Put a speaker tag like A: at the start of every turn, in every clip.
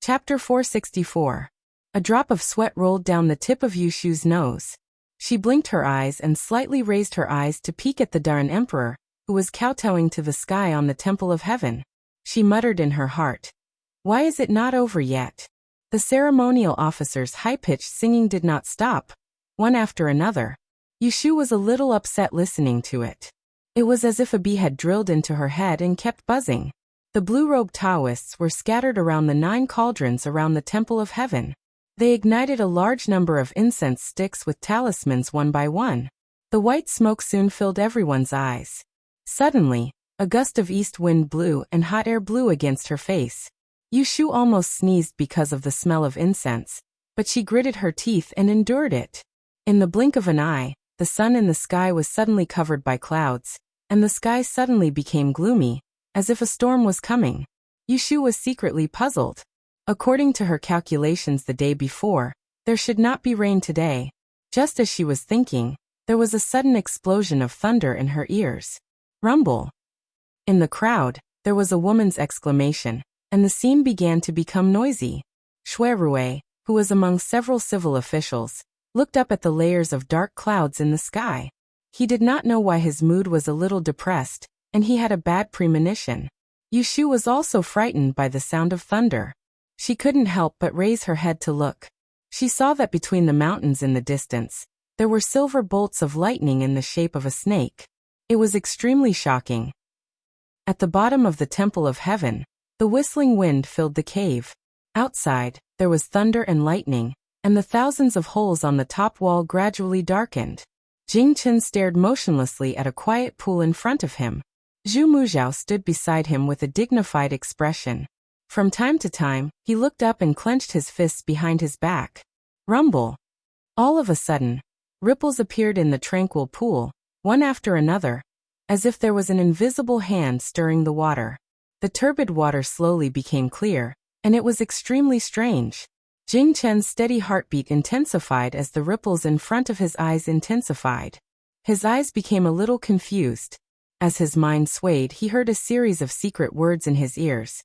A: Chapter 464. A drop of sweat rolled down the tip of Yushu's nose. She blinked her eyes and slightly raised her eyes to peek at the Darn Emperor, who was kowtowing to the sky on the Temple of Heaven. She muttered in her heart, "Why is it not over yet?" The ceremonial officer's high-pitched singing did not stop, one after another. Yushu was a little upset listening to it. It was as if a bee had drilled into her head and kept buzzing. The blue-robed Taoists were scattered around the 9 cauldrons around the Temple of Heaven. They ignited a large number of incense sticks with talismans one by one. The white smoke soon filled everyone's eyes. Suddenly, a gust of east wind blew and hot air blew against her face. Yushu almost sneezed because of the smell of incense, but she gritted her teeth and endured it. In the blink of an eye, the sun in the sky was suddenly covered by clouds, and the sky suddenly became gloomy, as if a storm was coming. Yushu was secretly puzzled. According to her calculations the day before, there should not be rain today. Just as she was thinking, there was a sudden explosion of thunder in her ears. Rumble! In the crowd, there was a woman's exclamation, and the scene began to become noisy. Shuerue, who was among several civil officials, looked up at the layers of dark clouds in the sky. He did not know why his mood was a little depressed, and he had a bad premonition. Yushu was also frightened by the sound of thunder. She couldn't help but raise her head to look. She saw that between the mountains in the distance, there were silver bolts of lightning in the shape of a snake. It was extremely shocking. At the bottom of the Temple of Heaven, the whistling wind filled the cave. Outside, there was thunder and lightning, and the thousands of holes on the top wall gradually darkened. Jing Chen stared motionlessly at a quiet pool in front of him. Zhu Muzhao stood beside him with a dignified expression. From time to time, he looked up and clenched his fists behind his back. Rumble! All of a sudden, ripples appeared in the tranquil pool, one after another, as if there was an invisible hand stirring the water. The turbid water slowly became clear, and it was extremely strange. Jing Chen's steady heartbeat intensified as the ripples in front of his eyes intensified. His eyes became a little confused. As his mind swayed, he heard a series of secret words in his ears.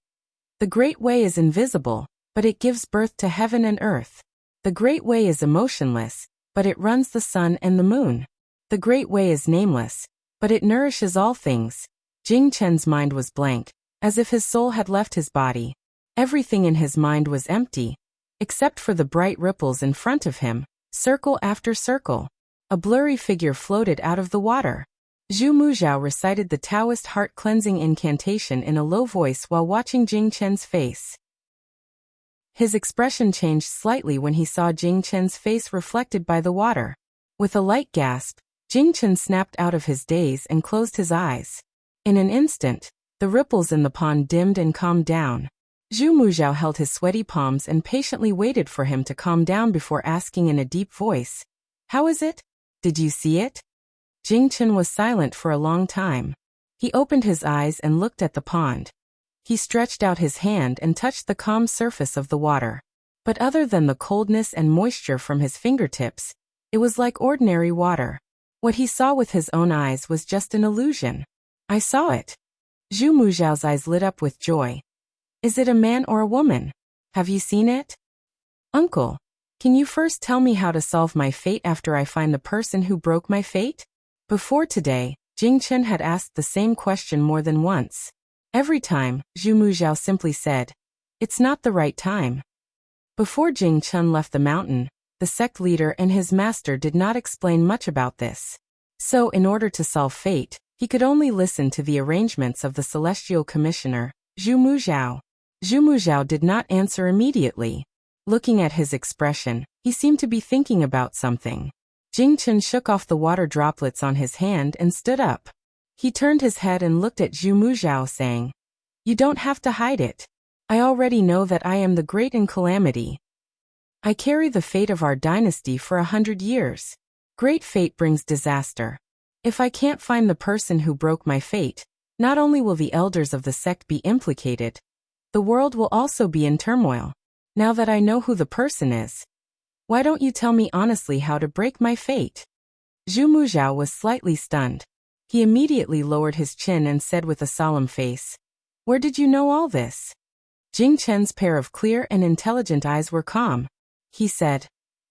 A: The Great Way is invisible, but it gives birth to heaven and earth. The Great Way is emotionless, but it runs the sun and the moon. The Great Way is nameless, but it nourishes all things. Jing Chen's mind was blank, as if his soul had left his body. Everything in his mind was empty, except for the bright ripples in front of him, circle after circle. A blurry figure floated out of the water. Zhu Muzhao recited the Taoist heart-cleansing incantation in a low voice while watching Jing Chen's face. His expression changed slightly when he saw Jing Chen's face reflected by the water. With a light gasp, Jing Chen snapped out of his daze and closed his eyes. In an instant, the ripples in the pond dimmed and calmed down. Zhu Muzhao held his sweaty palms and patiently waited for him to calm down before asking in a deep voice, "How is it? Did you see it?" Jing Chen was silent for a long time. He opened his eyes and looked at the pond. He stretched out his hand and touched the calm surface of the water. But other than the coldness and moisture from his fingertips, it was like ordinary water. What he saw with his own eyes was just an illusion. "I saw it." Zhu Muzhao's eyes lit up with joy. "Is it a man or a woman? Have you seen it?" "Uncle, can you first tell me how to solve my fate after I find the person who broke my fate?" Before today, Jing Chen had asked the same question more than once. Every time, Zhu Muzhao simply said, "It's not the right time." Before Jing Chen left the mountain, the sect leader and his master did not explain much about this. So in order to solve fate, he could only listen to the arrangements of the celestial commissioner, Zhu Muzhao. Zhu Muzhao did not answer immediately. Looking at his expression, he seemed to be thinking about something. Jing Chen shook off the water droplets on his hand and stood up. He turned his head and looked at Zhu Muzhao saying, "You don't have to hide it. I already know that I am the great in calamity. I carry the fate of our dynasty for 100 years. Great fate brings disaster. If I can't find the person who broke my fate, not only will the elders of the sect be implicated, the world will also be in turmoil. Now that I know who the person is, why don't you tell me honestly how to break my fate?" Zhu Muzhao was slightly stunned. He immediately lowered his chin and said with a solemn face, "Where did you know all this?" Jing Chen's pair of clear and intelligent eyes were calm. He said,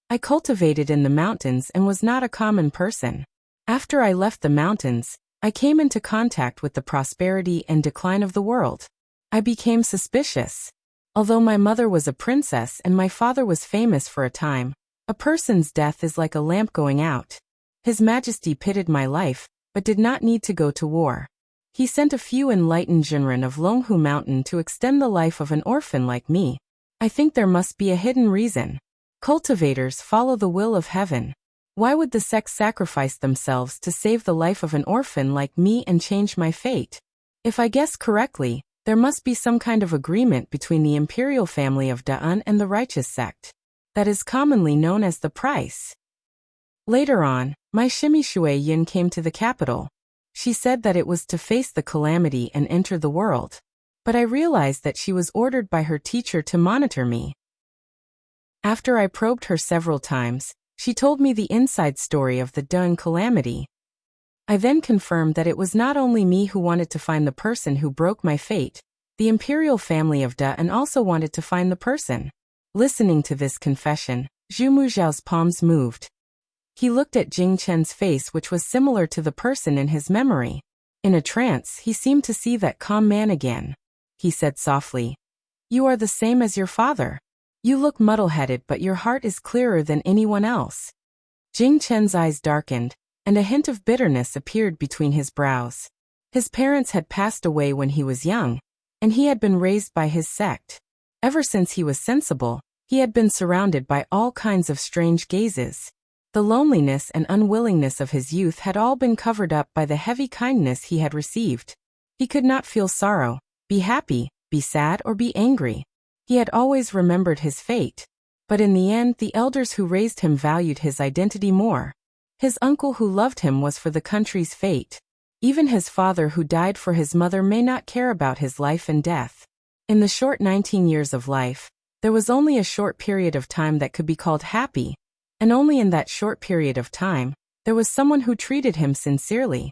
A: I cultivated in the mountains and was not a common person. After I left the mountains, I came into contact with the prosperity and decline of the world. I became suspicious. Although my mother was a princess and my father was famous for a time, a person's death is like a lamp going out. His Majesty pitied my life, but did not need to go to war. He sent a few enlightened Jinren of Longhu Mountain to extend the life of an orphan like me. I think there must be a hidden reason. Cultivators follow the will of heaven. Why would the sects sacrifice themselves to save the life of an orphan like me and change my fate? If I guess correctly, there must be some kind of agreement between the imperial family of Da'an and the righteous sect. That is commonly known as the price. Later on, my Shimi Shui Yin came to the capital. She said that it was to face the calamity and enter the world. But I realized that she was ordered by her teacher to monitor me. After I probed her several times, she told me the inside story of the Da'an calamity. I then confirmed that it was not only me who wanted to find the person who broke my fate. The imperial family of Da'an also wanted to find the person. Listening to this confession, Zhu Muzhao's palms moved. He looked at Jing Chen's face, which was similar to the person in his memory. In a trance, he seemed to see that calm man again. He said softly, You are the same as your father. You look muddle-headed, but your heart is clearer than anyone else. Jing Chen's eyes darkened, and a hint of bitterness appeared between his brows. His parents had passed away when he was young, and he had been raised by his sect. Ever since he was sensible, he had been surrounded by all kinds of strange gazes. The loneliness and unwillingness of his youth had all been covered up by the heavy kindness he had received. He could not feel sorrow, be happy, be sad, or be angry. He had always remembered his fate. But in the end, the elders who raised him valued his identity more. His uncle who loved him was for the country's fate. Even his father who died for his mother may not care about his life and death. In the short 19 years of life, there was only a short period of time that could be called happy. And only in that short period of time, there was someone who treated him sincerely.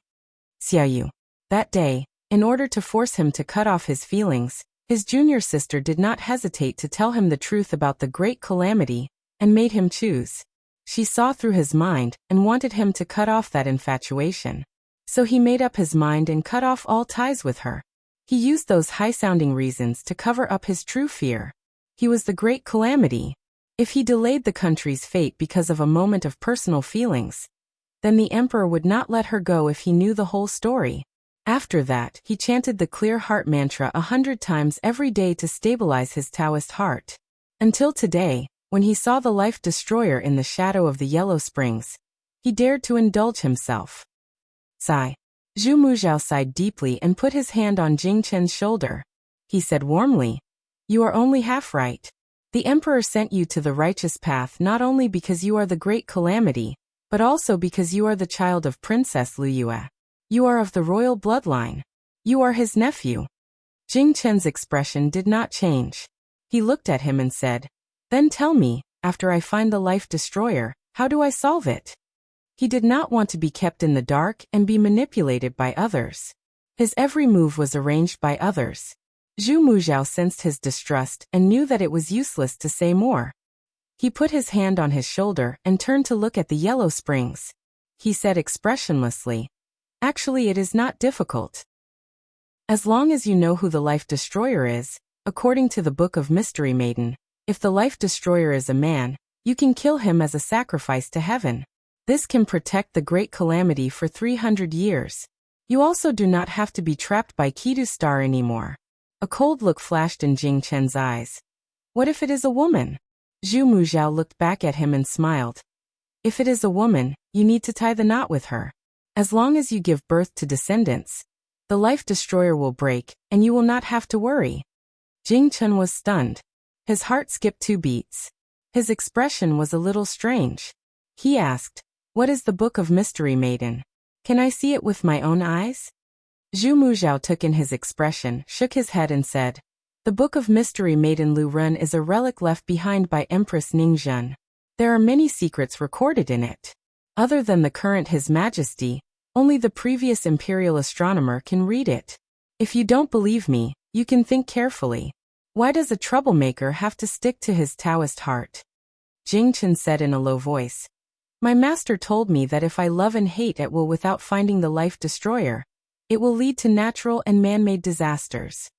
A: Xiaoyu. That day, in order to force him to cut off his feelings, his junior sister did not hesitate to tell him the truth about the great calamity, and made him choose. She saw through his mind, and wanted him to cut off that infatuation. So he made up his mind and cut off all ties with her. He used those high-sounding reasons to cover up his true fear. He was the great calamity. If he delayed the country's fate because of a moment of personal feelings, then the emperor would not let her go if he knew the whole story. After that, he chanted the clear heart mantra 100 times every day to stabilize his Taoist heart. Until today, when he saw the life destroyer in the shadow of the Yellow Springs, he dared to indulge himself. Sigh. Zhu Muzhao sighed deeply and put his hand on Jing Chen's shoulder. He said warmly, You are only half right. The emperor sent you to the righteous path not only because you are the great calamity, but also because you are the child of Princess Lu Yue. You are of the royal bloodline. You are his nephew. Jing Chen's expression did not change. He looked at him and said, Then tell me, after I find the life destroyer, how do I solve it? He did not want to be kept in the dark and be manipulated by others. His every move was arranged by others. Zhu Muzhao sensed his distrust and knew that it was useless to say more. He put his hand on his shoulder and turned to look at the Yellow Springs. He said expressionlessly, Actually, it is not difficult. As long as you know who the life destroyer is, according to the Book of Mystery Maiden, if the life destroyer is a man, you can kill him as a sacrifice to heaven. This can protect the great calamity for 300 years. You also do not have to be trapped by Kidu Star anymore. A cold look flashed in Jing Chen's eyes. What if it is a woman? Zhu Muzhao looked back at him and smiled. If it is a woman, you need to tie the knot with her. As long as you give birth to descendants, the life destroyer will break, and you will not have to worry. Jing Chen was stunned. His heart skipped 2 beats. His expression was a little strange. He asked, What is the Book of Mystery Maiden? Can I see it with my own eyes? Zhu Muzhao took in his expression, shook his head and said, The Book of Mystery Maiden Lu Ren is a relic left behind by Empress Ningzhen. There are many secrets recorded in it. Other than the current His Majesty, only the previous imperial astronomer can read it. If you don't believe me, you can think carefully. Why does a troublemaker have to stick to his Taoist heart? Jing Chen said in a low voice. My master told me that if I love and hate at will without finding the life destroyer, it will lead to natural and man-made disasters.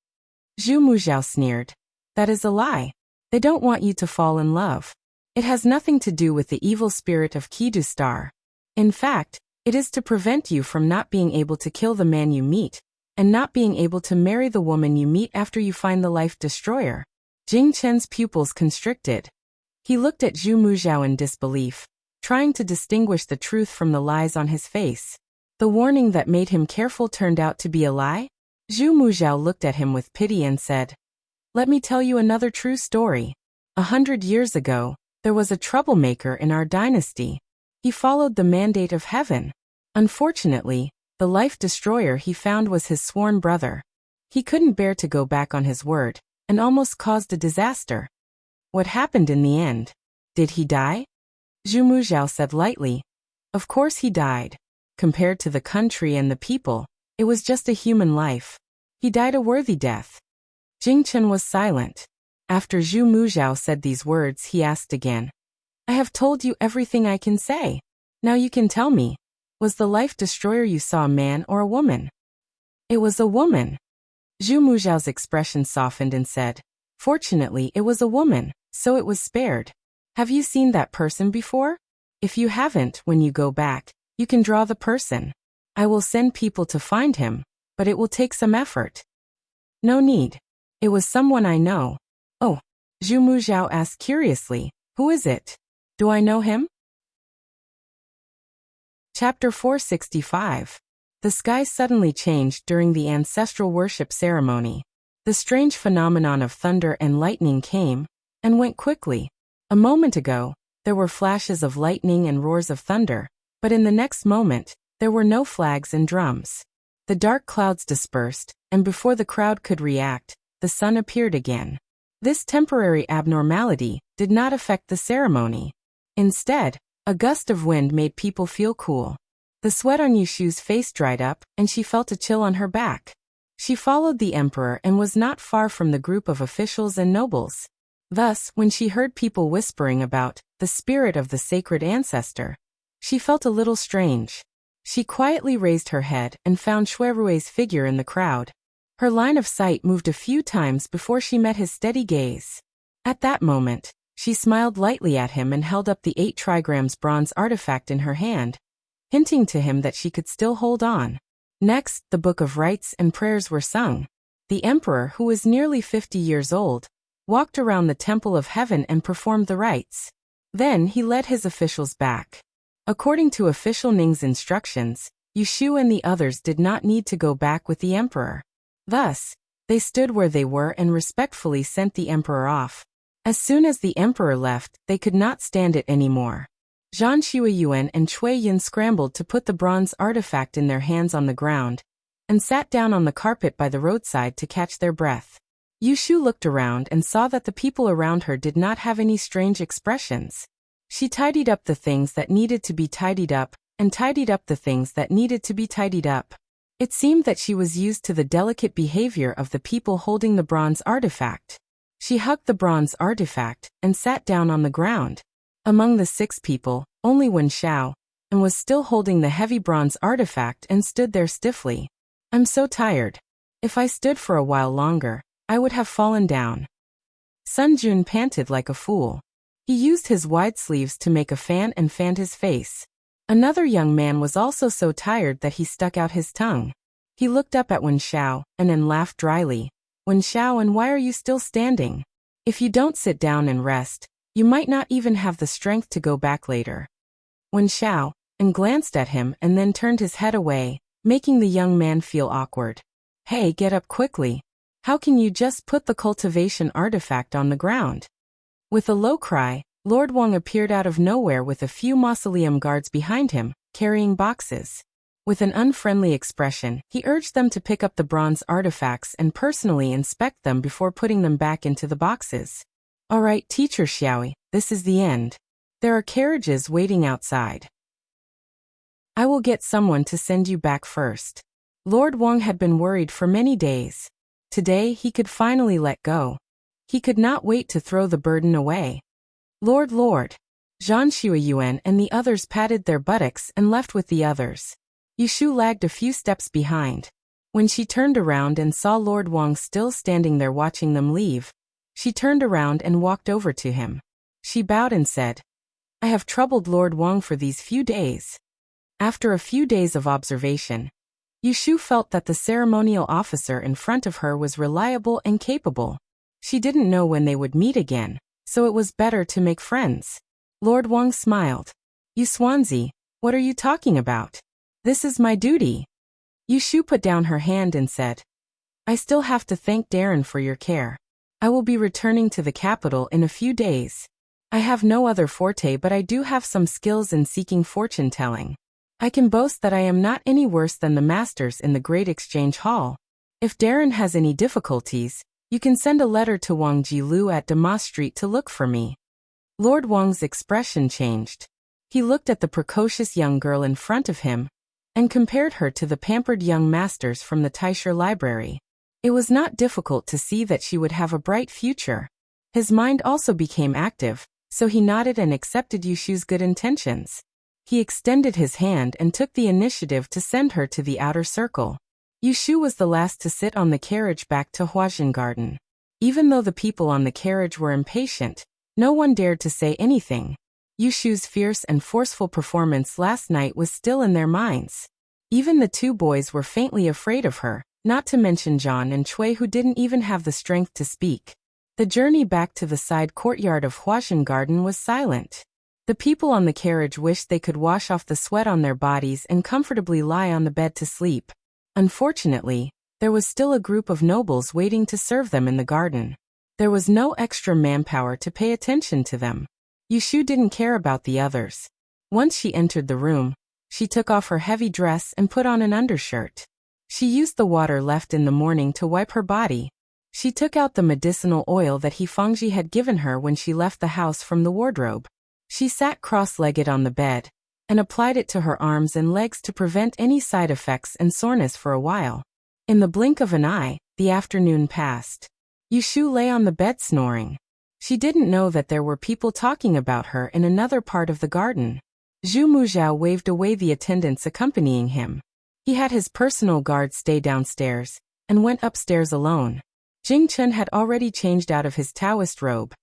A: Zhu Muzhao sneered. That is a lie. They don't want you to fall in love. It has nothing to do with the evil spirit of Kidu Star. In fact, it is to prevent you from not being able to kill the man you meet, and not being able to marry the woman you meet after you find the life destroyer. Jing Chen's pupils constricted. He looked at Zhu Muzhao in disbelief, trying to distinguish the truth from the lies on his face. The warning that made him careful turned out to be a lie? Zhu Muzhao looked at him with pity and said, Let me tell you another true story. 100 years ago, there was a troublemaker in our dynasty. He followed the mandate of heaven. Unfortunately, the life destroyer he found was his sworn brother. He couldn't bear to go back on his word, and almost caused a disaster. What happened in the end? Did he die? Zhu Muzhao said lightly. Of course he died. Compared to the country and the people, it was just a human life. He died a worthy death. Jing Chen was silent. After Zhu Muzhao said these words, he asked again. I have told you everything I can say. Now you can tell me. Was the life destroyer you saw a man or a woman? It was a woman. Zhu Muzhao's expression softened and said, Fortunately, it was a woman, so it was spared. Have you seen that person before? If you haven't, when you go back, you can draw the person. I will send people to find him, but it will take some effort. No need. It was someone I know. Oh, Zhu Muzhao asked curiously, who is it? Do I know him? Chapter 465. The sky suddenly changed during the ancestral worship ceremony. The strange phenomenon of thunder and lightning came and went quickly. A moment ago, there were flashes of lightning and roars of thunder, but in the next moment, there were no flags and drums. The dark clouds dispersed, and before the crowd could react, the sun appeared again. This temporary abnormality did not affect the ceremony. Instead, a gust of wind made people feel cool. The sweat on Yushu's face dried up, and she felt a chill on her back. She followed the emperor and was not far from the group of officials and nobles. Thus, when she heard people whispering about the spirit of the sacred ancestor, she felt a little strange. She quietly raised her head and found Shuirui's figure in the crowd. Her line of sight moved a few times before she met his steady gaze. At that moment, she smiled lightly at him and held up the 8 trigrams bronze artifact in her hand, hinting to him that she could still hold on. Next, the book of rites and prayers were sung. The emperor, who was nearly 50 years old, walked around the temple of heaven and performed the rites. Then he led his officials back. According to official Ning's instructions, Yushu and the others did not need to go back with the emperor. Thus, they stood where they were and respectfully sent the emperor off. As soon as the emperor left, they could not stand it anymore. Zhan Shuiyuan and Cui Yin scrambled to put the bronze artifact in their hands on the ground, and sat down on the carpet by the roadside to catch their breath. Yushu looked around and saw that the people around her did not have any strange expressions. She tidied up the things that needed to be tidied up, and tidied up the things that needed to be tidied up. It seemed that she was used to the delicate behavior of the people holding the bronze artifact. She hugged the bronze artifact and sat down on the ground. Among the 6 people, only Wen Xiao and was still holding the heavy bronze artifact and stood there stiffly. I'm so tired. If I stood for a while longer, I would have fallen down. Sun Jun panted like a fool. He used his wide sleeves to make a fan and fanned his face. Another young man was also so tired that he stuck out his tongue. He looked up at Wen Xiao and then laughed dryly. Wen Xiao, and why are you still standing? If you don't sit down and rest, you might not even have the strength to go back later. Wen Xiao and glanced at him and then turned his head away, making the young man feel awkward. Hey, get up quickly. How can you just put the cultivation artifact on the ground? With a low cry, Lord Wang appeared out of nowhere with a few mausoleum guards behind him, carrying boxes. With an unfriendly expression, he urged them to pick up the bronze artifacts and personally inspect them before putting them back into the boxes. All right, Teacher Xiaoi, this is the end. There are carriages waiting outside. I will get someone to send you back first. Lord Wang had been worried for many days. Today he could finally let go. He could not wait to throw the burden away. Lord, Lord! Zhan Shuiyuan and the others patted their buttocks and left with the others. Yushu lagged a few steps behind. When she turned around and saw Lord Wang still standing there watching them leave, she turned around and walked over to him. She bowed and said, I have troubled Lord Wang for these few days. After a few days of observation, Yushu felt that the ceremonial officer in front of her was reliable and capable. She didn't know when they would meet again, so it was better to make friends. Lord Wang smiled. You Swansea, what are you talking about? This is my duty. Yushu put down her hand and said, I still have to thank Darren for your care. I will be returning to the capital in a few days. I have no other forte, but I do have some skills in seeking fortune-telling. I can boast that I am not any worse than the masters in the Great Exchange Hall. If Darren has any difficulties, you can send a letter to Wang Jilu at Damas Street to look for me. Lord Wang's expression changed. He looked at the precocious young girl in front of him and compared her to the pampered young masters from the Taisher Library. It was not difficult to see that she would have a bright future. His mind also became active, so he nodded and accepted Yushu's good intentions. He extended his hand and took the initiative to send her to the outer circle. Yushu was the last to sit on the carriage back to Huajin Garden. Even though the people on the carriage were impatient, no one dared to say anything. Yushu's fierce and forceful performance last night was still in their minds. Even the two boys were faintly afraid of her, not to mention John and Chui, who didn't even have the strength to speak. The journey back to the side courtyard of Huashan Garden was silent. The people on the carriage wished they could wash off the sweat on their bodies and comfortably lie on the bed to sleep. Unfortunately, there was still a group of nobles waiting to serve them in the garden. There was no extra manpower to pay attention to them. Yushu didn't care about the others. Once she entered the room, she took off her heavy dress and put on an undershirt. She used the water left in the morning to wipe her body. She took out the medicinal oil that Fangji had given her when she left the house from the wardrobe. She sat cross-legged on the bed and applied it to her arms and legs to prevent any side effects and soreness for a while. In the blink of an eye, the afternoon passed. Yushu lay on the bed snoring. She didn't know that there were people talking about her in another part of the garden. Zhu Muzhao waved away the attendants accompanying him. He had his personal guard stay downstairs and went upstairs alone. Jing Chen had already changed out of his Taoist robe.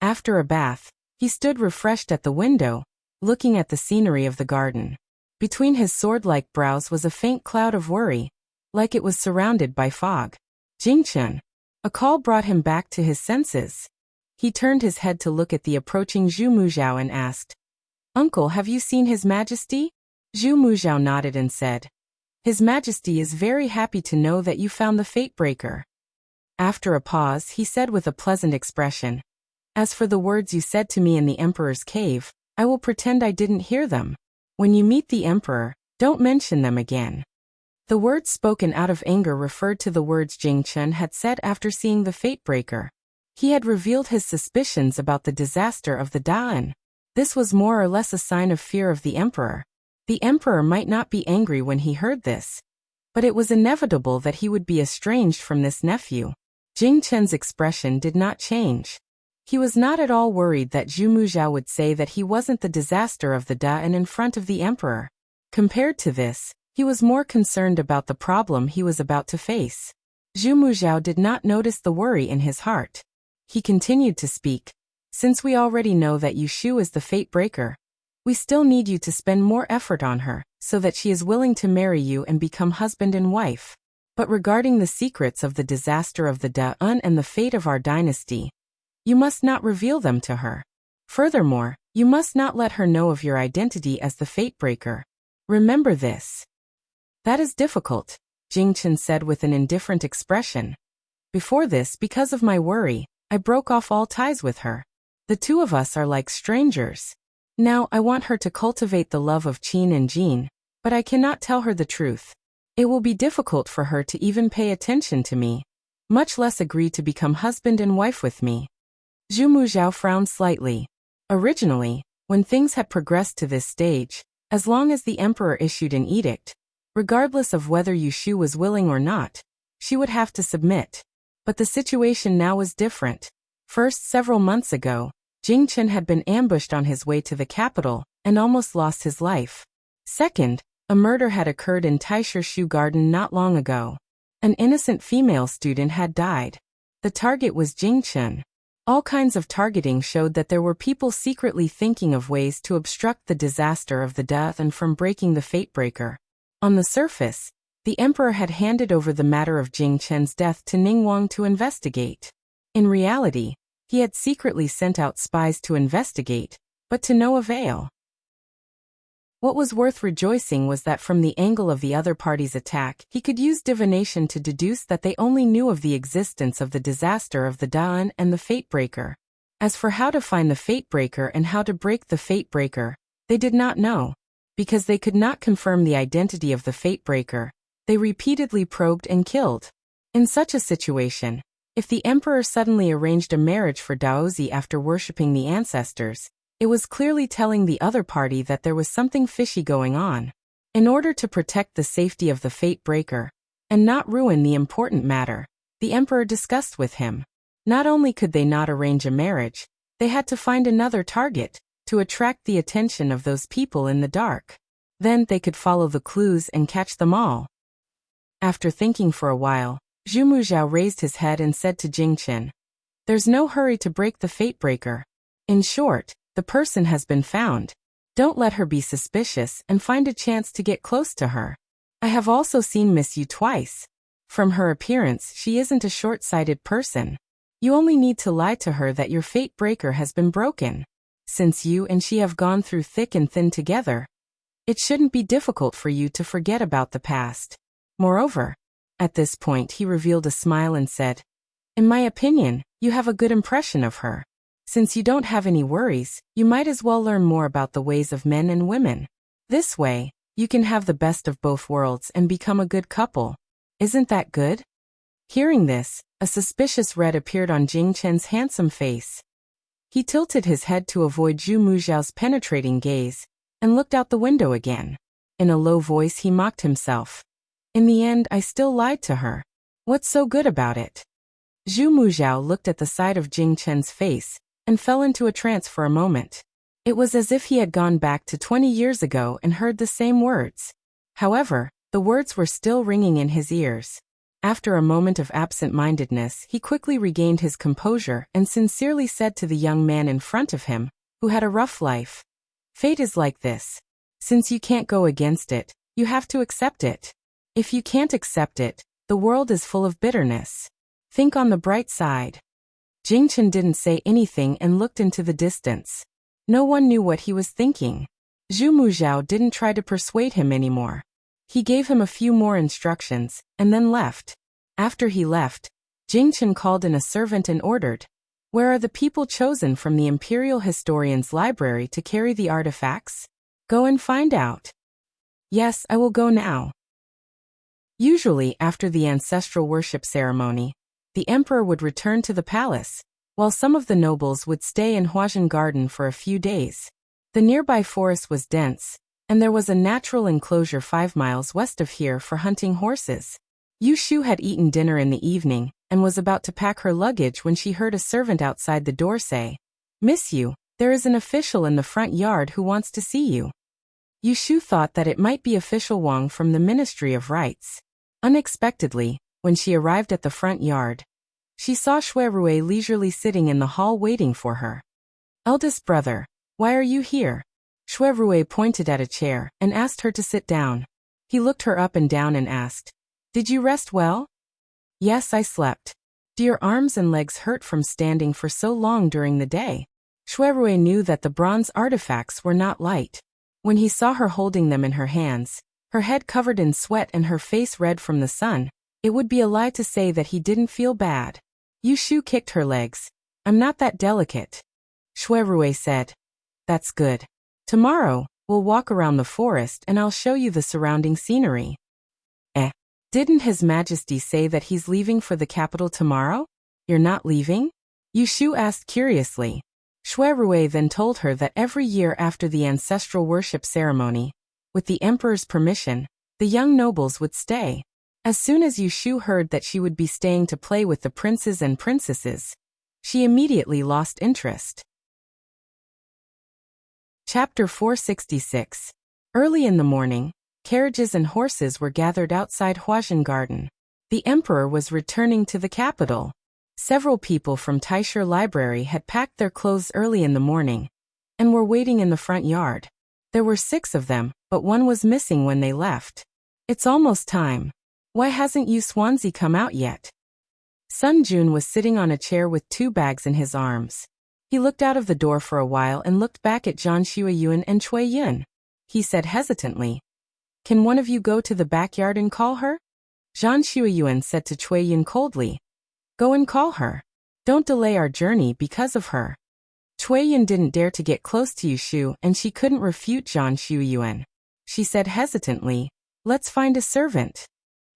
A: After a bath, he stood refreshed at the window, looking at the scenery of the garden. Between his sword-like brows was a faint cloud of worry, like it was surrounded by fog. Jing Chen. A call brought him back to his senses. He turned his head to look at the approaching Zhu Muzhao and asked, Uncle, have you seen His Majesty? Zhu Muzhao nodded and said, His Majesty is very happy to know that you found the Fate Breaker. After a pause, he said with a pleasant expression, As for the words you said to me in the Emperor's cave, I will pretend I didn't hear them. When you meet the Emperor, don't mention them again. The words spoken out of anger referred to the words Jing Chen had said after seeing the Fate Breaker. He had revealed his suspicions about the disaster of the Da'an. This was more or less a sign of fear of the Emperor. The Emperor might not be angry when he heard this, but it was inevitable that he would be estranged from this nephew. Jing Chen's expression did not change. He was not at all worried that Zhu Muzhao would say that he wasn't the disaster of the Da'an in front of the Emperor. Compared to this, he was more concerned about the problem he was about to face. Zhu Muzhao did not notice the worry in his heart. He continued to speak. Since we already know that Yushu is the Fate Breaker, we still need you to spend more effort on her, so that she is willing to marry you and become husband and wife. But regarding the secrets of the disaster of the Da'an and the fate of our dynasty, you must not reveal them to her. Furthermore, you must not let her know of your identity as the Fate Breaker. Remember this. That is difficult, Jing Chen said with an indifferent expression. Before this, because of my worry, I broke off all ties with her. The two of us are like strangers. Now I want her to cultivate the love of Qin and Jean, but I cannot tell her the truth. It will be difficult for her to even pay attention to me, much less agree to become husband and wife with me. Zhu Muzhao frowned slightly. Originally, when things had progressed to this stage, as long as the Emperor issued an edict, regardless of whether Yushu was willing or not, she would have to submit. But the situation now was different. First, several months ago, Jing Chen had been ambushed on his way to the capital and almost lost his life. Second, a murder had occurred in Taisher Shu Garden not long ago. An innocent female student had died. The target was Jing Chen. All kinds of targeting showed that there were people secretly thinking of ways to obstruct the disaster of the death and from breaking the fate breaker. On the surface, the emperor had handed over the matter of Jing Chen's death to Ningguang to investigate. In reality, he had secretly sent out spies to investigate, but to no avail. What was worth rejoicing was that from the angle of the other party's attack, he could use divination to deduce that they only knew of the existence of the disaster of the Da'an and the fate breaker. As for how to find the fate breaker and how to break the fate breaker, they did not know. Because they could not confirm the identity of the fate breaker, they repeatedly probed and killed. In such a situation, if the emperor suddenly arranged a marriage for Daozi after worshipping the ancestors, it was clearly telling the other party that there was something fishy going on. In order to protect the safety of the fate breaker, and not ruin the important matter, the emperor discussed with him. Not only could they not arrange a marriage, they had to find another target, to attract the attention of those people in the dark. Then they could follow the clues and catch them all. After thinking for a while, Zhu Muzhao raised his head and said to Jing Chen, "There's no hurry to break the fate breaker. In short, the person has been found. Don't let her be suspicious and find a chance to get close to her. I have also seen Miss Yu twice. From her appearance, she isn't a short-sighted person. You only need to lie to her that your fate breaker has been broken. Since you and she have gone through thick and thin together, it shouldn't be difficult for you to forget about the past. Moreover," at this point he revealed a smile and said, "In my opinion, you have a good impression of her. Since you don't have any worries, you might as well learn more about the ways of men and women. This way, you can have the best of both worlds and become a good couple. Isn't that good?" Hearing this, a suspicious red appeared on Jing Chen's handsome face. He tilted his head to avoid Zhu Muzhao's penetrating gaze, and looked out the window again. In a low voice he mocked himself. "In the end, I still lied to her. What's so good about it?" Zhu Muzhao looked at the side of Jing Chen's face, and fell into a trance for a moment. It was as if he had gone back to 20 years ago and heard the same words. However, the words were still ringing in his ears. After a moment of absent-mindedness, he quickly regained his composure and sincerely said to the young man in front of him, who had a rough life, "Fate is like this. Since you can't go against it, you have to accept it. If you can't accept it, the world is full of bitterness. Think on the bright side." Jing Chen didn't say anything and looked into the distance. No one knew what he was thinking. Zhu Muzhao didn't try to persuade him anymore. He gave him a few more instructions, and then left. After he left, Jing Chen called in a servant and ordered, "Where are the people chosen from the Imperial Historian's library to carry the artifacts? Go and find out." "Yes, I will go now." Usually, after the ancestral worship ceremony, the emperor would return to the palace, while some of the nobles would stay in Huazhen Garden for a few days. The nearby forest was dense, and there was a natural enclosure 5 miles west of here for hunting horses. Yu Shu had eaten dinner in the evening, and was about to pack her luggage when she heard a servant outside the door say, "Miss Yu, there is an official in the front yard who wants to see you." Yu Shu thought that it might be official Wang from the Ministry of Rites. Unexpectedly, when she arrived at the front yard, she saw Shui Rui leisurely sitting in the hall waiting for her. "Eldest brother, why are you here?" Shui Rui pointed at a chair and asked her to sit down. He looked her up and down and asked, "Did you rest well?" "Yes, I slept." "Do your arms and legs hurt from standing for so long during the day?" Shui Rui knew that the bronze artifacts were not light. When he saw her holding them in her hands, her head covered in sweat and her face red from the sun, it would be a lie to say that he didn't feel bad. Yu Shu kicked her legs. "I'm not that delicate." Shui Rui said, "That's good. Tomorrow, we'll walk around the forest and I'll show you the surrounding scenery." Didn't His Majesty say that he's leaving for the capital tomorrow? You're not leaving? Yu Shu asked curiously. Shui Rui then told her that every year after the ancestral worship ceremony, with the emperor's permission, the young nobles would stay. As soon as Yushu heard that she would be staying to play with the princes and princesses, she immediately lost interest. Chapter 466. Early in the morning, carriages and horses were gathered outside Huajian Garden. The emperor was returning to the capital. Several people from Taisher Library had packed their clothes early in the morning and were waiting in the front yard. There were 6 of them, but one was missing when they left. It's almost time. Why hasn't Yu Swansea come out yet? Sun Jun was sitting on a chair with 2 bags in his arms. He looked out of the door for a while and looked back at Zhang Xueyuan and Cui Yun. He said hesitantly, "Can one of you go to the backyard and call her?" Zhang Xueyuan said to Cui Yun coldly, "Go and call her. Don't delay our journey because of her." Cui Yun didn't dare to get close to Yushu and she couldn't refute Zhang Xueyuan. She said hesitantly, "Let's find a servant."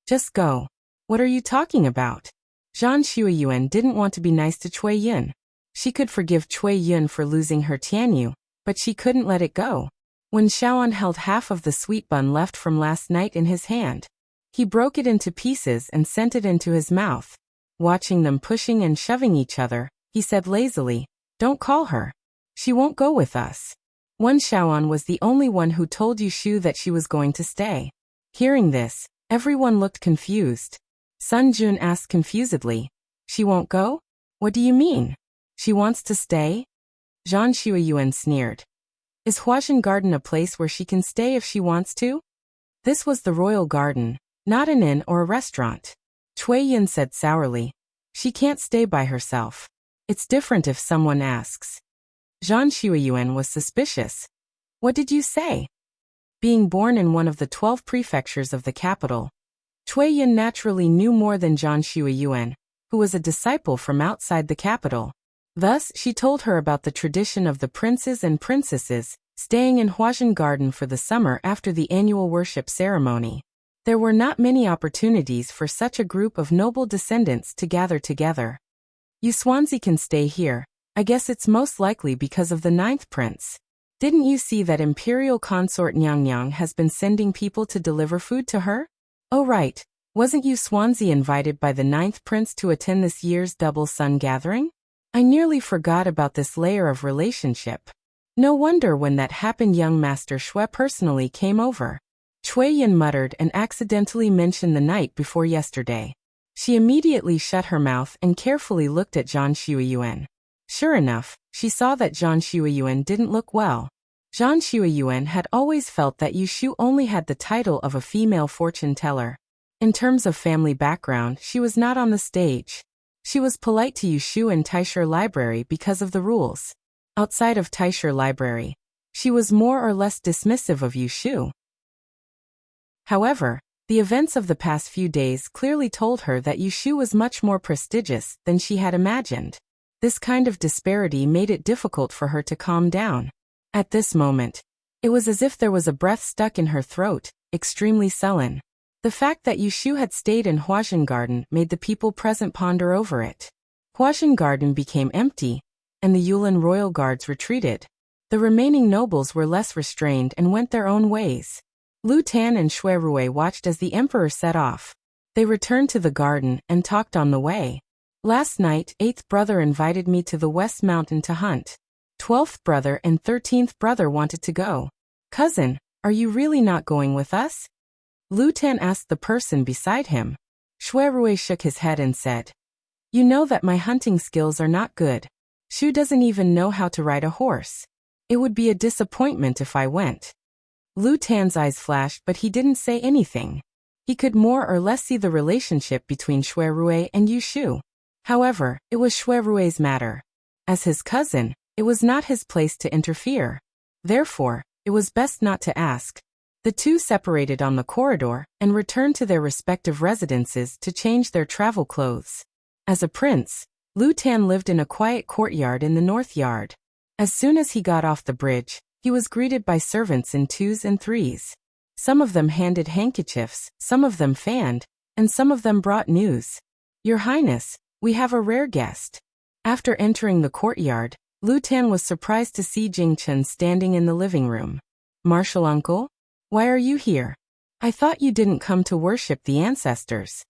A: "Just go. What are you talking about?" Zhang Xueyuan didn't want to be nice to Cui Yun. She could forgive Cui Yun for losing her Tianyu, but she couldn't let it go. When Xiaoan held half of the sweet bun left from last night in his hand, he broke it into pieces and sent it into his mouth. Watching them pushing and shoving each other, he said lazily, "Don't call her. She won't go with us." One Xiaoan was the only one who told Yushu that she was going to stay. Hearing this, everyone looked confused. Sun Jun asked confusedly, "She won't go? What do you mean? She wants to stay?" Zhang Xueyuan sneered. "Is Huajian Garden a place where she can stay if she wants to?" This was the royal garden, not an inn or a restaurant. Cui Yun said sourly, "She can't stay by herself. It's different if someone asks." Zhang Xueyuan was suspicious. "What did you say?" Being born in one of the 12 prefectures of the capital, Cui Yun naturally knew more than Zhang Xueyuan, who was a disciple from outside the capital. Thus, she told her about the tradition of the princes and princesses staying in Huajian Garden for the summer after the annual worship ceremony. There were not many opportunities for such a group of noble descendants to gather together. "Yu Swansea can stay here. I guess it's most likely because of the 9th prince. Didn't you see that imperial consort Nyang has been sending people to deliver food to her? Oh right, wasn't Yu Swansea invited by the 9th prince to attend this year's double sun gathering? I nearly forgot about this layer of relationship. No wonder when that happened young Master Shui personally came over." Cui Yun muttered and accidentally mentioned the night before yesterday. She immediately shut her mouth and carefully looked at Zhang Xueyuan. Sure enough, she saw that Zhang Xueyuan didn't look well. Zhang Xueyuan had always felt that Yushu only had the title of a female fortune teller. In terms of family background, she was not on the stage. She was polite to Yushu in Taisher Library because of the rules. Outside of Taisher Library, she was more or less dismissive of Yushu. However, the events of the past few days clearly told her that Yushu was much more prestigious than she had imagined. This kind of disparity made it difficult for her to calm down. At this moment, it was as if there was a breath stuck in her throat, extremely sullen. The fact that Yushu had stayed in Huajian Garden made the people present ponder over it. Huajian Garden became empty, and the Yulin royal guards retreated. The remaining nobles were less restrained and went their own ways. Lu Tan and Shui Rui watched as the emperor set off. They returned to the garden and talked on the way. "Last night, 8th brother invited me to the West Mountain to hunt. 12th brother and 13th brother wanted to go. Cousin, are you really not going with us?" Lu Tan asked the person beside him. Shui Rui shook his head and said, "You know that my hunting skills are not good. Shu doesn't even know how to ride a horse. It would be a disappointment if I went." Lu Tan's eyes flashed, but he didn't say anything. He could more or less see the relationship between Shui Rui and Yushu. However, it was Shui Rui's matter. As his cousin, it was not his place to interfere. Therefore, it was best not to ask. The two separated on the corridor and returned to their respective residences to change their travel clothes. As a prince, Lu Tan lived in a quiet courtyard in the north yard. As soon as he got off the bridge, he was greeted by servants in 2s and 3s. Some of them handed handkerchiefs, some of them fanned, and some of them brought news. "Your Highness, we have a rare guest." After entering the courtyard, Lu Tan was surprised to see Jing Chen standing in the living room. "Martial uncle? Why are you here?" I thought you didn't come to worship the ancestors.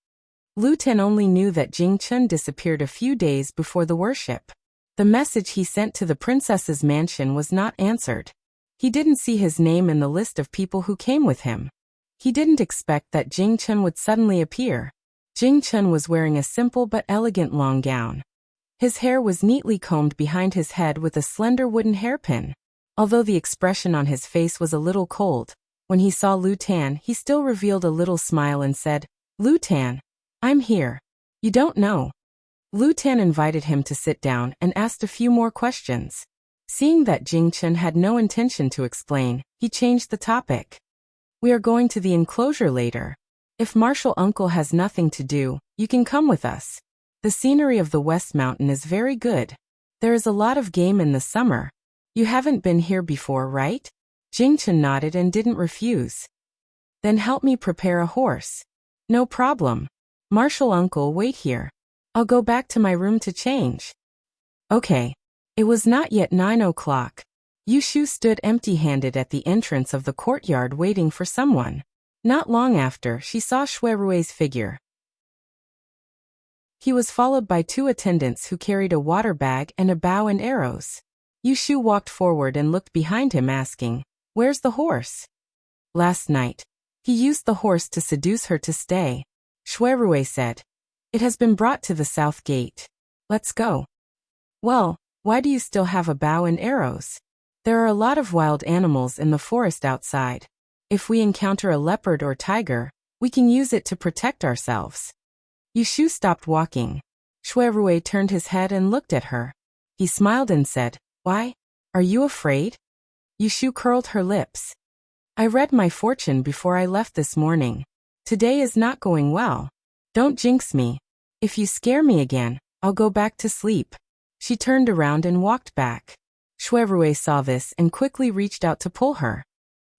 A: Lu Tan only knew that Jing Chun disappeared a few days before the worship. The message he sent to the princess's mansion was not answered. He didn't see his name in the list of people who came with him. He didn't expect that Jing Chun would suddenly appear. Jing Chun was wearing a simple but elegant long gown. His hair was neatly combed behind his head with a slender wooden hairpin. Although the expression on his face was a little cold, when he saw Lu Tan, he still revealed a little smile and said, "Lu Tan, I'm here. You don't know." Lu Tan invited him to sit down and asked a few more questions. Seeing that Jing Chun had no intention to explain, he changed the topic. "We are going to the enclosure later. If Marshal Uncle has nothing to do, you can come with us. The scenery of the West Mountain is very good. There is a lot of game in the summer. You haven't been here before, right?" Jing Chun nodded and didn't refuse. "Then help me prepare a horse." "No problem. Marshal Uncle, wait here. I'll go back to my room to change." "Okay." It was not yet 9 o'clock. Yushu stood empty-handed at the entrance of the courtyard waiting for someone. Not long after, she saw Shuerue's figure. He was followed by 2 attendants who carried a water bag and a bow and arrows. Yushu walked forward and looked behind him asking, "Where's the horse?" "Last night. He used the horse to seduce her to stay." Shuerue said, "It has been brought to the south gate. Let's go." "Well, why do you still have a bow and arrows? There are a lot of wild animals in the forest outside. If we encounter a leopard or tiger, we can use it to protect ourselves." Yushu stopped walking. Shuerue turned his head and looked at her. He smiled and said, "Why? Are you afraid?" Yushu curled her lips. "I read my fortune before I left this morning. Today is not going well. Don't jinx me. If you scare me again, I'll go back to sleep." She turned around and walked back. Shuerue saw this and quickly reached out to pull her.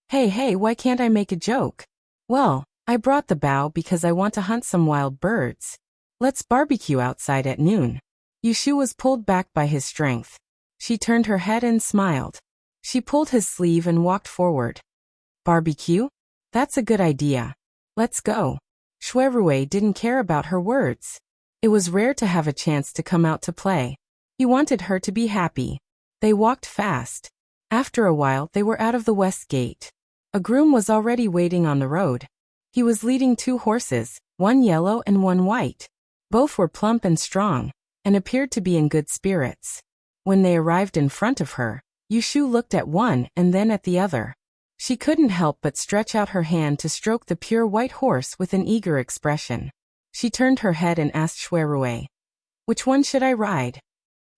A: Hey, why can't I make a joke?" "Well, I brought the bow because I want to hunt some wild birds. Let's barbecue outside at noon." Yushu was pulled back by his strength. She turned her head and smiled. She pulled his sleeve and walked forward. "Barbecue? That's a good idea. Let's go." Shuerue didn't care about her words. It was rare to have a chance to come out to play. He wanted her to be happy. They walked fast. After a while, they were out of the west gate. A groom was already waiting on the road. He was leading 2 horses, one yellow and one white. Both were plump and strong, and appeared to be in good spirits. When they arrived in front of her, Yushu looked at one and then at the other. She couldn't help but stretch out her hand to stroke the pure white horse with an eager expression. She turned her head and asked Shuerue, "Which one should I ride?"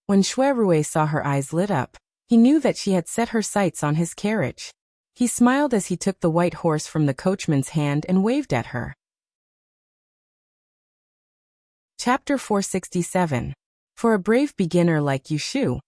A: When Shuerue saw her eyes lit up, he knew that she had set her sights on his carriage. He smiled as he took the white horse from the coachman's hand and waved at her. Chapter 467. For a brave beginner like Yushu,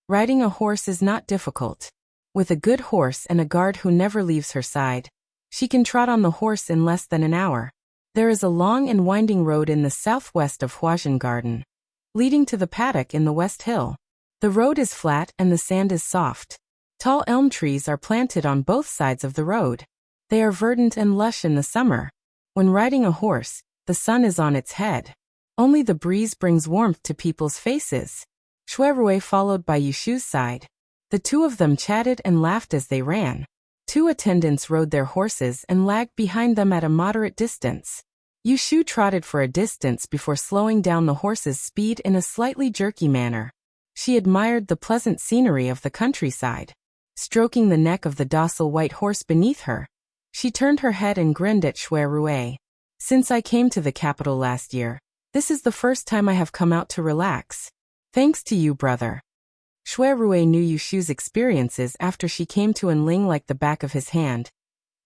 A: riding a horse is not difficult. With a good horse and a guard who never leaves her side, she can trot on the horse in less than an hour. There is a long and winding road in the southwest of Huajian Garden, leading to the paddock in the West Hill. The road is flat and the sand is soft. Tall elm trees are planted on both sides of the road. They are verdant and lush in the summer. When riding a horse, the sun is on its head. Only the breeze brings warmth to people's faces. Shuerue followed by Yushu's side. The 2 of them chatted and laughed as they ran. 2 attendants rode their horses and lagged behind them at a moderate distance. Yushu trotted for a distance before slowing down the horse's speed in a slightly jerky manner. She admired the pleasant scenery of the countryside. Stroking the neck of the docile white horse beneath her, she turned her head and grinned at Shuerue. "Since I came to the capital last year, this is the first time I have come out to relax. Thanks to you, brother." Shuerue knew Yushu's experiences after she came to Enling like the back of his hand.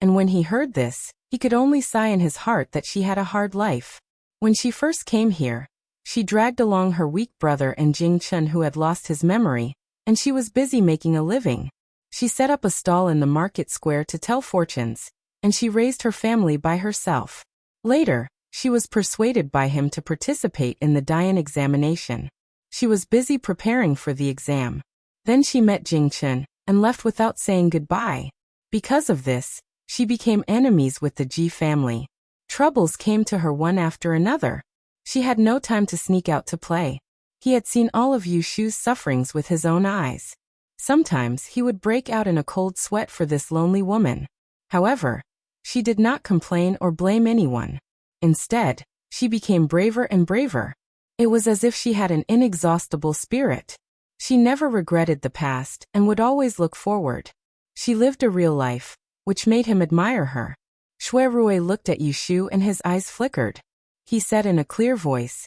A: And when he heard this, he could only sigh in his heart that she had a hard life. When she first came here, she dragged along her weak brother and Jing Chun who had lost his memory, and she was busy making a living. She set up a stall in the market square to tell fortunes, and she raised her family by herself. Later, she was persuaded by him to participate in the Dian examination. She was busy preparing for the exam. Then she met Jing Chun and left without saying goodbye. Because of this, She became enemies with the Ji family. Troubles came to her one after another. She had no time to sneak out to play. He had seen all of Yu Shu's sufferings with his own eyes. Sometimes he would break out in a cold sweat for this lonely woman. However, she did not complain or blame anyone. Instead, she became braver and braver. It was as if she had an inexhaustible spirit. She never regretted the past and would always look forward. She lived a real life, which made him admire her. Shui Rui looked at Yu Shu and his eyes flickered. He said in a clear voice,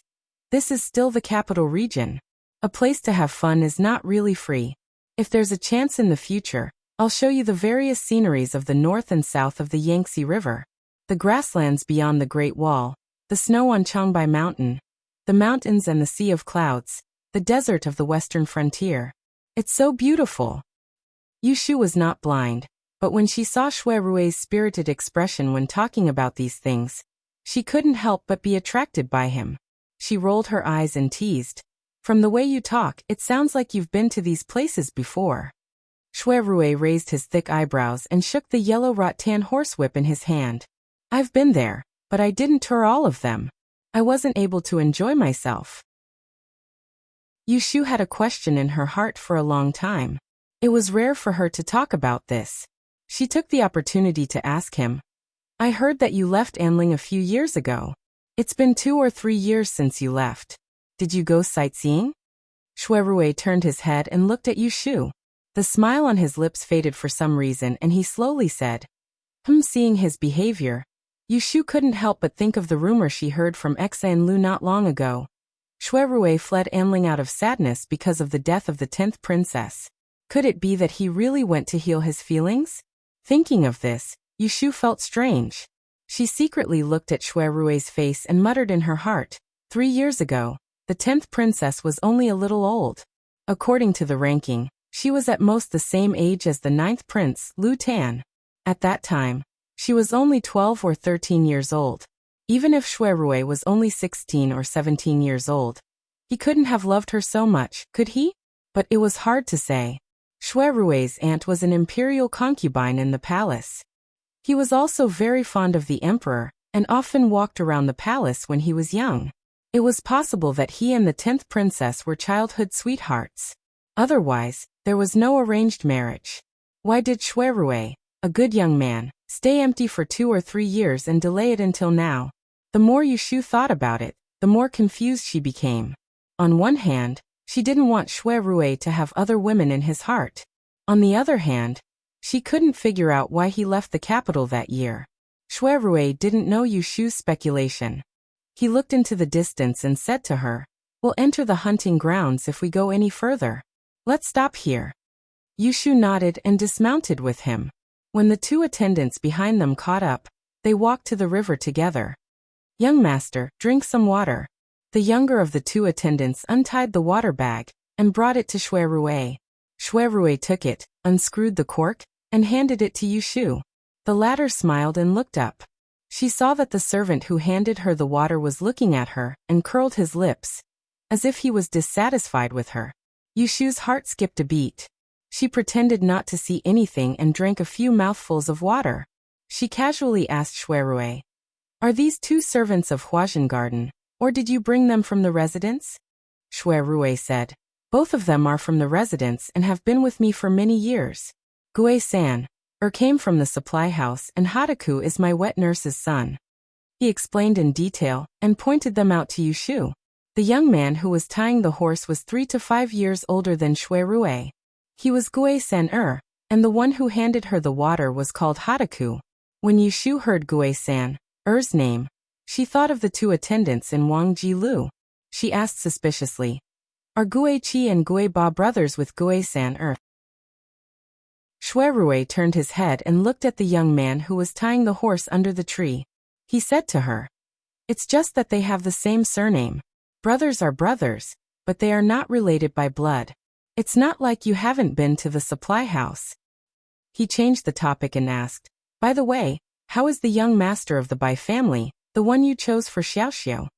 A: "This is still the capital region. A place to have fun is not really free. If there's a chance in the future, I'll show you the various sceneries of the north and south of the Yangtze River. The grasslands beyond the Great Wall, the snow on Changbai Mountain, the mountains and the sea of clouds, the desert of the western frontier. It's so beautiful." Yu Shu was not blind, but when she saw Shui Rui's spirited expression when talking about these things, she couldn't help but be attracted by him. She rolled her eyes and teased, "From the way you talk, it sounds like you've been to these places before." Shui Rui raised his thick eyebrows and shook the yellow rattan horsewhip in his hand. "I've been there, but I didn't tour all of them. I wasn't able to enjoy myself." Yu Shu had a question in her heart for a long time. It was rare for her to talk about this. She took the opportunity to ask him, "I heard that you left Anling a few years ago. It's been 2 or 3 years since you left. Did you go sightseeing?" Shui Rui turned his head and looked at Yu Shu. The smile on his lips faded for some reason and he slowly said, Seeing his behavior, Yu Shu couldn't help but think of the rumor she heard from Xan Lu not long ago. Shui Rui fled Anling out of sadness because of the death of the 10th princess. Could it be that he really went to heal his feelings? Thinking of this, Yu Shu felt strange. She secretly looked at Shui Rui's face and muttered in her heart, 3 years ago, the 10th princess was only a little old. According to the ranking, she was at most the same age as the 9th prince, Lu Tan. At that time, she was only 12 or 13 years old. Even if Shui Rui was only 16 or 17 years old, he couldn't have loved her so much, could he? But it was hard to say. Shui Rui's aunt was an imperial concubine in the palace. He was also very fond of the emperor, and often walked around the palace when he was young. It was possible that he and the 10th princess were childhood sweethearts. Otherwise, there was no arranged marriage. Why did Shui Rui, a good young man, stay empty for 2 or 3 years and delay it until now? The more Yu Shu thought about it, the more confused she became. On one hand, she didn't want Shui Rui to have other women in his heart. On the other hand, she couldn't figure out why he left the capital that year. Shui Rui didn't know Yu Shu's speculation. He looked into the distance and said to her, "We'll enter the hunting grounds if we go any further. Let's stop here." Yu Shu nodded and dismounted with him. When the 2 attendants behind them caught up, they walked to the river together. "Young master, drink some water." The younger of the 2 attendants untied the water bag and brought it to Shui Rui. Shui Rui took it, unscrewed the cork, and handed it to Yu Shu. The latter smiled and looked up. She saw that the servant who handed her the water was looking at her and curled his lips, as if he was dissatisfied with her. Yu Shu's heart skipped a beat. She pretended not to see anything and drank a few mouthfuls of water. She casually asked Shui Rui, "Are these 2 servants of Huajin Garden, or did you bring them from the residence?" Shui Rui said, "Both of them are from the residence and have been with me for many years. Gui-san, came from the supply house and Hataku is my wet nurse's son." He explained in detail and pointed them out to Yu Shu. The young man who was tying the horse was 3 to 5 years older than Shui Rui. He was Gui-san and the one who handed her the water was called Hataku. When Yu Shu heard Gui-san name, she thought of the 2 attendants in Wang Ji Lu. She asked suspiciously, "Are Gui Qi and Gui Ba brothers with Gui-san?" Shui Rui turned his head and looked at the young man who was tying the horse under the tree. He said to her, "It's just that they have the same surname. Brothers are brothers, but they are not related by blood. It's not like you haven't been to the supply house." He changed the topic and asked, "By the way, how is the young master of the Bai family, the one you chose for Xiaoxiu?"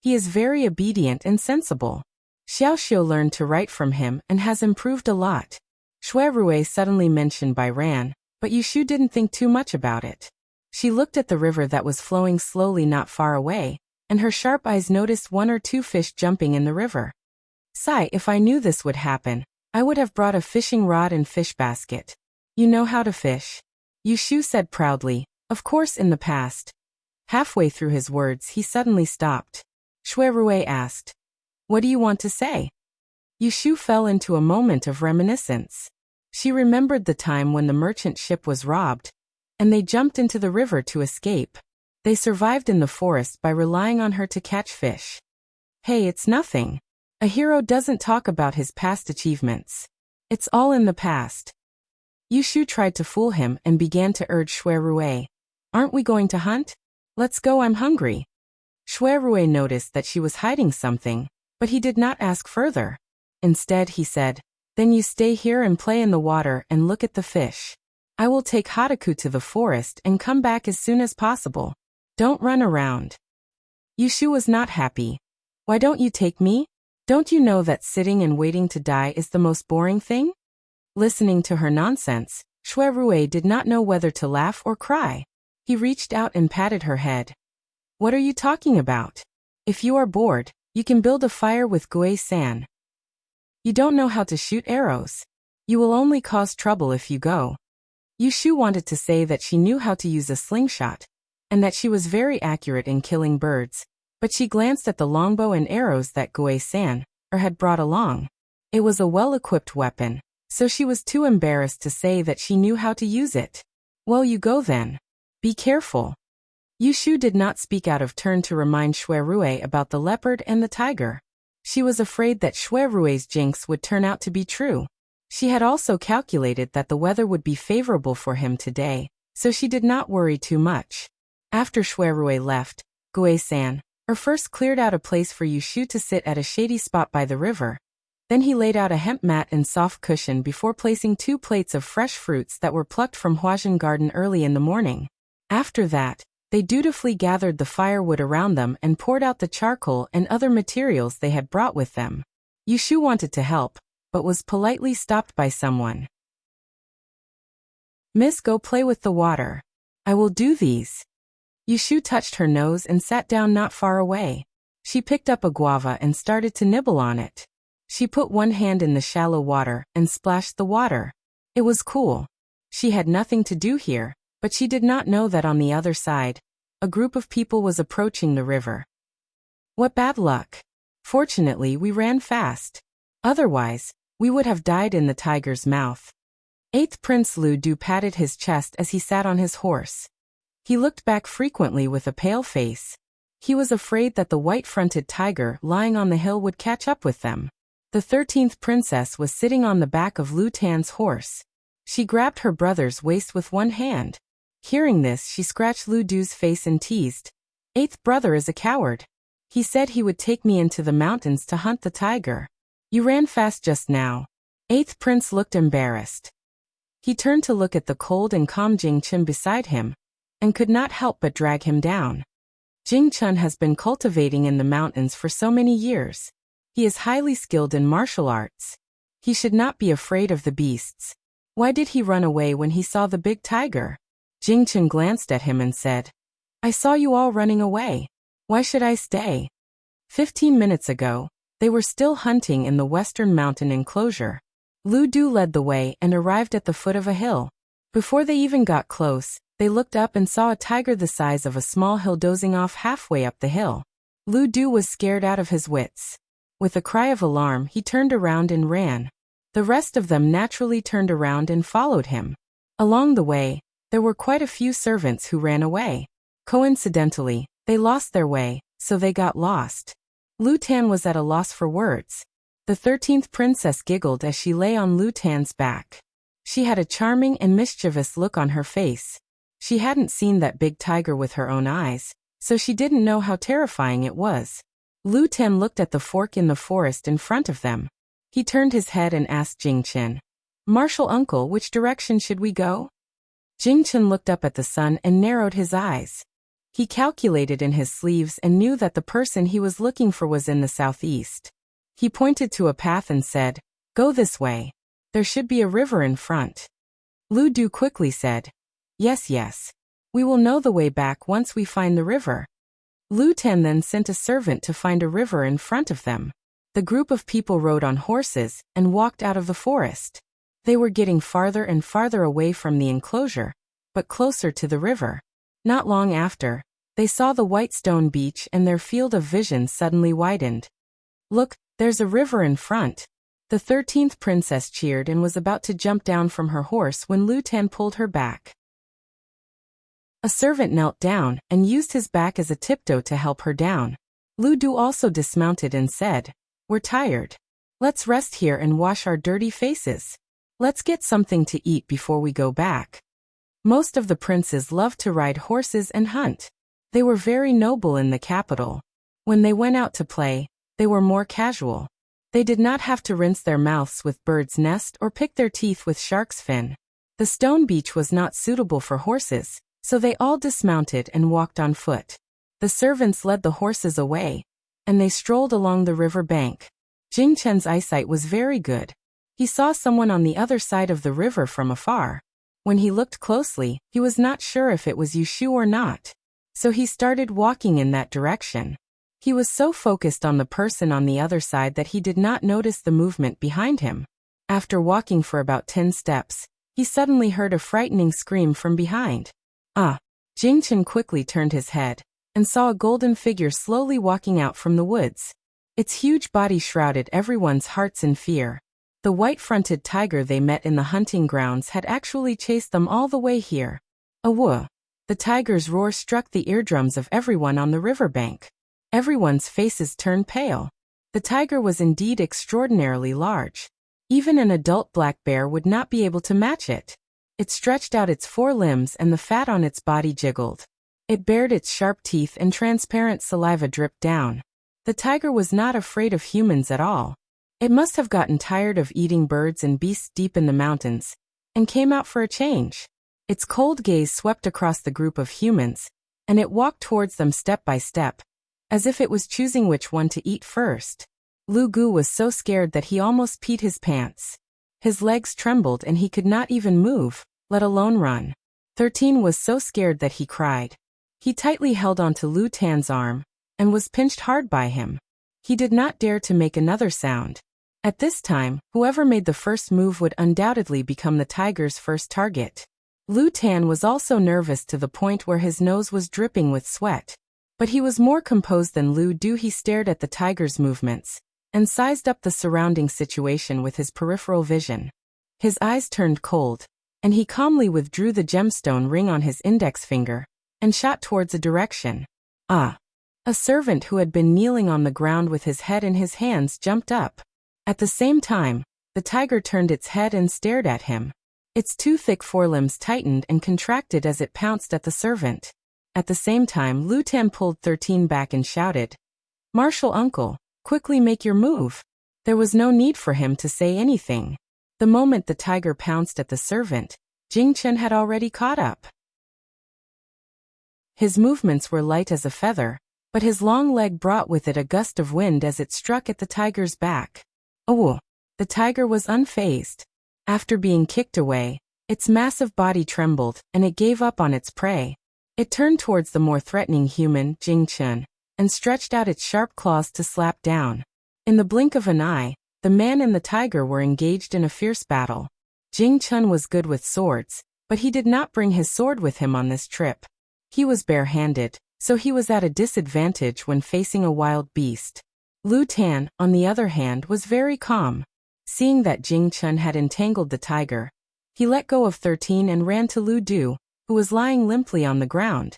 A: "He is very obedient and sensible. Xiaoxiu learned to write from him and has improved a lot." Shui Rui suddenly mentioned Bai Ran, But Yushu didn't think too much about it. She looked at the river that was flowing slowly not far away, and her sharp eyes noticed 1 or 2 fish jumping in the river. Sigh, if I knew this would happen, I would have brought a fishing rod and fish basket. You know how to fish? Yushu said proudly, of course in the past. Halfway through his words he suddenly stopped. Shuirue asked, what do you want to say? Yushu fell into a moment of reminiscence. She remembered the time when the merchant ship was robbed, and they jumped into the river to escape. They survived in the forest by relying on her to catch fish. Hey, it's nothing. A hero doesn't talk about his past achievements. It's all in the past. Yushu tried to fool him and began to urge Shuirue. Aren't we going to hunt? Let's go, I'm hungry. Shuirue noticed that she was hiding something, but he did not ask further. Instead, he said, then you stay here and play in the water and look at the fish. I will take Hataku to the forest and come back as soon as possible. Don't run around. Yushu was not happy. Why don't you take me? Don't you know that sitting and waiting to die is the most boring thing? Listening to her nonsense, Shuirue did not know whether to laugh or cry. He reached out and patted her head. What are you talking about? If you are bored, you can build a fire with Gue-san. You don't know how to shoot arrows. You will only cause trouble if you go. Yushu wanted to say that she knew how to use a slingshot, and that she was very accurate in killing birds, but she glanced at the longbow and arrows that Gue-san had brought along. It was a well-equipped weapon, so she was too embarrassed to say that she knew how to use it. Well, you go then. Be careful. Yushu did not speak out of turn to remind Shuirue about the leopard and the tiger. She was afraid that Shuirue's jinx would turn out to be true. She had also calculated that the weather would be favorable for him today, so she did not worry too much. After Shuirue left, Gue-san first cleared out a place for Yushu to sit at a shady spot by the river. Then he laid out a hemp mat and soft cushion before placing 2 plates of fresh fruits that were plucked from Huajin Garden early in the morning. After that, they dutifully gathered the firewood around them and poured out the charcoal and other materials they had brought with them. Yushu wanted to help, but was politely stopped by someone. Miss, go play with the water. I will do these. Yushu touched her nose and sat down not far away. She picked up a guava and started to nibble on it. She put one hand in the shallow water and splashed the water. It was cool. She had nothing to do here, but she did not know that on the other side, a group of people was approaching the river. What bad luck. Fortunately, we ran fast. Otherwise, we would have died in the tiger's mouth. 8th Prince Lu Du patted his chest as he sat on his horse. He looked back frequently with a pale face. He was afraid that the white-fronted tiger lying on the hill would catch up with them. The 13th princess was sitting on the back of Lu Tan's horse. She grabbed her brother's waist with one hand. Hearing this, she scratched Lu Du's face and teased, 8th brother is a coward. He said he would take me into the mountains to hunt the tiger. You ran fast just now. 8th prince looked embarrassed. He turned to look at the cold and calm Jingchun beside him, and could not help but drag him down. Jingchun has been cultivating in the mountains for so many years. He is highly skilled in martial arts. He should not be afraid of the beasts. Why did he run away when he saw the big tiger? Jingchun glanced at him and said, I saw you all running away. Why should I stay? 15 minutes ago, they were still hunting in the western mountain enclosure. Lu Du led the way and arrived at the foot of a hill. Before they even got close, they looked up and saw a tiger the size of a small hill dozing off halfway up the hill. Lu Du was scared out of his wits. With a cry of alarm, he turned around and ran. The rest of them naturally turned around and followed him. Along the way, there were quite a few servants who ran away. Coincidentally, they lost their way, so they got lost. Lu Tan was at a loss for words. The 13th princess giggled as she lay on Lu Tan's back. She had a charming and mischievous look on her face. She hadn't seen that big tiger with her own eyes, so she didn't know how terrifying it was. Lu Tan looked at the fork in the forest in front of them. He turned his head and asked Jingchun, Martial uncle, which direction should we go? Jingchun looked up at the sun and narrowed his eyes. He calculated in his sleeves and knew that the person he was looking for was in the southeast. He pointed to a path and said, Go this way. There should be a river in front. Lu Du quickly said. Yes, yes. We will know the way back once we find the river. Lu Tan then sent a servant to find a river in front of them. The group of people rode on horses and walked out of the forest. They were getting farther and farther away from the enclosure, but closer to the river. Not long after, they saw the white stone beach and their field of vision suddenly widened. Look, there's a river in front. The 13th princess cheered and was about to jump down from her horse when Lu Tan pulled her back. A servant knelt down and used his back as a tiptoe to help her down. Lu Du also dismounted and said, We're tired. Let's rest here and wash our dirty faces. Let's get something to eat before we go back. Most of the princes loved to ride horses and hunt. They were very noble in the capital. When they went out to play, they were more casual. They did not have to rinse their mouths with bird's nest or pick their teeth with shark's fin. The stone beach was not suitable for horses, so they all dismounted and walked on foot. The servants led the horses away, and they strolled along the river bank. Jing Chen's eyesight was very good. He saw someone on the other side of the river from afar. When he looked closely, he was not sure if it was Yushu or not. So he started walking in that direction. He was so focused on the person on the other side that he did not notice the movement behind him. After walking for about 10 steps, he suddenly heard a frightening scream from behind. Jing Chen quickly turned his head and saw a golden figure slowly walking out from the woods. Its huge body shrouded everyone's hearts in fear. The white-fronted tiger they met in the hunting grounds had actually chased them all the way here. Awoo! The tiger's roar struck the eardrums of everyone on the riverbank. Everyone's faces turned pale. The tiger was indeed extraordinarily large. Even an adult black bear would not be able to match it. It stretched out its 4 limbs and the fat on its body jiggled. It bared its sharp teeth and transparent saliva dripped down. The tiger was not afraid of humans at all. It must have gotten tired of eating birds and beasts deep in the mountains, and came out for a change. Its cold gaze swept across the group of humans, and it walked towards them step by step, as if it was choosing which one to eat first. Lu Gu was so scared that he almost peed his pants. His legs trembled and he could not even move, let alone run. 13 was so scared that he cried. He tightly held onto Lu Tan's arm, and was pinched hard by him. He did not dare to make another sound. At this time, whoever made the first move would undoubtedly become the tiger's first target. Lu Tan was also nervous to the point where his nose was dripping with sweat. But he was more composed than Lu Du. He stared at the tiger's movements, and sized up the surrounding situation with his peripheral vision. His eyes turned cold, and he calmly withdrew the gemstone ring on his index finger, and shot towards a direction. A servant who had been kneeling on the ground with his head in his hands jumped up. At the same time, the tiger turned its head and stared at him. Its 2 thick forelimbs tightened and contracted as it pounced at the servant. At the same time, Lu Tan pulled 13 back and shouted, Martial uncle, quickly make your move. There was no need for him to say anything. The moment the tiger pounced at the servant, Jing Chen had already caught up. His movements were light as a feather, but his long leg brought with it a gust of wind as it struck at the tiger's back. Oh! The tiger was unfazed. After being kicked away, its massive body trembled, and it gave up on its prey. It turned towards the more threatening human, Jing Chen, and stretched out its sharp claws to slap down. In the blink of an eye, the man and the tiger were engaged in a fierce battle. Jing Chen was good with swords, but he did not bring his sword with him on this trip. He was bare-handed, so he was at a disadvantage when facing a wild beast. Lu Tan, on the other hand, was very calm. Seeing that Jing Chen had entangled the tiger, he let go of 13 and ran to Lu Du, who was lying limply on the ground.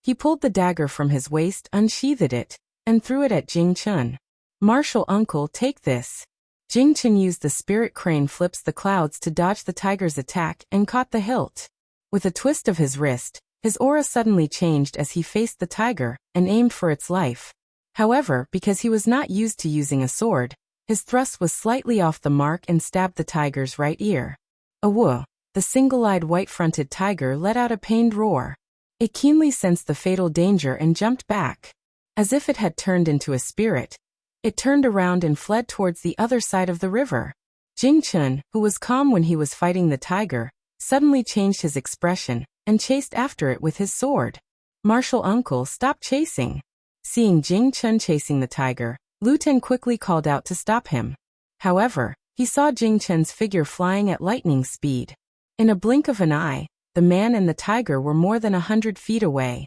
A: He pulled the dagger from his waist, unsheathed it, and threw it at Jing Chen. Martial uncle, take this. Jing Chen used the spirit crane flips the clouds to dodge the tiger's attack and caught the hilt. With a twist of his wrist, his aura suddenly changed as he faced the tiger and aimed for its life. However, because he was not used to using a sword, his thrust was slightly off the mark and stabbed the tiger's right ear. Awoo! The single-eyed white-fronted tiger let out a pained roar. It keenly sensed the fatal danger and jumped back. As if it had turned into a spirit, it turned around and fled towards the other side of the river. Jing Chen, who was calm when he was fighting the tiger, suddenly changed his expression and chased after it with his sword. Martial uncle, stop chasing. Seeing Jing Chun chasing the tiger, Lu Ten quickly called out to stop him. However, he saw Jing Chun's figure flying at lightning speed. In a blink of an eye, the man and the tiger were more than 100 feet away.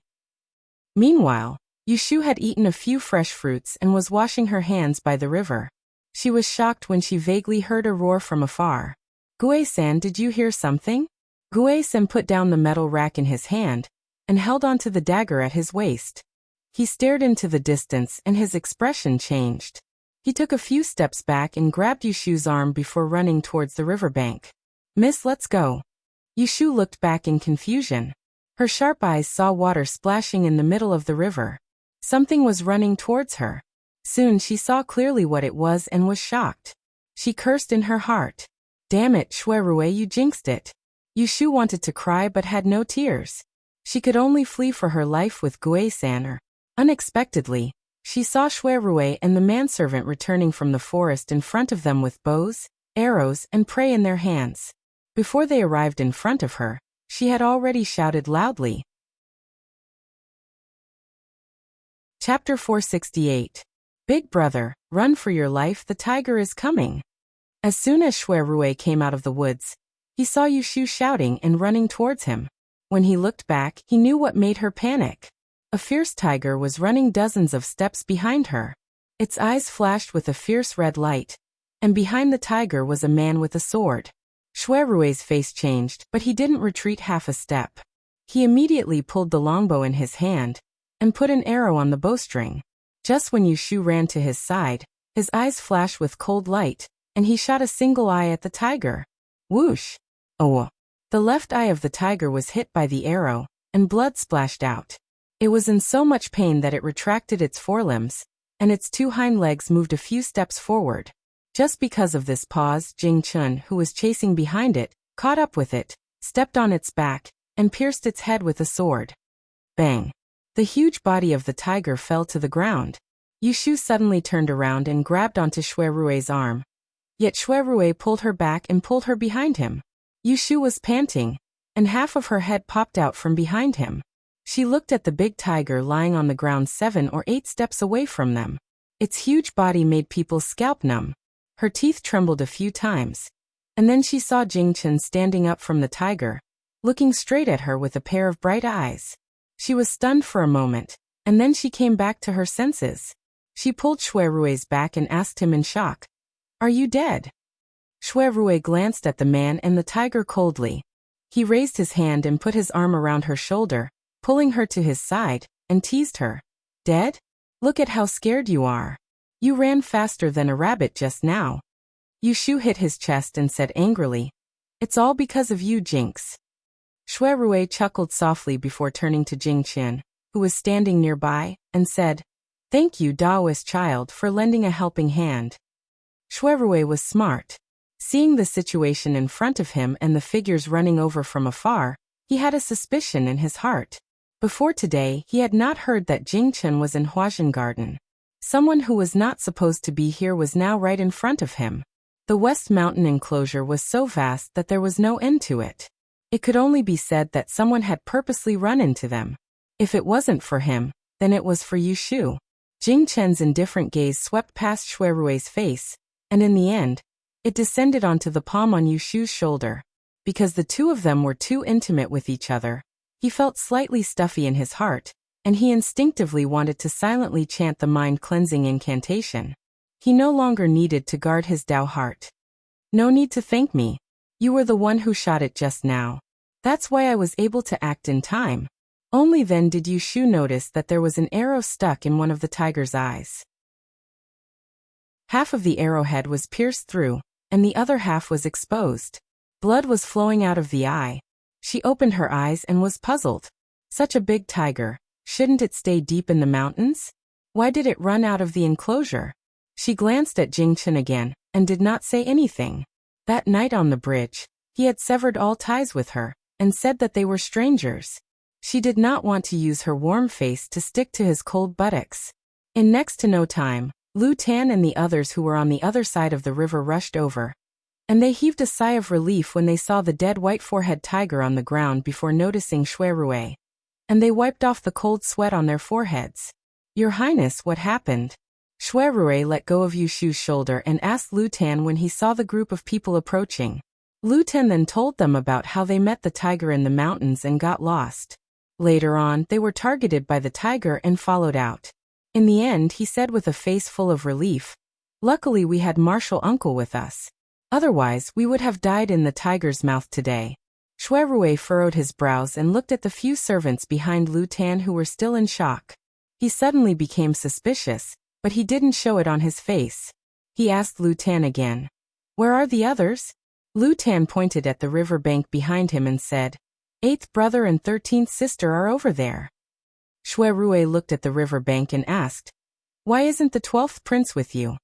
A: Meanwhile, Yushu had eaten a few fresh fruits and was washing her hands by the river. She was shocked when she vaguely heard a roar from afar. Gue-san, did you hear something? Gue-san put down the metal rack in his hand and held onto the dagger at his waist. He stared into the distance and his expression changed. He took a few steps back and grabbed Yushu's arm before running towards the riverbank. Miss, let's go. Yushu looked back in confusion. Her sharp eyes saw water splashing in the middle of the river. Something was running towards her. Soon she saw clearly what it was and was shocked. She cursed in her heart. Damn it, Shuerue, you jinxed it. Yushu wanted to cry but had no tears. She could only flee for her life with Gue-san. Unexpectedly, she saw Shuerue and the manservant returning from the forest in front of them with bows, arrows, and prey in their hands. Before they arrived in front of her, she had already shouted loudly. Chapter 468. Big brother, run for your life, the tiger is coming. As soon as Shuerue came out of the woods, he saw Yushu shouting and running towards him. When he looked back, he knew what made her panic. A fierce tiger was running dozens of steps behind her. Its eyes flashed with a fierce red light, and behind the tiger was a man with a sword. Shuerue's face changed, but he didn't retreat half a step. He immediately pulled the longbow in his hand and put an arrow on the bowstring. Just when Yushu ran to his side, his eyes flashed with cold light, and he shot a single eye at the tiger. Whoosh! Oh! The left eye of the tiger was hit by the arrow, and blood splashed out. It was in so much pain that it retracted its forelimbs, and its two hind legs moved a few steps forward. Just because of this pause, Jing Chun, who was chasing behind it, caught up with it, stepped on its back, and pierced its head with a sword. Bang! The huge body of the tiger fell to the ground. Yushu suddenly turned around and grabbed onto Shuerue's arm. Yet Shuerue pulled her back and pulled her behind him. Yushu was panting, and half of her head popped out from behind him. She looked at the big tiger lying on the ground 7 or 8 steps away from them. Its huge body made people's scalp numb. Her teeth trembled a few times. And then she saw Jing Chun standing up from the tiger, looking straight at her with a pair of bright eyes. She was stunned for a moment, and then she came back to her senses. She pulled Shuerue's back and asked him in shock, "Are you dead?" Shuerue glanced at the man and the tiger coldly. He raised his hand and put his arm around her shoulder, pulling her to his side, and teased her. "Dead? Look at how scared you are. You ran faster than a rabbit just now." Yushu hit his chest and said angrily, "It's all because of you, Jinx." Shuerue chuckled softly before turning to Jing Chun, who was standing nearby, and said, "Thank you, Daoist child, for lending a helping hand." Shuerue was smart. Seeing the situation in front of him and the figures running over from afar, he had a suspicion in his heart. Before today, he had not heard that Jing Chun was in Huajian Garden. Someone who was not supposed to be here was now right in front of him. The West Mountain enclosure was so vast that there was no end to it. It could only be said that someone had purposely run into them. If it wasn't for him, then it was for Yushu. Jing Chun's indifferent gaze swept past Shuerue's face, and in the end, it descended onto the palm on Yushu's shoulder. Because the two of them were too intimate with each other, he felt slightly stuffy in his heart, and he instinctively wanted to silently chant the mind-cleansing incantation. He no longer needed to guard his Dao heart. "No need to thank me. You were the one who shot it just now. That's why I was able to act in time." Only then did Yushu notice that there was an arrow stuck in one of the tiger's eyes. Half of the arrowhead was pierced through, and the other half was exposed. Blood was flowing out of the eye. She opened her eyes and was puzzled. Such a big tiger, shouldn't it stay deep in the mountains? Why did it run out of the enclosure? She glanced at Jing Chun again, and did not say anything. That night on the bridge, he had severed all ties with her, and said that they were strangers. She did not want to use her warm face to stick to his cold buttocks. In next to no time, Lu Tan and the others who were on the other side of the river rushed over, and they heaved a sigh of relief when they saw the dead white forehead tiger on the ground before noticing Shui Rui. And they wiped off the cold sweat on their foreheads. "Your Highness, what happened?" Shui Rui let go of Yushu's shoulder and asked Lu Tan when he saw the group of people approaching. Lu Tan then told them about how they met the tiger in the mountains and got lost. Later on, they were targeted by the tiger and followed out. In the end, he said with a face full of relief, "Luckily we had Marshal Uncle with us. Otherwise, we would have died in the tiger's mouth today." Shui Rui furrowed his brows and looked at the few servants behind Lu Tan who were still in shock. He suddenly became suspicious, but he didn't show it on his face. He asked Lu Tan again, "Where are the others?" Lu Tan pointed at the river bank behind him and said, "8th brother and 13th sister are over there." Shui Rui looked at the river bank and asked, "Why isn't the 12th prince with you?"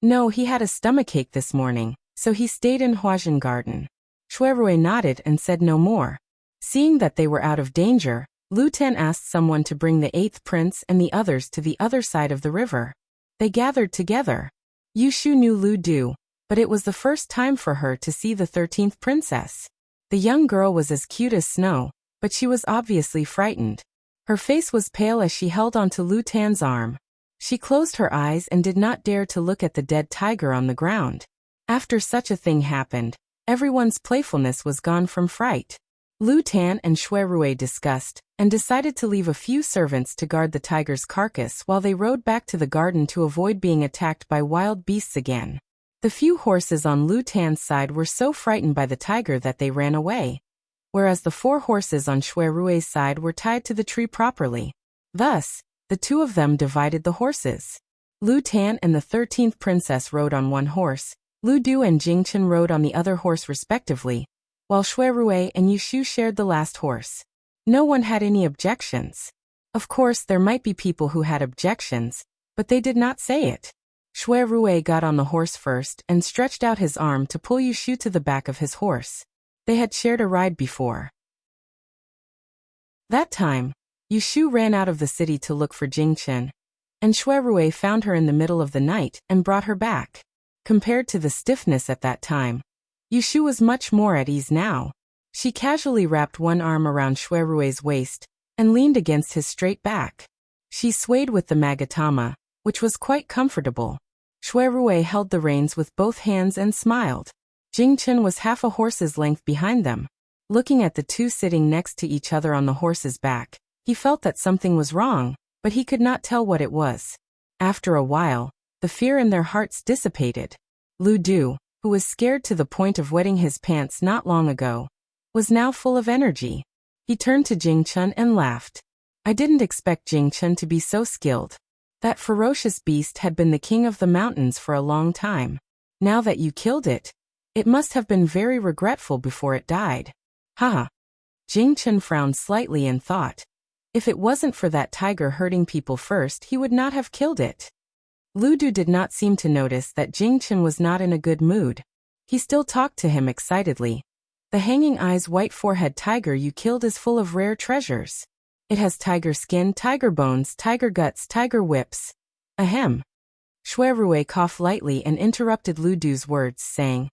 A: "No, he had a stomachache this morning, so he stayed in Huajin Garden." Shui Rui nodded and said no more. Seeing that they were out of danger, Lu Tan asked someone to bring the 8th prince and the others to the other side of the river. They gathered together. Yushu knew Lu Du, but it was the first time for her to see the 13th princess. The young girl was as cute as snow, but she was obviously frightened. Her face was pale as she held onto Lu Tan's arm. She closed her eyes and did not dare to look at the dead tiger on the ground. After such a thing happened, everyone's playfulness was gone from fright. Lu Tan and Shui Rui discussed, and decided to leave a few servants to guard the tiger's carcass while they rode back to the garden to avoid being attacked by wild beasts again. The few horses on Lu Tan's side were so frightened by the tiger that they ran away, whereas the 4 horses on Shui Rui's side were tied to the tree properly. Thus, the 2 of them divided the horses. Lu Tan and the 13th princess rode on one horse, Lu Du and Jingchen rode on the other horse respectively, while Shui Rui and Yushu shared the last horse. No one had any objections. Of course, there might be people who had objections, but they did not say it. Shui Rui got on the horse first and stretched out his arm to pull Yushu to the back of his horse. They had shared a ride before. That time, Yushu ran out of the city to look for Jingchen, and Shui Rui found her in the middle of the night and brought her back. Compared to the stiffness at that time, Yushu was much more at ease now. She casually wrapped one arm around Shui Rui's waist and leaned against his straight back. She swayed with the magatama, which was quite comfortable. Shui Rui held the reins with both hands and smiled. Jingchen was half a horse's length behind them. Looking at the 2 sitting next to each other on the horse's back, he felt that something was wrong, but he could not tell what it was. After a while, the fear in their hearts dissipated. Lu Du, who was scared to the point of wetting his pants not long ago, was now full of energy. He turned to Jingchen and laughed. "I didn't expect Jingchen to be so skilled. That ferocious beast had been the king of the mountains for a long time. Now that you killed it, it must have been very regretful before it died." Haha. Jingchen frowned slightly and thought, if it wasn't for that tiger hurting people first, he would not have killed it. Lu Du did not seem to notice that Jingchen was not in a good mood. He still talked to him excitedly. "The hanging eyes white forehead tiger you killed is full of rare treasures. It has tiger skin, tiger bones, tiger guts, tiger whips." Ahem. Shui Rui coughed lightly and interrupted Lu Du's words, saying,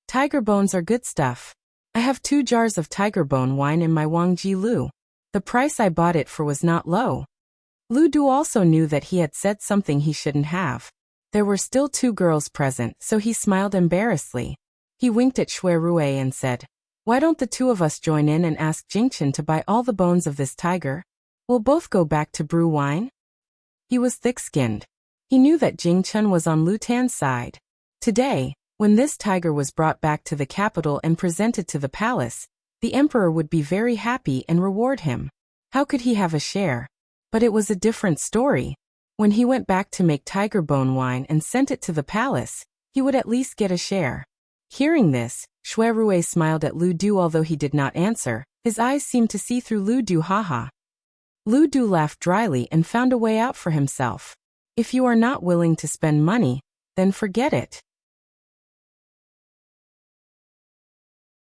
A: "Tiger bones are good stuff. I have 2 jars of tiger bone wine in my Wangji Lu. The price I bought it for was not low." Lu Du also knew that he had said something he shouldn't have. There were still 2 girls present, so he smiled embarrassedly. He winked at Shui Rui and said, "Why don't the 2 of us join in and ask Jingchen to buy all the bones of this tiger? We'll both go back to brew wine." He was thick-skinned. He knew that Jingchen was on Lu Tan's side. Today, when this tiger was brought back to the capital and presented to the palace, the emperor would be very happy and reward him. How could he have a share? But it was a different story. When he went back to make tiger bone wine and sent it to the palace, he would at least get a share. Hearing this, Shui Rui smiled at Lu Du although he did not answer. His eyes seemed to see through Lu Du. Haha. Lu Du laughed dryly and found a way out for himself. "If you are not willing to spend money, then forget it."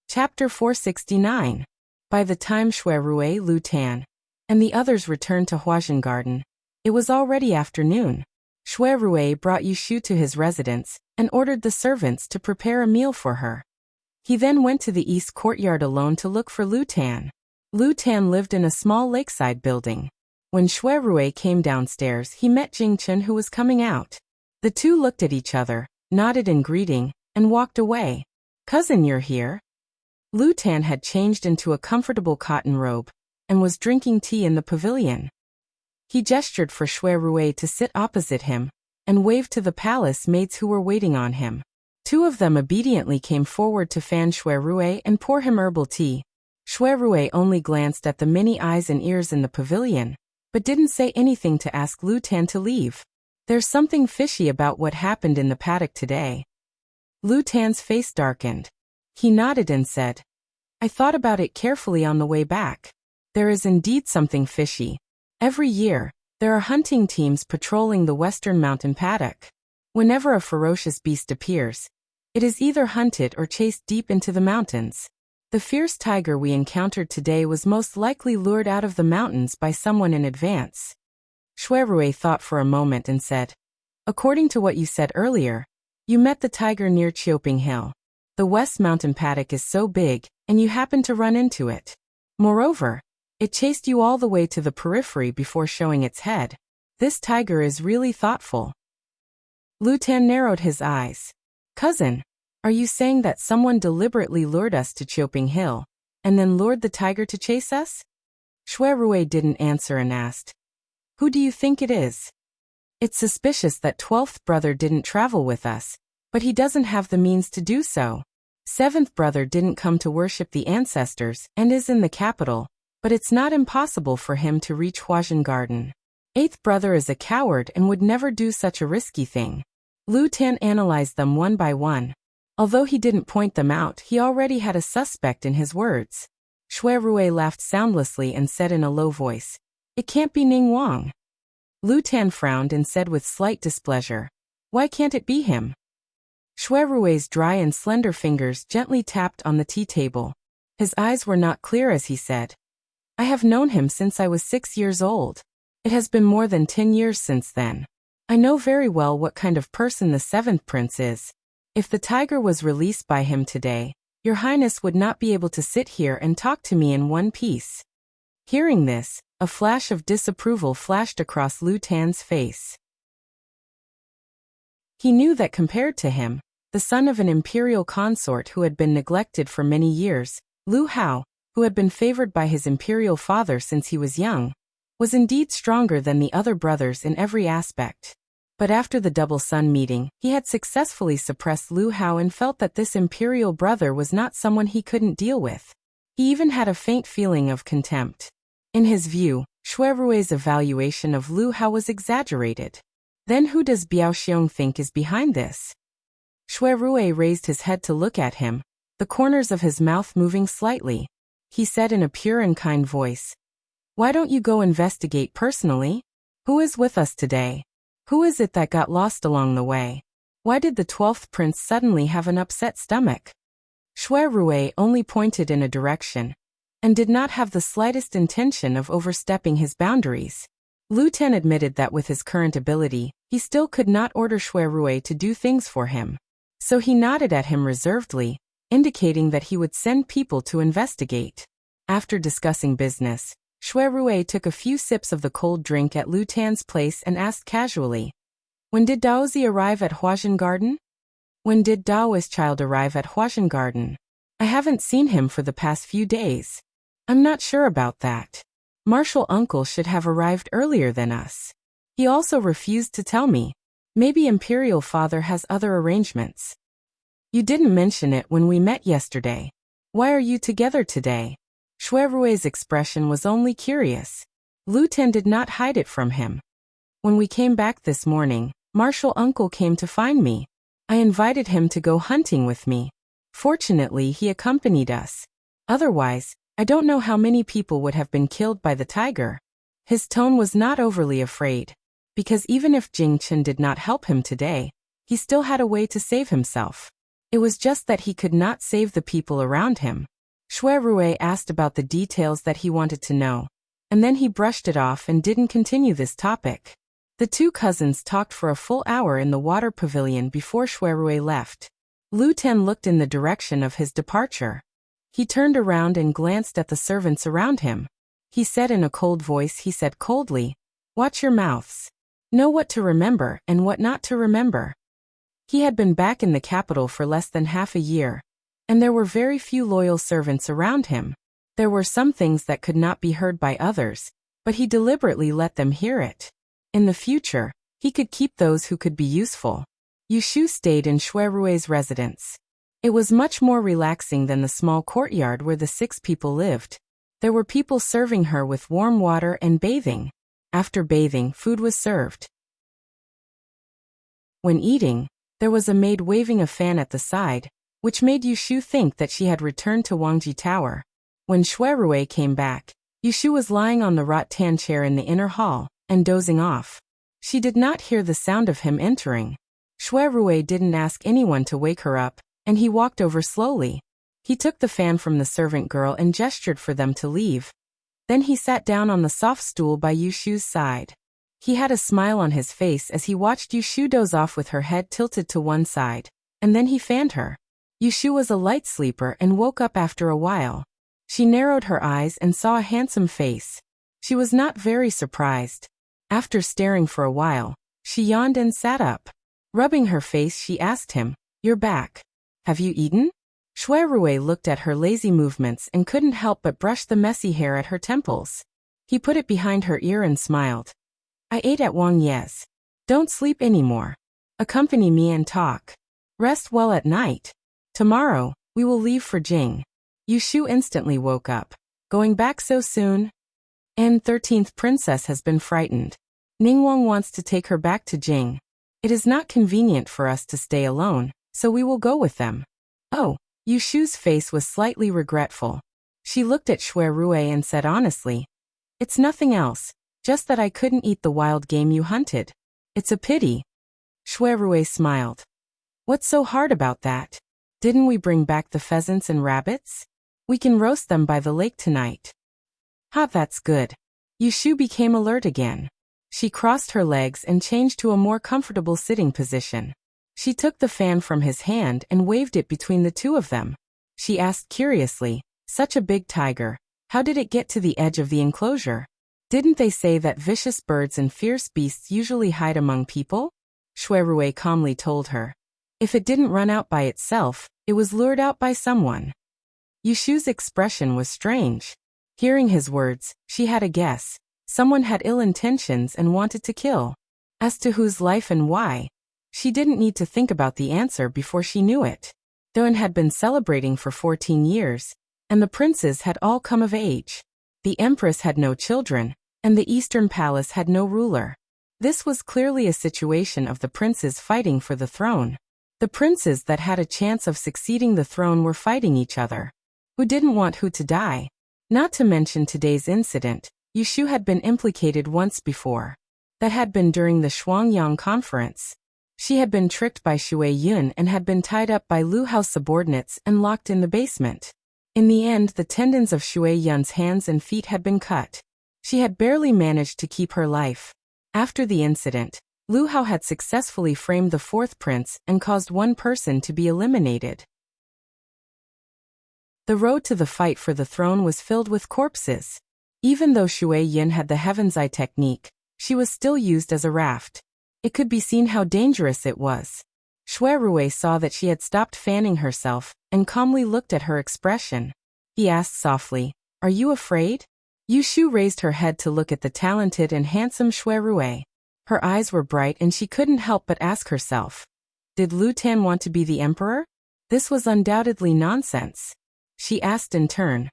A: Chapter 469. By the time Shui Rui, Lu Tan, and the others returned to Huajin Garden, it was already afternoon. Shui Rui brought Yushu to his residence and ordered the servants to prepare a meal for her. He then went to the east courtyard alone to look for Lu Tan. Lu Tan lived in a small lakeside building. When Shui Rui came downstairs, he met Jing Chen, who was coming out. The two looked at each other, nodded in greeting, and walked away. "Cousin, you're here?" Lu Tan had changed into a comfortable cotton robe and was drinking tea in the pavilion. He gestured for Shui Rui to sit opposite him and waved to the palace maids who were waiting on him. Two of them obediently came forward to fan Shui Rui and pour him herbal tea. Shui Rui only glanced at the many eyes and ears in the pavilion, but didn't say anything to ask Lu Tan to leave. "There's something fishy about what happened in the paddock today." Lu Tan's face darkened. He nodded and said, "I thought about it carefully on the way back. There is indeed something fishy. Every year, there are hunting teams patrolling the western mountain paddock. Whenever a ferocious beast appears, it is either hunted or chased deep into the mountains. The fierce tiger we encountered today was most likely lured out of the mountains by someone in advance." Shui Rui thought for a moment and said, "According to what you said earlier, you met the tiger near Chioping Hill. The West Mountain paddock is so big, and you happened to run into it. Moreover, it chased you all the way to the periphery before showing its head. This tiger is really thoughtful." Lu Tan narrowed his eyes. "Cousin, are you saying that someone deliberately lured us to Chioping Hill, and then lured the tiger to chase us?" Shui Rui didn't answer and asked, "Who do you think it is?" "It's suspicious that 12th brother didn't travel with us, but he doesn't have the means to do so. 7th brother didn't come to worship the ancestors and is in the capital, but it's not impossible for him to reach Huajin Garden. 8th brother is a coward and would never do such a risky thing." Lu Tan analyzed them one by one. Although he didn't point them out, he already had a suspect in his words. Shui Rui laughed soundlessly and said in a low voice, "It can't be Ning Wang." Lu Tan frowned and said with slight displeasure, "Why can't it be him?" Shui Rui's dry and slender fingers gently tapped on the tea table. His eyes were not clear as he said, "I have known him since I was 6 years old. It has been more than 10 years since then. I know very well what kind of person the 7th prince is. If the tiger was released by him today, Your Highness would not be able to sit here and talk to me in one piece." Hearing this, a flash of disapproval flashed across Lu Tan's face. He knew that compared to him, the son of an imperial consort who had been neglected for many years, Lu Hao, who had been favored by his imperial father since he was young, was indeed stronger than the other brothers in every aspect. But after the double sun meeting, he had successfully suppressed Lu Hao and felt that this imperial brother was not someone he couldn't deal with. He even had a faint feeling of contempt. In his view, Shui Rui's evaluation of Lu Hao was exaggerated. Then who does Biao Xiong think is behind this? Shui Rui raised his head to look at him, the corners of his mouth moving slightly. He said in a pure and kind voice, "Why don't you go investigate personally? Who is with us today? Who is it that got lost along the way? Why did the 12th prince suddenly have an upset stomach?" Shui Rui only pointed in a direction, and did not have the slightest intention of overstepping his boundaries. Lu Tan admitted that with his current ability, he still could not order Shui Rui to do things for him. So he nodded at him reservedly, indicating that he would send people to investigate. After discussing business, Shui Rui took a few sips of the cold drink at Lu Tan's place and asked casually, "When did Daozi arrive at Huajin Garden?" "When did Dao's child arrive at Huajin Garden?" "I haven't seen him for the past few days." "I'm not sure about that. Martial uncle should have arrived earlier than us. He also refused to tell me. Maybe Imperial father has other arrangements." "You didn't mention it when we met yesterday. Why are you together today?" Shui Rui's expression was only curious. Lu Tan did not hide it from him. "When we came back this morning, Martial uncle came to find me. I invited him to go hunting with me. Fortunately, he accompanied us. Otherwise, I don't know how many people would have been killed by the tiger." His tone was not overly afraid, because even if Jing Chen did not help him today, he still had a way to save himself. It was just that he could not save the people around him. Shui Rui asked about the details that he wanted to know, and then he brushed it off and didn't continue this topic. The two cousins talked for a full hour in the water pavilion before Shuirui left. Lu Ten looked in the direction of his departure. He turned around and glanced at the servants around him. He said in a cold voice, he said coldly, "Watch your mouths. Know what to remember and what not to remember." He had been back in the capital for less than half a year, and there were very few loyal servants around him. There were some things that could not be heard by others, but he deliberately let them hear it. In the future, he could keep those who could be useful. Yushu stayed in Shuirui's residence. It was much more relaxing than the small courtyard where the 6 people lived. There were people serving her with warm water and bathing. After bathing, food was served. When eating, there was a maid waving a fan at the side, which made Yushu think that she had returned to Wangji Tower. When Shuirui came back, Yushu was lying on the rattan chair in the inner hall, and dozing off. She did not hear the sound of him entering. Shuirui didn't ask anyone to wake her up, and he walked over slowly. He took the fan from the servant girl and gestured for them to leave. Then he sat down on the soft stool by Yushu's side. He had a smile on his face as he watched Yushu doze off with her head tilted to one side, and then he fanned her. Yushu was a light sleeper and woke up after a while. She narrowed her eyes and saw a handsome face. She was not very surprised. After staring for a while, she yawned and sat up. Rubbing her face, she asked him, "You're back. Have you eaten?" Shuirui looked at her lazy movements and couldn't help but brush the messy hair at her temples. He put it behind her ear and smiled. "I ate at Wang Ye's. Don't sleep anymore. Accompany me and talk. Rest well at night. Tomorrow, we will leave for Jing." Yushu instantly woke up. "Going back so soon?" And 13th princess has been frightened. Ningguang wants to take her back to Jing. It is not convenient for us to stay alone, so we will go with them. "Oh." Yushu's face was slightly regretful. She looked at Shuirui and said honestly, "It's nothing else, just that I couldn't eat the wild game you hunted. It's a pity." Shuirui smiled. "What's so hard about that? Didn't we bring back the pheasants and rabbits? We can roast them by the lake tonight." "Ha, that's good." Yushu became alert again. She crossed her legs and changed to a more comfortable sitting position. She took the fan from his hand and waved it between the two of them. She asked curiously, "Such a big tiger, how did it get to the edge of the enclosure? Didn't they say that vicious birds and fierce beasts usually hide among people?" Shuirui calmly told her. "If it didn't run out by itself, it was lured out by someone." Yushu's expression was strange. Hearing his words, she had a guess. Someone had ill intentions and wanted to kill. As to whose life and why, she didn't need to think about the answer before she knew it. Doan had been celebrating for 14 years, and the princes had all come of age. The empress had no children, and the Eastern Palace had no ruler. This was clearly a situation of the princes fighting for the throne. The princes that had a chance of succeeding the throne were fighting each other. Who didn't want who to die? Not to mention today's incident, Yushu had been implicated once before. That had been during the Shuangyang conference. She had been tricked by Shui Yun and had been tied up by Lu Hao's subordinates and locked in the basement. In the end, the tendons of Shui Yun's hands and feet had been cut. She had barely managed to keep her life. After the incident, Lu Hao had successfully framed the 4th prince and caused one person to be eliminated. The road to the fight for the throne was filled with corpses. Even though Shui Yun had the Heaven's Eye technique, she was still used as a raft. It could be seen how dangerous it was. Shuirui saw that she had stopped fanning herself and calmly looked at her expression. He asked softly, "Are you afraid?" Yushu raised her head to look at the talented and handsome Shuirui. Her eyes were bright and she couldn't help but ask herself, did Lu Tan want to be the emperor? This was undoubtedly nonsense. She asked in turn,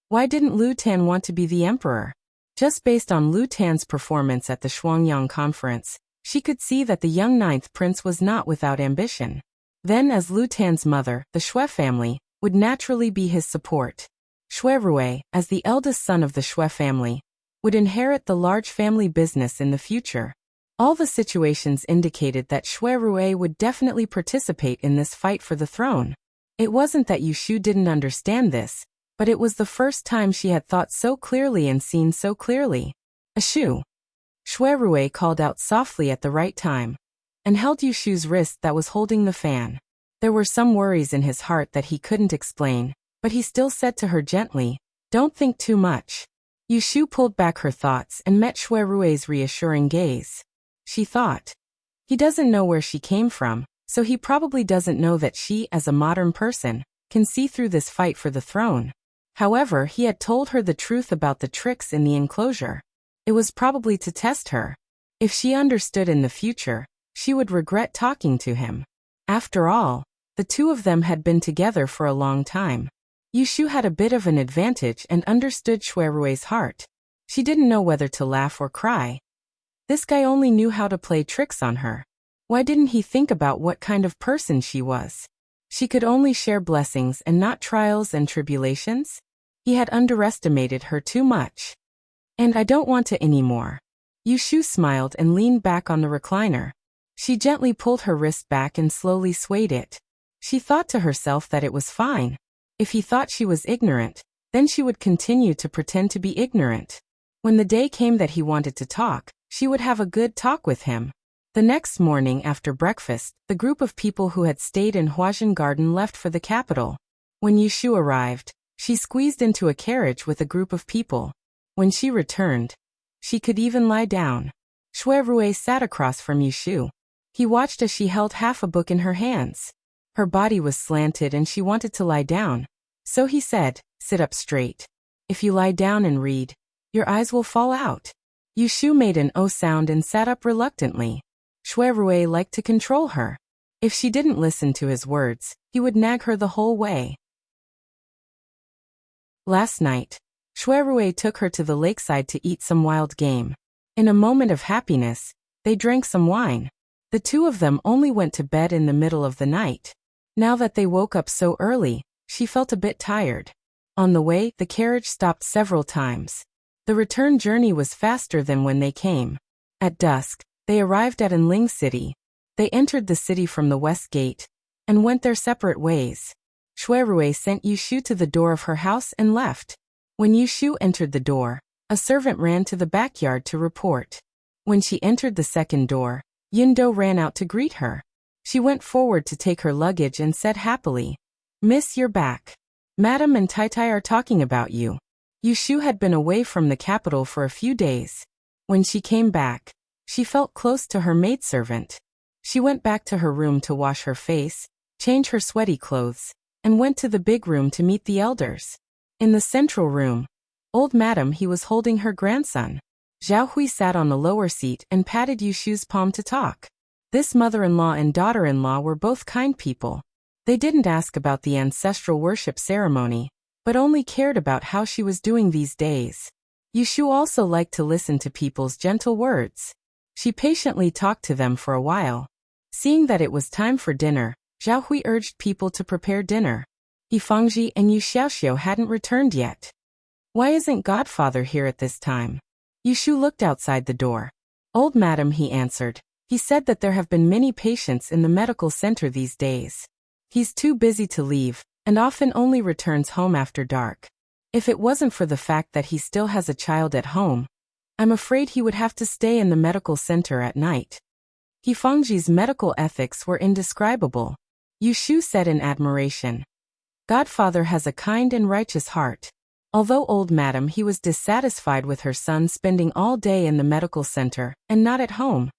A: why didn't Lu Tan want to be the emperor? Just based on Lu Tan's performance at the Shuangyang conference, she could see that the young 9th prince was not without ambition. Then as Lu Tan's mother, the Shui family, would naturally be his support. Shuirui, as the eldest son of the Shui family, would inherit the large family business in the future. All the situations indicated that Shuirui would definitely participate in this fight for the throne. It wasn't that Yushu didn't understand this, but it was the first time she had thought so clearly and seen so clearly. Ashu. Shui called out softly at the right time and held Yushu's wrist that was holding the fan. There were some worries in his heart that he couldn't explain, but he still said to her gently, "Don't think too much." Yushu pulled back her thoughts and met Shui's reassuring gaze. She thought, he doesn't know where she came from, so he probably doesn't know that she, as a modern person, can see through this fight for the throne. However, he had told her the truth about the tricks in the enclosure. It was probably to test her. If she understood in the future, she would regret talking to him. After all, the two of them had been together for a long time. Yushu had a bit of an advantage and understood Shui's heart. She didn't know whether to laugh or cry. This guy only knew how to play tricks on her. Why didn't he think about what kind of person she was? She could only share blessings and not trials and tribulations? He had underestimated her too much. And I don't want to anymore. Yushu smiled and leaned back on the recliner. She gently pulled her wrist back and slowly swayed it. She thought to herself that it was fine. If he thought she was ignorant, then she would continue to pretend to be ignorant. When the day came that he wanted to talk, she would have a good talk with him. The next morning after breakfast, the group of people who had stayed in Huajian Garden left for the capital. When Yushu arrived, she squeezed into a carriage with a group of people. When she returned, she could even lie down. Shui sat across from Yushu. He watched as she held half a book in her hands. Her body was slanted and she wanted to lie down. So he said, "Sit up straight. If you lie down and read, your eyes will fall out." Yushu made an "oh" sound and sat up reluctantly. Shui liked to control her. If she didn't listen to his words, he would nag her the whole way. Last night, Shui took her to the lakeside to eat some wild game. In a moment of happiness, they drank some wine. The two of them only went to bed in the middle of the night. Now that they woke up so early, she felt a bit tired. On the way, the carriage stopped several times. The return journey was faster than when they came. At dusk, they arrived at Anling City. They entered the city from the west gate and went their separate ways. Shui sent Yushu to the door of her house and left. When Yushu entered the door, a servant ran to the backyard to report. When she entered the second door, Yindo ran out to greet her. She went forward to take her luggage and said happily, "Miss, you're back. Madam and Tai are talking about you." Yushu had been away from the capital for a few days. When she came back, she felt close to her maidservant. She went back to her room to wash her face, change her sweaty clothes, and went to the big room to meet the elders. In the central room, old Madam He was holding her grandson. Zhao Hui sat on the lower seat and patted Yushu's palm to talk. This mother-in-law and daughter-in-law were both kind people. They didn't ask about the ancestral worship ceremony, but only cared about how she was doing these days. Yushu also liked to listen to people's gentle words. She patiently talked to them for a while. Seeing that it was time for dinner, Zhao Hui urged people to prepare dinner. He Fangji and Yu Xiaoxiu hadn't returned yet. "Why isn't Godfather here at this time?" Yushu looked outside the door. "Old Madam," he answered. "He said that there have been many patients in the medical center these days. He's too busy to leave, and often only returns home after dark. If it wasn't for the fact that he still has a child at home, I'm afraid he would have to stay in the medical center at night." He Fangji's medical ethics were indescribable. Yushu said in admiration, "Godfather has a kind and righteous heart." Although old Madam He was dissatisfied with her son spending all day in the medical center and not at home,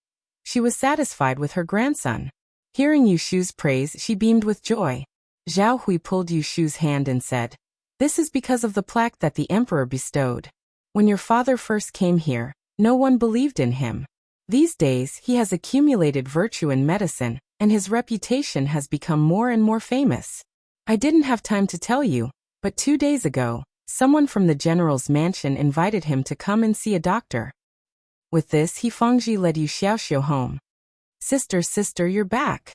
A: she was satisfied with her grandson. Hearing Yushu's praise, she beamed with joy. Zhao Hui pulled Yushu's hand and said, "This is because of the plaque that the emperor bestowed. When your father first came here, no one believed in him. These days, he has accumulated virtue in medicine, and his reputation has become more and more famous. I didn't have time to tell you, but 2 days ago, someone from the general's mansion invited him to come and see a doctor." With this, He Fangji led Yu Xiaoxiu home. Sister, you're back."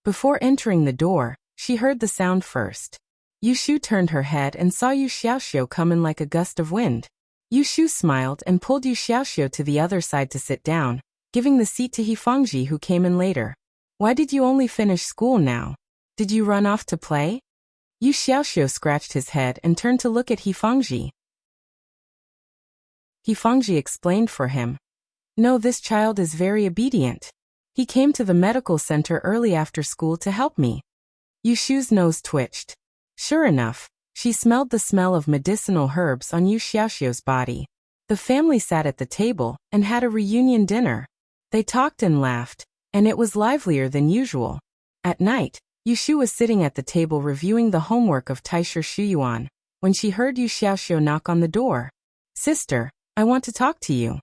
A: Before entering the door, she heard the sound first. Yushu turned her head and saw Yu Xiaoxiu come in like a gust of wind. Yushu smiled and pulled Yu Xiaoxiu to the other side to sit down, giving the seat to He Fangji, who came in later. "Why did you only finish school now? Did you run off to play?" Yu Xiaoxiu scratched his head and turned to look at He Fangji. He Fangji explained for him. No, this child is very obedient. He came to the medical center early after school to help me. Yushu's nose twitched. Sure enough, she smelled the smell of medicinal herbs on Yu Xiaoxiu's body. The family sat at the table and had a reunion dinner. They talked and laughed, and it was livelier than usual. At night, Yushu was sitting at the table reviewing the homework of Taisher Shuyuan, when she heard Yu Xiaoxiu knock on the door. Sister, I want to talk to you.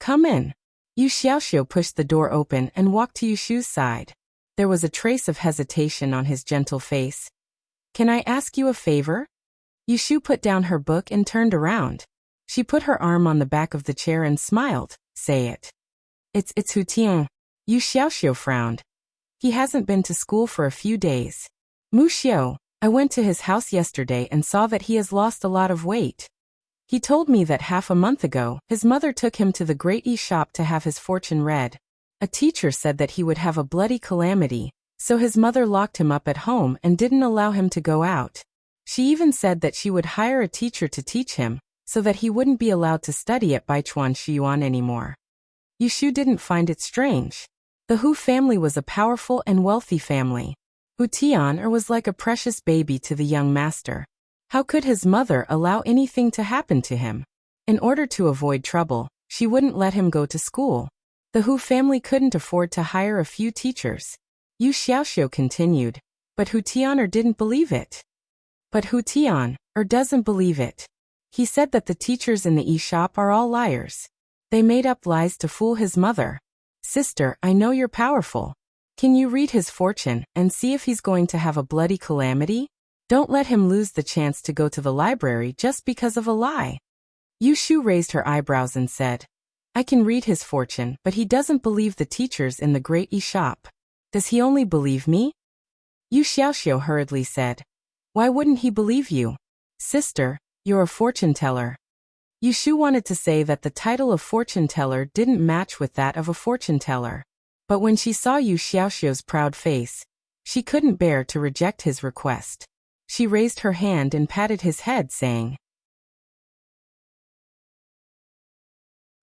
A: Come in. Yu Xiaoxiu pushed the door open and walked to Yushu's side. There was a trace of hesitation on his gentle face. Can I ask you a favor? Yushu put down her book and turned around. She put her arm on the back of the chair and smiled. Say it. It's Hu Tian. Yu Xiaoxiu frowned. He hasn't been to school for a few days. Mu Xiu, I went to his house yesterday and saw that he has lost a lot of weight. He told me that half a month ago, his mother took him to the Great E shop to have his fortune read. A teacher said that he would have a bloody calamity, so his mother locked him up at home and didn't allow him to go out. She even said that she would hire a teacher to teach him, so that he wouldn't be allowed to study at Baichuan Shiyuan anymore. Yushu didn't find it strange. The Hu family was a powerful and wealthy family. Hu Tian was like a precious baby to the young master. How could his mother allow anything to happen to him? In order to avoid trouble, she wouldn't let him go to school. The Hu family couldn't afford to hire a few teachers. Yu Xiaoxiu continued, but Hu Tian didn't believe it. But Hu Tian doesn't believe it. He said that the teachers in the e-shop are all liars. They made up lies to fool his mother. Sister, I know you're powerful. Can you read his fortune and see if he's going to have a bloody calamity? Don't let him lose the chance to go to the library just because of a lie. Yushu raised her eyebrows and said, I can read his fortune, but he doesn't believe the teachers in the Great E shop. Does he only believe me? Yu Xiaoxiu hurriedly said, Why wouldn't he believe you? Sister, you're a fortune teller. Yushu wanted to say that the title of fortune teller didn't match with that of a fortune teller. But when she saw Yu Xiaoxiu's proud face, she couldn't bear to reject his request. She raised her hand and patted his head, saying,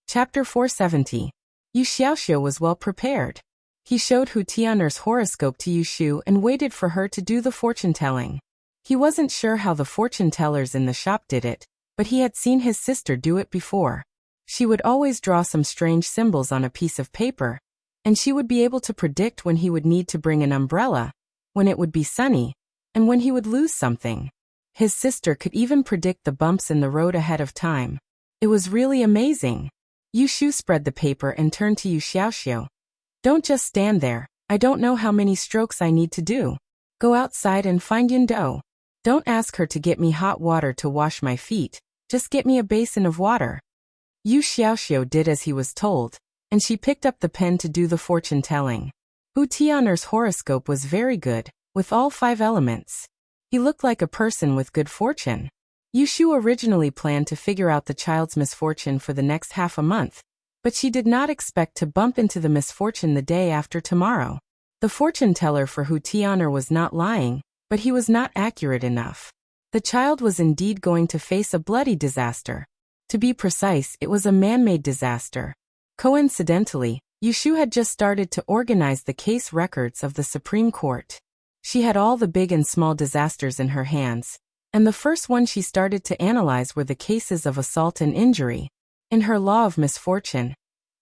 A: Chapter 470. Yu Xiaoxiu was well prepared. He showed Hu Tian's horoscope to Yushu and waited for her to do the fortune-telling. He wasn't sure how the fortune-tellers in the shop did it, but he had seen his sister do it before. She would always draw some strange symbols on a piece of paper, and she would be able to predict when he would need to bring an umbrella, when it would be sunny, and when he would lose something. His sister could even predict the bumps in the road ahead of time. It was really amazing. Yushu spread the paper and turned to Yu Xiaoxiu. Don't just stand there. I don't know how many strokes I need to do. Go outside and find Yindo. Don't ask her to get me hot water to wash my feet. Just get me a basin of water. Yu Xiaoxiu did as he was told, and she picked up the pen to do the fortune-telling. Hu Tian's horoscope was very good, with all 5 elements. He looked like a person with good fortune. Yushu originally planned to figure out the child's misfortune for the next half a month, but she did not expect to bump into the misfortune the day after tomorrow. The fortune teller for Hu Tian was not lying, but he was not accurate enough. The child was indeed going to face a bloody disaster. To be precise, it was a man-made disaster. Coincidentally, Yushu had just started to organize the case records of the Supreme Court. She had all the big and small disasters in her hands, and the first one she started to analyze were the cases of assault and injury. In her law of misfortune,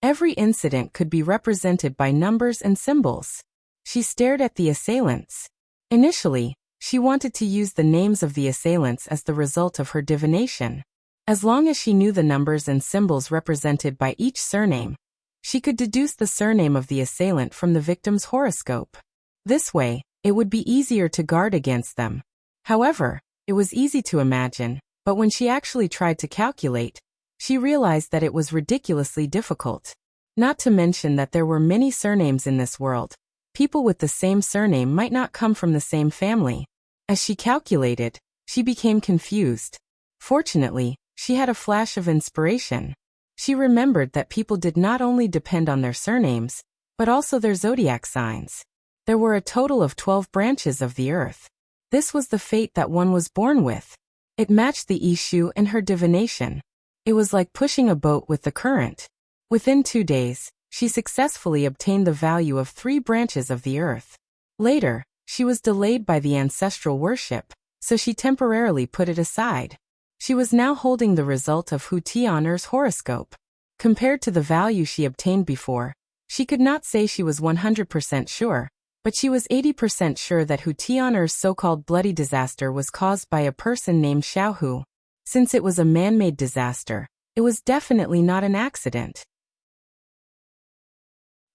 A: every incident could be represented by numbers and symbols. She stared at the assailants. Initially, she wanted to use the names of the assailants as the result of her divination. As long as she knew the numbers and symbols represented by each surname, she could deduce the surname of the assailant from the victim's horoscope. This way, it would be easier to guard against them. However, it was easy to imagine, but when she actually tried to calculate, she realized that it was ridiculously difficult. Not to mention that there were many surnames in this world. People with the same surname might not come from the same family. As she calculated, she became confused. Fortunately, she had a flash of inspiration. She remembered that people did not only depend on their surnames, but also their zodiac signs. There were a total of 12 branches of the earth. This was the fate that one was born with. It matched the issue and her divination. It was like pushing a boat with the current. Within 2 days, she successfully obtained the value of 3 branches of the earth. Later, she was delayed by the ancestral worship, so she temporarily put it aside. She was now holding the result of Hu Tian'er's horoscope. Compared to the value she obtained before, she could not say she was 100% sure, but she was 80% sure that Hu Tian'er's so-called bloody disaster was caused by a person named Xiao Hu. Since it was a man-made disaster, it was definitely not an accident.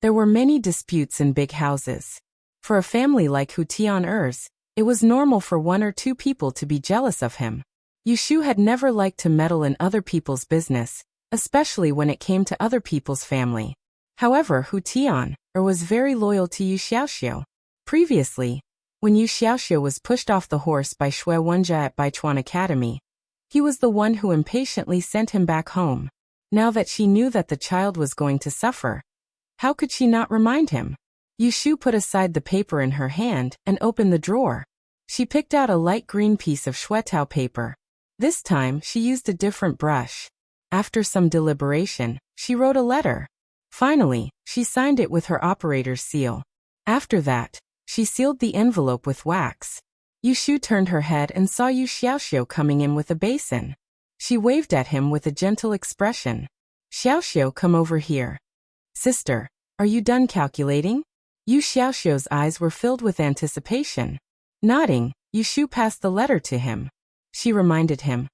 A: There were many disputes in big houses. For a family like Hu Tian'er's, it was normal for 1 or 2 people to be jealous of him. Yushu had never liked to meddle in other people's business, especially when it came to other people's family. However, Hu Tian'er was very loyal to Yu Xiaoxiu. Previously, when Yu Xiaoxiu was pushed off the horse by Shui Wenjia at Baichuan Academy, he was the one who impatiently sent him back home. Now that she knew that the child was going to suffer, how could she not remind him? Yushu put aside the paper in her hand and opened the drawer. She picked out a light green piece of shuetao paper. This time, she used a different brush. After some deliberation, she wrote a letter. Finally, she signed it with her operator's seal. After that, she sealed the envelope with wax. Yushu turned her head and saw Yu Xiaoxiu coming in with a basin. She waved at him with a gentle expression. "Xiaoxiu, come over here." "Sister, are you done calculating?" Yu Xiaoxiu's eyes were filled with anticipation. Nodding, Yushu passed the letter to him. She reminded him.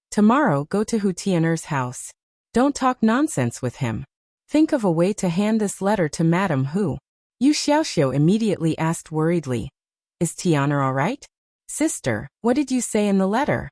A: "Tomorrow go to Hu Tian'er's house. Don't talk nonsense with him. Think of a way to hand this letter to Madame Hu." Yu Xiaoxiu immediately asked worriedly, "Is Tian'er all right?" "Sister, what did you say in the letter?"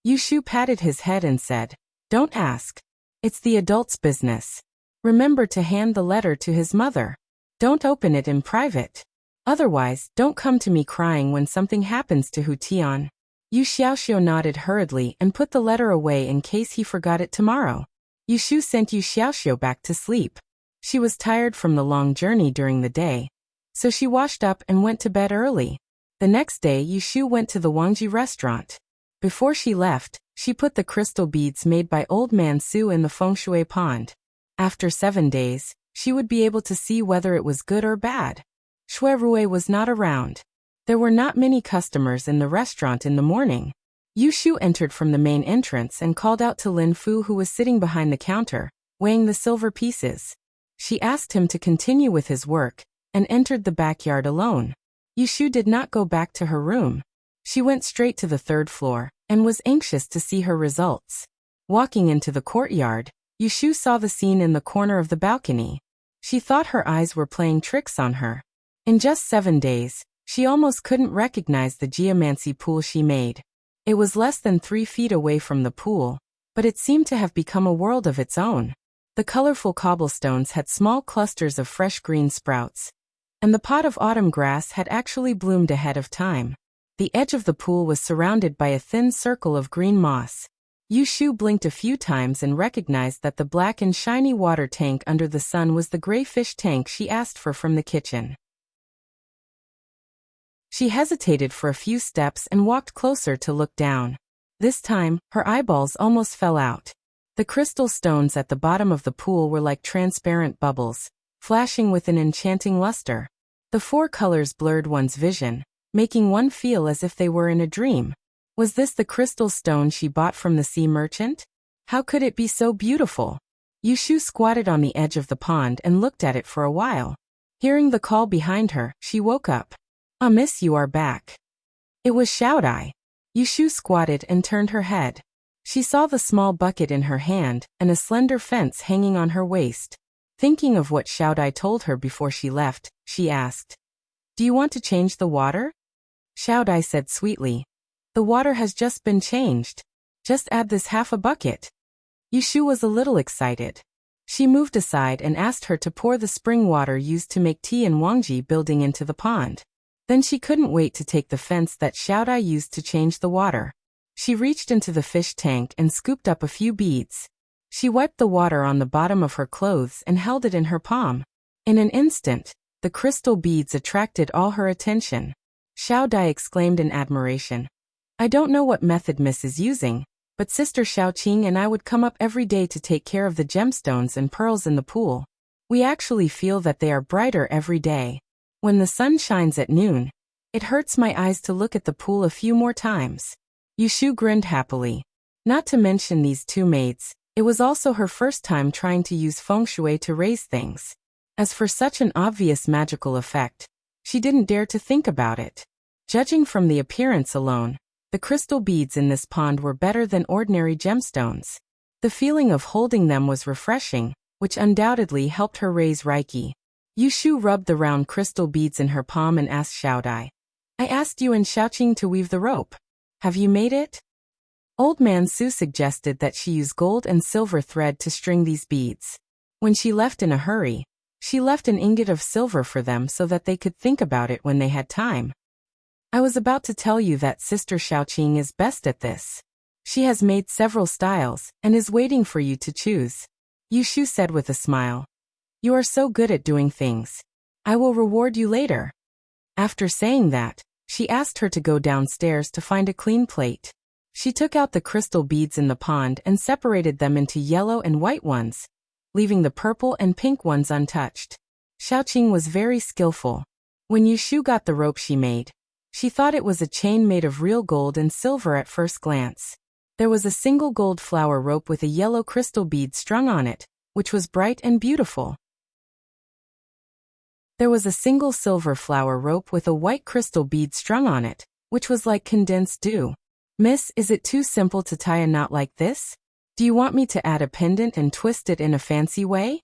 A: Yushu patted his head and said, "Don't ask. It's the adult's business. Remember to hand the letter to his mother. Don't open it in private. Otherwise, don't come to me crying when something happens to Hu Tian." Yu Xiaoxiu nodded hurriedly and put the letter away in case he forgot it tomorrow. Yushu sent Yu Xiaoxiu back to sleep. She was tired from the long journey during the day, so she washed up and went to bed early. The next day, Yushu went to the Wangji restaurant. Before she left, she put the crystal beads made by Old Man Su in the fengshui pond. After 7 days, she would be able to see whether it was good or bad. Shui Rui was not around. There were not many customers in the restaurant in the morning. Yushu entered from the main entrance and called out to Lin Fu, who was sitting behind the counter, weighing the silver pieces. She asked him to continue with his work, and entered the backyard alone. Yushu did not go back to her room. She went straight to the 3rd floor, and was anxious to see her results. Walking into the courtyard, Yushu saw the scene in the corner of the balcony. She thought her eyes were playing tricks on her. In just 7 days, she almost couldn't recognize the geomancy pool she made. It was less than 3 feet away from the pool, but it seemed to have become a world of its own. The colorful cobblestones had small clusters of fresh green sprouts, and the pot of autumn grass had actually bloomed ahead of time. The edge of the pool was surrounded by a thin circle of green moss. Yushu blinked a few times and recognized that the black and shiny water tank under the sun was the gray fish tank she asked for from the kitchen. She hesitated for a few steps and walked closer to look down. This time, her eyeballs almost fell out. The crystal stones at the bottom of the pool were like transparent bubbles, flashing with an enchanting luster. The 4 colors blurred one's vision, making one feel as if they were in a dream. Was this the crystal stone she bought from the sea merchant? How could it be so beautiful? Yushu squatted on the edge of the pond and looked at it for a while. Hearing the call behind her, she woke up. "Ah, miss, you are back." It was Xiaodai. Yushu squatted and turned her head. She saw the small bucket in her hand and a slender fence hanging on her waist. Thinking of what Xiaodai told her before she left, she asked, "Do you want to change the water?" Xiaodai said sweetly, "The water has just been changed. Just add this half a bucket." Yushu was a little excited. She moved aside and asked her to pour the spring water used to make tea in Wangji building into the pond. Then she couldn't wait to take the fence that Xiaodai used to change the water. She reached into the fish tank and scooped up a few beads. She wiped the water on the bottom of her clothes and held it in her palm. In an instant, the crystal beads attracted all her attention. Xiaodai exclaimed in admiration, "I don't know what method Miss is using, but Sister Xiaoqing and I would come up every day to take care of the gemstones and pearls in the pool. We actually feel that they are brighter every day. When the sun shines at noon, it hurts my eyes to look at the pool a few more times. Yushu grinned happily. Not to mention these two maids, it was also her first time trying to use feng shui to raise things. As for such an obvious magical effect, she didn't dare to think about it. Judging from the appearance alone, the crystal beads in this pond were better than ordinary gemstones. The feeling of holding them was refreshing, which undoubtedly helped her raise Reiki. Yushu rubbed the round crystal beads in her palm and asked Xiaodai, I asked you and Xiaoqing to weave the rope. Have you made it? Old Man Su suggested that she use gold and silver thread to string these beads. When she left in a hurry, she left an ingot of silver for them so that they could think about it when they had time. I was about to tell you that Sister Xiaoqing is best at this. She has made several styles and is waiting for you to choose. Yushu said with a smile. You are so good at doing things. I will reward you later. After saying that, she asked her to go downstairs to find a clean plate. She took out the crystal beads in the pond and separated them into yellow and white ones, leaving the purple and pink ones untouched. Xiaoqing was very skillful. When Yushu got the rope she made, she thought it was a chain made of real gold and silver at first glance. There was a single gold flower rope with a yellow crystal bead strung on it, which was bright and beautiful. There was a single silver flower rope with a white crystal bead strung on it, which was like condensed dew. Miss, is it too simple to tie a knot like this? Do you want me to add a pendant and twist it in a fancy way?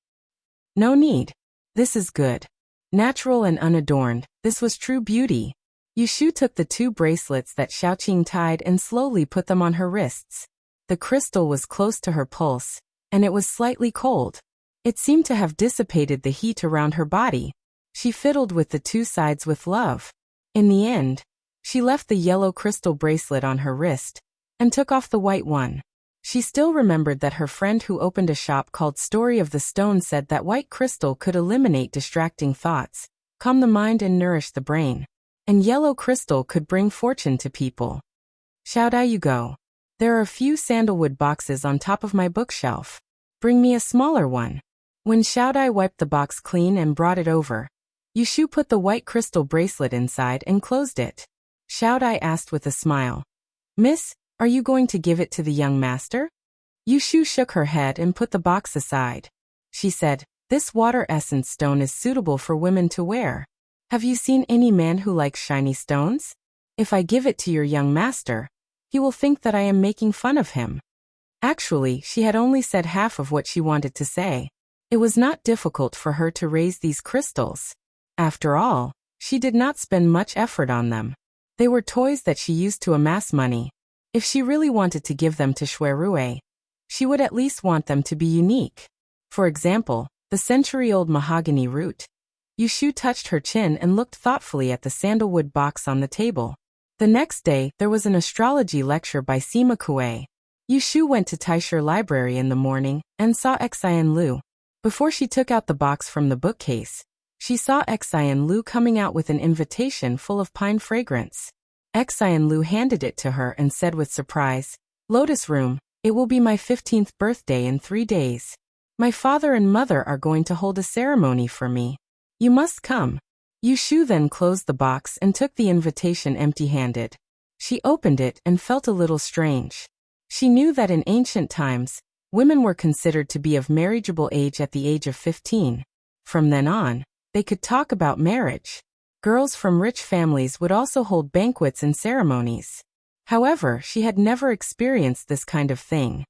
A: No need. This is good. Natural and unadorned, this was true beauty. Yushu took the two bracelets that Xiaoqing tied and slowly put them on her wrists. The crystal was close to her pulse, and it was slightly cold. It seemed to have dissipated the heat around her body. She fiddled with the two sides with love. In the end, she left the yellow crystal bracelet on her wrist and took off the white one. She still remembered that her friend who opened a shop called Story of the Stone said that white crystal could eliminate distracting thoughts, calm the mind and nourish the brain. And yellow crystal could bring fortune to people. Xiaodai, you go. There are a few sandalwood boxes on top of my bookshelf. Bring me a smaller one. When Xiaodai wiped the box clean and brought it over, Yushu put the white crystal bracelet inside and closed it. Xiaodai asked with a smile. Miss, are you going to give it to the young master? Yushu shook her head and put the box aside. She said, this water essence stone is suitable for women to wear. Have you seen any man who likes shiny stones? If I give it to your young master, he will think that I am making fun of him. Actually, she had only said half of what she wanted to say. It was not difficult for her to raise these crystals. After all, she did not spend much effort on them. They were toys that she used to amass money. If she really wanted to give them to Shuirue, she would at least want them to be unique. For example, the century-old mahogany root. Yushu touched her chin and looked thoughtfully at the sandalwood box on the table. The next day, there was an astrology lecture by Sima Kue. Yushu went to Taisher Library in the morning and saw Xian Lu. Before she took out the box from the bookcase, she saw Xian Lu coming out with an invitation full of pine fragrance. Xian Lu handed it to her and said with surprise, Lotus Room, it will be my 15th birthday in 3 days. My father and mother are going to hold a ceremony for me. You must come. Yushu then closed the box and took the invitation empty-handed. She opened it and felt a little strange. She knew that in ancient times, women were considered to be of marriageable age at the age of 15. From then on, they could talk about marriage. Girls from rich families would also hold banquets and ceremonies. However, she had never experienced this kind of thing.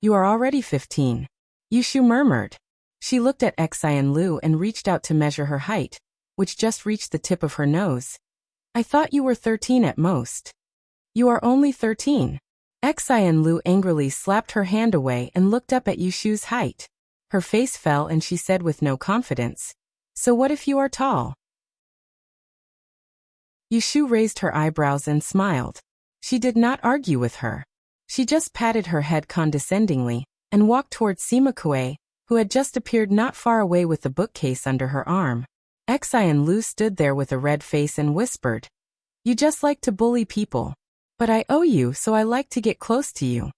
A: You are already 15. Yushu murmured. She looked at Xian Lu and reached out to measure her height, which just reached the tip of her nose. I thought you were 13 at most. You are only 13. Xian Lu angrily slapped her hand away and looked up at Yushu's height. Her face fell and she said with no confidence, so what if you are tall? Yushu raised her eyebrows and smiled. She did not argue with her. She just patted her head condescendingly and walked towards Sima Kue, who had just appeared not far away with the bookcase under her arm. Xian Lu stood there with a red face and whispered, You just like to bully people. But I owe you, so I like to get close to you.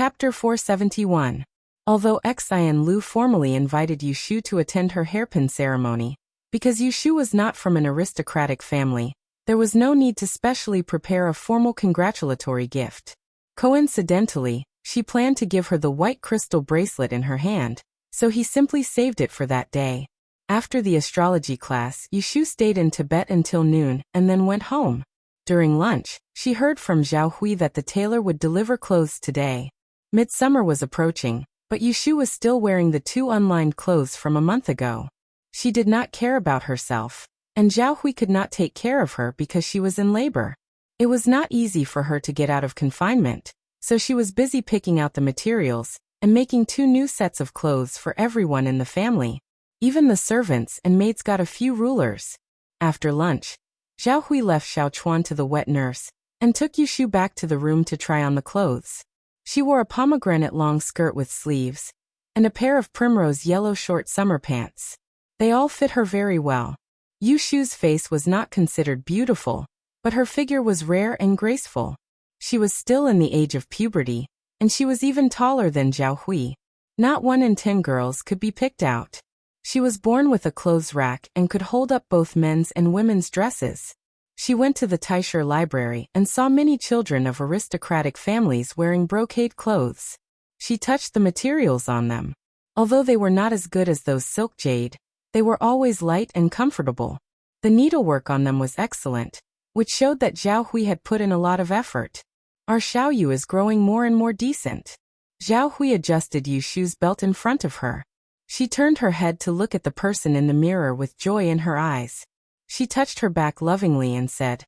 A: Chapter 471. Although Xian Lu formally invited Yushu to attend her hairpin ceremony, because Yushu was not from an aristocratic family, there was no need to specially prepare a formal congratulatory gift. Coincidentally, she planned to give her the white crystal bracelet in her hand, so he simply saved it for that day. After the astrology class, Yushu stayed in Tibet until noon and then went home. During lunch, she heard from Zhao Hui that the tailor would deliver clothes today. Midsummer was approaching, but Yushu was still wearing the 2 unlined clothes from a month ago. She did not care about herself, and Zhao Hui could not take care of her because she was in labor. It was not easy for her to get out of confinement, so she was busy picking out the materials and making 2 new sets of clothes for everyone in the family. Even the servants and maids got a few rulers. After lunch, Zhao Hui left Xiaochuan to the wet nurse and took Yushu back to the room to try on the clothes. She wore a pomegranate long skirt with sleeves and a pair of primrose yellow short summer pants. They all fit her very well. Yushu's face was not considered beautiful, but her figure was rare and graceful. She was still in the age of puberty, and she was even taller than Zhao Hui. Not 1 in 10 girls could be picked out. She was born with a clothes rack and could hold up both men's and women's dresses. She went to the Taisher library and saw many children of aristocratic families wearing brocade clothes. She touched the materials on them. Although they were not as good as those silk jade, they were always light and comfortable. The needlework on them was excellent, which showed that Zhao Hui had put in a lot of effort. Our Xiaoyu is growing more and more decent. Zhao Hui adjusted Yushu's belt in front of her. She turned her head to look at the person in the mirror with joy in her eyes. She touched her back lovingly and said,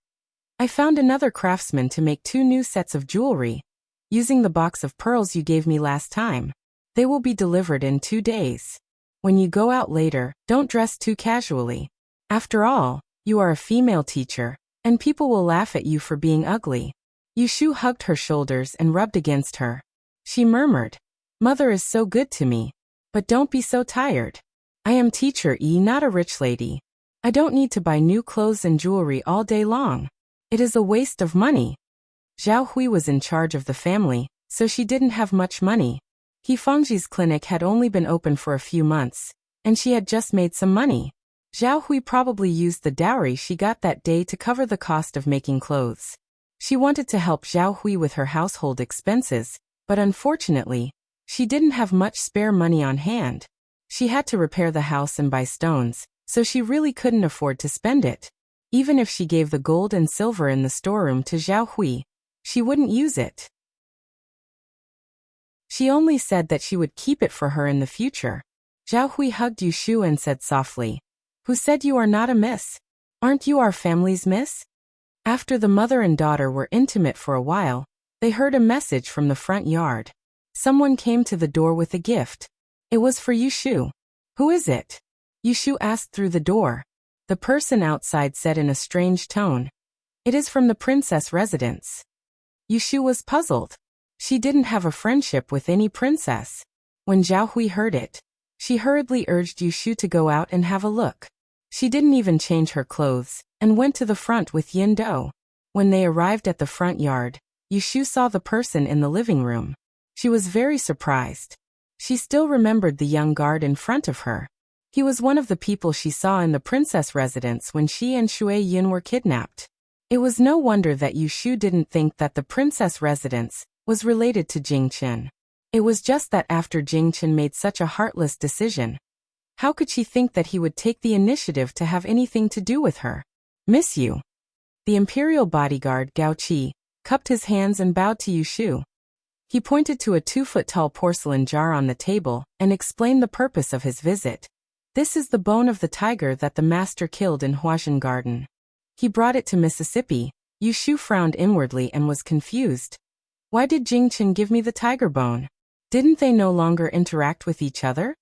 A: "I found another craftsman to make 2 new sets of jewelry, using the box of pearls you gave me last time. They will be delivered in 2 days. When you go out later, don't dress too casually. After all, you are a female teacher, and people will laugh at you for being ugly." Yushu hugged her shoulders and rubbed against her. She murmured, "Mother is so good to me. But don't be so tired. I am teacher E, not a rich lady. I don't need to buy new clothes and jewelry all day long. It is a waste of money." Zhao Hui was in charge of the family, so she didn't have much money. He Fengji's clinic had only been open for a few months, and she had just made some money. Zhao Hui probably used the dowry she got that day to cover the cost of making clothes. She wanted to help Zhao Hui with her household expenses, but unfortunately, she didn't have much spare money on hand. She had to repair the house and buy stones, so she really couldn't afford to spend it. Even if she gave the gold and silver in the storeroom to Zhao Hui, she wouldn't use it. She only said that she would keep it for her in the future. Zhao Hui hugged Yushu and said softly, "Who said you are not a miss? Aren't you our family's miss?" After the mother and daughter were intimate for a while, they heard a message from the front yard. Someone came to the door with a gift. It was for Yushu. "Who is it?" Yushu asked through the door. The person outside said in a strange tone, "It is from the princess residence." Yushu was puzzled. She didn't have a friendship with any princess. When Zhao Hui heard it, she hurriedly urged Yushu to go out and have a look. She didn't even change her clothes, and went to the front with Yin Do. When they arrived at the front yard, Yushu saw the person in the living room. She was very surprised. She still remembered the young guard in front of her. He was one of the people she saw in the princess residence when she and Shui Yin were kidnapped. It was no wonder that Yushu didn't think that the princess residence was related to Jingchen. It was just that after Jingchen made such a heartless decision, how could she think that he would take the initiative to have anything to do with her? "Miss you." The imperial bodyguard Gao Qi cupped his hands and bowed to Yushu. He pointed to a 2-foot-tall porcelain jar on the table and explained the purpose of his visit. "This is the bone of the tiger that the master killed in Huajian Garden. He brought it to Mississippi." Yushu frowned inwardly and was confused. Why did Jingchen give me the tiger bone? Didn't they no longer interact with each other?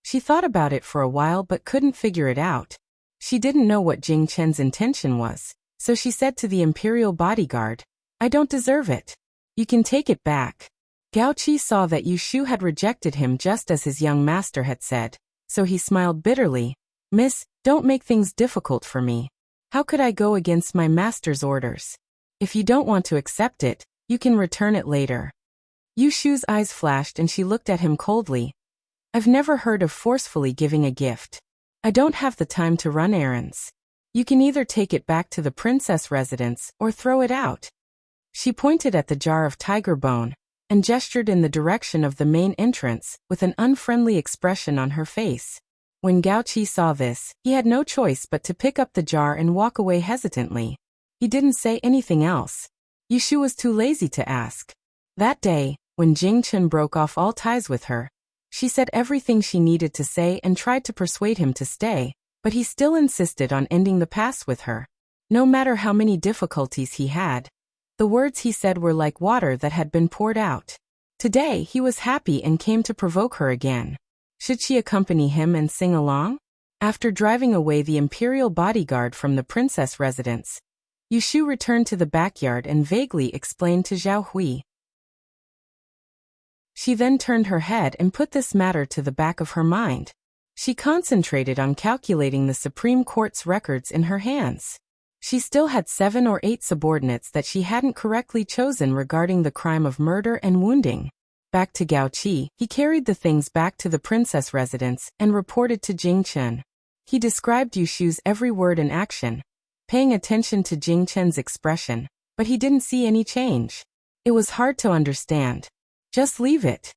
A: She thought about it for a while but couldn't figure it out. She didn't know what Jingchen's intention was, so she said to the imperial bodyguard, "I don't deserve it. You can take it back." Gao Qi saw that Yushu had rejected him just as his young master had said, so he smiled bitterly. "Miss, don't make things difficult for me. How could I go against my master's orders? If you don't want to accept it, you can return it later." Yushu's eyes flashed and she looked at him coldly. I've never heard of forcefully giving a gift. I don't have the time to run errands. You can either take it back to the princess residence or throw it out. She pointed at the jar of tiger bone and gestured in the direction of the main entrance with an unfriendly expression on her face. When Gao Qi saw this, he had no choice but to pick up the jar and walk away hesitantly. He didn't say anything else. Yushu was too lazy to ask. That day, when Jing Chen broke off all ties with her, she said everything she needed to say and tried to persuade him to stay, but he still insisted on ending the past with her. No matter how many difficulties he had, the words he said were like water that had been poured out. Today he was happy and came to provoke her again. Should she accompany him and sing along? After driving away the imperial bodyguard from the princess residence, Yushu returned to the backyard and vaguely explained to Zhao Hui. She then turned her head and put this matter to the back of her mind. She concentrated on calculating the Supreme Court's records in her hands. She still had 7 or 8 subordinates that she hadn't correctly chosen regarding the crime of murder and wounding. Back to Gao Qi, he carried the things back to the princess residence and reported to Jing Chen. He described Yushu's every word and action, paying attention to Jing Chen's expression, but he didn't see any change. It was hard to understand. Just leave it.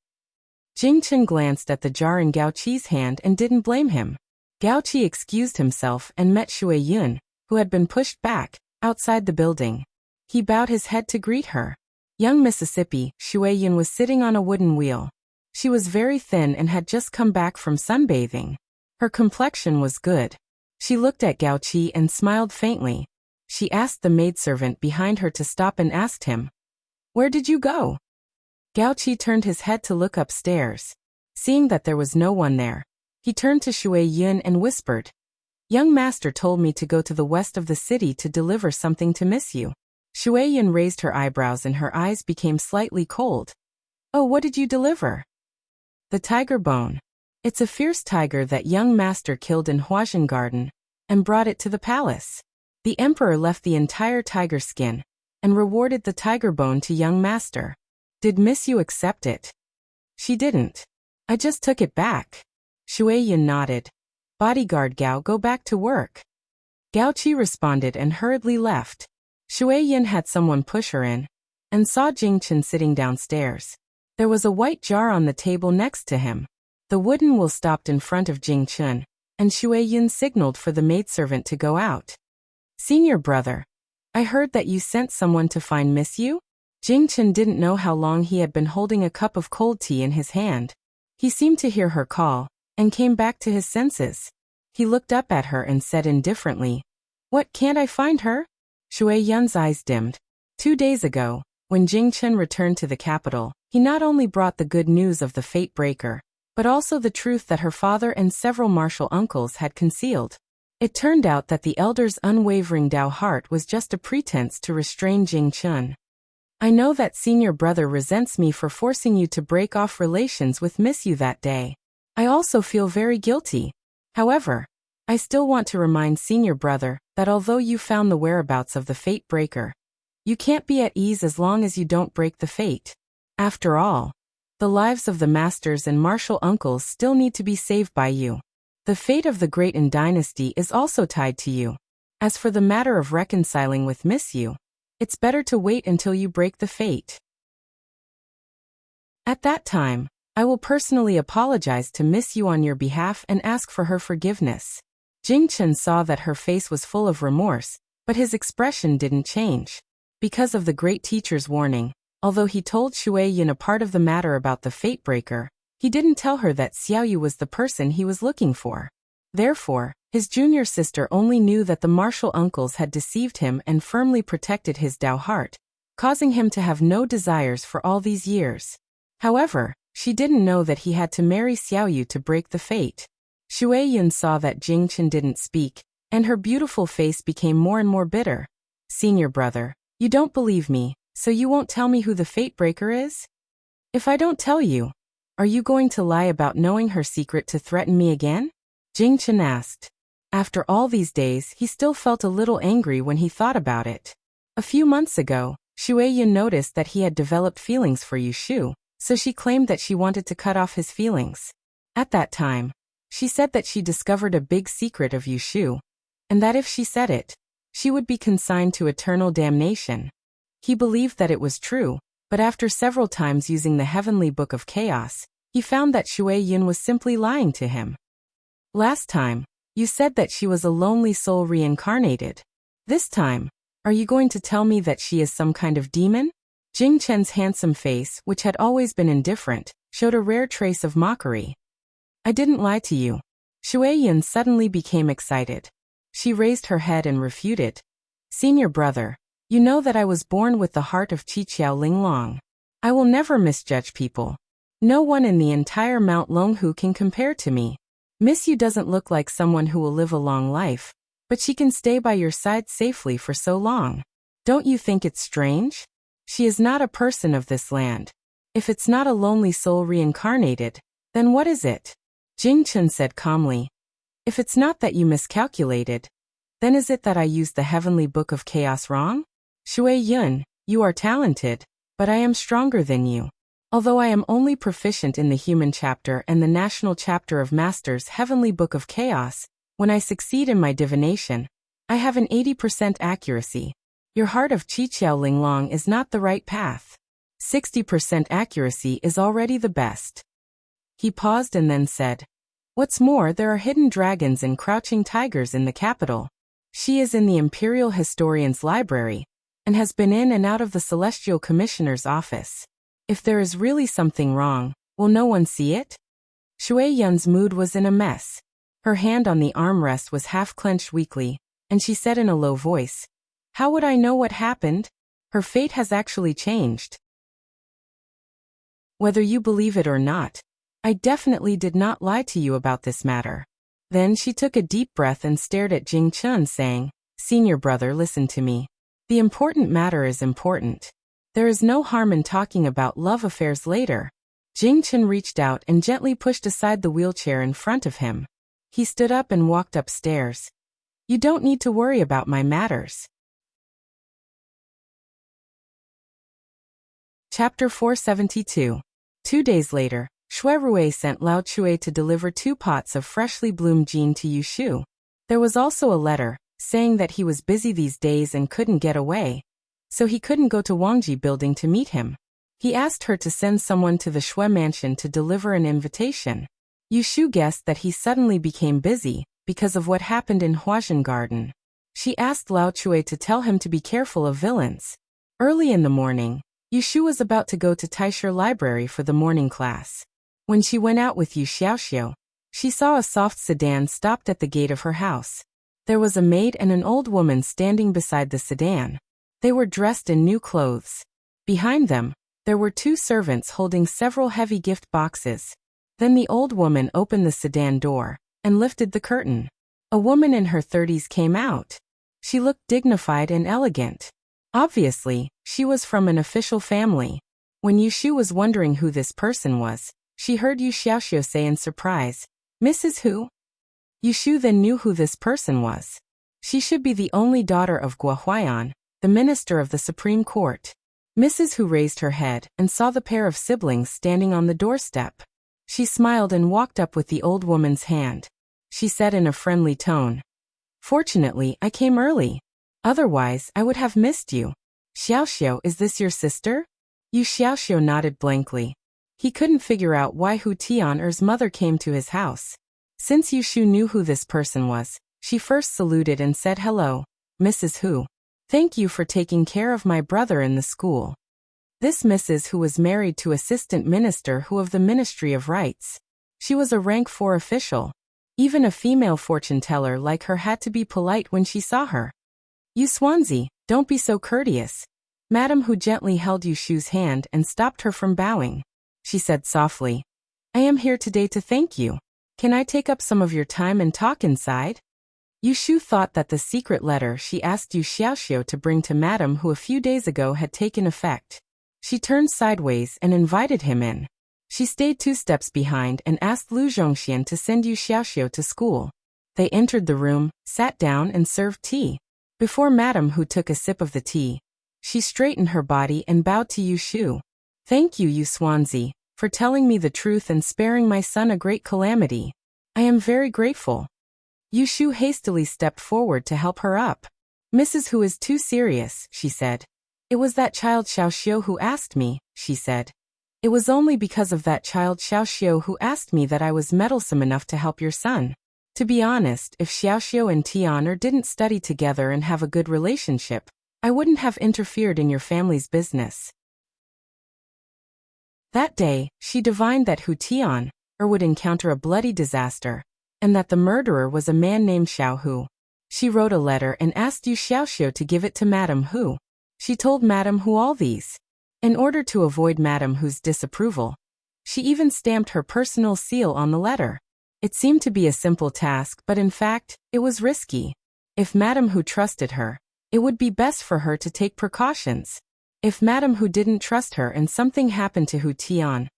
A: Jing Chen glanced at the jar in Gao Qi's hand and didn't blame him. Gao Qi excused himself and met Shui Yun, who had been pushed back, outside the building. He bowed his head to greet her. Young Mississippi, Shui Yun was sitting on a wooden wheel. She was very thin and had just come back from sunbathing. Her complexion was good. She looked at Gao Qi and smiled faintly. She asked the maidservant behind her to stop and asked him, "Where did you go?" Gao Qi turned his head to look upstairs. Seeing that there was no one there, he turned to Shui Yun and whispered, "Young master told me to go to the west of the city to deliver something to Miss You." Shui Yun raised her eyebrows and her eyes became slightly cold. "Oh, what did you deliver?" "The tiger bone. It's a fierce tiger that young master killed in Huajin Garden and brought it to the palace. The emperor left the entire tiger skin and rewarded the tiger bone to young master. Did Miss You accept it?" "She didn't. I just took it back." Shui Yun nodded. "Bodyguard Gao, go back to work." Gao Qi responded and hurriedly left. Shui Yun had someone push her in and saw Jing Chen sitting downstairs. There was a white jar on the table next to him. The wooden wheel stopped in front of Jing Chen, and Shui Yun signaled for the maidservant to go out. "Senior brother, I heard that you sent someone to find Miss You?" Jing Chen didn't know how long he had been holding a cup of cold tea in his hand. He seemed to hear her call and came back to his senses. He looked up at her and said indifferently, "What, can't I find her?" Shui Yun's eyes dimmed. 2 days ago, when Jing Chen returned to the capital, he not only brought the good news of the fate breaker, but also the truth that her father and several martial uncles had concealed. It turned out that the elder's unwavering Dao heart was just a pretense to restrain Jing Chen. "I know that senior brother resents me for forcing you to break off relations with Miss You that day. I also feel very guilty. However, I still want to remind senior brother that although you found the whereabouts of the fate breaker, you can't be at ease as long as you don't break the fate. After all, the lives of the masters and martial uncles still need to be saved by you. The fate of the great in dynasty is also tied to you. As for the matter of reconciling with Miss You, it's better to wait until you break the fate. At that time, I will personally apologize to Miss You on your behalf and ask for her forgiveness." Jing Chen saw that her face was full of remorse, but his expression didn't change. Because of the great teacher's warning, although he told Shui Yun a part of the matter about the fate breaker, he didn't tell her that Xiaoyu was the person he was looking for. Therefore, his junior sister only knew that the martial uncles had deceived him and firmly protected his Dao heart, causing him to have no desires for all these years. However, she didn't know that he had to marry Xiaoyu to break the fate. Shui Yun saw that Jing Chen didn't speak, and her beautiful face became more and more bitter. "Senior brother, you don't believe me, so you won't tell me who the fate breaker is? If I don't tell you, are you going to lie about knowing her secret to threaten me again?" Jing Chen asked. After all these days, he still felt a little angry when he thought about it. A few months ago, Shui Yun noticed that he had developed feelings for Yushu, so she claimed that she wanted to cut off his feelings. At that time, she said that she discovered a big secret of Yushu, and that if she said it, she would be consigned to eternal damnation. He believed that it was true, but after several times using the heavenly book of chaos, he found that Shui Yun was simply lying to him. Last time, you said that she was a lonely soul reincarnated. This time, are you going to tell me that she is some kind of demon? Jing Chen's handsome face, which had always been indifferent, showed a rare trace of mockery. I didn't lie to you. Shui Yun suddenly became excited. She raised her head and refuted. Senior brother, you know that I was born with the heart of Qiqiao Linglong. I will never misjudge people. No one in the entire Mount Longhu can compare to me. Miss Yu doesn't look like someone who will live a long life, but she can stay by your side safely for so long. Don't you think it's strange? She is not a person of this land. If it's not a lonely soul reincarnated, then what is it? Jing Chen said calmly. If it's not that you miscalculated, then is it that I used the heavenly book of chaos wrong? Shui Yun, you are talented, but I am stronger than you. Although I am only proficient in the human chapter and the national chapter of Master's heavenly book of chaos, when I succeed in my divination, I have an 80% accuracy. Your heart of Qiqiao Linglong is not the right path. 60% accuracy is already the best. He paused and then said, what's more, there are hidden dragons and crouching tigers in the capital. She is in the Imperial Historian's library, and has been in and out of the Celestial Commissioner's office. If there is really something wrong, will no one see it? Shui Yun's mood was in a mess. Her hand on the armrest was half clenched weakly, and she said in a low voice, how would I know what happened? Her fate has actually changed. Whether you believe it or not, I definitely did not lie to you about this matter. Then she took a deep breath and stared at Jing Chen, saying, Senior brother, listen to me. The important matter is important. There is no harm in talking about love affairs later. Jing Chen reached out and gently pushed aside the wheelchair in front of him. He stood up and walked upstairs. You don't need to worry about my matters. Chapter 472. 2 days later, Shui Rui sent Lao Chui to deliver 2 pots of freshly bloomed jean to Yushu. There was also a letter, saying that he was busy these days and couldn't get away, so he couldn't go to Wangji building to meet him. He asked her to send someone to the Shui mansion to deliver an invitation. Yushu guessed that he suddenly became busy, because of what happened in Huajin Garden. She asked Lao Chui to tell him to be careful of villains. Early in the morning, Yushu was about to go to Taisher Library for the morning class. When she went out with Yu Xiaoxiu, she saw a soft sedan stopped at the gate of her house. There was a maid and an old woman standing beside the sedan. They were dressed in new clothes. Behind them, there were 2 servants holding several heavy gift boxes. Then the old woman opened the sedan door and lifted the curtain. A woman in her 30s came out. She looked dignified and elegant. Obviously, she was from an official family. When Yushu was wondering who this person was, she heard Yu Xiaoxiu say in surprise, Mrs. Hu? Yushu then knew who this person was. She should be the only daughter of Guo Huaiyan, the minister of the Supreme Court. Mrs. Hu raised her head and saw the pair of siblings standing on the doorstep. She smiled and walked up with the old woman's hand. She said in a friendly tone, Fortunately, I came early. Otherwise, I would have missed you. Xiaoxiu, is this your sister? Yu Xiaoxiu nodded blankly. He couldn't figure out why Hu Tian'er's mother came to his house. Since Yushu knew who this person was, she first saluted and said hello, Mrs. Hu. Thank you for taking care of my brother in the school. This Mrs. Hu was married to Assistant Minister Hu of the Ministry of Rights. She was a rank 4 official. Even a female fortune teller like her had to be polite when she saw her. You Swansea, don't be so courteous. Madam Hu gently held Yushu's hand and stopped her from bowing. She said softly, I am here today to thank you. Can I take up some of your time and talk inside? Yushu thought that the secret letter she asked Yu Xiaoxiu to bring to Madam Hu a few days ago had taken effect. She turned sideways and invited him in. She stayed 2 steps behind and asked Lu Zhongxian to send Yu Xiaoxiu to school. They entered the room, sat down and served tea. Before Madam Hu took a sip of the tea, she straightened her body and bowed to Yushu. Thank you, you Swansea, for telling me the truth and sparing my son a great calamity. I am very grateful. Yushu hastily stepped forward to help her up. Mrs. Hu is too serious, she said. It was that child Xiaoxiu who asked me, she said. It was only because of that child Xiaoxiu who asked me that I was meddlesome enough to help your son. To be honest, if Xiaoxiu and Tianer didn't study together and have a good relationship, I wouldn't have interfered in your family's business. That day, she divined that Hu Tian would encounter a bloody disaster, and that the murderer was a man named Xiao Hu. She wrote a letter and asked Yu Xiaoxiu to give it to Madame Hu. She told Madame Hu all these. In order to avoid Madame Hu's disapproval, she even stamped her personal seal on the letter. It seemed to be a simple task, but in fact, it was risky. If Madame Hu trusted her, it would be best for her to take precautions. If Madame Hu didn't trust her and something happened to Hu Tian,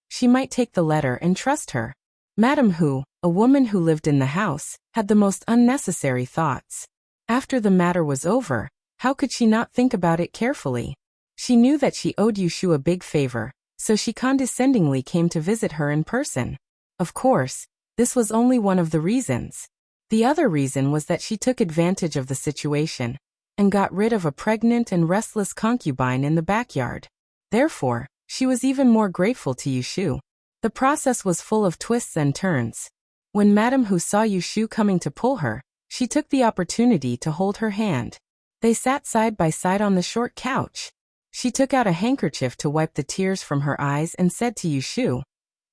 A: she might take the letter and trust her. Madame Hu, a woman who lived in the house, had the most unnecessary thoughts. After the matter was over, how could she not think about it carefully? She knew that she owed Yushu a big favor, so she condescendingly came to visit her in person. Of course, this was only one of the reasons. The other reason was that she took advantage of the situation and got rid of a pregnant and restless concubine in the backyard. Therefore, she was even more grateful to Yushu. The process was full of twists and turns. When Madame Hu saw Yushu coming to pull her, she took the opportunity to hold her hand. They sat side by side on the short couch. She took out a handkerchief to wipe the tears from her eyes and said to Yushu,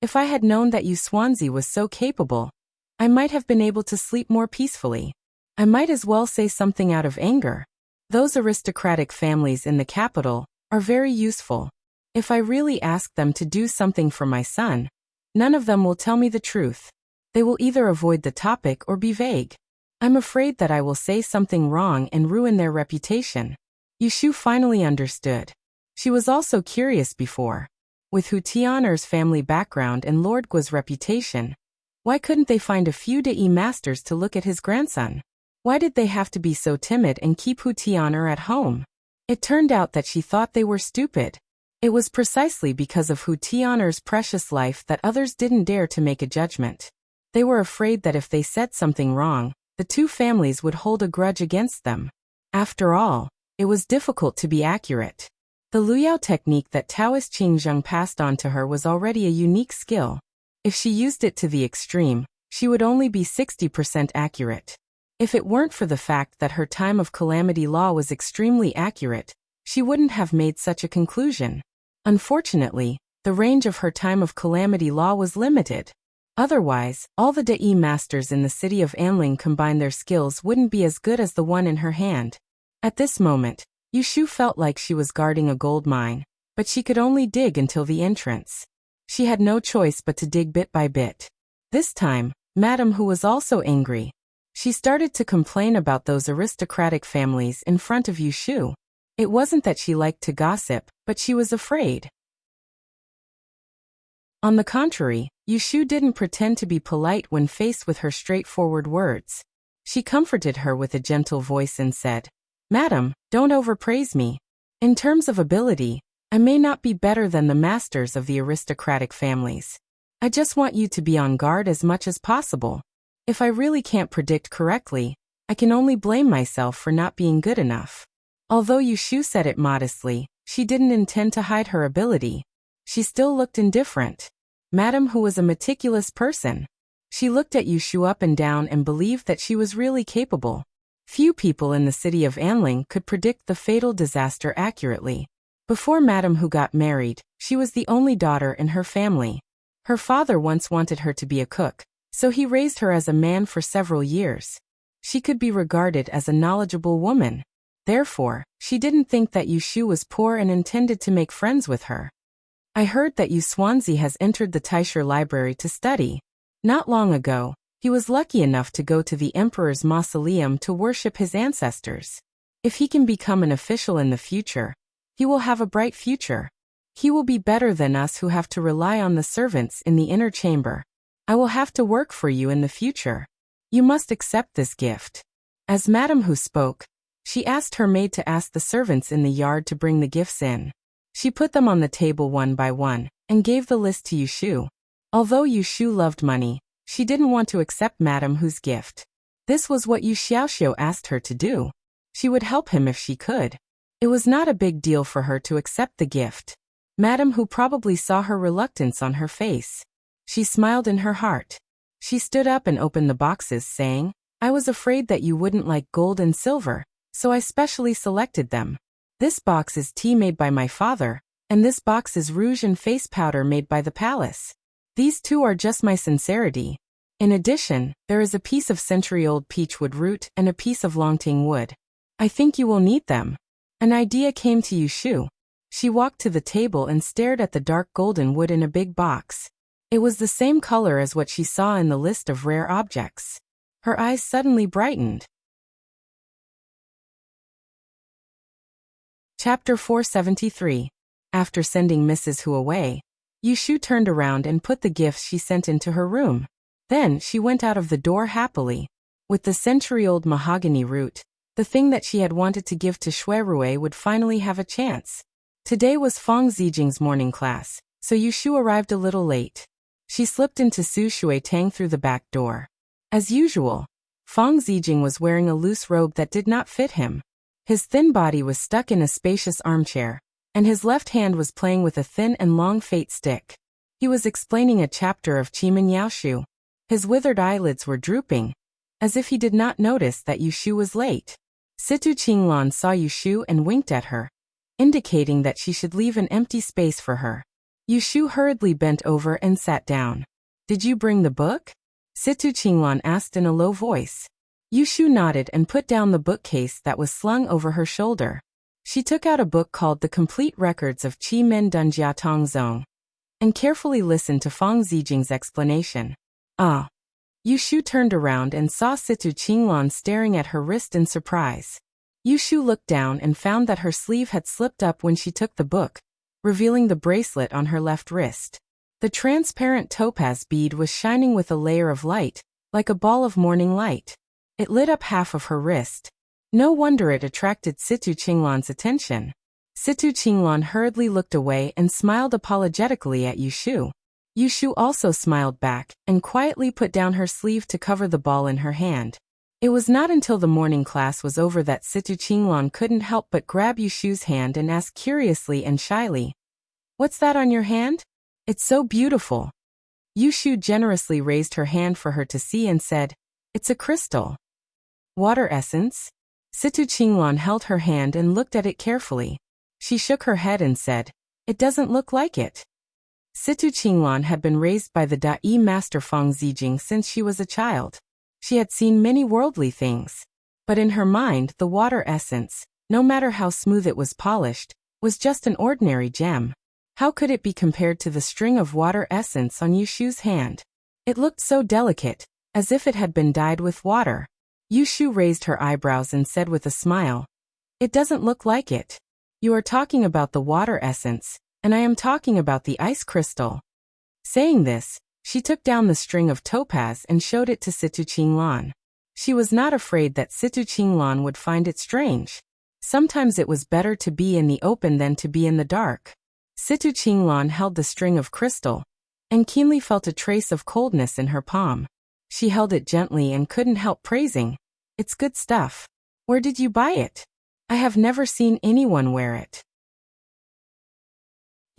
A: "If I had known that you Swansea was so capable, I might have been able to sleep more peacefully. I might as well say something out of anger. Those aristocratic families in the capital are very useful. If I really ask them to do something for my son, none of them will tell me the truth. They will either avoid the topic or be vague. I'm afraid that I will say something wrong and ruin their reputation." Yushu finally understood. She was also curious before. With Hu Tianer's family background and Lord Guo's reputation, why couldn't they find a few Dai masters to look at his grandson? Why did they have to be so timid and keep Hu Tianer at home? It turned out that she thought they were stupid. It was precisely because of Hu Tianer's precious life that others didn't dare to make a judgment. They were afraid that if they said something wrong, the two families would hold a grudge against them. After all, it was difficult to be accurate. The Luyao technique that Taoist Qingzheng passed on to her was already a unique skill. If she used it to the extreme, she would only be 60% accurate. If it weren't for the fact that her time of calamity law was extremely accurate, she wouldn't have made such a conclusion. Unfortunately, the range of her time of calamity law was limited. Otherwise, all the Dai masters in the city of Anling combined their skills wouldn't be as good as the one in her hand. At this moment, Yushu felt like she was guarding a gold mine, but she could only dig until the entrance. She had no choice but to dig bit by bit. This time, Madame Hu was also angry. She started to complain about those aristocratic families in front of Yushu. It wasn't that she liked to gossip, but she was afraid. On the contrary, Yushu didn't pretend to be polite when faced with her straightforward words. She comforted her with a gentle voice and said, "Madam, don't overpraise me. In terms of ability, I may not be better than the masters of the aristocratic families. I just want you to be on guard as much as possible. If I really can't predict correctly, I can only blame myself for not being good enough." Although Yushu said it modestly, she didn't intend to hide her ability. She still looked indifferent. Madame Hu was a meticulous person. She looked at Yushu up and down and believed that she was really capable. Few people in the city of Anling could predict the fatal disaster accurately. Before Madame Hu got married, she was the only daughter in her family. Her father once wanted her to be a cook, so he raised her as a man for several years. She could be regarded as a knowledgeable woman. Therefore, she didn't think that Yushu was poor and intended to make friends with her. "I heard that Yu Swansea has entered the Taisher Library to study. Not long ago, he was lucky enough to go to the Emperor's mausoleum to worship his ancestors. If he can become an official in the future, he will have a bright future. He will be better than us who have to rely on the servants in the inner chamber. I will have to work for you in the future. You must accept this gift." As Madame Hu spoke, she asked her maid to ask the servants in the yard to bring the gifts in. She put them on the table one by one, and gave the list to Yushu. Although Yushu loved money, she didn't want to accept Madame Hu's gift. This was what Yu Xiaoxiu asked her to do. She would help him if she could. It was not a big deal for her to accept the gift. Madame Hu probably saw her reluctance on her face. She smiled in her heart. She stood up and opened the boxes, saying, "I was afraid that you wouldn't like gold and silver, so I specially selected them. This box is tea made by my father, and this box is rouge and face powder made by the palace. These two are just my sincerity. In addition, there is a piece of century-old peachwood root and a piece of longting wood. I think you will need them." An idea came to Yushu. She walked to the table and stared at the dark golden wood in a big box. It was the same color as what she saw in the list of rare objects. Her eyes suddenly brightened. Chapter 473. After sending Mrs. Hu away, Yushu turned around and put the gifts she sent into her room. Then she went out of the door happily. With the century-old mahogany root, the thing that she had wanted to give to Shuirui would finally have a chance. Today was Fang Zijing's morning class, so Yushu arrived a little late. She slipped into Su Shuitang through the back door. As usual, Fang Zijing was wearing a loose robe that did not fit him. His thin body was stuck in a spacious armchair, and his left hand was playing with a thin and long fate stick. He was explaining a chapter of Qimen Yaoshu. His withered eyelids were drooping, as if he did not notice that Yushu was late. Situ Qinglan saw Yushu and winked at her, indicating that she should leave an empty space for her. Yushu hurriedly bent over and sat down. "Did you bring the book?" Situ Qinglan asked in a low voice. Yushu nodded and put down the bookcase that was slung over her shoulder. She took out a book called The Complete Records of Qi Men Dunjiatong Zong, and carefully listened to Fang Zijing's explanation. "Ah." Yushu turned around and saw Situ Qinglan staring at her wrist in surprise. Yushu looked down and found that her sleeve had slipped up when she took the book, revealing the bracelet on her left wrist. The transparent topaz bead was shining with a layer of light, like a ball of morning light. It lit up half of her wrist. No wonder it attracted Situ Qinglan's attention. Situ Qinglan hurriedly looked away and smiled apologetically at Yushu. Yushu also smiled back and quietly put down her sleeve to cover the ball in her hand. It was not until the morning class was over that Situ Qinglan couldn't help but grab Yushu's hand and ask curiously and shyly, "What's that on your hand? It's so beautiful." Yushu generously raised her hand for her to see and said, "It's a crystal." "Water essence?" Situ Qinglan held her hand and looked at it carefully. She shook her head and said, "It doesn't look like it." Situ Qinglan had been raised by the Dai master Fang Zijing since she was a child. She had seen many worldly things. But in her mind, the water essence, no matter how smooth it was polished, was just an ordinary gem. How could it be compared to the string of water essence on Yushu's hand? It looked so delicate, as if it had been dyed with water. Yushu raised her eyebrows and said with a smile, "It doesn't look like it. You are talking about the water essence, and I am talking about the ice crystal." Saying this, she took down the string of topaz and showed it to Situ Qinglan. She was not afraid that Situ Qinglan would find it strange. Sometimes it was better to be in the open than to be in the dark. Situ Qinglan held the string of crystal, and keenly felt a trace of coldness in her palm. She held it gently and couldn't help praising, "It's good stuff. Where did you buy it? I have never seen anyone wear it."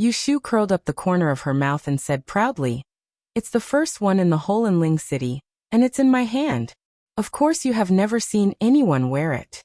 A: Yushu curled up the corner of her mouth and said proudly, "It's the first one in the whole Enling city, and it's in my hand. Of course you have never seen anyone wear it."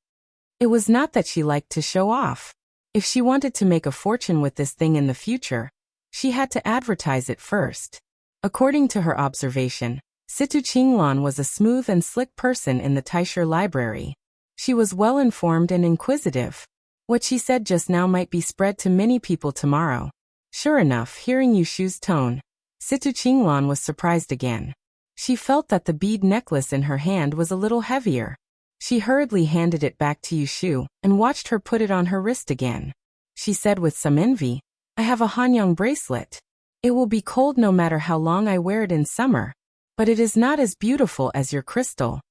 A: It was not that she liked to show off. If she wanted to make a fortune with this thing in the future, she had to advertise it first. According to her observation, Situ Qinglan was a smooth and slick person in the Taisher library. She was well-informed and inquisitive. What she said just now might be spread to many people tomorrow. Sure enough, hearing Yushu's tone, Situ Qinglan was surprised again. She felt that the bead necklace in her hand was a little heavier. She hurriedly handed it back to Yushu and watched her put it on her wrist again. She said with some envy, "I have a Hanyang bracelet. It will be cold no matter how long I wear it in summer, but it is not as beautiful as your crystal."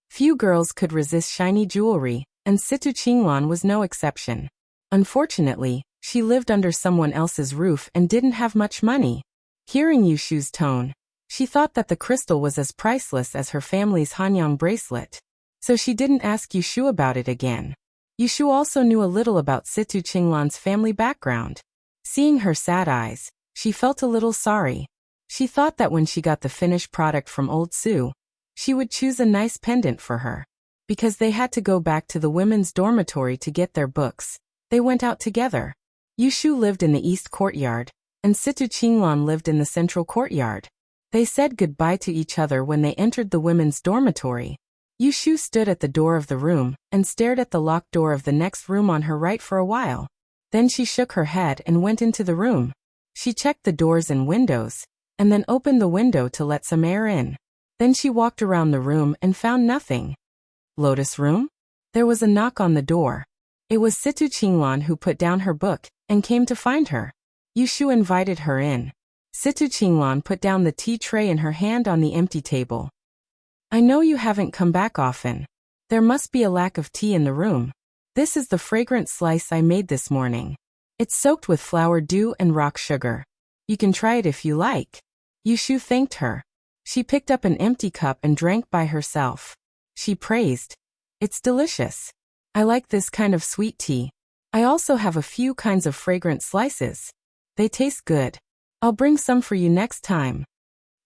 A: Few girls could resist shiny jewelry, and Situ Qinglan was no exception. Unfortunately, She lived under someone else's roof and didn't have much money. Hearing Yushu's tone, she thought that the crystal was as priceless as her family's Hanyang bracelet. So she didn't ask Yushu about it again. Yushu also knew a little about Situ Qinglan's family background. Seeing her sad eyes, she felt a little sorry. She thought that when she got the finished product from Old Su, she would choose a nice pendant for her. Because they had to go back to the women's dormitory to get their books, they went out together. Yushu lived in the east courtyard, and Situ Qinglan lived in the central courtyard. They said goodbye to each other when they entered the women's dormitory. Yushu stood at the door of the room and stared at the locked door of the next room on her right for a while. Then she shook her head and went into the room. She checked the doors and windows, and then opened the window to let some air in. Then she walked around the room and found nothing. Lotus room? There was a knock on the door. It was Situ Qinglan who put down her book and came to find her. Yushu invited her in. Situ Qinglan put down the tea tray in her hand on the empty table. I know you haven't come back often. There must be a lack of tea in the room. This is the fragrant slice I made this morning. It's soaked with flower dew and rock sugar. You can try it if you like. Yushu thanked her. She picked up an empty cup and drank by herself. She praised. It's delicious. I like this kind of sweet tea. I also have a few kinds of fragrant slices. They taste good. I'll bring some for you next time.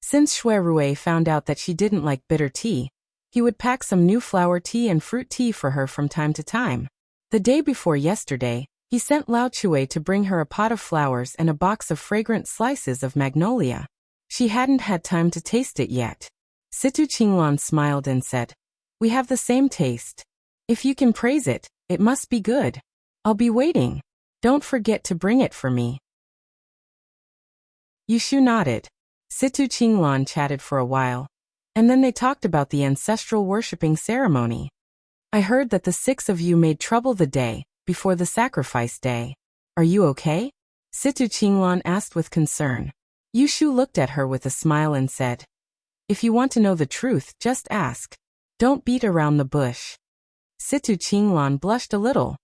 A: Since Shui Rui found out that she didn't like bitter tea, he would pack some new flower tea and fruit tea for her from time to time. The day before yesterday, he sent Lao Chui to bring her a pot of flowers and a box of fragrant slices of magnolia. She hadn't had time to taste it yet. Situ Qinglan smiled and said, We have the same taste. If you can praise it, it must be good. I'll be waiting. Don't forget to bring it for me. Yushu nodded. Situ Qinglan chatted for a while, and then they talked about the ancestral worshipping ceremony. I heard that the 6 of you made trouble the day before the sacrifice day. Are you okay? Situ Qinglan asked with concern. Yushu looked at her with a smile and said, If you want to know the truth, just ask. Don't beat around the bush. Situ Qinglan blushed a little.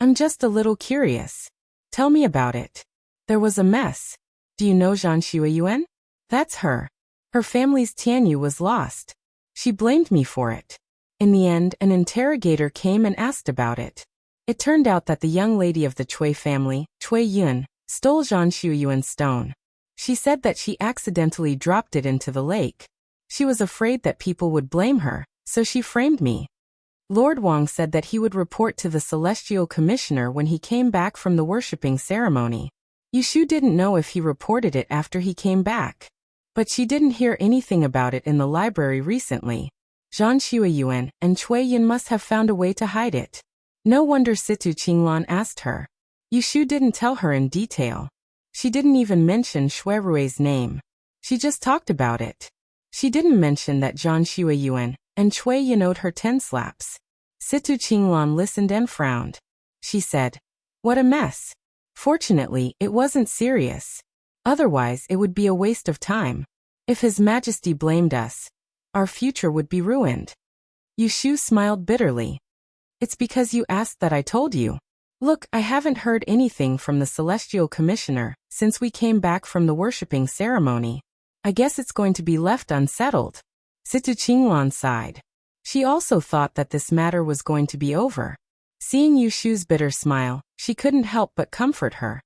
A: I'm just a little curious. Tell me about it. There was a mess. Do you know Zhan Xueyuan? That's her. Her family's Tianyu was lost. She blamed me for it. In the end, an interrogator came and asked about it. It turned out that the young lady of the Chui family, Chui Yun, stole Zhan Xueyuan's stone. She said that she accidentally dropped it into the lake. She was afraid that people would blame her, so she framed me. Lord Wang said that he would report to the Celestial Commissioner when he came back from the worshipping ceremony. Yushu didn't know if he reported it after he came back. But she didn't hear anything about it in the library recently. Zhan Xueyuan and Chui Yin must have found a way to hide it. No wonder Situ Qinglan asked her. Yushu didn't tell her in detail. She didn't even mention Shui Rui's name. She just talked about it. She didn't mention that Zhan Xueyuan and Chui Yin owed her 10 slaps. Situ Qinglan listened and frowned. She said, What a mess. Fortunately, it wasn't serious. Otherwise, it would be a waste of time. If His Majesty blamed us, our future would be ruined. Yushu smiled bitterly. It's because you asked that I told you. Look, I haven't heard anything from the Celestial Commissioner since we came back from the worshipping ceremony. I guess it's going to be left unsettled. Situ Qinglan sighed. She also thought that this matter was going to be over. Seeing Yushu's bitter smile, she couldn't help but comfort her.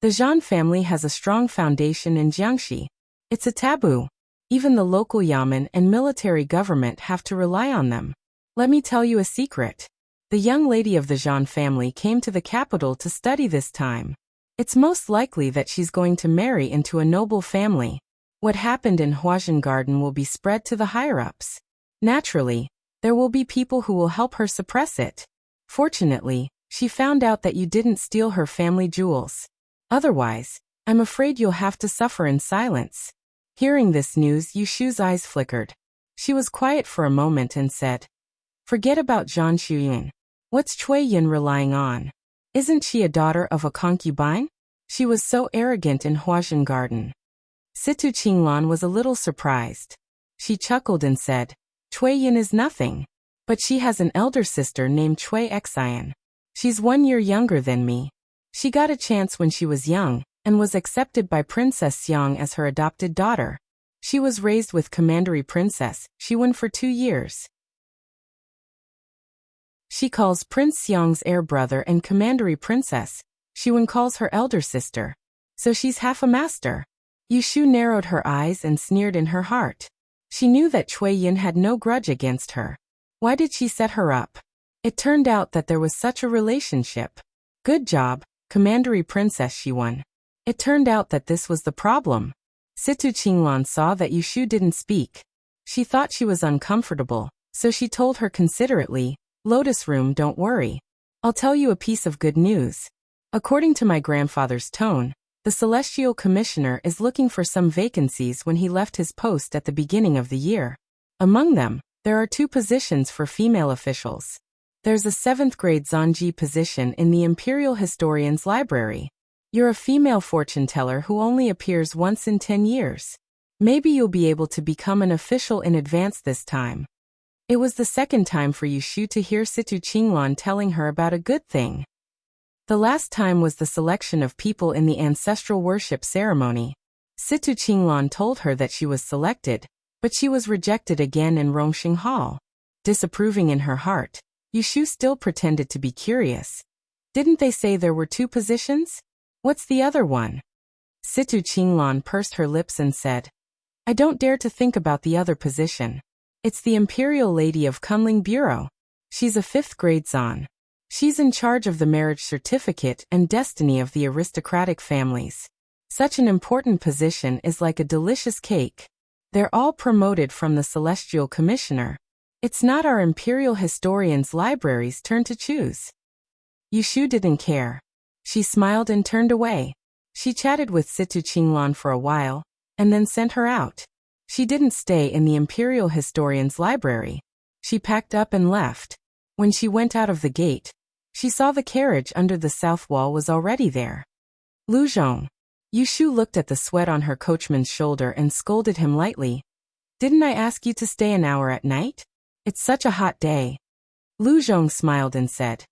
A: The Zhan family has a strong foundation in Jiangxi. It's a taboo. Even the local yamen and military government have to rely on them. Let me tell you a secret. The young lady of the Zhan family came to the capital to study this time. It's most likely that she's going to marry into a noble family. What happened in Huazhen Garden will be spread to the higher-ups. Naturally, there will be people who will help her suppress it. Fortunately, she found out that you didn't steal her family jewels. Otherwise, I'm afraid you'll have to suffer in silence. Hearing this news, Yushu's eyes flickered. She was quiet for a moment and said, Forget about Zhan Xueyuan. What's Chui Yin relying on? Isn't she a daughter of a concubine? She was so arrogant in Huazhen Garden. Situ Qinglan was a little surprised. She chuckled and said, Chui Yin is nothing. But she has an elder sister named Chui Xian. She's 1 year younger than me. She got a chance when she was young, and was accepted by Princess Xiang as her adopted daughter. She was raised with Commandery Princess Xiwen for 2 years. She calls Prince Xiang's heir brother and Commandery Princess Xiwen calls her elder sister. So she's half a master. Yushu narrowed her eyes and sneered in her heart. She knew that Cui Yin had no grudge against her. Why did she set her up? It turned out that there was such a relationship. Good job, Commandery Princess Xiwen. It turned out that this was the problem. Situ Qinglan saw that Yushu didn't speak. She thought she was uncomfortable, so she told her considerately, Lotus Room, don't worry. I'll tell you a piece of good news. According to my grandfather's tone, the Celestial Commissioner is looking for some vacancies when he left his post at the beginning of the year. Among them, there are 2 positions for female officials. There's a 7th grade Zanji position in the Imperial Historian's Library. You're a female fortune teller who only appears once in 10 years. Maybe you'll be able to become an official in advance this time. It was the second time for Yushu to hear Situ Qinglan telling her about a good thing. The last time was the selection of people in the ancestral worship ceremony. Situ Qinglan told her that she was selected, but she was rejected again in Rongxing Hall. Disapproving in her heart, Yushu still pretended to be curious. Didn't they say there were 2 positions? What's the other one? Situ Qinglan pursed her lips and said, I don't dare to think about the other position. It's the Imperial Lady of Kunling Bureau. She's a 5th grade Zan. She's in charge of the marriage certificate and destiny of the aristocratic families. Such an important position is like a delicious cake. They're all promoted from the Celestial Commissioner. It's not our Imperial Historian's Library's turn to choose. Yushu didn't care. She smiled and turned away. She chatted with Situ Qinglan for a while, and then sent her out. She didn't stay in the Imperial Historian's Library. She packed up and left. When she went out of the gate, she saw the carriage under the south wall was already there. Lu Zhong. Yushu looked at the sweat on her coachman's shoulder and scolded him lightly. Didn't I ask you to stay an hour at night? It's such a hot day. Lu Zhong smiled and said,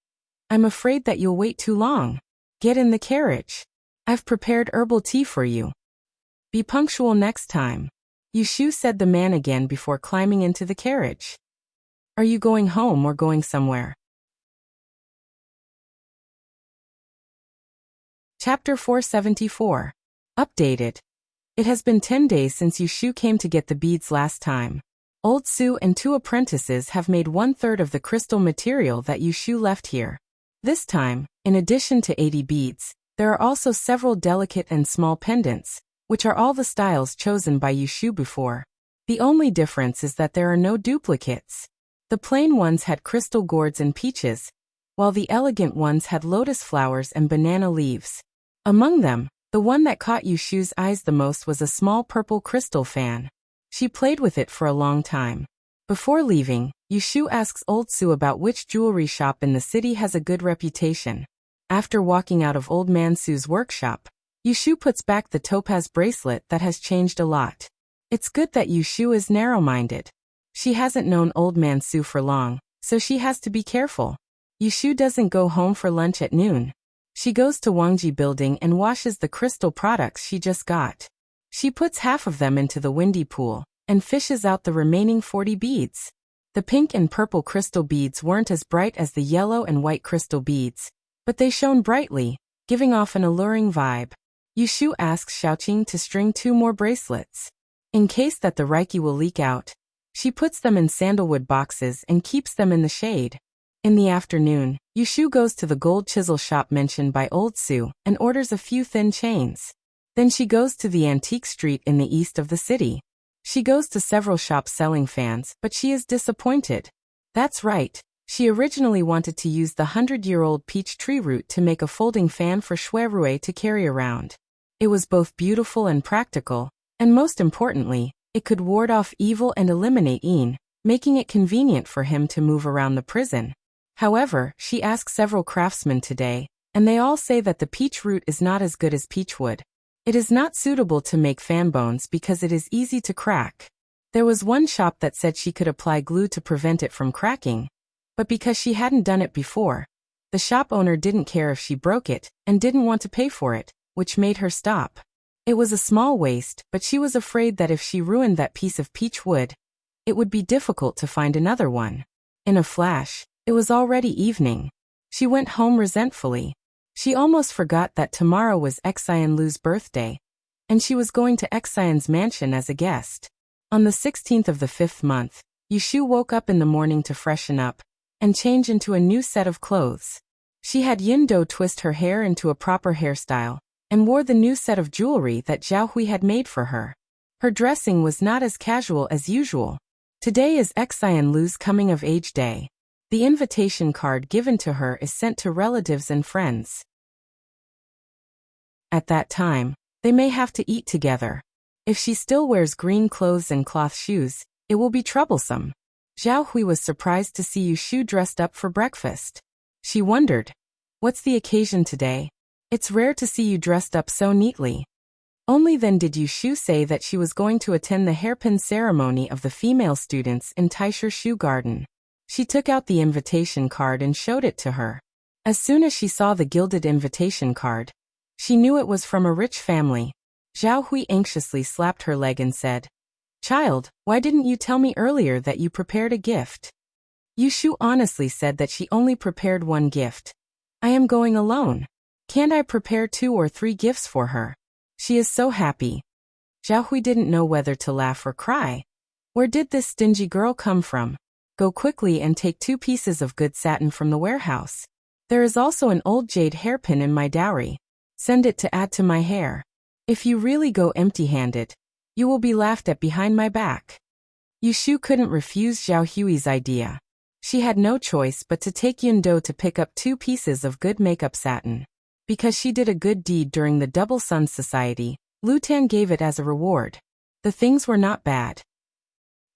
A: I'm afraid that you'll wait too long. Get in the carriage. I've prepared herbal tea for you. Be punctual next time. Yushu said the man again before climbing into the carriage. Are you going home or going somewhere? Chapter 474. Updated. It has been 10 days since Yushu came to get the beads last time. Old Su and 2 apprentices have made 1/3 of the crystal material that Yushu left here. This time, in addition to 80 beads, there are also several delicate and small pendants, which are all the styles chosen by Yushu before. The only difference is that there are no duplicates. The plain ones had crystal gourds and peaches, while the elegant ones had lotus flowers and banana leaves. Among them, the one that caught Yushu's eyes the most was a small purple crystal fan. She played with it for a long time. Before leaving, Yushu asks Old Su about which jewelry shop in the city has a good reputation. After walking out of Old Man Su's workshop, Yushu puts back the topaz bracelet that has changed a lot. It's good that Yushu is narrow-minded. She hasn't known Old Man Su for long, so she has to be careful. Yushu doesn't go home for lunch at noon. She goes to Wangji Building and washes the crystal products she just got. She puts half of them into the windy pool, and fishes out the remaining 40 beads. The pink and purple crystal beads weren't as bright as the yellow and white crystal beads, but they shone brightly, giving off an alluring vibe. Yushu asks Xiaoqing to string 2 more bracelets. In case that the Reiki will leak out, she puts them in sandalwood boxes and keeps them in the shade. In the afternoon, Yushu goes to the gold chisel shop mentioned by Old Su and orders a few thin chains. Then she goes to the antique street in the east of the city. She goes to several shops selling fans, but she is disappointed. That's right, she originally wanted to use the 100-year-old peach tree root to make a folding fan for Shuirue to carry around. It was both beautiful and practical, and most importantly, it could ward off evil and eliminate Yin, making it convenient for him to move around the prison. However, she asked several craftsmen today, and they all say that the peach root is not as good as peach wood. It is not suitable to make fan bones because it is easy to crack. There was one shop that said she could apply glue to prevent it from cracking, but because she hadn't done it before, The shop owner didn't care if she broke it, and didn't want to pay for it, which made her stop. It was a small waste, but she was afraid that if she ruined that piece of peach wood, it would be difficult to find another one. In a flash, it was already evening. She went home resentfully. She almost forgot that tomorrow was Xian Lu's birthday, and she was going to Xian's mansion as a guest. On the 16th of the 5th month, Yushu woke up in the morning to freshen up and change into a new set of clothes. She had Yindo twist her hair into a proper hairstyle and wore the new set of jewelry that Zhao Hui had made for her. Her dressing was not as casual as usual. Today is Xian Lu's coming-of-age day. The invitation card given to her is sent to relatives and friends. At that time, they may have to eat together. If she still wears green clothes and cloth shoes, it will be troublesome. Zhao Hui was surprised to see Yushu dressed up for breakfast. She wondered, "What's the occasion today? It's rare to see you dressed up so neatly." Only then did Yushu say that she was going to attend the hairpin ceremony of the female students in Taisher Shu Garden. She took out the invitation card and showed it to her. As soon as she saw the gilded invitation card, she knew it was from a rich family. Zhao Hui anxiously slapped her leg and said, "Child, why didn't you tell me earlier that you prepared a gift?" Yushu honestly said that she only prepared one gift. "I am going alone. Can't I prepare 2 or 3 gifts for her? She is so happy." Zhao Hui didn't know whether to laugh or cry. Where did this stingy girl come from? Go quickly and take 2 pieces of good satin from the warehouse. There is also an old jade hairpin in my dowry. Send it to add to my hair. If you really go empty-handed, you will be laughed at behind my back. Yushu couldn't refuse Zhao Hui's idea. She had no choice but to take Yundo to pick up 2 pieces of good makeup satin. Because she did a good deed during the Double Sun Society, Lu Tan gave it as a reward. The things were not bad.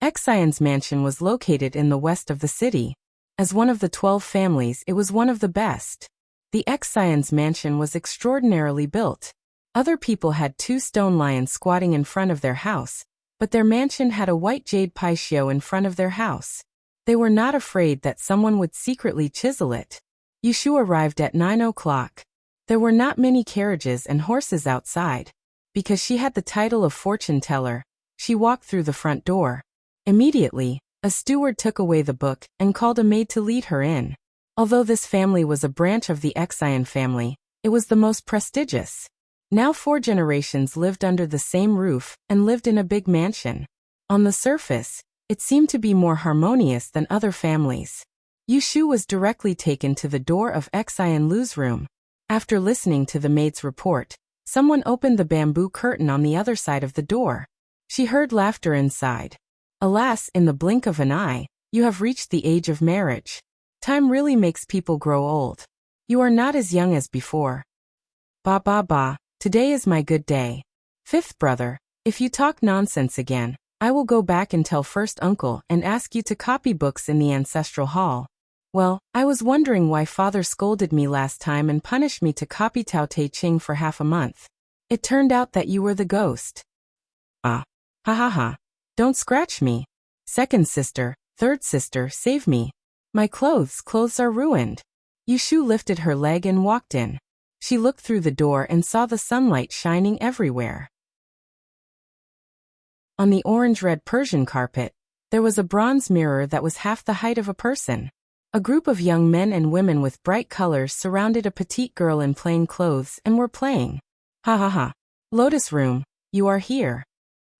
A: Xian's mansion was located in the west of the city. As one of the 12 families, it was one of the best. The Xian's mansion was extraordinarily built. Other people had 2 stone lions squatting in front of their house, but their mansion had a white jade paixio in front of their house. They were not afraid that someone would secretly chisel it. Yushu arrived at 9 o'clock. There were not many carriages and horses outside. Because she had the title of fortune teller, she walked through the front door. Immediately, a steward took away the book and called a maid to lead her in. Although this family was a branch of the Xian family, it was the most prestigious. Now 4 generations lived under the same roof and lived in a big mansion. On the surface, it seemed to be more harmonious than other families. Yushu was directly taken to the door of Xian Lu's room. After listening to the maid's report, someone opened the bamboo curtain on the other side of the door. She heard laughter inside. Alas, in the blink of an eye, you have reached the age of marriage. Time really makes people grow old. You are not as young as before. Ba ba ba, today is my good day. 5th brother, if you talk nonsense again, I will go back and tell first uncle and ask you to copy books in the ancestral hall. Well, I was wondering why father scolded me last time and punished me to copy Tao Te Ching for half a month. It turned out that you were the ghost. Ah. Ha ha ha. Don't scratch me. 2nd sister, 3rd sister, save me. My clothes are ruined. Yushu lifted her leg and walked in. She looked through the door and saw the sunlight shining everywhere. On the orange-red Persian carpet, there was a bronze mirror that was half the height of a person. A group of young men and women with bright colors surrounded a petite girl in plain clothes and were playing. Ha ha ha. Lotus Room, you are here.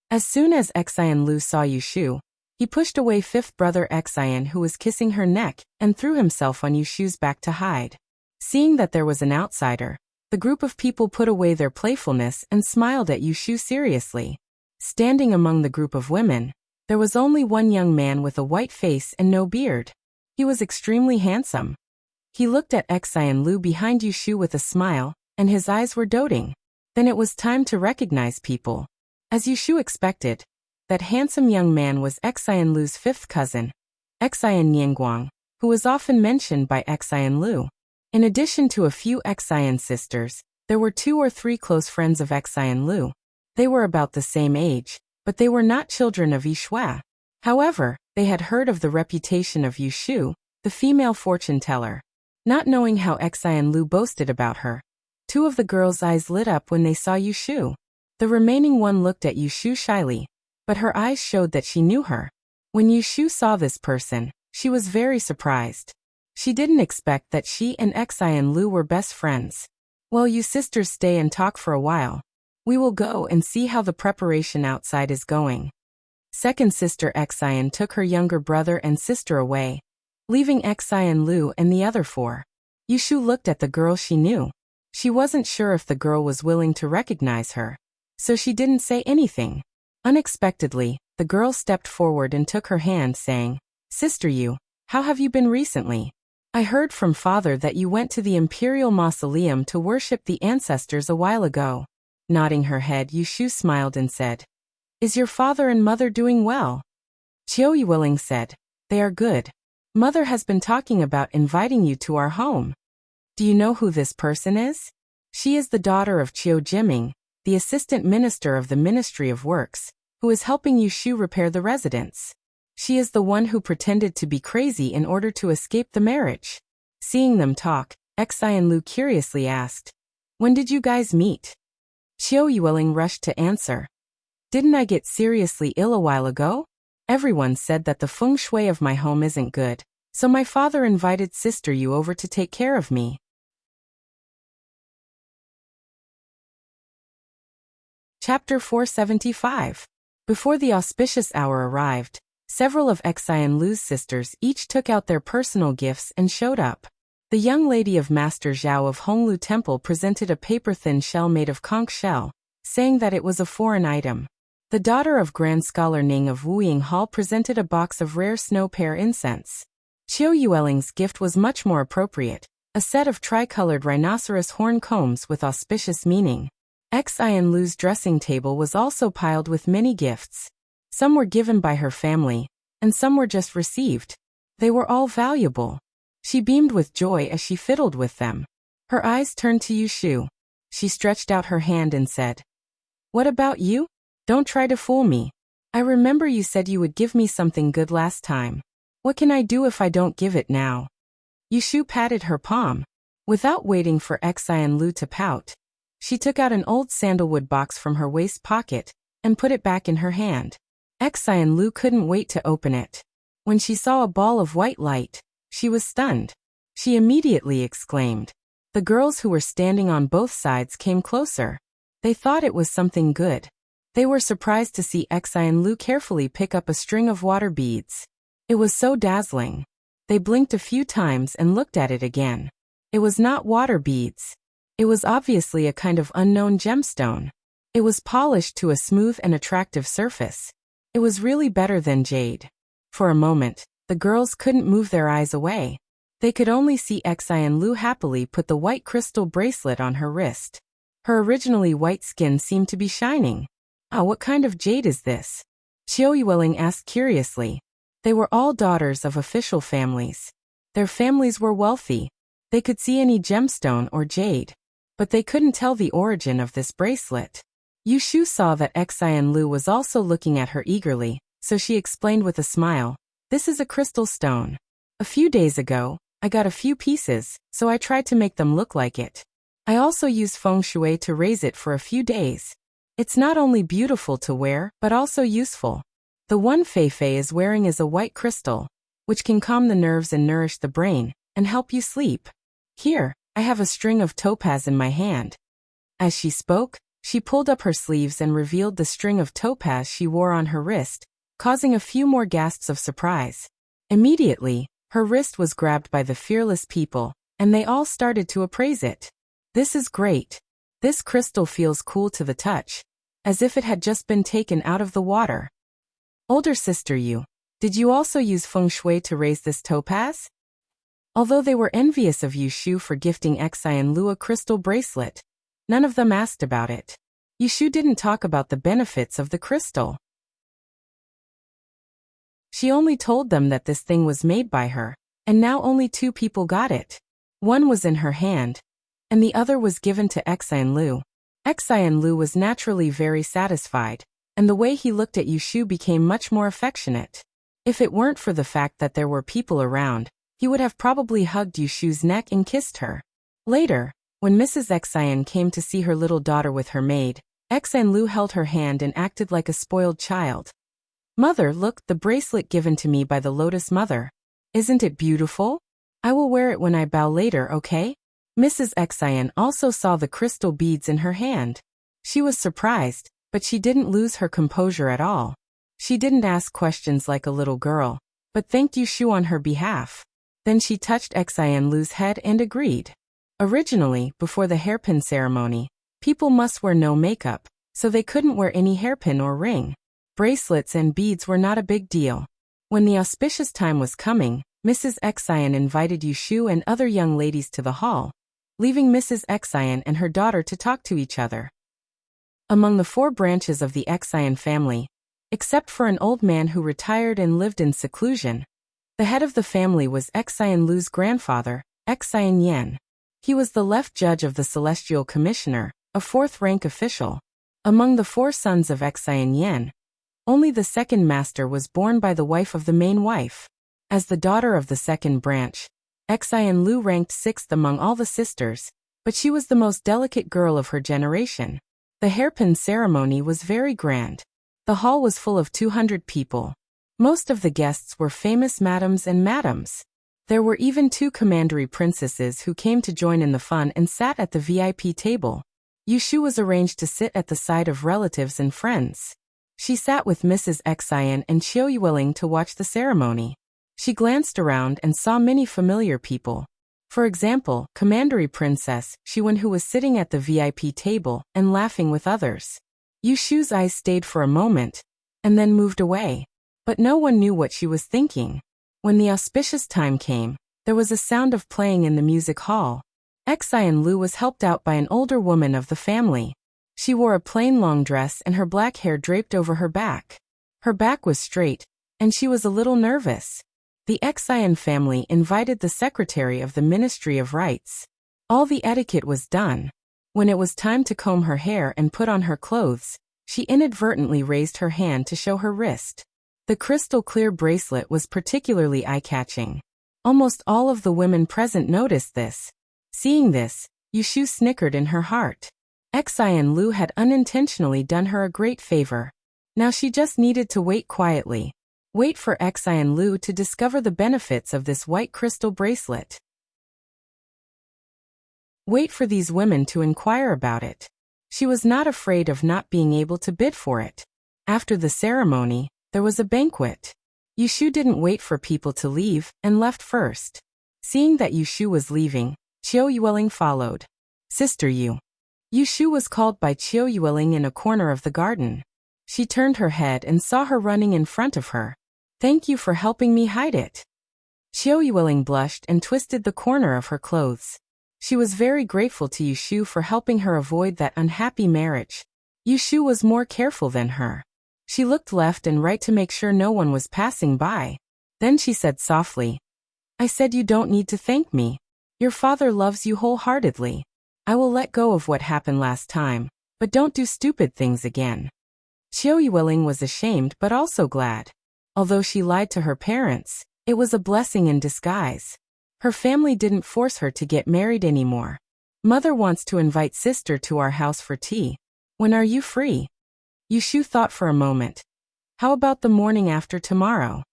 A: As soon as Xian Lu saw Yushu, he pushed away 5th brother Xian who was kissing her neck and threw himself on Yushu's back to hide. Seeing that there was an outsider, the group of people put away their playfulness and smiled at Yushu seriously. Standing among the group of women, there was only one young man with a white face and no beard. He was extremely handsome. He looked at Xian Lu behind Yushu with a smile, and his eyes were doting. Then it was time to recognize people. As Yushu expected, that handsome young man was Xian Lu's 5th cousin, Xian Nianguang, who was often mentioned by Xian Lu. In addition to a few Xian sisters, there were 2 or 3 close friends of Xian Lu. They were about the same age, but they were not children of Yishui. However, they had heard of the reputation of Yushu, the female fortune teller. not knowing how Xi and Lu boasted about her. Two of the girls' eyes lit up when they saw Yushu. The remaining one looked at Yushu shyly, but her eyes showed that she knew her. When Yushu saw this person, she was very surprised. She didn't expect that she and Xi and Lu were best friends. Well, you sisters stay and talk for a while. We will go and see how the preparation outside is going. Second sister Xian took her younger brother and sister away, leaving Xi and Lu and the other four. Yushu looked at the girl she knew. She wasn't sure if the girl was willing to recognize her, so she didn't say anything. Unexpectedly, the girl stepped forward and took her hand, saying, "Sister Yu, how have you been recently? I heard from father that you went to the Imperial Mausoleum to worship the ancestors a while ago." Nodding her head, Yushu smiled and said, "Is your father and mother doing well?" Qiu Yuling said, "They are good. Mother has been talking about inviting you to our home. Do you know who this person is? She is the daughter of Qiu Jiming, the assistant minister of the Ministry of Works, who is helping Yushu repair the residence. She is the one who pretended to be crazy in order to escape the marriage." Seeing them talk, Xi and Lu curiously asked, "When did you guys meet?" Qiu Yuling rushed to answer, "Didn't I get seriously ill a while ago? Everyone said that the feng shui of my home isn't good, so my father invited Sister Yu over to take care of me." Chapter 475. Before the auspicious hour arrived, several of Xi and Lu's sisters each took out their personal gifts and showed up. The young lady of Master Zhao of Honglu Temple presented a paper-thin shell made of conch shell, saying that it was a foreign item. The daughter of Grand Scholar Ning of Wuying Hall presented a box of rare snow pear incense. Qiu Yueling's gift was much more appropriate, a set of tricolored rhinoceros horn combs with auspicious meaning. Xi and Lu's dressing table was also piled with many gifts. Some were given by her family, and some were just received. They were all valuable. She beamed with joy as she fiddled with them. Her eyes turned to Yushu. She stretched out her hand and said, "What about you? Don't try to fool me. I remember you said you would give me something good last time. What can I do if I don't give it now?" Yushu patted her palm. Without waiting for Xi and Lu to pout, she took out an old sandalwood box from her waist pocket and put it back in her hand. Xi and Lu couldn't wait to open it. When she saw a ball of white light, she was stunned. She immediately exclaimed. The girls who were standing on both sides came closer. They thought it was something good. They were surprised to see Xi and Lu carefully pick up a string of water beads. It was so dazzling. They blinked a few times and looked at it again. It was not water beads. It was obviously a kind of unknown gemstone. It was polished to a smooth and attractive surface. It was really better than jade. For a moment, the girls couldn't move their eyes away. They could only see Xi and Lu happily put the white crystal bracelet on her wrist. Her originally white skin seemed to be shining. "Ah, what kind of jade is this?" Qiu Yueling asked curiously. They were all daughters of official families. Their families were wealthy. They could see any gemstone or jade, but they couldn't tell the origin of this bracelet. Yushu saw that Xi and Lu was also looking at her eagerly, so she explained with a smile, "This is a crystal stone. A few days ago, I got a few pieces, so I tried to make them look like it. I also used feng shui to raise it for a few days. It's not only beautiful to wear, but also useful. The one Feifei is wearing is a white crystal, which can calm the nerves and nourish the brain, and help you sleep. Here, I have a string of topaz in my hand." As she spoke, she pulled up her sleeves and revealed the string of topaz she wore on her wrist, causing a few more gasps of surprise. Immediately, her wrist was grabbed by the fearless people, and they all started to appraise it. "This is great. This crystal feels cool to the touch, as if it had just been taken out of the water." "Older sister Yu, did you also use feng shui to raise this topaz?" Although they were envious of Yushu for gifting Xi and Lu a crystal bracelet, none of them asked about it. Yushu didn't talk about the benefits of the crystal. She only told them that this thing was made by her, and now only 2 people got it. One was in her hand, and the other was given to Xi and Lu. Xi and Lu was naturally very satisfied, and the way he looked at Yushu became much more affectionate. If it weren't for the fact that there were people around, He would have probably hugged Yushu's neck and kissed her. Later, when Mrs. Xian came to see her little daughter with her maid, Xian Lu held her hand and acted like a spoiled child. Mother, look, the bracelet given to me by the Lotus Mother. Isn't it beautiful? I will wear it when I bow later, okay? Mrs. Xian also saw the crystal beads in her hand. She was surprised, but she didn't lose her composure at all. She didn't ask questions like a little girl, but thanked Yushu on her behalf. Then she touched Xian Lu's head and agreed. Originally, before the hairpin ceremony, people must wear no makeup, so they couldn't wear any hairpin or ring. Bracelets and beads were not a big deal. When the auspicious time was coming, Mrs. Xian invited Yushu and other young ladies to the hall, leaving Mrs. Xian and her daughter to talk to each other. Among the 4 branches of the Xian family, except for an old man who retired and lived in seclusion, the head of the family was Xian Lu's grandfather, Xian Yan. He was the left judge of the Celestial Commissioner, a 4th-rank official. Among the 4 sons of Xian Yan, only the second master was born by the wife of the main wife. As the daughter of the second branch, Xian Lu ranked 6th among all the sisters, but she was the most delicate girl of her generation. The hairpin ceremony was very grand. The hall was full of 200 people. Most of the guests were famous madams and madams. There were even 2 commandery princesses who came to join in the fun and sat at the VIP table. Yushu was arranged to sit at the side of relatives and friends. She sat with Mrs. Xian and Qiu Yueling to watch the ceremony. She glanced around and saw many familiar people. For example, Commandery Princess Xiwen, who was sitting at the VIP table and laughing with others. Yushu's eyes stayed for a moment, and then moved away. But no one knew what she was thinking. When the auspicious time came, there was a sound of playing in the music hall. Xian Lu was helped out by an older woman of the family. She wore a plain long dress and her black hair draped over her back. Her back was straight, and she was a little nervous. The Xian family invited the secretary of the Ministry of Rites. All the etiquette was done. When it was time to comb her hair and put on her clothes, she inadvertently raised her hand to show her wrist. The crystal-clear bracelet was particularly eye-catching. Almost all of the women present noticed this. Seeing this, Yushu snickered in her heart. Xian Lu had unintentionally done her a great favor. Now she just needed to wait quietly. Wait for Xian Lu to discover the benefits of this white crystal bracelet. Wait for these women to inquire about it. She was not afraid of not being able to bid for it. After the ceremony, there was a banquet. Yushu didn't wait for people to leave and left first. Seeing that Yushu was leaving, Qiu Yueling followed. Sister Yu. Yushu was called by Qiu Yueling in a corner of the garden. She turned her head and saw her running in front of her. Thank you for helping me hide it. Qiu Yueling blushed and twisted the corner of her clothes. She was very grateful to Yushu for helping her avoid that unhappy marriage. Yushu was more careful than her. She looked left and right to make sure no one was passing by. Then she said softly, I said you don't need to thank me. Your father loves you wholeheartedly. I will let go of what happened last time, but don't do stupid things again. Qiu Yueling was ashamed but also glad. Although she lied to her parents, it was a blessing in disguise. Her family didn't force her to get married anymore. Mother wants to invite sister to our house for tea. When are you free? Yushu thought for a moment. How about the morning after tomorrow?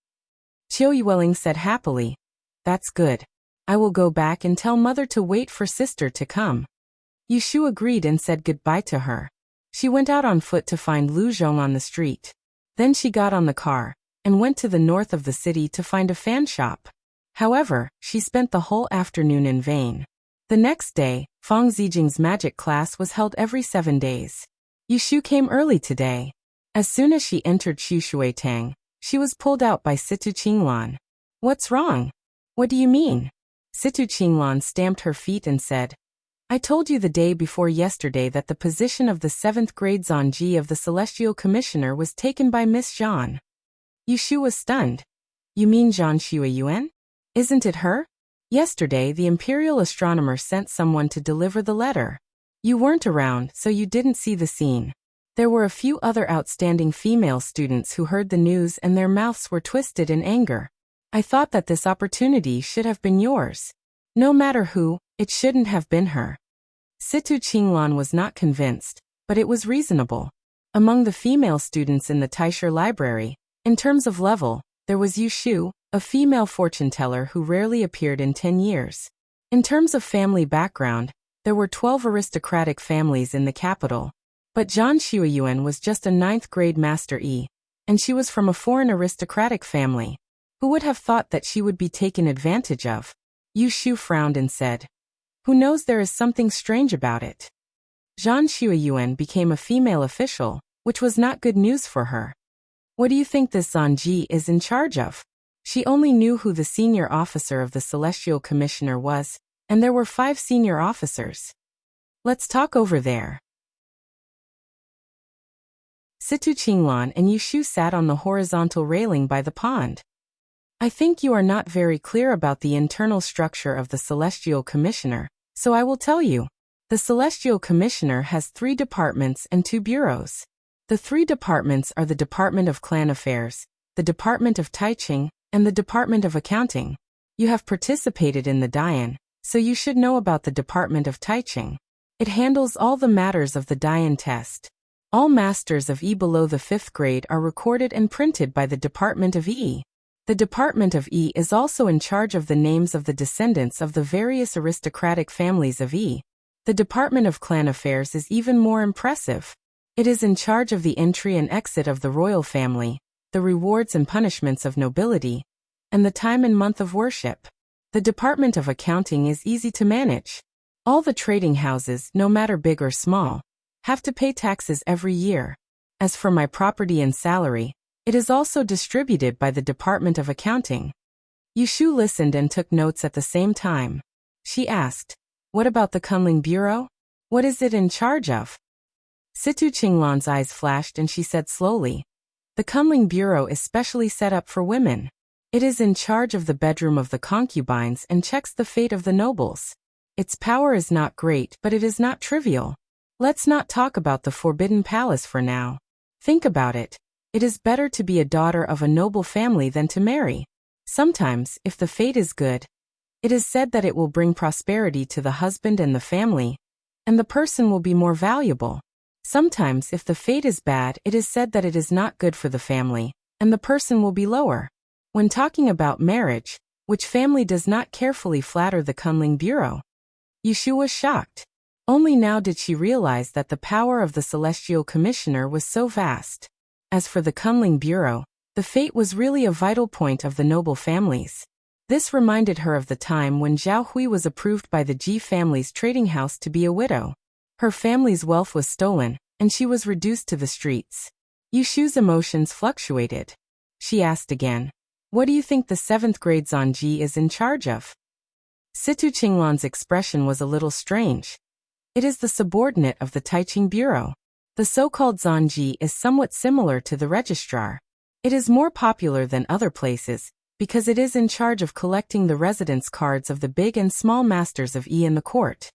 A: Qiu Yueling said happily. That's good. I will go back and tell mother to wait for sister to come. Yushu agreed and said goodbye to her. She went out on foot to find Lu Zhong on the street. Then she got on the car and went to the north of the city to find a fan shop. However, she spent the whole afternoon in vain. The next day, Fang Zijing's magic class was held every 7 days. Yushu came early today. As soon as she entered Xushuetang, she was pulled out by Situ Qinglan. What's wrong? What do you mean? Situ Qinglan stamped her feet and said, I told you the day before yesterday that the position of the 7th grade Zhangji of the Celestial Commissioner was taken by Miss Zhan. Yushu was stunned. You mean Zhan Xueyuan? Isn't it her? Yesterday the Imperial Astronomer sent someone to deliver the letter. You weren't around, so you didn't see the scene. There were a few other outstanding female students who heard the news and their mouths were twisted in anger. I thought that this opportunity should have been yours. No matter who, it shouldn't have been her. Situ Qinglan was not convinced, but it was reasonable. Among the female students in the Taisher library, in terms of level, there was Yu Shu, a female fortune-teller who rarely appeared in 10 years. In terms of family background, there were 12 aristocratic families in the capital, but Zhan Xueyuan was just a 9th-grade Master E, and she was from a foreign aristocratic family. Who would have thought that she would be taken advantage of? Yu Shu frowned and said, "Who knows, there is something strange about it." Zhan Xueyuan became a female official, which was not good news for her. What do you think this Zhan Ji is in charge of? She only knew who the senior officer of the Celestial Commissioner was, and there were 5 senior officers. Let's talk over there. Situ Qinglan and Yu Shu sat on the horizontal railing by the pond. I think you are not very clear about the internal structure of the Celestial Commissioner, so I will tell you. The Celestial Commissioner has 3 departments and 2 bureaus. The 3 departments are the Department of Clan Affairs, the Department of Taiching, and the Department of Accounting. You have participated in the Dian, so you should know about the Department of Taiching. It handles all the matters of the Dian test. All masters of E below the 5th grade are recorded and printed by the Department of E. The Department of E is also in charge of the names of the descendants of the various aristocratic families of E. The Department of Clan Affairs is even more impressive. It is in charge of the entry and exit of the royal family, the rewards and punishments of nobility, and the time and month of worship. The Department of Accounting is easy to manage. All the trading houses, no matter big or small, have to pay taxes every year. As for my property and salary, it is also distributed by the Department of Accounting. Yu Shu listened and took notes at the same time. She asked, "What about the Kunling Bureau? What is it in charge of?" Situ Qinglan's eyes flashed and she said slowly, "The Kunling Bureau is specially set up for women. It is in charge of the bedroom of the concubines and checks the fate of the nobles. Its power is not great, but it is not trivial. Let's not talk about the Forbidden Palace for now. Think about it. It is better to be a daughter of a noble family than to marry. Sometimes, if the fate is good, it is said that it will bring prosperity to the husband and the family, and the person will be more valuable. Sometimes, if the fate is bad, it is said that it is not good for the family, and the person will be lower. When talking about marriage, which family does not carefully flatter the Kunling Bureau?" Yu Shu was shocked. Only now did she realize that the power of the Celestial Commissioner was so vast. As for the Kunling Bureau, the fate was really a vital point of the noble families. This reminded her of the time when Zhao Hui was approved by the Ji family's trading house to be a widow. Her family's wealth was stolen, and she was reduced to the streets. Yu Shu's emotions fluctuated. She asked again, "What do you think the 7th grade Zhan Ji is in charge of?" Situ Qinglan's expression was a little strange. It is the subordinate of the Taiching Bureau. The so-called Zhan Ji is somewhat similar to the registrar. It is more popular than other places, because it is in charge of collecting the residence cards of the big and small masters of E in the court.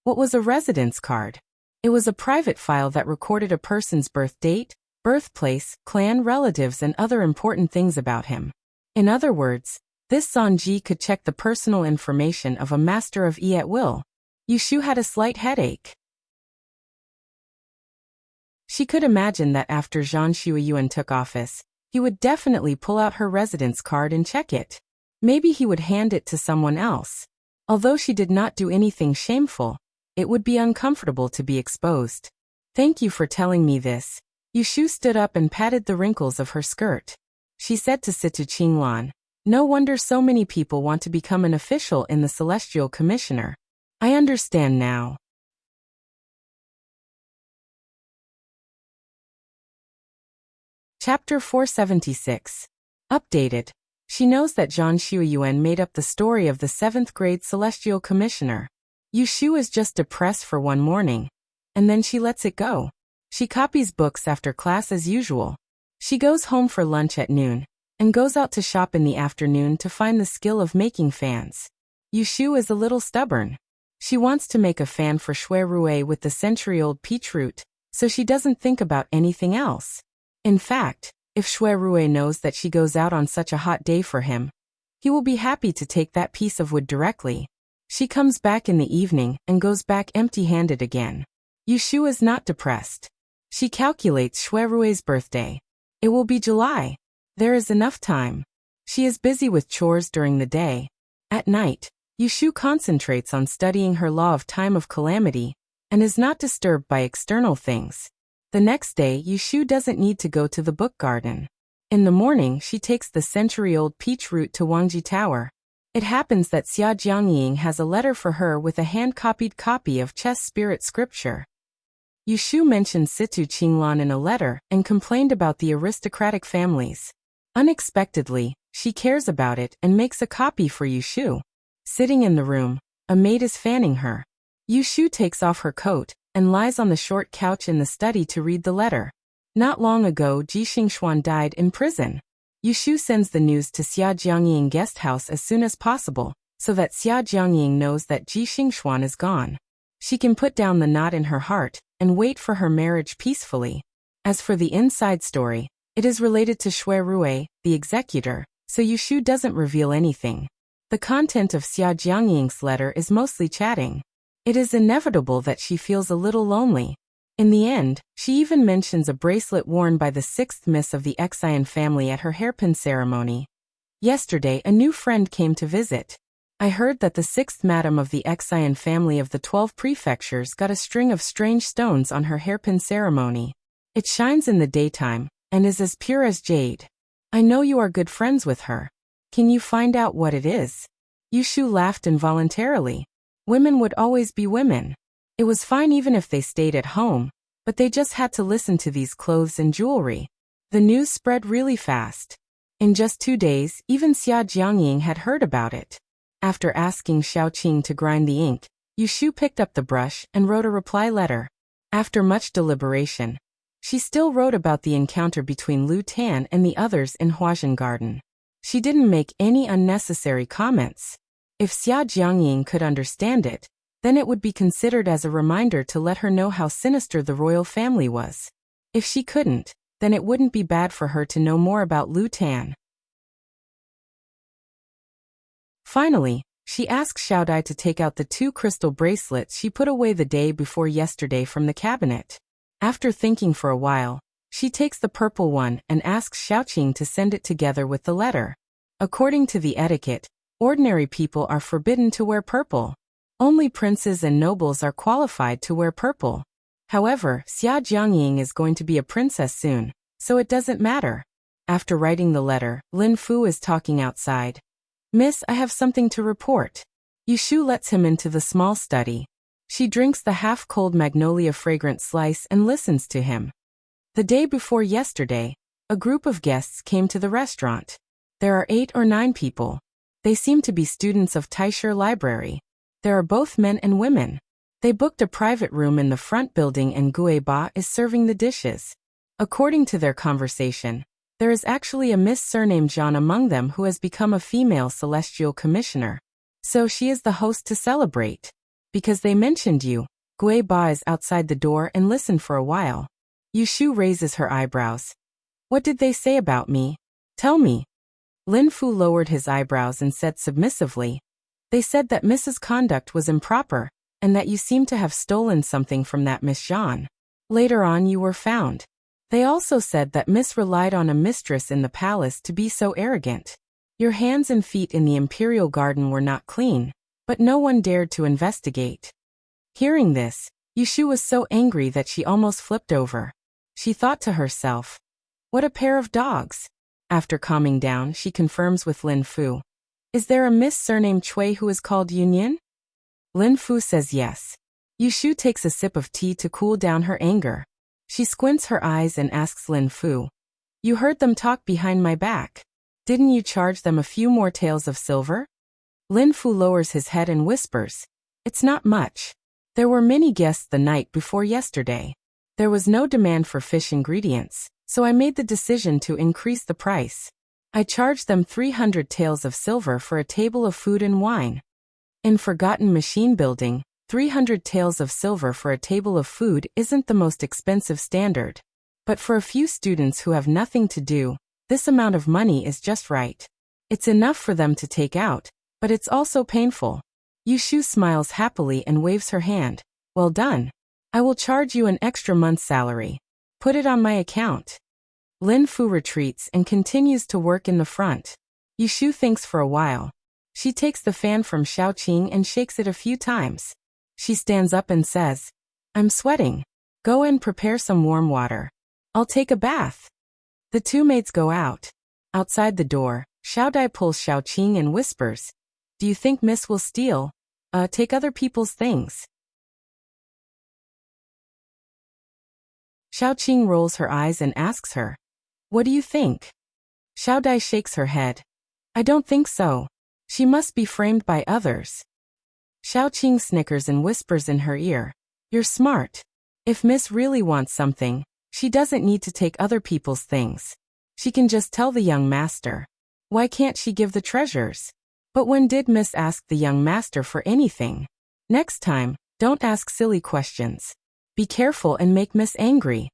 A: What was a residence card? It was a private file that recorded a person's birth date, birthplace, clan relatives and other important things about him. In other words, this Zhan Ji could check the personal information of a master of E at will. Yu Shu had a slight headache. She could imagine that after Zhan Xueyuan took office, he would definitely pull out her residence card and check it. Maybe he would hand it to someone else. Although she did not do anything shameful, it would be uncomfortable to be exposed. "Thank you for telling me this." Yu Shu stood up and patted the wrinkles of her skirt. She said to Situ Qinglan, "No wonder so many people want to become an official in the Celestial Commissioner. I understand now." Chapter 476. Updated. She knows that Zhan Xueyuan made up the story of the 7th grade Celestial Commissioner. Yu Shu is just depressed for one morning, and then she lets it go. She copies books after class as usual. She goes home for lunch at noon, and goes out to shop in the afternoon to find the skill of making fans. Yu Shu is a little stubborn. She wants to make a fan for Shui Rui with the century-old peach root, so she doesn't think about anything else. In fact, if Shui Rui knows that she goes out on such a hot day for him, He will be happy to take that piece of wood directly. She comes back in the evening and goes back empty-handed again. Yushu is not depressed. She calculates Shuerue's birthday. It will be July. There is enough time. She is busy with chores during the day. At night, Yushu concentrates on studying her law of time of calamity and is not disturbed by external things. The next day, Yushu doesn't need to go to the book garden. In the morning, she takes the century-old peach route to Wangji Tower. It happens that Xia Jiangying has a letter for her with a hand-copied copy of Chess Spirit Scripture. Yushu mentioned Situ Qinglan in a letter and complained about the aristocratic families. Unexpectedly, she cares about it and makes a copy for Yushu. Sitting in the room, a maid is fanning her. Yushu takes off her coat and lies on the short couch in the study to read the letter. Not long ago, Ji Xingxuan died in prison. Yushu sends the news to Xia Jiangying guest house as soon as possible, so that Xia Jiangying knows that Ji Xingxuan is gone. She can put down the knot in her heart and wait for her marriage peacefully. As for the inside story, it is related to Shuerue, the executor, so Yushu doesn't reveal anything. The content of Xia Jiangying's letter is mostly chatting. It is inevitable that she feels a little lonely. In the end, she even mentions a bracelet worn by the 6th Miss of the Xian family at her hairpin ceremony. Yesterday, a new friend came to visit. I heard that the 6th Madam of the Xian family of the 12 prefectures got a string of strange stones on her hairpin ceremony. It shines in the daytime and is as pure as jade. I know you are good friends with her. Can you find out what it is? Yushu laughed involuntarily. Women would always be women. It was fine even if they stayed at home, but they just had to listen to these clothes and jewelry. The news spread really fast. In just 2 days, even Xia Jiangying had heard about it. After asking Xiaoqing to grind the ink, Yushu picked up the brush and wrote a reply letter. After much deliberation, she still wrote about the encounter between Lu Tan and the others in Huazhen Garden. She didn't make any unnecessary comments. If Xia Jiangying could understand it, then it would be considered as a reminder to let her know how sinister the royal family was. If she couldn't, then it wouldn't be bad for her to know more about Lu Tan. Finally, she asked Xiaodai to take out the 2 crystal bracelets she put away the day before yesterday from the cabinet. After thinking for a while, she takes the purple one and asks Xiaoqing to send it together with the letter. According to the etiquette, ordinary people are forbidden to wear purple. Only princes and nobles are qualified to wear purple. However, Xia Jiangying is going to be a princess soon, so it doesn't matter. After writing the letter, Lin Fu is talking outside. Miss, I have something to report. Yushu lets him into the small study. She drinks the half-cold magnolia fragrant slice and listens to him. The day before yesterday, a group of guests came to the restaurant. There are 8 or 9 people. They seem to be students of Taisher Library. There are both men and women. They booked a private room in the front building and Gue Ba is serving the dishes. According to their conversation, there is actually a Miss surnamed Zhan among them who has become a female celestial commissioner. So she is the host to celebrate. Because they mentioned you, Gue Ba is outside the door and listened for a while. Yushu raises her eyebrows. What did they say about me? Tell me. Lin Fu lowered his eyebrows and said submissively, they said that Mrs. Conduct was improper, and that you seemed to have stolen something from that Miss Zhan. Later on you were found. They also said that Miss relied on a mistress in the palace to be so arrogant. Your hands and feet in the imperial garden were not clean, but no one dared to investigate. Hearing this, Yushu was so angry that she almost flipped over. She thought to herself, what a pair of dogs. After calming down, she confirms with Lin Fu. Is there a Miss surnamed Cui who is called Yunyan? Lin Fu says yes. Yushu takes a sip of tea to cool down her anger. She squints her eyes and asks Lin Fu. You heard them talk behind my back. Didn't you charge them a few more taels of silver? Lin Fu lowers his head and whispers. It's not much. There were many guests the night before yesterday. There was no demand for fish ingredients, so I made the decision to increase the price. I charged them 300 taels of silver for a table of food and wine. In Forgotten Machine Building, 300 taels of silver for a table of food isn't the most expensive standard. But for a few students who have nothing to do, this amount of money is just right. It's enough for them to take out, but it's also painful. Yushu smiles happily and waves her hand. Well done. I will charge you an extra month's salary. Put it on my account. Lin Fu retreats and continues to work in the front. Yushu thinks for a while. She takes the fan from Xiaoqing and shakes it a few times. She stands up and says, I'm sweating. Go and prepare some warm water. I'll take a bath. The two maids go out. Outside the door, Xiaodai pulls Xiaoqing and whispers, Do you think Miss will steal? Take other people's things. Xiaoqing rolls her eyes and asks her, What do you think? Xiaodai shakes her head. I don't think so. She must be framed by others. Xiaoqing snickers and whispers in her ear, You're smart. If Miss really wants something, she doesn't need to take other people's things. She can just tell the young master. Why can't she give the treasures? But when did Miss ask the young master for anything? Next time, don't ask silly questions. Be careful and make Miss angry.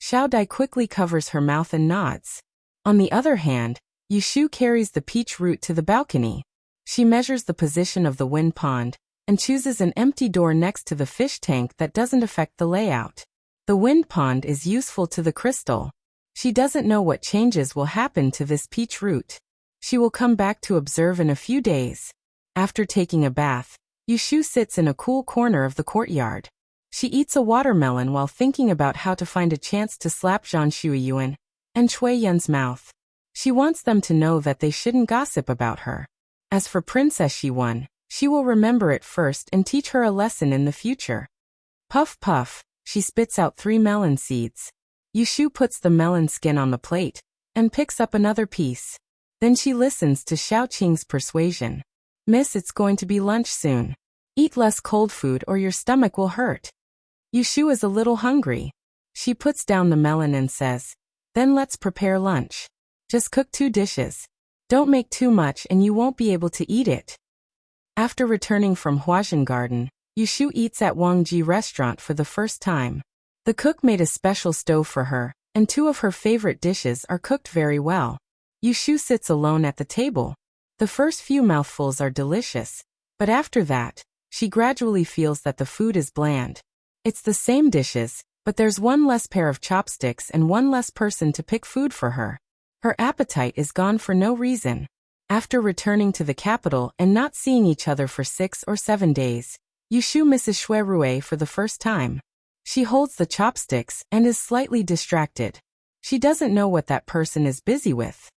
A: Xiaodai quickly covers her mouth and nods. On the other hand, Yushu carries the peach root to the balcony. She measures the position of the wind pond and chooses an empty door next to the fish tank that doesn't affect the layout. The wind pond is useful to the crystal. She doesn't know what changes will happen to this peach root. She will come back to observe in a few days. After taking a bath, Yushu sits in a cool corner of the courtyard. She eats a watermelon while thinking about how to find a chance to slap Zhang Shuiyuan and Cui Yun's mouth. She wants them to know that they shouldn't gossip about her. As for Princess Xiwan, she will remember it first and teach her a lesson in the future. Puff puff, she spits out 3 melon seeds. Yushu puts the melon skin on the plate and picks up another piece. Then she listens to Xiaoqing's persuasion. Miss, it's going to be lunch soon. Eat less cold food or your stomach will hurt. Yushu is a little hungry. She puts down the melon and says, Then let's prepare lunch. Just cook 2 dishes. Don't make too much and you won't be able to eat it. After returning from Huajian Garden, Yushu eats at Wangji restaurant for the first time. The cook made a special stove for her, and 2 of her favorite dishes are cooked very well. Yushu sits alone at the table. The first few mouthfuls are delicious, but after that, she gradually feels that the food is bland. It's the same dishes, but there's 1 less pair of chopsticks and 1 less person to pick food for her. Her appetite is gone for no reason. After returning to the capital and not seeing each other for 6 or 7 days, Yushu misses Xue Rui for the first time. She holds the chopsticks and is slightly distracted. She doesn't know what that person is busy with.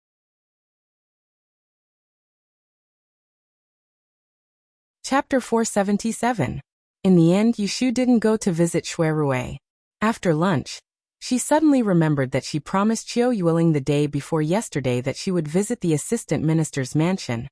A: Chapter 477. In the end, Yushu didn't go to visit Xue Rui. After lunch, she suddenly remembered that she promised Qiu Yueling the day before yesterday that she would visit the assistant minister's mansion.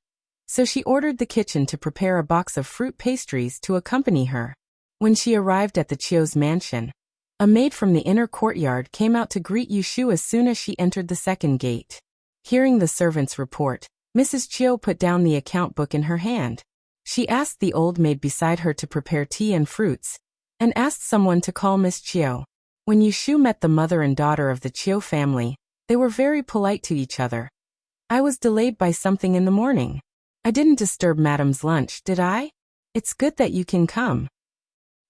A: So she ordered the kitchen to prepare a box of fruit pastries to accompany her. When she arrived at the Qiu's mansion, a maid from the inner courtyard came out to greet Yushu as soon as she entered the second gate. Hearing the servant's report, Mrs. Qiu put down the account book in her hand. She asked the old maid beside her to prepare tea and fruits, and asked someone to call Miss Qiu. When Yushu met the mother and daughter of the Qiu family, they were very polite to each other. I was delayed by something in the morning. I didn't disturb Madam's lunch, did I? It's good that you can come.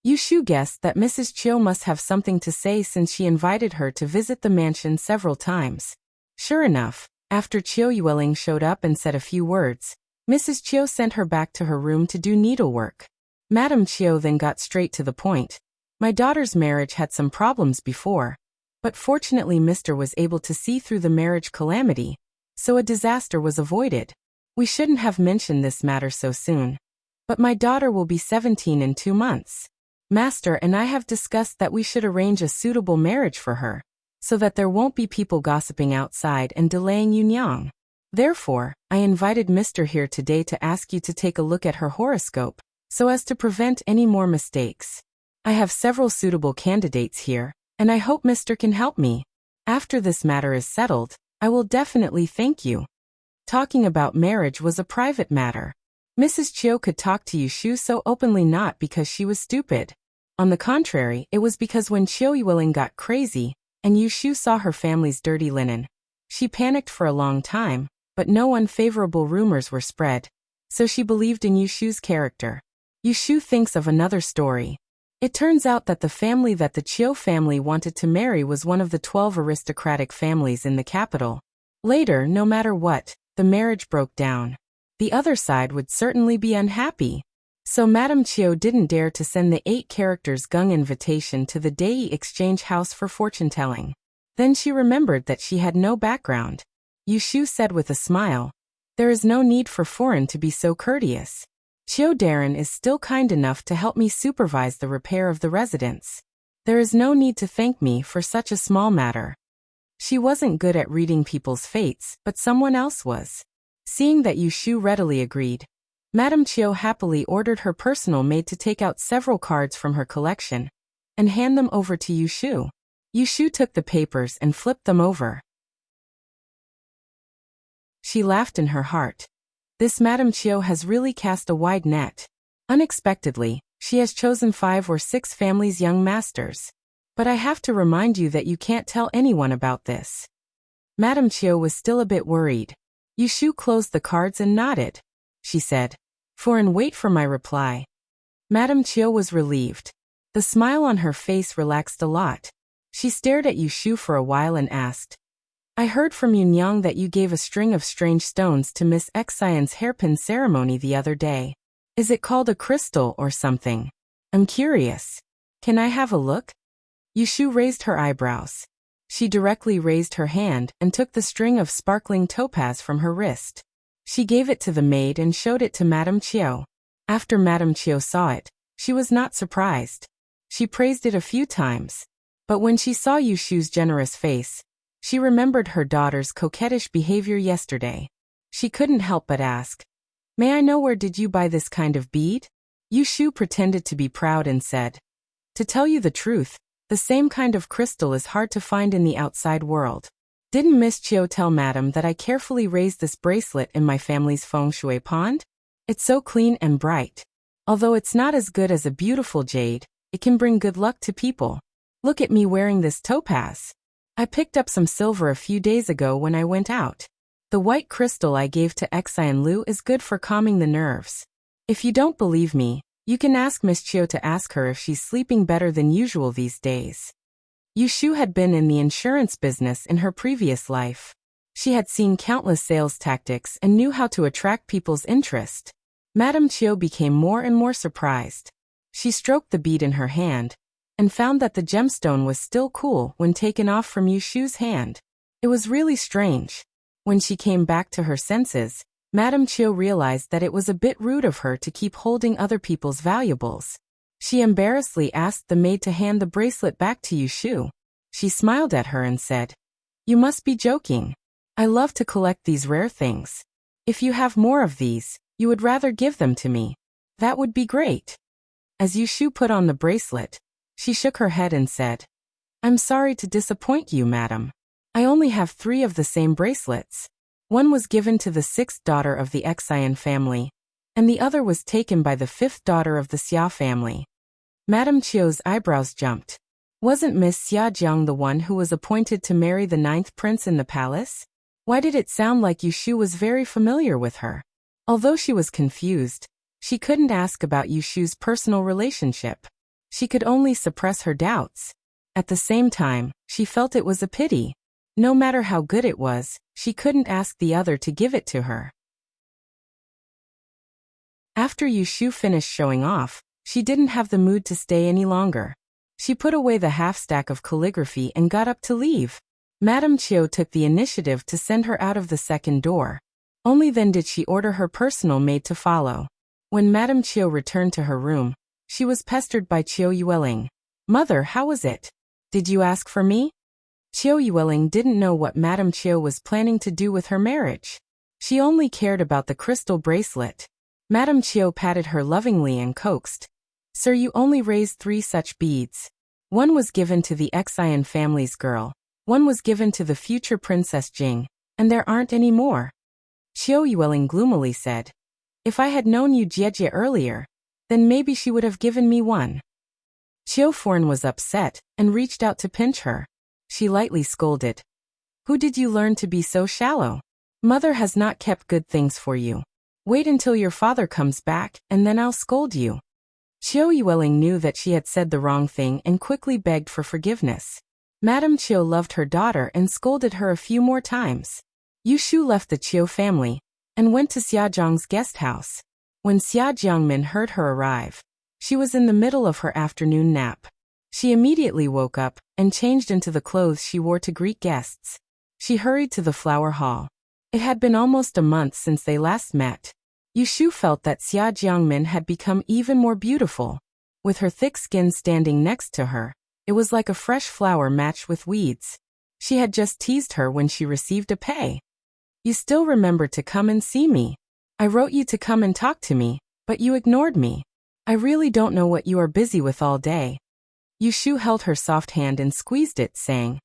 A: Yushu guessed that Mrs. Qiu must have something to say since she invited her to visit the mansion several times. Sure enough, after Qiu Yueling showed up and said a few words, Mrs. Qiu sent her back to her room to do needlework. Madame Qiu then got straight to the point. My daughter's marriage had some problems before, but fortunately Mr. was able to see through the marriage calamity, so a disaster was avoided. We shouldn't have mentioned this matter so soon, but my daughter will be 17 in 2 months. Master and I have discussed that we should arrange a suitable marriage for her, so that there won't be people gossiping outside and delaying Yunyang. Therefore, I invited Mr. here today to ask you to take a look at her horoscope, so as to prevent any more mistakes. I have several suitable candidates here, and I hope Mr. can help me. After this matter is settled, I will definitely thank you. Talking about marriage was a private matter. Mrs. Qiu could talk to Yushu so openly not because she was stupid. On the contrary, it was because when Qiu Yueling got crazy, and Yushu saw her family's dirty linen, she panicked for a long time, but no unfavorable rumors were spread, so she believed in Yushu's character. Yushu thinks of another story. It turns out that the family that the Chiu family wanted to marry was one of the 12 aristocratic families in the capital. Later, no matter what, the marriage broke down. The other side would certainly be unhappy. So Madame Chiu didn't dare to send the 8 characters Gung invitation to the Dai exchange house for fortune-telling. Then she remembered that she had no background. Yushu said with a smile, "There is no need for foreign to be so courteous. Chiu Darren is still kind enough to help me supervise the repair of the residence. There is no need to thank me for such a small matter." She wasn't good at reading people's fates, but someone else was. Seeing that Yushu readily agreed, Madame Chiu happily ordered her personal maid to take out several cards from her collection and hand them over to Yushu. Yushu took the papers and flipped them over. She laughed in her heart. This Madame Chiu has really cast a wide net. Unexpectedly, she has chosen 5 or 6 families' young masters. But I have to remind you that you can't tell anyone about this. Madame Chiu was still a bit worried. Yushu closed the cards and nodded. She said, "And wait for my reply." Madame Chiu was relieved. The smile on her face relaxed a lot. She stared at Yushu for a while and asked, "I heard from Yunyang that you gave a string of strange stones to Miss Xian's hairpin ceremony the other day. Is it called a crystal or something? I'm curious. Can I have a look?" Yushu raised her eyebrows. She directly raised her hand and took the string of sparkling topaz from her wrist. She gave it to the maid and showed it to Madame Chiu. After Madame Chiu saw it, she was not surprised. She praised it a few times. But when she saw Yushu's generous face, she remembered her daughter's coquettish behavior yesterday. She couldn't help but ask, "May I know where did you buy this kind of bead?" Yushu pretended to be proud and said, "To tell you the truth, the same kind of crystal is hard to find in the outside world. Didn't Miss Chiu tell Madam that I carefully raised this bracelet in my family's feng shui pond? It's so clean and bright. Although it's not as good as a beautiful jade, it can bring good luck to people. Look at me wearing this topaz. I picked up some silver a few days ago when I went out. The white crystal I gave to Xian Lu is good for calming the nerves. If you don't believe me, you can ask Miss Chiu to ask her if she's sleeping better than usual these days." Yushu had been in the insurance business in her previous life. She had seen countless sales tactics and knew how to attract people's interest. Madame Chiu became more and more surprised. She stroked the bead in her hand and found that the gemstone was still cool when taken off from Yushu's hand. It was really strange. When she came back to her senses, Madame Chiu realized that it was a bit rude of her to keep holding other people's valuables. She embarrassedly asked the maid to hand the bracelet back to Yushu. She smiled at her and said, "You must be joking. I love to collect these rare things. If you have more of these, you would rather give them to me. That would be great." As Yushu put on the bracelet, she shook her head and said, "I'm sorry to disappoint you, madam. I only have 3 of the same bracelets. One was given to the 6th daughter of the Xian family, and the other was taken by the 5th daughter of the Xia family." Madame Chiu's eyebrows jumped. Wasn't Miss Xia Jiang the one who was appointed to marry the 9th prince in the palace? Why did it sound like Yushu was very familiar with her? Although she was confused, she couldn't ask about Yushu's personal relationship. She could only suppress her doubts. At the same time, she felt it was a pity. No matter how good it was, she couldn't ask the other to give it to her. After Yushu finished showing off, she didn't have the mood to stay any longer. She put away the half-stack of calligraphy and got up to leave. Madame Chiu took the initiative to send her out of the second door. Only then did she order her personal maid to follow. When Madame Chiu returned to her room, she was pestered by Chiu Yueling. "Mother, how was it? Did you ask for me?" Chiu Yueling didn't know what Madame Chiu was planning to do with her marriage. She only cared about the crystal bracelet. Madame Chiu patted her lovingly and coaxed, "Sir, you only raised 3 such beads. One was given to the Xian family's girl, one was given to the future Princess Jing, and there aren't any more." Chiu Yueling gloomily said, "If I had known you Jie earlier, then maybe she would have given me one." Chiu Forn was upset and reached out to pinch her. She lightly scolded, "Who did you learn to be so shallow? Mother has not kept good things for you. Wait until your father comes back, and then I'll scold you. Chiu Yueling knew that she had said the wrong thing and quickly begged for forgiveness. Madame Chiu loved her daughter and scolded her a few more times. Yu Shu left the Chiu family and went to Xia Zhang's guest house. When Xia Jiangmin heard her arrive, she was in the middle of her afternoon nap. She immediately woke up and changed into the clothes she wore to greet guests. She hurried to the flower hall. It had been almost a month since they last met. Yu Shu felt that Xia Jiangmin had become even more beautiful. With her thick skin standing next to her, it was like a fresh flower matched with weeds. She had just teased her when she received a pay. You still remember to come and see me. I wrote you to come and talk to me, but you ignored me. I really don't know what you are busy with all day. Yu Shu held her soft hand and squeezed it, saying,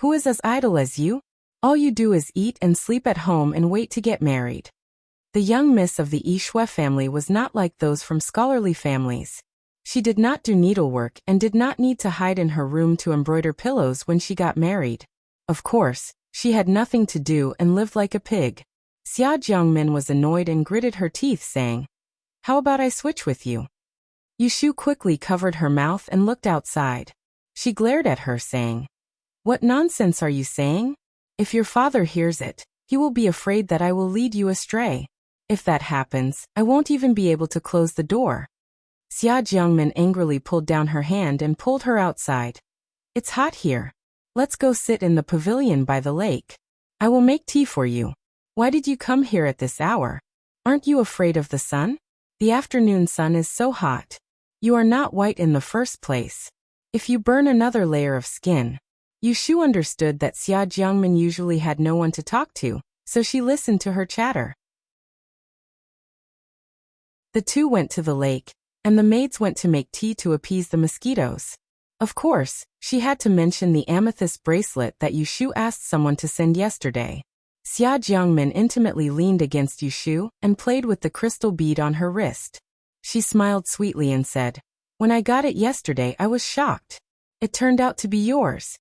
A: Who is as idle as you? All you do is eat and sleep at home and wait to get married. The young miss of the Yishui family was not like those from scholarly families. She did not do needlework and did not need to hide in her room to embroider pillows when she got married. Of course, she had nothing to do and lived like a pig. Xia Jiangmin was annoyed and gritted her teeth, saying, How about I switch with you? Yu Shu quickly covered her mouth and looked outside. She glared at her, saying, What nonsense are you saying? If your father hears it, he will be afraid that I will lead you astray. If that happens, I won't even be able to close the door. Xia Jiangmin angrily pulled down her hand and pulled her outside. It's hot here. Let's go sit in the pavilion by the lake. I will make tea for you. Why did you come here at this hour? Aren't you afraid of the sun? The afternoon sun is so hot. You are not white in the first place. If you burn another layer of skin. Yu Shu understood that Xia Jiangmin usually had no one to talk to, so she listened to her chatter. The two went to the lake, and the maids went to make tea to appease the mosquitoes. Of course, she had to mention the amethyst bracelet that Yu Shu asked someone to send yesterday. Xia Jiangmin intimately leaned against Yu Shu and played with the crystal bead on her wrist. She smiled sweetly and said, When I got it yesterday, I was shocked. It turned out to be yours.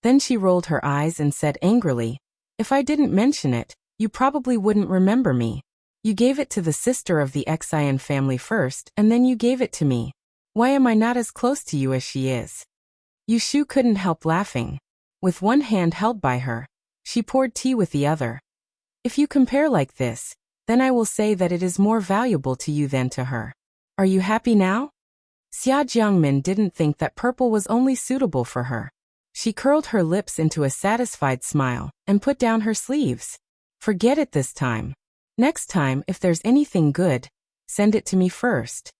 A: Then she rolled her eyes and said angrily, If I didn't mention it, you probably wouldn't remember me. You gave it to the sister of the Xian family first, and then you gave it to me. Why am I not as close to you as she is? Yu Shu couldn't help laughing. With one hand held by her, she poured tea with the other. If you compare like this, then I will say that it is more valuable to you than to her. Are you happy now? Xia Jiangmin didn't think that purple was only suitable for her. She curled her lips into a satisfied smile and put down her sleeves. Forget it this time. Next time, if there's anything good, send it to me first.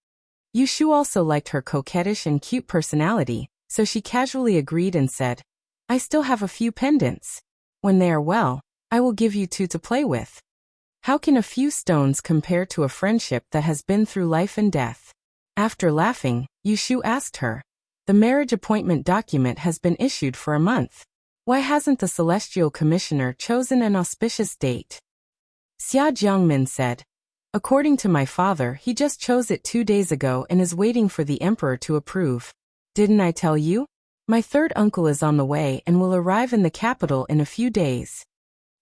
A: Yu Shu also liked her coquettish and cute personality, so she casually agreed and said, I still have a few pendants. When they are well, I will give you two to play with. How can a few stones compare to a friendship that has been through life and death? After laughing, Yu Shu asked her, The marriage appointment document has been issued for a month. Why hasn't the Celestial Commissioner chosen an auspicious date? Xia Jiangmin said, According to my father, he just chose it 2 days ago and is waiting for the emperor to approve. Didn't I tell you? My third uncle is on the way and will arrive in the capital in a few days.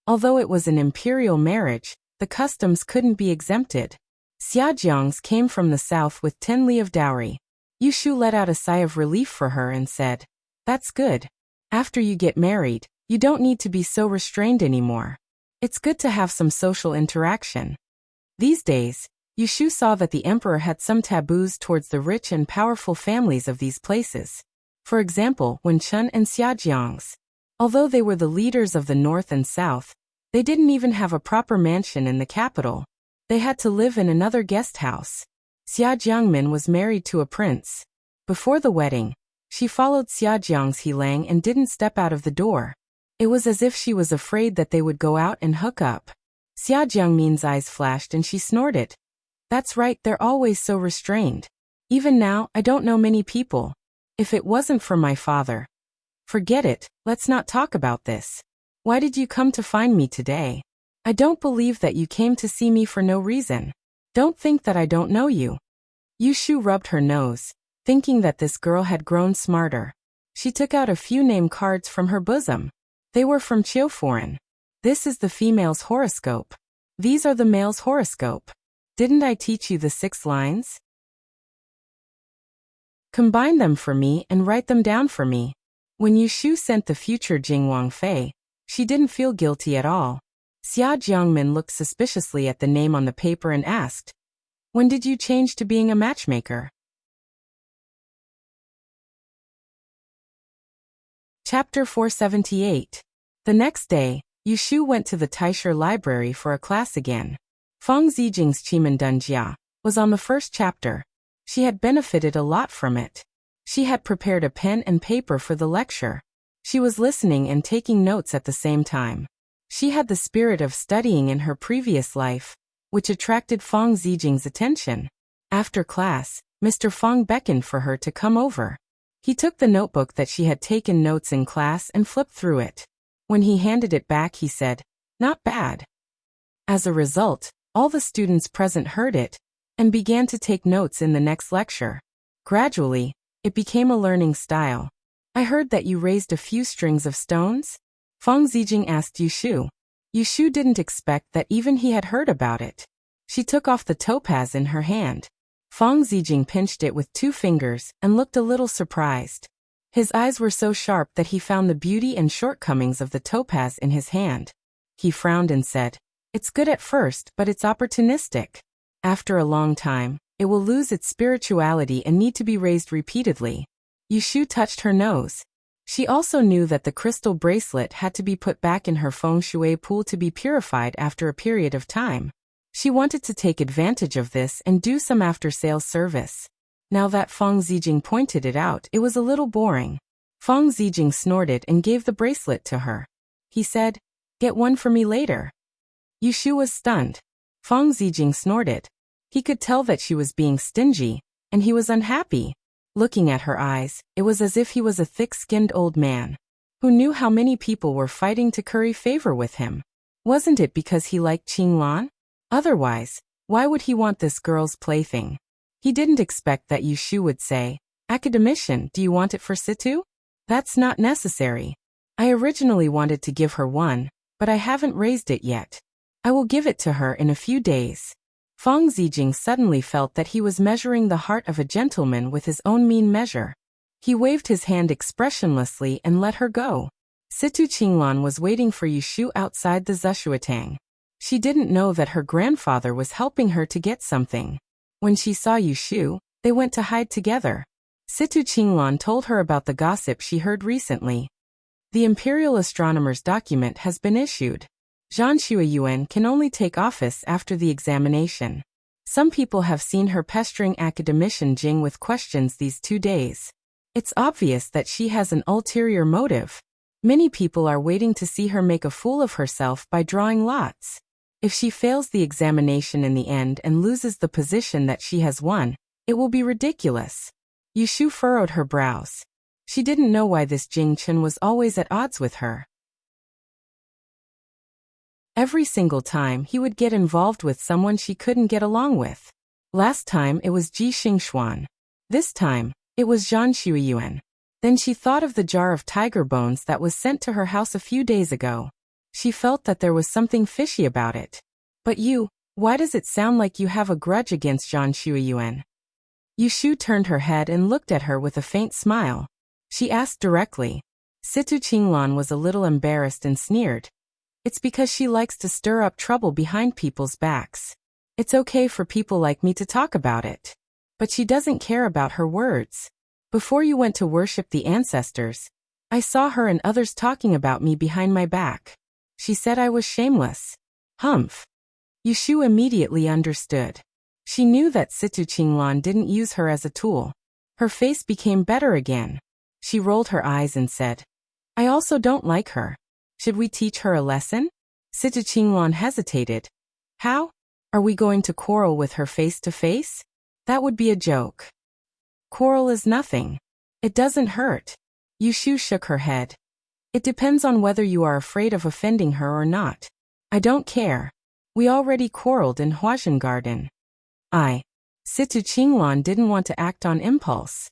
A: Although it was an imperial marriage, the customs couldn't be exempted. Xia Jiang's came from the south with 10 li of dowry. Yu Shu let out a sigh of relief for her and said, That's good. After you get married, you don't need to be so restrained anymore. It's good to have some social interaction. These days, Yu Shu saw that the emperor had some taboos towards the rich and powerful families of these places. For example, Wen Chun and Xia Jiang's. Although they were the leaders of the north and south, they didn't even have a proper mansion in the capital. They had to live in another guest house. Xia Jiangmin was married to a prince. Before the wedding, she followed Xia Jiang's Helang and didn't step out of the door. It was as if she was afraid that they would go out and hook up. Xia Jiangmin's eyes flashed and she snorted. That's right, they're always so restrained. Even now, I don't know many people. If it wasn't for my father. Forget it, let's not talk about this. Why did you come to find me today? I don't believe that you came to see me for no reason. Don't think that I don't know you. Yu Shu rubbed her nose, thinking that this girl had grown smarter. She took out a few name cards from her bosom. They were from Chiu Foreign. This is the female's horoscope. These are the male's horoscope. Didn't I teach you the 6 lines? Combine them for me and write them down for me. When Yushu sent the future Jing Wangfei, she didn't feel guilty at all. Xia Jiangmin looked suspiciously at the name on the paper and asked, "When did you change to being a matchmaker?" Chapter 478. The next day, Yushu went to the Taisher library for a class again. Feng Zijing's Qimen Dunjia was on the first chapter. She had benefited a lot from it. She had prepared a pen and paper for the lecture. She was listening and taking notes at the same time. She had the spirit of studying in her previous life, which attracted Feng Zijing's attention. After class, Mr. Feng beckoned for her to come over. He took the notebook that she had taken notes in class and flipped through it. When he handed it back, he said, "Not bad." As a result, all the students present heard it and began to take notes in the next lecture. Gradually, it became a learning style. "I heard that you raised a few strings of stones?" Feng Zijing asked Yushu. Yushu didn't expect that even he had heard about it. She took off the topaz in her hand. Feng Zijing pinched it with 2 fingers and looked a little surprised. His eyes were so sharp that he found the beauty and shortcomings of the topaz in his hand. He frowned and said, "It's good at first, but it's opportunistic. After a long time, it will lose its spirituality and need to be raised repeatedly." Yushu touched her nose. She also knew that the crystal bracelet had to be put back in her feng shui pool to be purified after a period of time. She wanted to take advantage of this and do some after-sales service. Now that Feng Zijing pointed it out, it was a little boring. Feng Zijing snorted and gave the bracelet to her. He said, "Get one for me later." Yushu was stunned. Feng Zijing snorted. He could tell that she was being stingy, and he was unhappy. Looking at her eyes, it was as if he was a thick-skinned old man who knew how many people were fighting to curry favor with him. Wasn't it because he liked Qinglan? Otherwise, why would he want this girl's plaything? He didn't expect that Yushu would say, "Academician, do you want it for situ?" "That's not necessary. I originally wanted to give her one, but I haven't raised it yet. I will give it to her in a few days." Feng Zijing suddenly felt that he was measuring the heart of a gentleman with his own mean measure. He waved his hand expressionlessly and let her go. Situ Qinglan was waiting for Yushu outside the Zushuatang. She didn't know that her grandfather was helping her to get something. When she saw Yushu, they went to hide together. Situ Qinglan told her about the gossip she heard recently. The imperial astronomer's document has been issued. Zhan Xueyuan can only take office after the examination. Some people have seen her pestering academician Jing with questions these 2 days. It's obvious that she has an ulterior motive. Many people are waiting to see her make a fool of herself by drawing lots. If she fails the examination in the end and loses the position that she has won, it will be ridiculous. Yushu furrowed her brows. She didn't know why this Jing Chen was always at odds with her. Every single time he would get involved with someone she couldn't get along with. Last time it was Ji Xingxuan. This time, it was Zhan Xueyuan. Then she thought of the jar of tiger bones that was sent to her house a few days ago. She felt that there was something fishy about it. "But why does it sound like you have a grudge against Zhan Xueyuan?" Yushu turned her head and looked at her with a faint smile. She asked directly. Situ Qinglan was a little embarrassed and sneered. "It's because she likes to stir up trouble behind people's backs. It's okay for people like me to talk about it. But she doesn't care about her words. Before you went to worship the ancestors, I saw her and others talking about me behind my back. She said I was shameless." Humph. Yushu immediately understood. She knew that Situ Qinglan didn't use her as a tool. Her face became better again. She rolled her eyes and said, "I also don't like her. Should we teach her a lesson?" Situ Qinglan hesitated. "How? Are we going to quarrel with her face to face? That would be a joke." "Quarrel is nothing. It doesn't hurt." Yushu shook her head. "It depends on whether you are afraid of offending her or not. I don't care. We already quarreled in Huajian Garden." Situ Qinglan didn't want to act on impulse.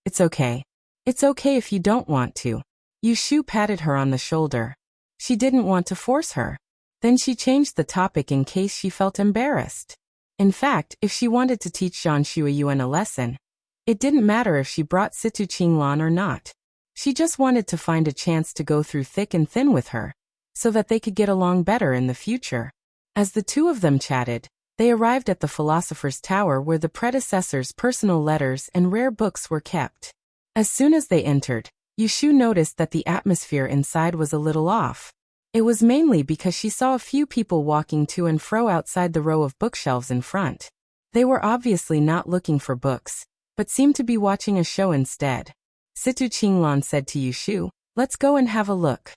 A: "It's okay. It's okay if you don't want to." Yushu patted her on the shoulder. She didn't want to force her. Then she changed the topic in case she felt embarrassed. In fact, if she wanted to teach Zhan Shuiyuan a lesson, it didn't matter if she brought Situ Qinglan or not. She just wanted to find a chance to go through thick and thin with her, so that they could get along better in the future. As the two of them chatted, they arrived at the Philosopher's Tower where the predecessor's personal letters and rare books were kept. As soon as they entered, Yushu noticed that the atmosphere inside was a little off. It was mainly because she saw a few people walking to and fro outside the row of bookshelves in front. They were obviously not looking for books, but seemed to be watching a show instead. Situ Qinglan said to Yushu, "Let's go and have a look."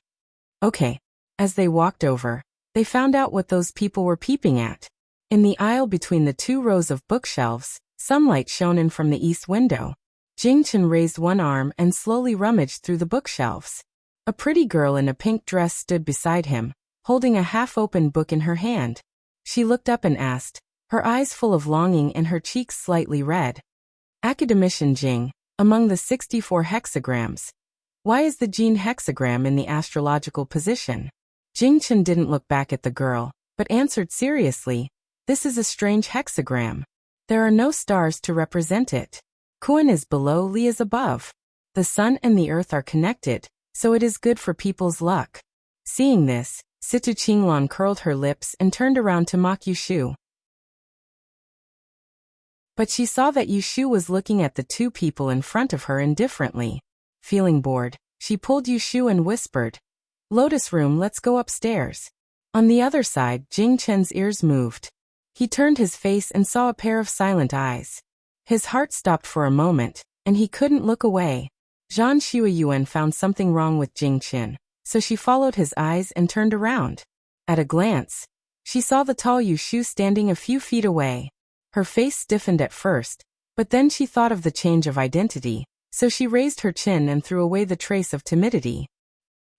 A: Okay. As they walked over, they found out what those people were peeping at. In the aisle between the two rows of bookshelves, sunlight shone in from the east window. Jingchen raised one arm and slowly rummaged through the bookshelves. A pretty girl in a pink dress stood beside him, holding a half-open book in her hand. She looked up and asked, her eyes full of longing and her cheeks slightly red. Academician Jing, among the 64 hexagrams. Why is the gene hexagram in the astrological position? Jingchen didn't look back at the girl, but answered seriously, "This is a strange hexagram. There are no stars to represent it. Kun is below, Li is above. The sun and the earth are connected, so it is good for people's luck." Seeing this, Situ Qinglan curled her lips and turned around to mock Yushu. But she saw that Yushu was looking at the two people in front of her indifferently. Feeling bored, she pulled Yushu and whispered, "Lotus room, let's go upstairs." On the other side, Jing Chen's ears moved. He turned his face and saw a pair of silent eyes. His heart stopped for a moment, and he couldn't look away. Zhan Shuiyuan found something wrong with Jing Chen, so she followed his eyes and turned around. At a glance, she saw the tall Yushu standing a few feet away. Her face stiffened at first, but then she thought of the change of identity, so she raised her chin and threw away the trace of timidity.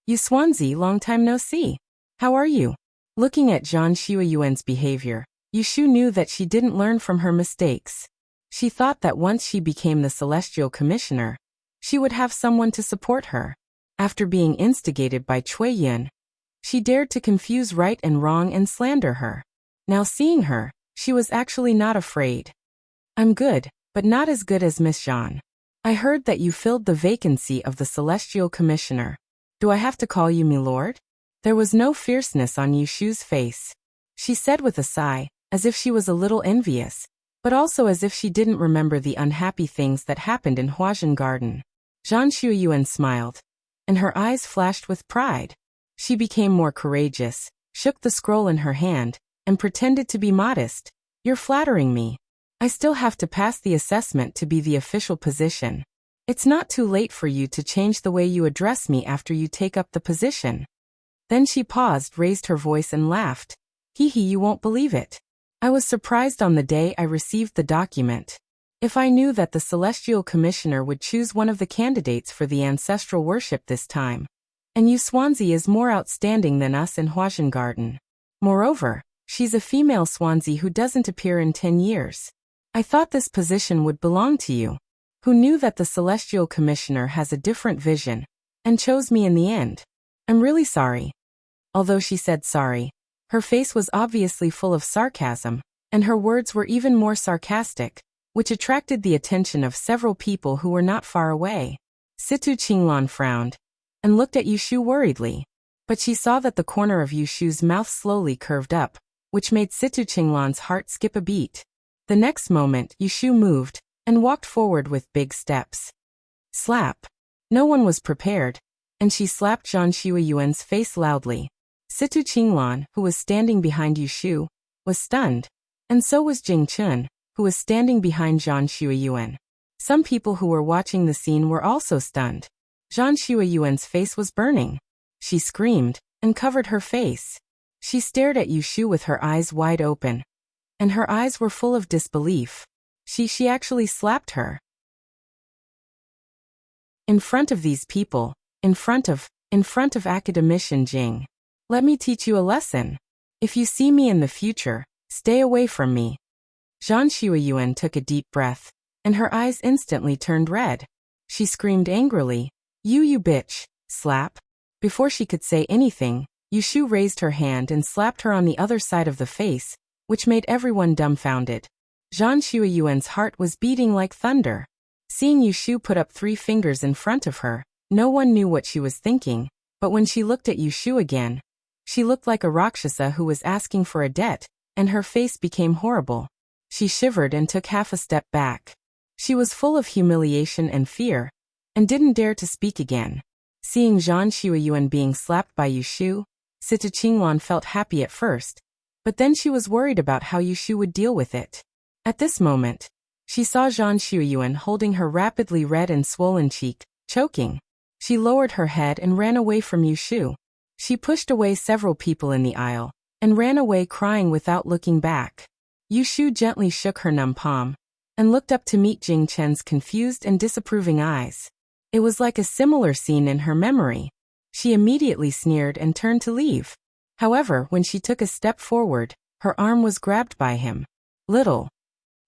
A: "You Swansea, long time no see. How are you?" Looking at Zhan Shuiyuan's behavior, Yushu knew that she didn't learn from her mistakes. She thought that once she became the Celestial Commissioner, she would have someone to support her. After being instigated by Cui Yun, she dared to confuse right and wrong and slander her. Now seeing her, she was actually not afraid. "I'm good, but not as good as Miss Zhan. I heard that you filled the vacancy of the Celestial Commissioner. Do I have to call you milord?" There was no fierceness on Yushu's face. She said with a sigh, as if she was a little envious, but also as if she didn't remember the unhappy things that happened in Huazhen Garden. Zhan Shuiyuan smiled, and her eyes flashed with pride. She became more courageous, shook the scroll in her hand, and pretended to be modest. "You're flattering me. I still have to pass the assessment to be the official position. It's not too late for you to change the way you address me after you take up the position." Then she paused, raised her voice and laughed. "Hee hee, you won't believe it. I was surprised on the day I received the document. If I knew that the Celestial Commissioner would choose one of the candidates for the ancestral worship this time. And you Swansea is more outstanding than us in Huazhen Garden. Moreover, she's a female Swansea who doesn't appear in 10 years. I thought this position would belong to you. Who knew that the Celestial Commissioner has a different vision, and chose me in the end. I'm really sorry." Although she said sorry, her face was obviously full of sarcasm, and her words were even more sarcastic, which attracted the attention of several people who were not far away. Situ Qinglan frowned, and looked at Yushu worriedly, but she saw that the corner of Yushu's mouth slowly curved up, which made Situ Qinglan's heart skip a beat. The next moment, Yushu moved, and walked forward with big steps. Slap. No one was prepared, and she slapped Zhan Shuiyuan's face loudly. Situ Qinglan, who was standing behind Yushu, was stunned, and so was Jing Chun, who was standing behind Zhan Shuiyuan. Some people who were watching the scene were also stunned. Zhan Shuiyuan's face was burning. She screamed, and covered her face. She stared at Yushu with her eyes wide open, and her eyes were full of disbelief. She actually slapped her. In front of these people, in front of Academician Jing. "Let me teach you a lesson. If you see me in the future, stay away from me." Zhan Shuiyuan took a deep breath, and her eyes instantly turned red. She screamed angrily, You bitch, slap." Before she could say anything, Yushu raised her hand and slapped her on the other side of the face, which made everyone dumbfounded. Zhang Shuiyuan's heart was beating like thunder. Seeing Yushu put up 3 fingers in front of her, no one knew what she was thinking, but when she looked at Yushu again, she looked like a Rakshasa who was asking for a debt, and her face became horrible. She shivered and took half a step back. She was full of humiliation and fear, and didn't dare to speak again. Seeing Zhang Shuiyuan being slapped by Yushu, Situ Qinglan felt happy at first, but then she was worried about how Yushu would deal with it. At this moment, she saw Zhang Shuiyuan holding her rapidly red and swollen cheek, choking. She lowered her head and ran away from Yushu. She pushed away several people in the aisle, and ran away crying without looking back. Yushu gently shook her numb palm, and looked up to meet Jing Chen's confused and disapproving eyes. It was like a similar scene in her memory. She immediately sneered and turned to leave. However, when she took a step forward, her arm was grabbed by him. Little.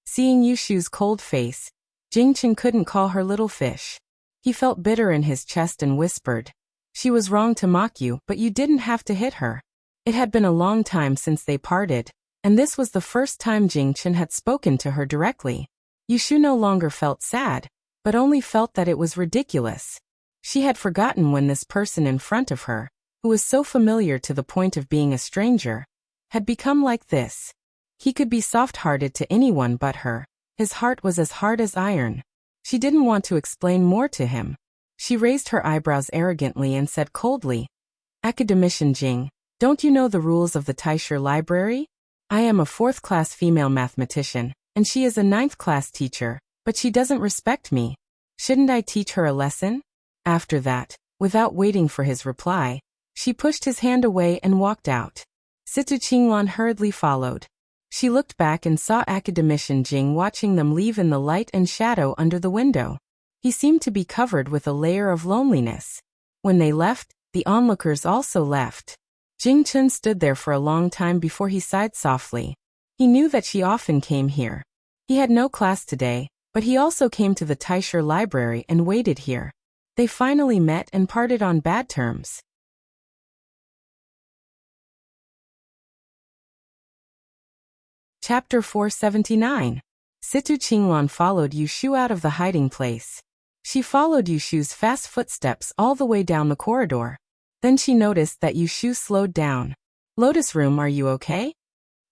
A: Seeing Yushu's cold face, Jing Chen couldn't call her little fish. He felt bitter in his chest and whispered, "She was wrong to mock you, but you didn't have to hit her." It had been a long time since they parted, and this was the first time Jing Chen had spoken to her directly. Yushu no longer felt sad, but only felt that it was ridiculous. She had forgotten when this person in front of her, who was so familiar to the point of being a stranger, had become like this. He could be soft-hearted to anyone but her. His heart was as hard as iron. She didn't want to explain more to him. She raised her eyebrows arrogantly and said coldly, "Academician Jing, don't you know the rules of the Taisher Library? I am a 4th-class female mathematician, and she is a 9th-class teacher, but she doesn't respect me. Shouldn't I teach her a lesson?" After that, without waiting for his reply, she pushed his hand away and walked out. Situ Qinglan hurriedly followed. She looked back and saw Academician Jing watching them leave in the light and shadow under the window. He seemed to be covered with a layer of loneliness. When they left, the onlookers also left. Jing Chen stood there for a long time before he sighed softly. He knew that she often came here. He had no class today, but he also came to the Taisher Library and waited here. They finally met and parted on bad terms. Chapter 479. Situ Qinglan followed Yushu out of the hiding place. She followed Yushu's fast footsteps all the way down the corridor. Then she noticed that Yushu slowed down. "Lotus Room, are you okay?"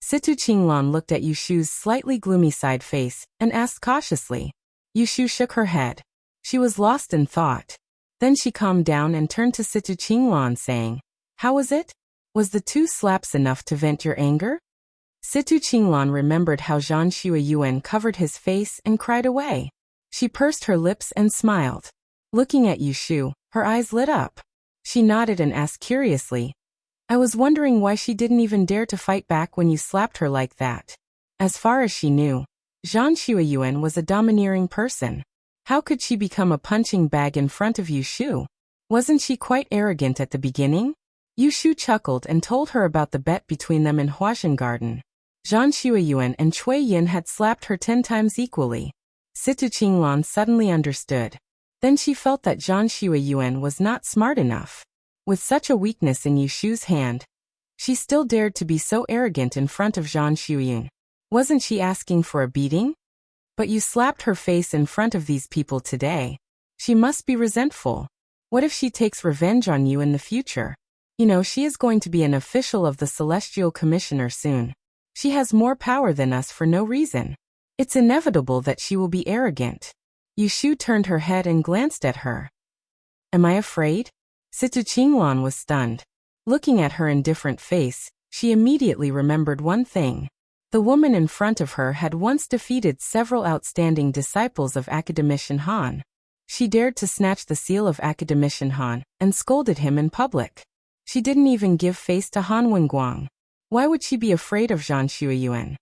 A: Situ Qinglan looked at Yushu's slightly gloomy side face and asked cautiously. Yushu shook her head. She was lost in thought. Then she calmed down and turned to Situ Qinglan saying, "How was it? Was the 2 slaps enough to vent your anger?" Situ Qinglan remembered how Zhang Shuiyuan covered his face and cried away. She pursed her lips and smiled. Looking at Yushu, her eyes lit up. She nodded and asked curiously, "I was wondering why she didn't even dare to fight back when you slapped her like that." As far as she knew, Zhang Shuiyuan was a domineering person. How could she become a punching bag in front of Yushu? Wasn't she quite arrogant at the beginning? Yushu chuckled and told her about the bet between them in Huashan Garden. Zhang Shuiyuan and Cui Yin had slapped her 10 times equally. Situ Qinglan suddenly understood. Then she felt that Zhang Shuiyuan was not smart enough. With such a weakness in Yushu's hand, she still dared to be so arrogant in front of Zhang Shuiyuan. Wasn't she asking for a beating? But you slapped her face in front of these people today. She must be resentful. What if she takes revenge on you in the future? You know, she is going to be an official of the Celestial Commissioner soon. She has more power than us for no reason. It's inevitable that she will be arrogant. Yushu turned her head and glanced at her. "Am I afraid?" Situ Qinglan was stunned. Looking at her indifferent face, she immediately remembered one thing. The woman in front of her had once defeated several outstanding disciples of Academician Han. She dared to snatch the seal of Academician Han and scolded him in public. She didn't even give face to Han Wenguang. Why would she be afraid of Zhang Shuiyuan?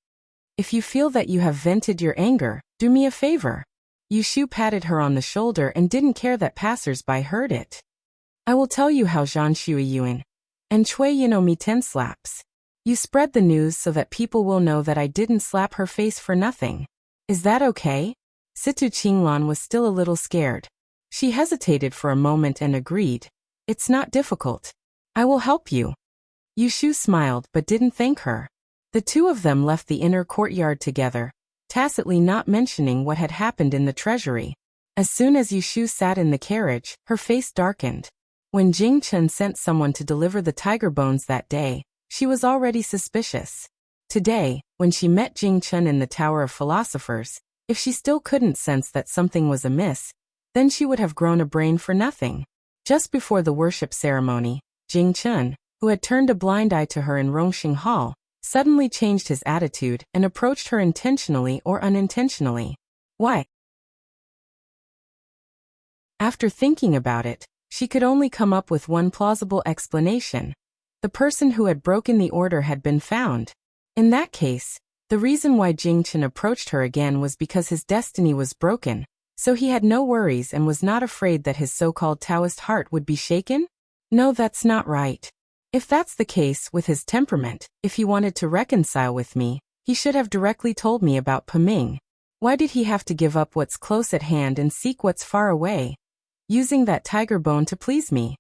A: "If you feel that you have vented your anger, do me a favor." Yushu patted her on the shoulder and didn't care that passers-by heard it. "I will tell you how Zhang Shuiyuan and Cui Yin owe me 10 slaps. You spread the news so that people will know that I didn't slap her face for nothing. Is that okay?" Situ Qinglan was still a little scared. She hesitated for a moment and agreed. It's not difficult. I will help you. Yushu smiled but didn't thank her. The two of them left the inner courtyard together, tacitly not mentioning what had happened in the treasury. As soon as Yushu sat in the carriage, her face darkened. When Jing Chen sent someone to deliver the tiger bones that day, she was already suspicious. Today, when she met Jing Chen in the Tower of Philosophers, if she still couldn't sense that something was amiss, then she would have grown a brain for nothing. Just before the worship ceremony, Jing Chen, who had turned a blind eye to her in Rongxing Hall, suddenly changed his attitude and approached her intentionally or unintentionally. Why? After thinking about it, she could only come up with one plausible explanation. The person who had broken the order had been found. In that case, the reason why Jing Chen approached her again was because his destiny was broken, so he had no worries and was not afraid that his so-called Taoist heart would be shaken? No, that's not right. If that's the case with his temperament, if he wanted to reconcile with me, he should have directly told me about Piming. Why did he have to give up what's close at hand and seek what's far away, using that tiger bone to please me?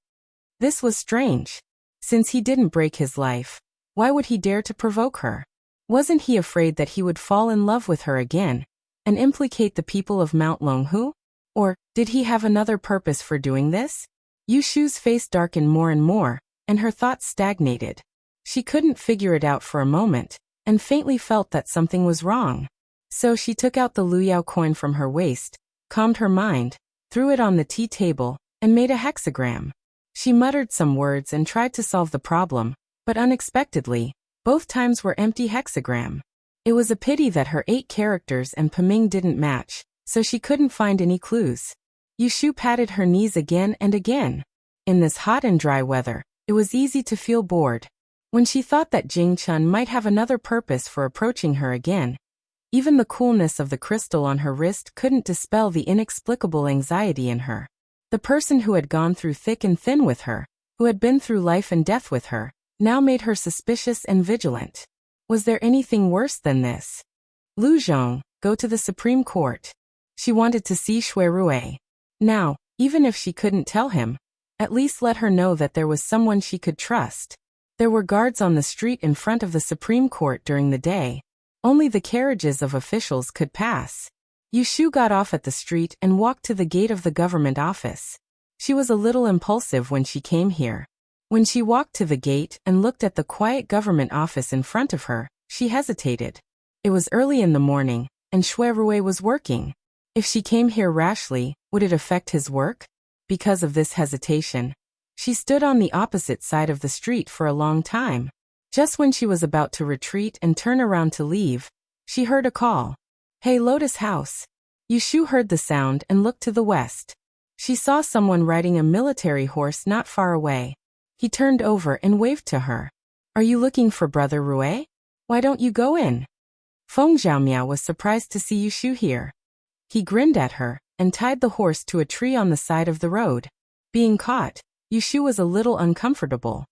A: This was strange. Since he didn't break his life, why would he dare to provoke her? Wasn't he afraid that he would fall in love with her again and implicate the people of Mount Longhu? Or did he have another purpose for doing this? Yushu's face darkened more and more, and her thoughts stagnated. She couldn't figure it out for a moment, and faintly felt that something was wrong. So she took out the Luyao coin from her waist, calmed her mind, threw it on the tea table, and made a hexagram. She muttered some words and tried to solve the problem, but unexpectedly, both times were empty hexagram. It was a pity that her 8 characters and Piming didn't match, so she couldn't find any clues. Yushu patted her knees again and again. In this hot and dry weather, it was easy to feel bored. When she thought that Jing Chen might have another purpose for approaching her again, even the coolness of the crystal on her wrist couldn't dispel the inexplicable anxiety in her. The person who had gone through thick and thin with her, who had been through life and death with her, now made her suspicious and vigilant. Was there anything worse than this? Lu Zhong, go to the Supreme Court. She wanted to see Shui Rui. Now, even if she couldn't tell him, at least let her know that there was someone she could trust. There were guards on the street in front of the Supreme Court during the day. Only the carriages of officials could pass. Yushu got off at the street and walked to the gate of the government office. She was a little impulsive when she came here. When she walked to the gate and looked at the quiet government office in front of her, she hesitated. It was early in the morning, and Shui Rui was working. If she came here rashly, would it affect his work? Because of this hesitation, she stood on the opposite side of the street for a long time. Just when she was about to retreat and turn around to leave, she heard a call. Hey, Lotus House. Yushu heard the sound and looked to the west. She saw someone riding a military horse not far away. He turned over and waved to her. Are you looking for Brother Rui? Why don't you go in? Feng Zhaomiao was surprised to see Yushu here. He grinned at her and tied the horse to a tree on the side of the road. Being caught, Yushu was a little uncomfortable.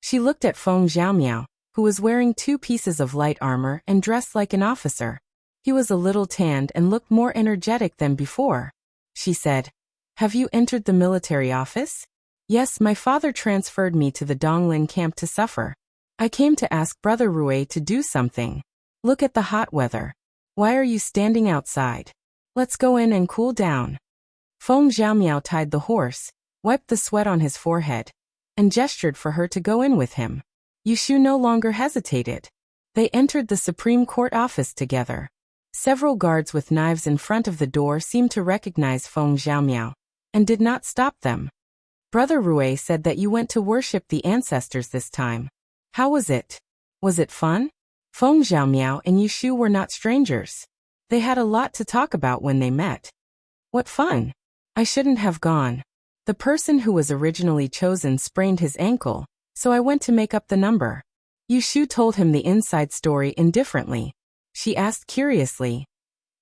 A: She looked at Feng Zhaomiao, who was wearing 2 pieces of light armor and dressed like an officer. He was a little tanned and looked more energetic than before. She said, Have you entered the military office? Yes, my father transferred me to the Donglin camp to suffer. I came to ask Brother Rui to do something. Look at the hot weather. Why are you standing outside? Let's go in and cool down. Feng Zhaomiao tied the horse, wiped the sweat on his forehead, and gestured for her to go in with him. Yushu no longer hesitated. They entered the Supreme Court office together. Several guards with knives in front of the door seemed to recognize Feng Zhaomiao, and did not stop them. Brother Rui said that you went to worship the ancestors this time. How was it? Was it fun? Feng Zhaomiao and Yushu were not strangers. They had a lot to talk about when they met. What fun! I shouldn't have gone. The person who was originally chosen sprained his ankle, so I went to make up the number. Yushu told him the inside story indifferently. She asked curiously,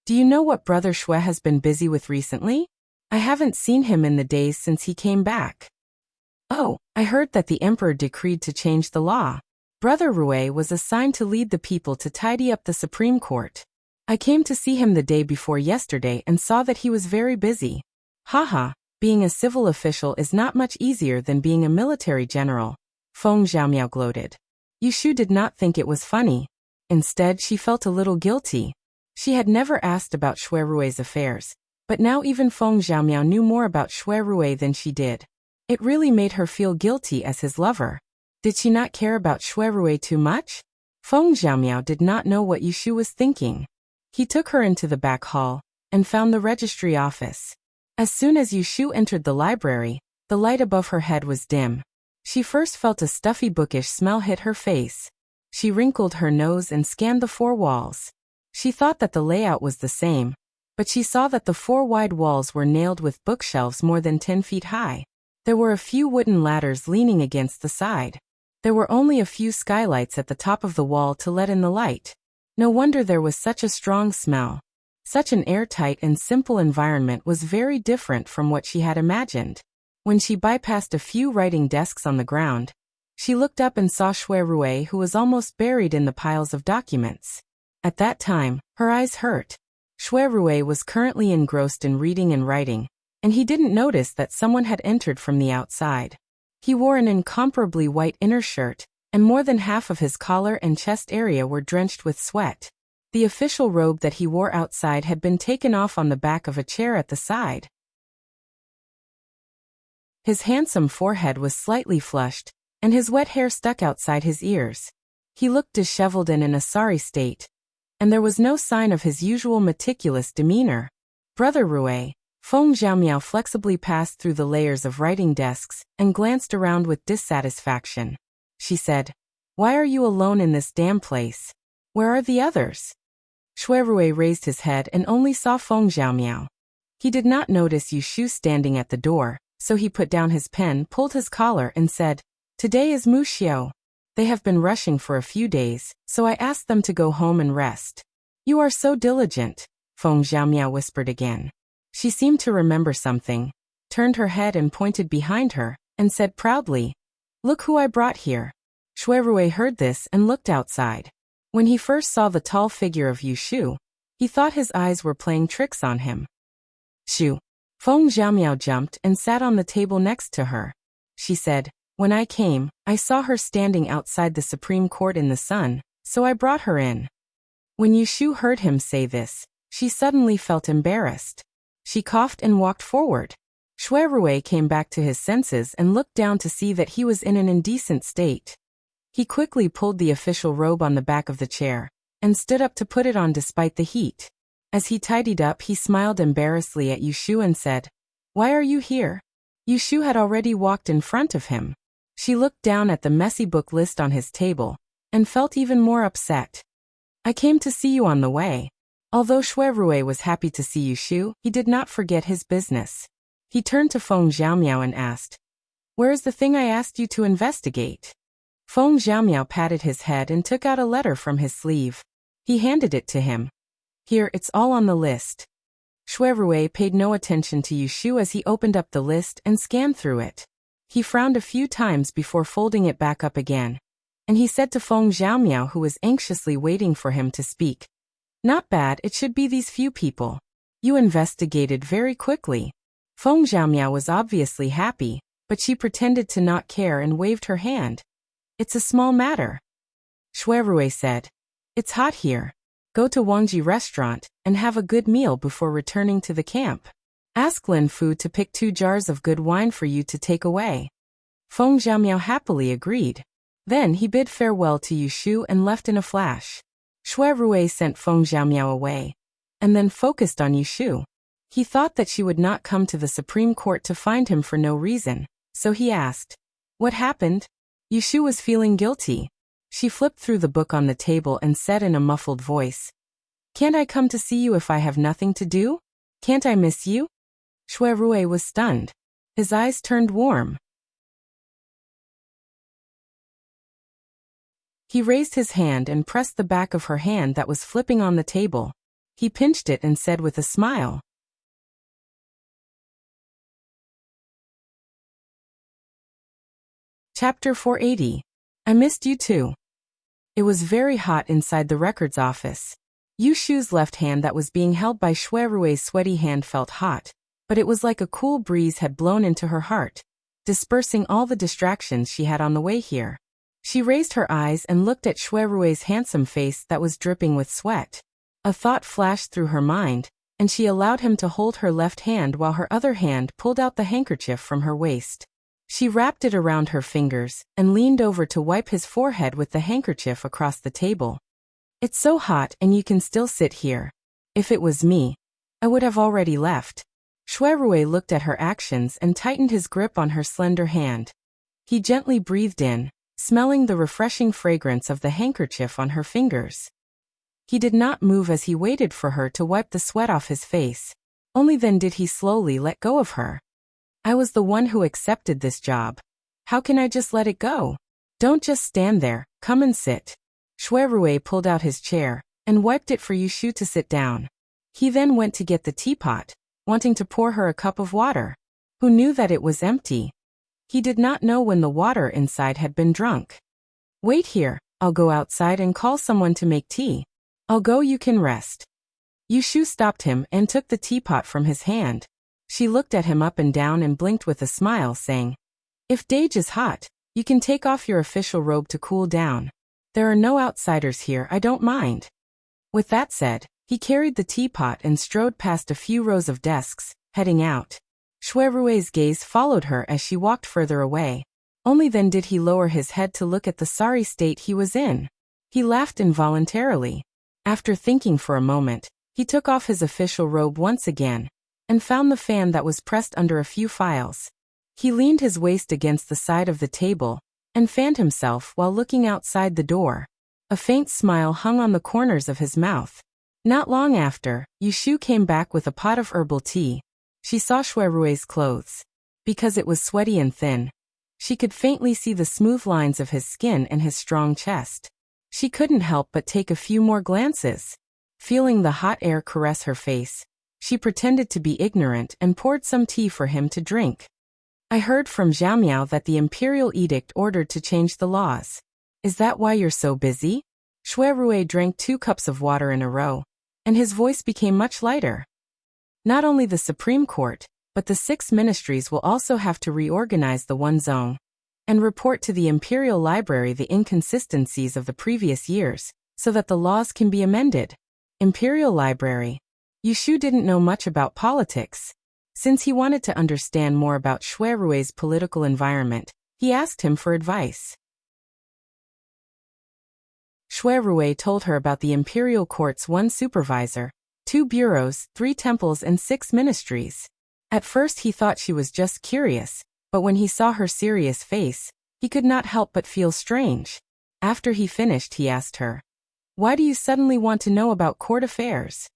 A: Do you know what Brother Shui has been busy with recently? I haven't seen him in the days since he came back. Oh, I heard that the emperor decreed to change the law. Brother Rui was assigned to lead the people to tidy up the Supreme Court. I came to see him the day before yesterday and saw that he was very busy. Haha, Being a civil official is not much easier than being a military general, Feng Xiaomiao gloated. Yushu did not think it was funny. Instead, she felt a little guilty. She had never asked about Xue Rui's affairs, but now even Feng Xiaomiao knew more about Xue Rui than she did. It really made her feel guilty as his lover. Did she not care about Xue Rui too much? Feng Xiaomiao did not know what Yushu was thinking. He took her into the back hall and found the registry office. As soon as Yushu entered the library, the light above her head was dim. She first felt a stuffy bookish smell hit her face. She wrinkled her nose and scanned the four walls. She thought that the layout was the same, but she saw that the four wide walls were nailed with bookshelves more than 10 feet high. There were a few wooden ladders leaning against the side. There were only a few skylights at the top of the wall to let in the light. No wonder there was such a strong smell. Such an airtight and simple environment was very different from what she had imagined. When she bypassed a few writing desks on the ground, she looked up and saw Xue Rui, who was almost buried in the piles of documents. At that time, her eyes hurt. Xue Rui was currently engrossed in reading and writing, and he didn't notice that someone had entered from the outside. He wore an incomparably white inner shirt, and more than half of his collar and chest area were drenched with sweat. The official robe that he wore outside had been taken off on the back of a chair at the side. His handsome forehead was slightly flushed, and his wet hair stuck outside his ears. He looked disheveled and in a sorry state, and there was no sign of his usual meticulous demeanor. Brother Rui, Feng Xiaomiao flexibly passed through the layers of writing desks and glanced around with dissatisfaction. She said, "Why are you alone in this damn place? Where are the others?" Xue Rui raised his head and only saw Feng Xiaomiao. He did not notice Yushu standing at the door, so he put down his pen, pulled his collar, and said, "Today is Mu Xiao. They have been rushing for a few days, so I asked them to go home and rest." "You are so diligent," Feng Xiaomiao whispered again. She seemed to remember something, turned her head and pointed behind her, and said proudly, "Look who I brought here." Xue Rui heard this and looked outside. When he first saw the tall figure of Yushu, he thought his eyes were playing tricks on him. "Shu." Feng Xiaomiao jumped and sat on the table next to her. She said, "When I came, I saw her standing outside the Supreme Court in the sun, so I brought her in." When Yushu heard him say this, she suddenly felt embarrassed. She coughed and walked forward. Xue Rui came back to his senses and looked down to see that he was in an indecent state. He quickly pulled the official robe on the back of the chair and stood up to put it on despite the heat. As he tidied up, he smiled embarrassedly at Yushu and said, "Why are you here?" Yushu had already walked in front of him. She looked down at the messy book list on his table and felt even more upset. "I came to see you on the way." Although Xue Rui was happy to see Yushu, he did not forget his business. He turned to Feng Xiaomiao and asked, "Where is the thing I asked you to investigate?" Feng Xiaomiao patted his head and took out a letter from his sleeve. He handed it to him. "Here, it's all on the list." Xue Rui paid no attention to Yushu as he opened up the list and scanned through it. He frowned a few times before folding it back up again, and he said to Feng Xiaomiao, who was anxiously waiting for him to speak, "Not bad, it should be these few people. You investigated very quickly." Feng Xiaomiao was obviously happy, but she pretended to not care and waved her hand. "It's a small matter." Xue Rui said, "It's hot here. Go to Wangji restaurant and have a good meal before returning to the camp. Ask Lin Fu to pick 2 jars of good wine for you to take away." Feng Xiaomiao happily agreed. Then he bid farewell to Yushu and left in a flash. Xue Rui sent Feng Xiaomiao away, and then focused on Yushu. He thought that she would not come to the Supreme Court to find him for no reason, so he asked, "What happened?" Yushu was feeling guilty. She flipped through the book on the table and said in a muffled voice, "Can't I come to see you if I have nothing to do? Can't I miss you?" Xue Rui was stunned. His eyes turned warm. He raised his hand and pressed the back of her hand that was flipping on the table. He pinched it and said with a smile, Chapter 480. I missed you too. It was very hot inside the records office. Yushu's left hand that was being held by Xue Rui's sweaty hand felt hot, but it was like a cool breeze had blown into her heart, dispersing all the distractions she had on the way here. She raised her eyes and looked at Shuerue's handsome face that was dripping with sweat. A thought flashed through her mind, and she allowed him to hold her left hand while her other hand pulled out the handkerchief from her waist. She wrapped it around her fingers and leaned over to wipe his forehead with the handkerchief across the table. "It's so hot and you can still sit here. If it was me, I would have already left." Shuerue looked at her actions and tightened his grip on her slender hand. He gently breathed in, smelling the refreshing fragrance of the handkerchief on her fingers. He did not move as he waited for her to wipe the sweat off his face. Only then did he slowly let go of her. "I was the one who accepted this job. How can I just let it go? Don't just stand there, come and sit." Shuerue pulled out his chair and wiped it for Yushu to sit down. He then went to get the teapot, wanting to pour her a cup of water. Who knew that it was empty? He did not know when the water inside had been drunk. "Wait here, I'll go outside and call someone to make tea. I'll go, you can rest." Yushu stopped him and took the teapot from his hand. She looked at him up and down and blinked with a smile, saying, "If Dage is hot, you can take off your official robe to cool down. There are no outsiders here, I don't mind." With that said, he carried the teapot and strode past a few rows of desks, heading out. Shuerue's gaze followed her as she walked further away. Only then did he lower his head to look at the sorry state he was in. He laughed involuntarily. After thinking for a moment, he took off his official robe once again, and found the fan that was pressed under a few files. He leaned his waist against the side of the table, and fanned himself while looking outside the door. A faint smile hung on the corners of his mouth. Not long after, Yushu came back with a pot of herbal tea. She saw Shuerue's clothes. Because it was sweaty and thin, she could faintly see the smooth lines of his skin and his strong chest. She couldn't help but take a few more glances. Feeling the hot air caress her face, she pretended to be ignorant and poured some tea for him to drink. "I heard from Xiaomiao that the imperial edict ordered to change the laws. Is that why you're so busy?" Shuerue drank 2 cups of water in a row, and his voice became much lighter. "Not only the Supreme Court, but the 6 ministries will also have to reorganize the one zone and report to the Imperial Library the inconsistencies of the previous years, so that the laws can be amended." Imperial Library. Yushu didn't know much about politics. Since he wanted to understand more about Shuerue's political environment, he asked him for advice. Shuerue told her about the Imperial Court's 1 supervisor, 2 bureaus, 3 temples and 6 ministries. At first he thought she was just curious, but when he saw her serious face, he could not help but feel strange. After he finished, he asked her, "Why do you suddenly want to know about court affairs?"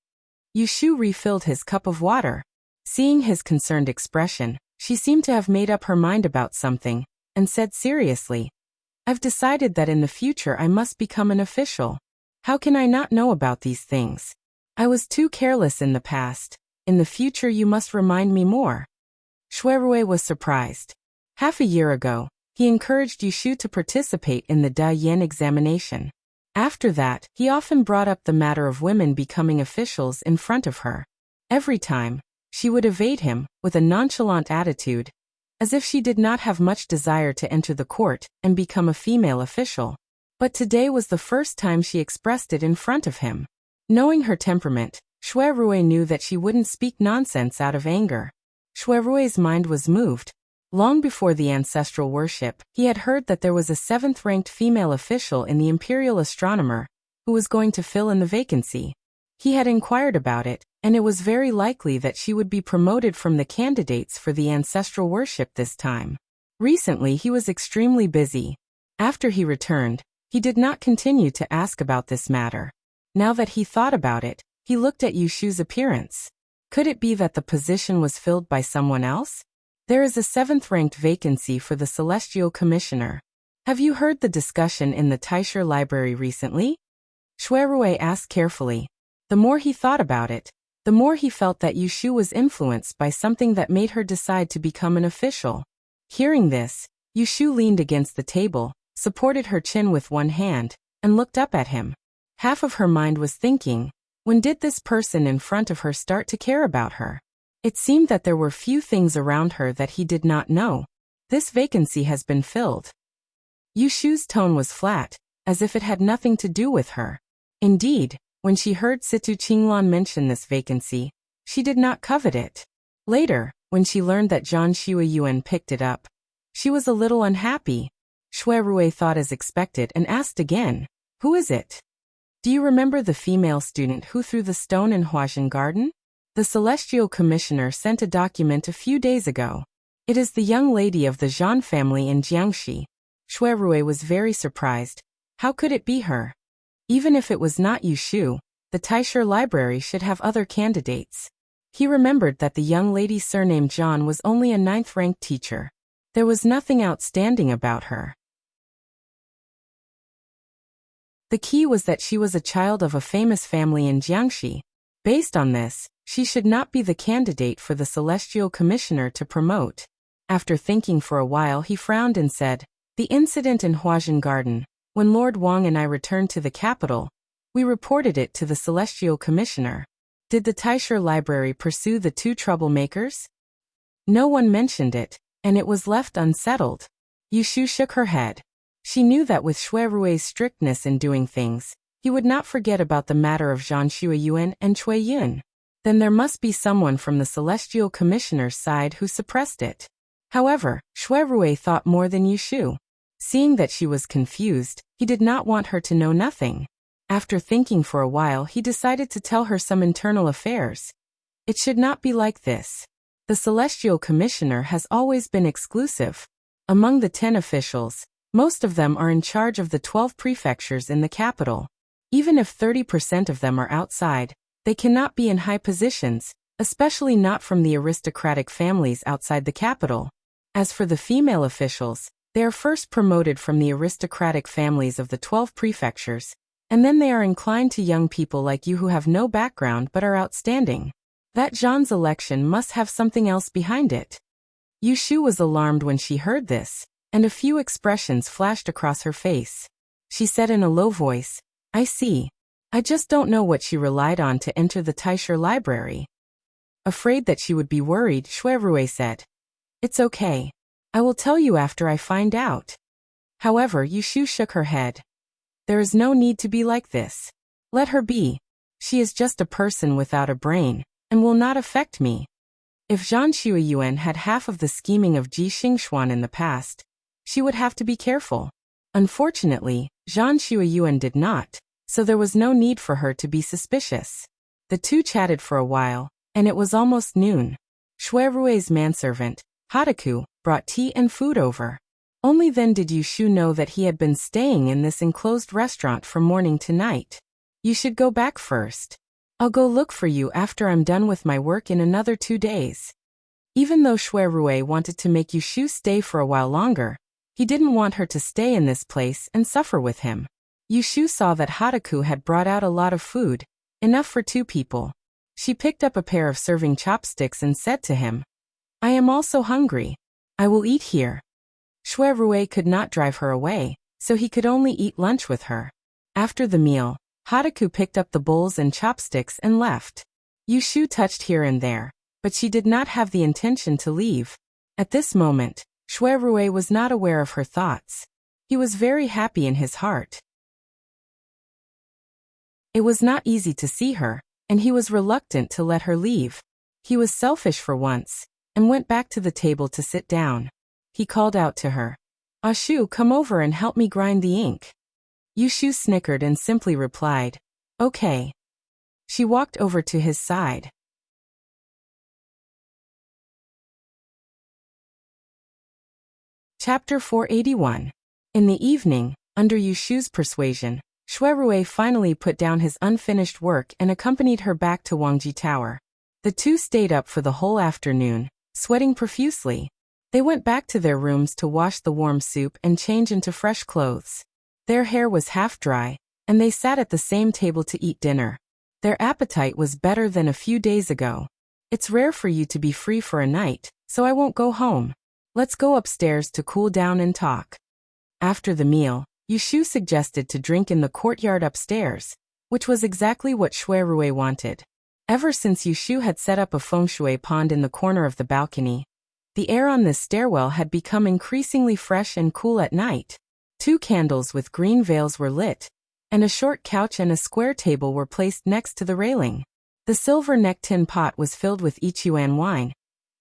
A: Yushu refilled his cup of water. Seeing his concerned expression, she seemed to have made up her mind about something, and said seriously, "I've decided that in the future I must become an official. How can I not know about these things? I was too careless in the past. In the future you must remind me more." Shuerue was surprised. Half a year ago, he encouraged Yushu to participate in the Da Yen examination. After that, he often brought up the matter of women becoming officials in front of her. Every time, she would evade him, with a nonchalant attitude, as if she did not have much desire to enter the court and become a female official. But today was the first time she expressed it in front of him. Knowing her temperament, Shuerue knew that she wouldn't speak nonsense out of anger. Shuerue's mind was moved. Long before the ancestral worship, he had heard that there was a 7th-ranked female official in the Imperial Astronomer, who was going to fill in the vacancy. He had inquired about it, and it was very likely that she would be promoted from the candidates for the ancestral worship this time. Recently he was extremely busy. After he returned, he did not continue to ask about this matter. Now that he thought about it, he looked at Yushu's appearance. Could it be that the position was filled by someone else? There is a 7th-ranked vacancy for the Celestial Commissioner. Have you heard the discussion in the Taisher Library recently? Shuerue asked carefully. The more he thought about it, the more he felt that Yushu was influenced by something that made her decide to become an official. Hearing this, Yushu leaned against the table, supported her chin with one hand, and looked up at him. Half of her mind was thinking, when did this person in front of her start to care about her? It seemed that there were few things around her that he did not know. This vacancy has been filled. Yushu's tone was flat, as if it had nothing to do with her. Indeed, when she heard Situ Qinglan mention this vacancy, she did not covet it. Later, when she learned that Zhang Shuiyuan picked it up, she was a little unhappy. Shui Rui thought as expected and asked again, "Who is it? Do you remember the female student who threw the stone in Huaxin Garden? The Celestial Commissioner sent a document a few days ago. It is the young lady of the Zhan family in Jiangxi." Shui Rui was very surprised. How could it be her? Even if it was not Yushu, the Taisher Library should have other candidates. He remembered that the young lady surnamed Zhan was only a 9th-ranked teacher. There was nothing outstanding about her. The key was that she was a child of a famous family in Jiangxi. Based on this, she should not be the candidate for the Celestial Commissioner to promote. After thinking for a while, he frowned and said, "The incident in Huaxin Garden. When Lord Wang and I returned to the capital, we reported it to the Celestial Commissioner. Did the Taisher Library pursue the two troublemakers? No one mentioned it, and it was left unsettled." Yushu shook her head. She knew that with Shui Rui's strictness in doing things, he would not forget about the matter of Zhang Shuiyuan and Cui Yun. Then there must be someone from the Celestial Commissioner's side who suppressed it. However, Shui Rui thought more than Yushu. Seeing that she was confused, he did not want her to know nothing. After thinking for a while, he decided to tell her some internal affairs. It should not be like this. The Celestial Commissioner has always been exclusive. Among the 10 officials, most of them are in charge of the 12 prefectures in the capital. Even if 30% of them are outside, they cannot be in high positions, especially not from the aristocratic families outside the capital. As for the female officials, they are first promoted from the aristocratic families of the 12 prefectures, and then they are inclined to young people like you who have no background but are outstanding. That Zhan's election must have something else behind it. Yushu was alarmed when she heard this, and a few expressions flashed across her face. She said in a low voice, "I see. I just don't know what she relied on to enter the Taisher Library." Afraid that she would be worried, Shui Rui said, "It's okay. I will tell you after I find out." However, Yushu shook her head. "There is no need to be like this. Let her be. She is just a person without a brain, and will not affect me." If Zhan Shuiyuan had half of the scheming of Ji Xingxuan in the past, she would have to be careful. Unfortunately, Zhan Shuiyuan did not, so there was no need for her to be suspicious. The two chatted for a while, and it was almost noon. Shui Rui's manservant, Hataku, brought tea and food over. Only then did Yushu know that he had been staying in this enclosed restaurant from morning to night. "You should go back first. I'll go look for you after I'm done with my work in another 2 days." Even though Shui Rui wanted to make Yushu stay for a while longer, he didn't want her to stay in this place and suffer with him. Yushu saw that Hataku had brought out a lot of food, enough for 2 people. She picked up a pair of serving chopsticks and said to him, "I am also hungry. I will eat here." Shui Rui could not drive her away, so he could only eat lunch with her. After the meal, Hataku picked up the bowls and chopsticks and left. Yushu touched here and there, but she did not have the intention to leave. At this moment, Shui Rui was not aware of her thoughts. He was very happy in his heart. It was not easy to see her, and he was reluctant to let her leave. He was selfish for once, and went back to the table to sit down. He called out to her, "Ashu, come over and help me grind the ink." Yushu snickered and simply replied, "Okay." She walked over to his side. Chapter 481. In the evening, under Yushu's persuasion, Shui Rui finally put down his unfinished work and accompanied her back to Wangji Tower. The two stayed up for the whole afternoon, sweating profusely. They went back to their rooms to wash the warm soup and change into fresh clothes. Their hair was half dry, and they sat at the same table to eat dinner. Their appetite was better than a few days ago. "It's rare for you to be free for a night, so I won't go home. Let's go upstairs to cool down and talk." After the meal, Yushu suggested to drink in the courtyard upstairs, which was exactly what Shui Rui wanted. Ever since Yushu had set up a feng shui pond in the corner of the balcony, the air on this stairwell had become increasingly fresh and cool at night. 2 candles with green veils were lit, and a short couch and a square table were placed next to the railing. The silver-necked tin pot was filled with Ichuan wine,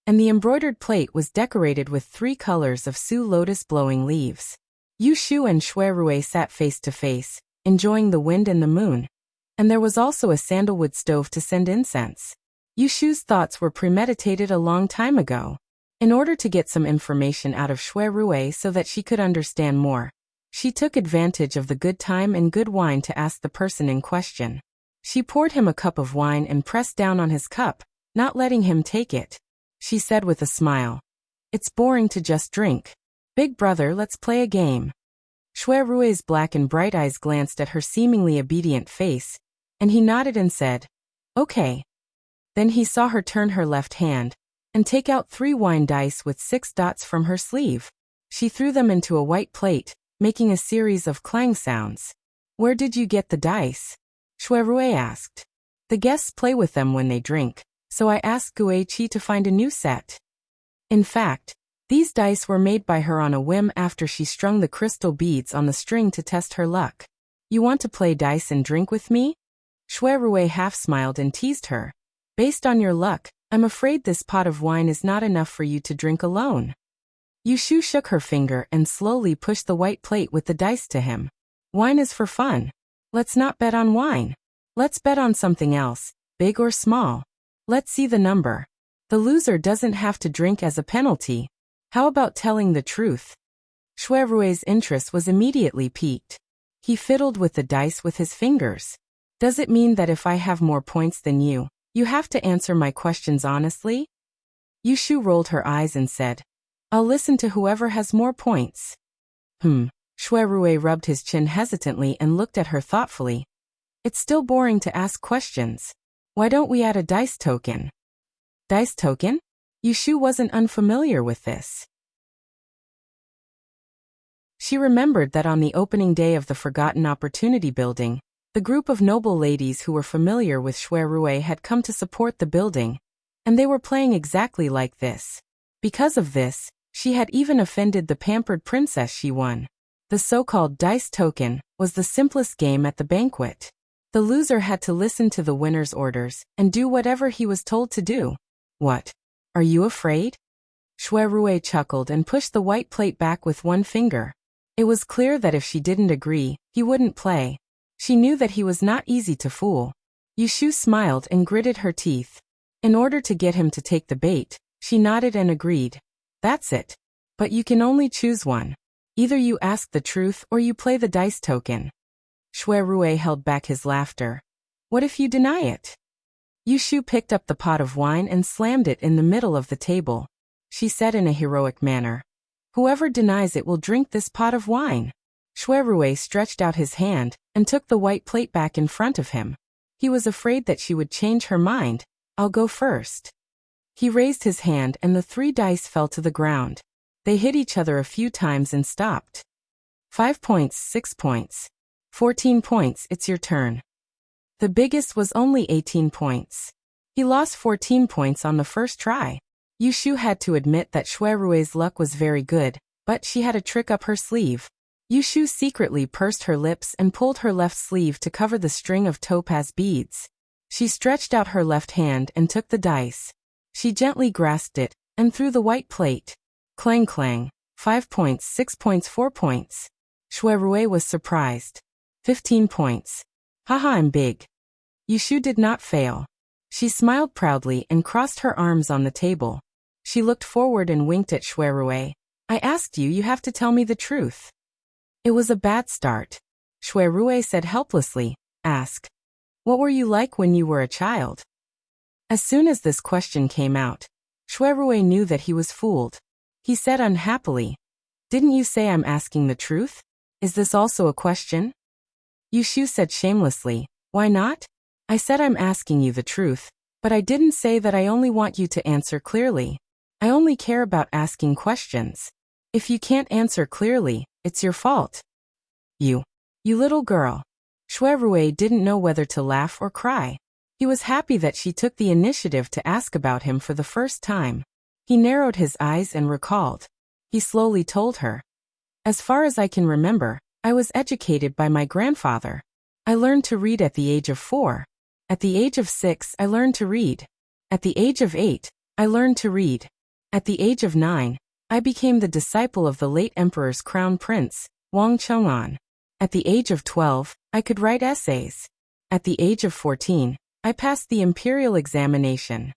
A: and the embroidered plate was decorated with 3 colors of Su lotus blowing leaves. Yushu and Shui Rui sat face to face, enjoying the wind and the moon, and there was also a sandalwood stove to send incense. Yushu's thoughts were premeditated a long time ago. In order to get some information out of Shui Rui so that she could understand more, she took advantage of the good time and good wine to ask the person in question. She poured him a cup of wine and pressed down on his cup, not letting him take it. She said with a smile, "It's boring to just drink. Big brother, let's play a game." Shui Rui's black and bright eyes glanced at her seemingly obedient face, and he nodded and said, "Okay." Then he saw her turn her left hand and take out 3 wine dice with 6 dots from her sleeve. She threw them into a white plate, making a series of clang sounds. "Where did you get the dice?" Shui Rui asked. "The guests play with them when they drink, so I asked Guiqi to find a new set." In fact, these dice were made by her on a whim after she strung the crystal beads on the string to test her luck. "You want to play dice and drink with me?" Shui Rui half smiled and teased her. "Based on your luck, I'm afraid this pot of wine is not enough for you to drink alone." Yushu shook her finger and slowly pushed the white plate with the dice to him. "Wine is for fun. Let's not bet on wine. Let's bet on something else, big or small. Let's see the number. The loser doesn't have to drink as a penalty. How about telling the truth?" Shui Rui's interest was immediately piqued. He fiddled with the dice with his fingers. "Does it mean that if I have more points than you have to answer my questions honestly?" Yushu rolled her eyes and said, "I'll listen to whoever has more points." Shui Rui rubbed his chin hesitantly and looked at her thoughtfully. "It's still boring to ask questions. Why don't we add a dice token?" Dice token? Yushu wasn't unfamiliar with this. She remembered that on the opening day of the Forgotten Opportunity building, the group of noble ladies who were familiar with Shui Rui had come to support the building, and they were playing exactly like this. Because of this, she had even offended the pampered princess she won. The so-called dice token was the simplest game at the banquet. The loser had to listen to the winner's orders and do whatever he was told to do. "What? Are you afraid?" Shui Rui chuckled and pushed the white plate back with one finger. It was clear that if she didn't agree, he wouldn't play. She knew that he was not easy to fool. Yushu smiled and gritted her teeth. In order to get him to take the bait, she nodded and agreed. "That's it. But you can only choose one. Either you ask the truth or you play the dice token." Shui Rui held back his laughter. "What if you deny it?" Yushu picked up the pot of wine and slammed it in the middle of the table. She said in a heroic manner, "Whoever denies it will drink this pot of wine." Shui Rui stretched out his hand and took the white plate back in front of him. He was afraid that she would change her mind. "I'll go first." He raised his hand and the 3 dice fell to the ground. They hit each other a few times and stopped. 5 points, 6 points. 14 points, it's your turn. The biggest was only 18 points. He lost 14 points on the first try. Yushu had to admit that Shui Rui's luck was very good, but she had a trick up her sleeve. Yushu secretly pursed her lips and pulled her left sleeve to cover the string of topaz beads. She stretched out her left hand and took the dice. She gently grasped it and threw the white plate. Clang clang. 5 points, 6 points, 4 points. Shui Rui was surprised. 15 points. "Haha, I'm big." Yushu did not fail. She smiled proudly and crossed her arms on the table. She looked forward and winked at Shui Rui. "I asked you, you have to tell me the truth." "It was a bad start." Shui Rui said helplessly. "Ask. What were you like when you were a child?" As soon as this question came out, Shui Rui knew that he was fooled. He said unhappily, "Didn't you say I'm asking the truth? Is this also a question?" Yushu said shamelessly, "Why not? I said I'm asking you the truth, but I didn't say that I only want you to answer clearly. I only care about asking questions. If you can't answer clearly, it's your fault." You little girl." Shui Rui didn't know whether to laugh or cry. He was happy that she took the initiative to ask about him for the first time. He narrowed his eyes and recalled. He slowly told her. As far as I can remember, I was educated by my grandfather. I learned to read at the age of 4. At the age of 6, I learned to read. At the age of 8, I learned to read. At the age of 9, I became the disciple of the late emperor's crown prince, Wang Chong'an. At the age of 12, I could write essays. At the age of 14, I passed the imperial examination.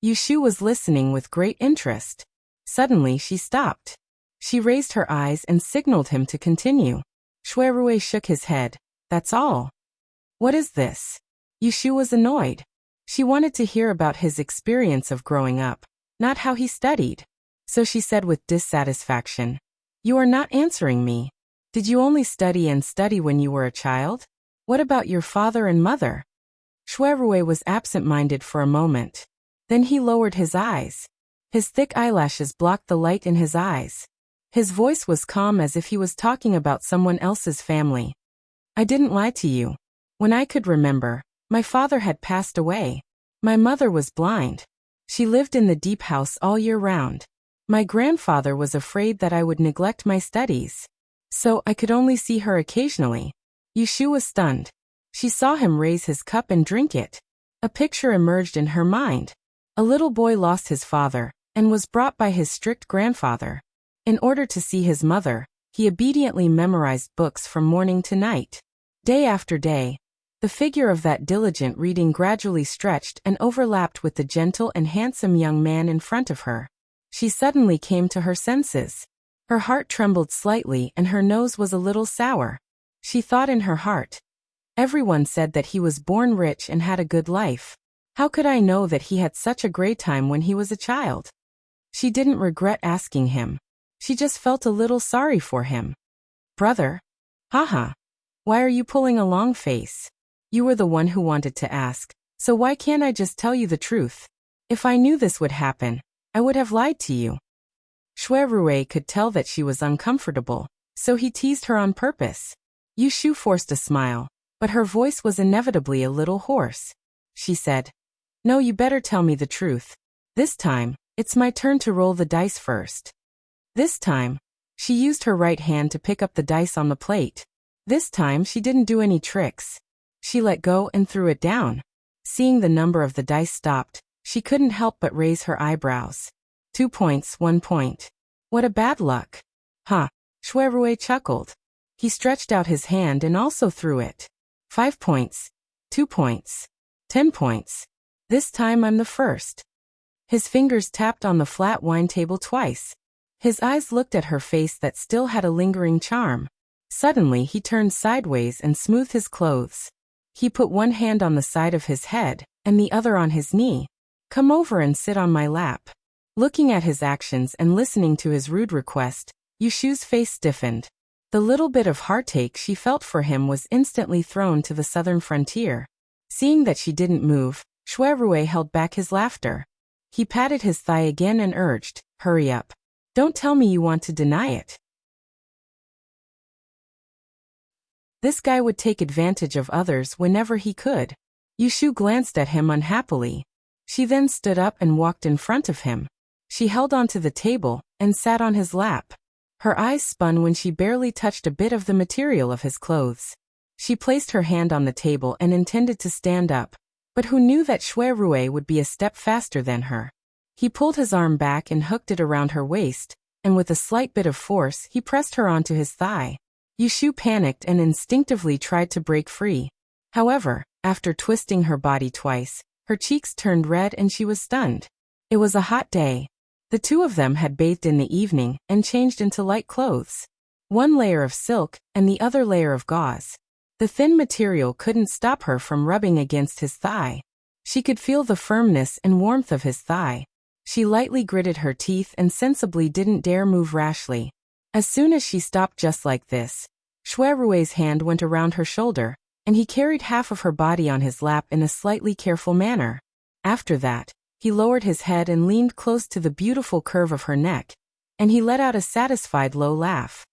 A: Yushu was listening with great interest. Suddenly she stopped. She raised her eyes and signaled him to continue. Shuirui shook his head. That's all. What is this? Yushu was annoyed. She wanted to hear about his experience of growing up, not how he studied. So she said with dissatisfaction, You are not answering me. Did you only study when you were a child? What about your father and mother? Shuirui was absent-minded for a moment. Then he lowered his eyes. His thick eyelashes blocked the light in his eyes. His voice was calm as if he was talking about someone else's family. I didn't lie to you. When I could remember, my father had passed away. My mother was blind. She lived in the deep house all year round. My grandfather was afraid that I would neglect my studies. So I could only see her occasionally. Yushu was stunned. She saw him raise his cup and drink it. A picture emerged in her mind. A little boy lost his father and was brought by his strict grandfather. In order to see his mother, he obediently memorized books from morning to night. Day after day, the figure of that diligent reading gradually stretched and overlapped with the gentle and handsome young man in front of her. She suddenly came to her senses. Her heart trembled slightly and her nose was a little sour. She thought in her heart. Everyone said that he was born rich and had a good life. How could I know that he had such a great time when he was a child? She didn't regret asking him. She just felt a little sorry for him. Brother? Haha. Why are you pulling a long face? You were the one who wanted to ask, so why can't I just tell you the truth? If I knew this would happen, I would have lied to you. Shuirui could tell that she was uncomfortable, so he teased her on purpose. Yushu forced a smile, but her voice was inevitably a little hoarse. She said, No, you better tell me the truth. This time, it's my turn to roll the dice first. This time, she used her right hand to pick up the dice on the plate. This time she didn't do any tricks. She let go and threw it down. Seeing the number of the dice stopped, she couldn't help but raise her eyebrows. 2 points, 1 point. What a bad luck. Huh. Shuirui chuckled. He stretched out his hand and also threw it. 5 points. 2 points. 10 points. This time I'm the first. His fingers tapped on the flat wine table twice. His eyes looked at her face that still had a lingering charm. Suddenly he turned sideways and smoothed his clothes. He put one hand on the side of his head and the other on his knee. Come over and sit on my lap. Looking at his actions and listening to his rude request, Yushu's face stiffened. The little bit of heartache she felt for him was instantly thrown to the southern frontier. Seeing that she didn't move, Shuirui held back his laughter. He patted his thigh again and urged, Hurry up. Don't tell me you want to deny it. This guy would take advantage of others whenever he could. Yushu glanced at him unhappily. She then stood up and walked in front of him. She held onto the table and sat on his lap. Her eyes spun when she barely touched a bit of the material of his clothes. She placed her hand on the table and intended to stand up, but who knew that Shuirui would be a step faster than her? He pulled his arm back and hooked it around her waist, and with a slight bit of force he pressed her onto his thigh. Yushu panicked and instinctively tried to break free. However, after twisting her body twice, her cheeks turned red and she was stunned. It was a hot day. The two of them had bathed in the evening and changed into light clothes. One layer of silk and the other layer of gauze. The thin material couldn't stop her from rubbing against his thigh. She could feel the firmness and warmth of his thigh. She lightly gritted her teeth and sensibly didn't dare move rashly. As soon as she stopped just like this, Shuirui's hand went around her shoulder, and he carried half of her body on his lap in a slightly careful manner. After that, he lowered his head and leaned close to the beautiful curve of her neck, and he let out a satisfied low laugh.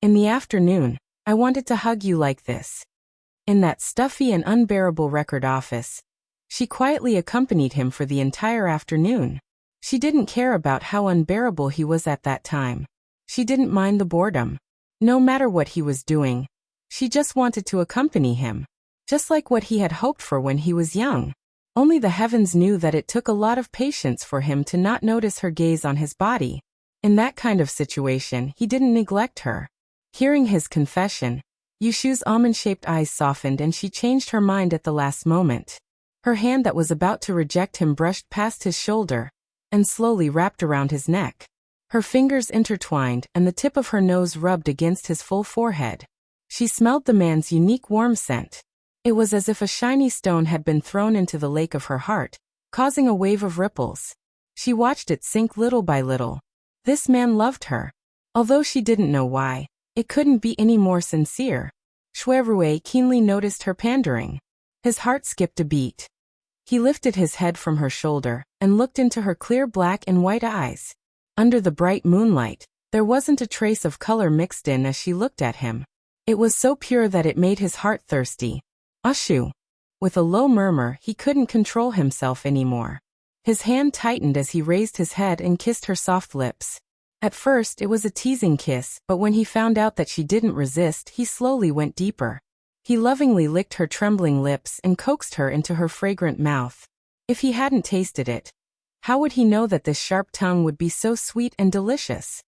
A: In the afternoon, I wanted to hug you like this. In that stuffy and unbearable record office, she quietly accompanied him for the entire afternoon. She didn't care about how unbearable he was at that time. She didn't mind the boredom. No matter what he was doing, she just wanted to accompany him. Just like what he had hoped for when he was young. Only the heavens knew that it took a lot of patience for him to not notice her gaze on his body. In that kind of situation, he didn't neglect her. Hearing his confession, Yushu's almond-shaped eyes softened and she changed her mind at the last moment. Her hand that was about to reject him brushed past his shoulder and slowly wrapped around his neck. Her fingers intertwined and the tip of her nose rubbed against his full forehead. She smelled the man's unique warm scent. It was as if a shiny stone had been thrown into the lake of her heart, causing a wave of ripples. She watched it sink little by little. This man loved her. Although she didn't know why, it couldn't be any more sincere. Shuerue keenly noticed her pandering. His heart skipped a beat. He lifted his head from her shoulder and looked into her clear black and white eyes. Under the bright moonlight, there wasn't a trace of color mixed in as she looked at him. It was so pure that it made his heart thirsty. Ashu. With a low murmur, he couldn't control himself anymore. His hand tightened as he raised his head and kissed her soft lips. At first, it was a teasing kiss, but when he found out that she didn't resist, he slowly went deeper. He lovingly licked her trembling lips and coaxed her into her fragrant mouth. If he hadn't tasted it, how would he know that this sharp tongue would be so sweet and delicious?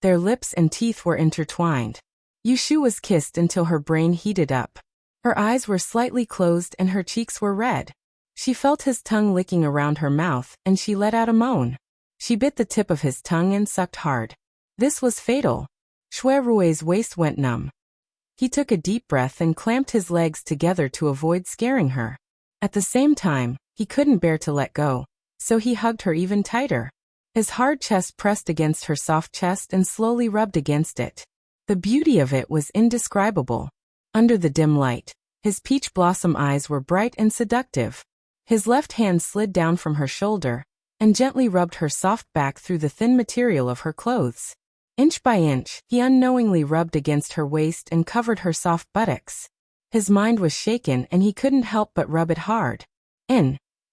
A: Their lips and teeth were intertwined. Yushu was kissed until her brain heated up. Her eyes were slightly closed and her cheeks were red. She felt his tongue licking around her mouth and she let out a moan. She bit the tip of his tongue and sucked hard. This was fatal. Shuerue's waist went numb. He took a deep breath and clamped his legs together to avoid scaring her. At the same time, he couldn't bear to let go, so he hugged her even tighter. His hard chest pressed against her soft chest and slowly rubbed against it. The beauty of it was indescribable. Under the dim light, his peach blossom eyes were bright and seductive. His left hand slid down from her shoulder and gently rubbed her soft back through the thin material of her clothes. Inch by inch, he unknowingly rubbed against her waist and covered her soft buttocks. His mind was shaken and he couldn't help but rub it hard.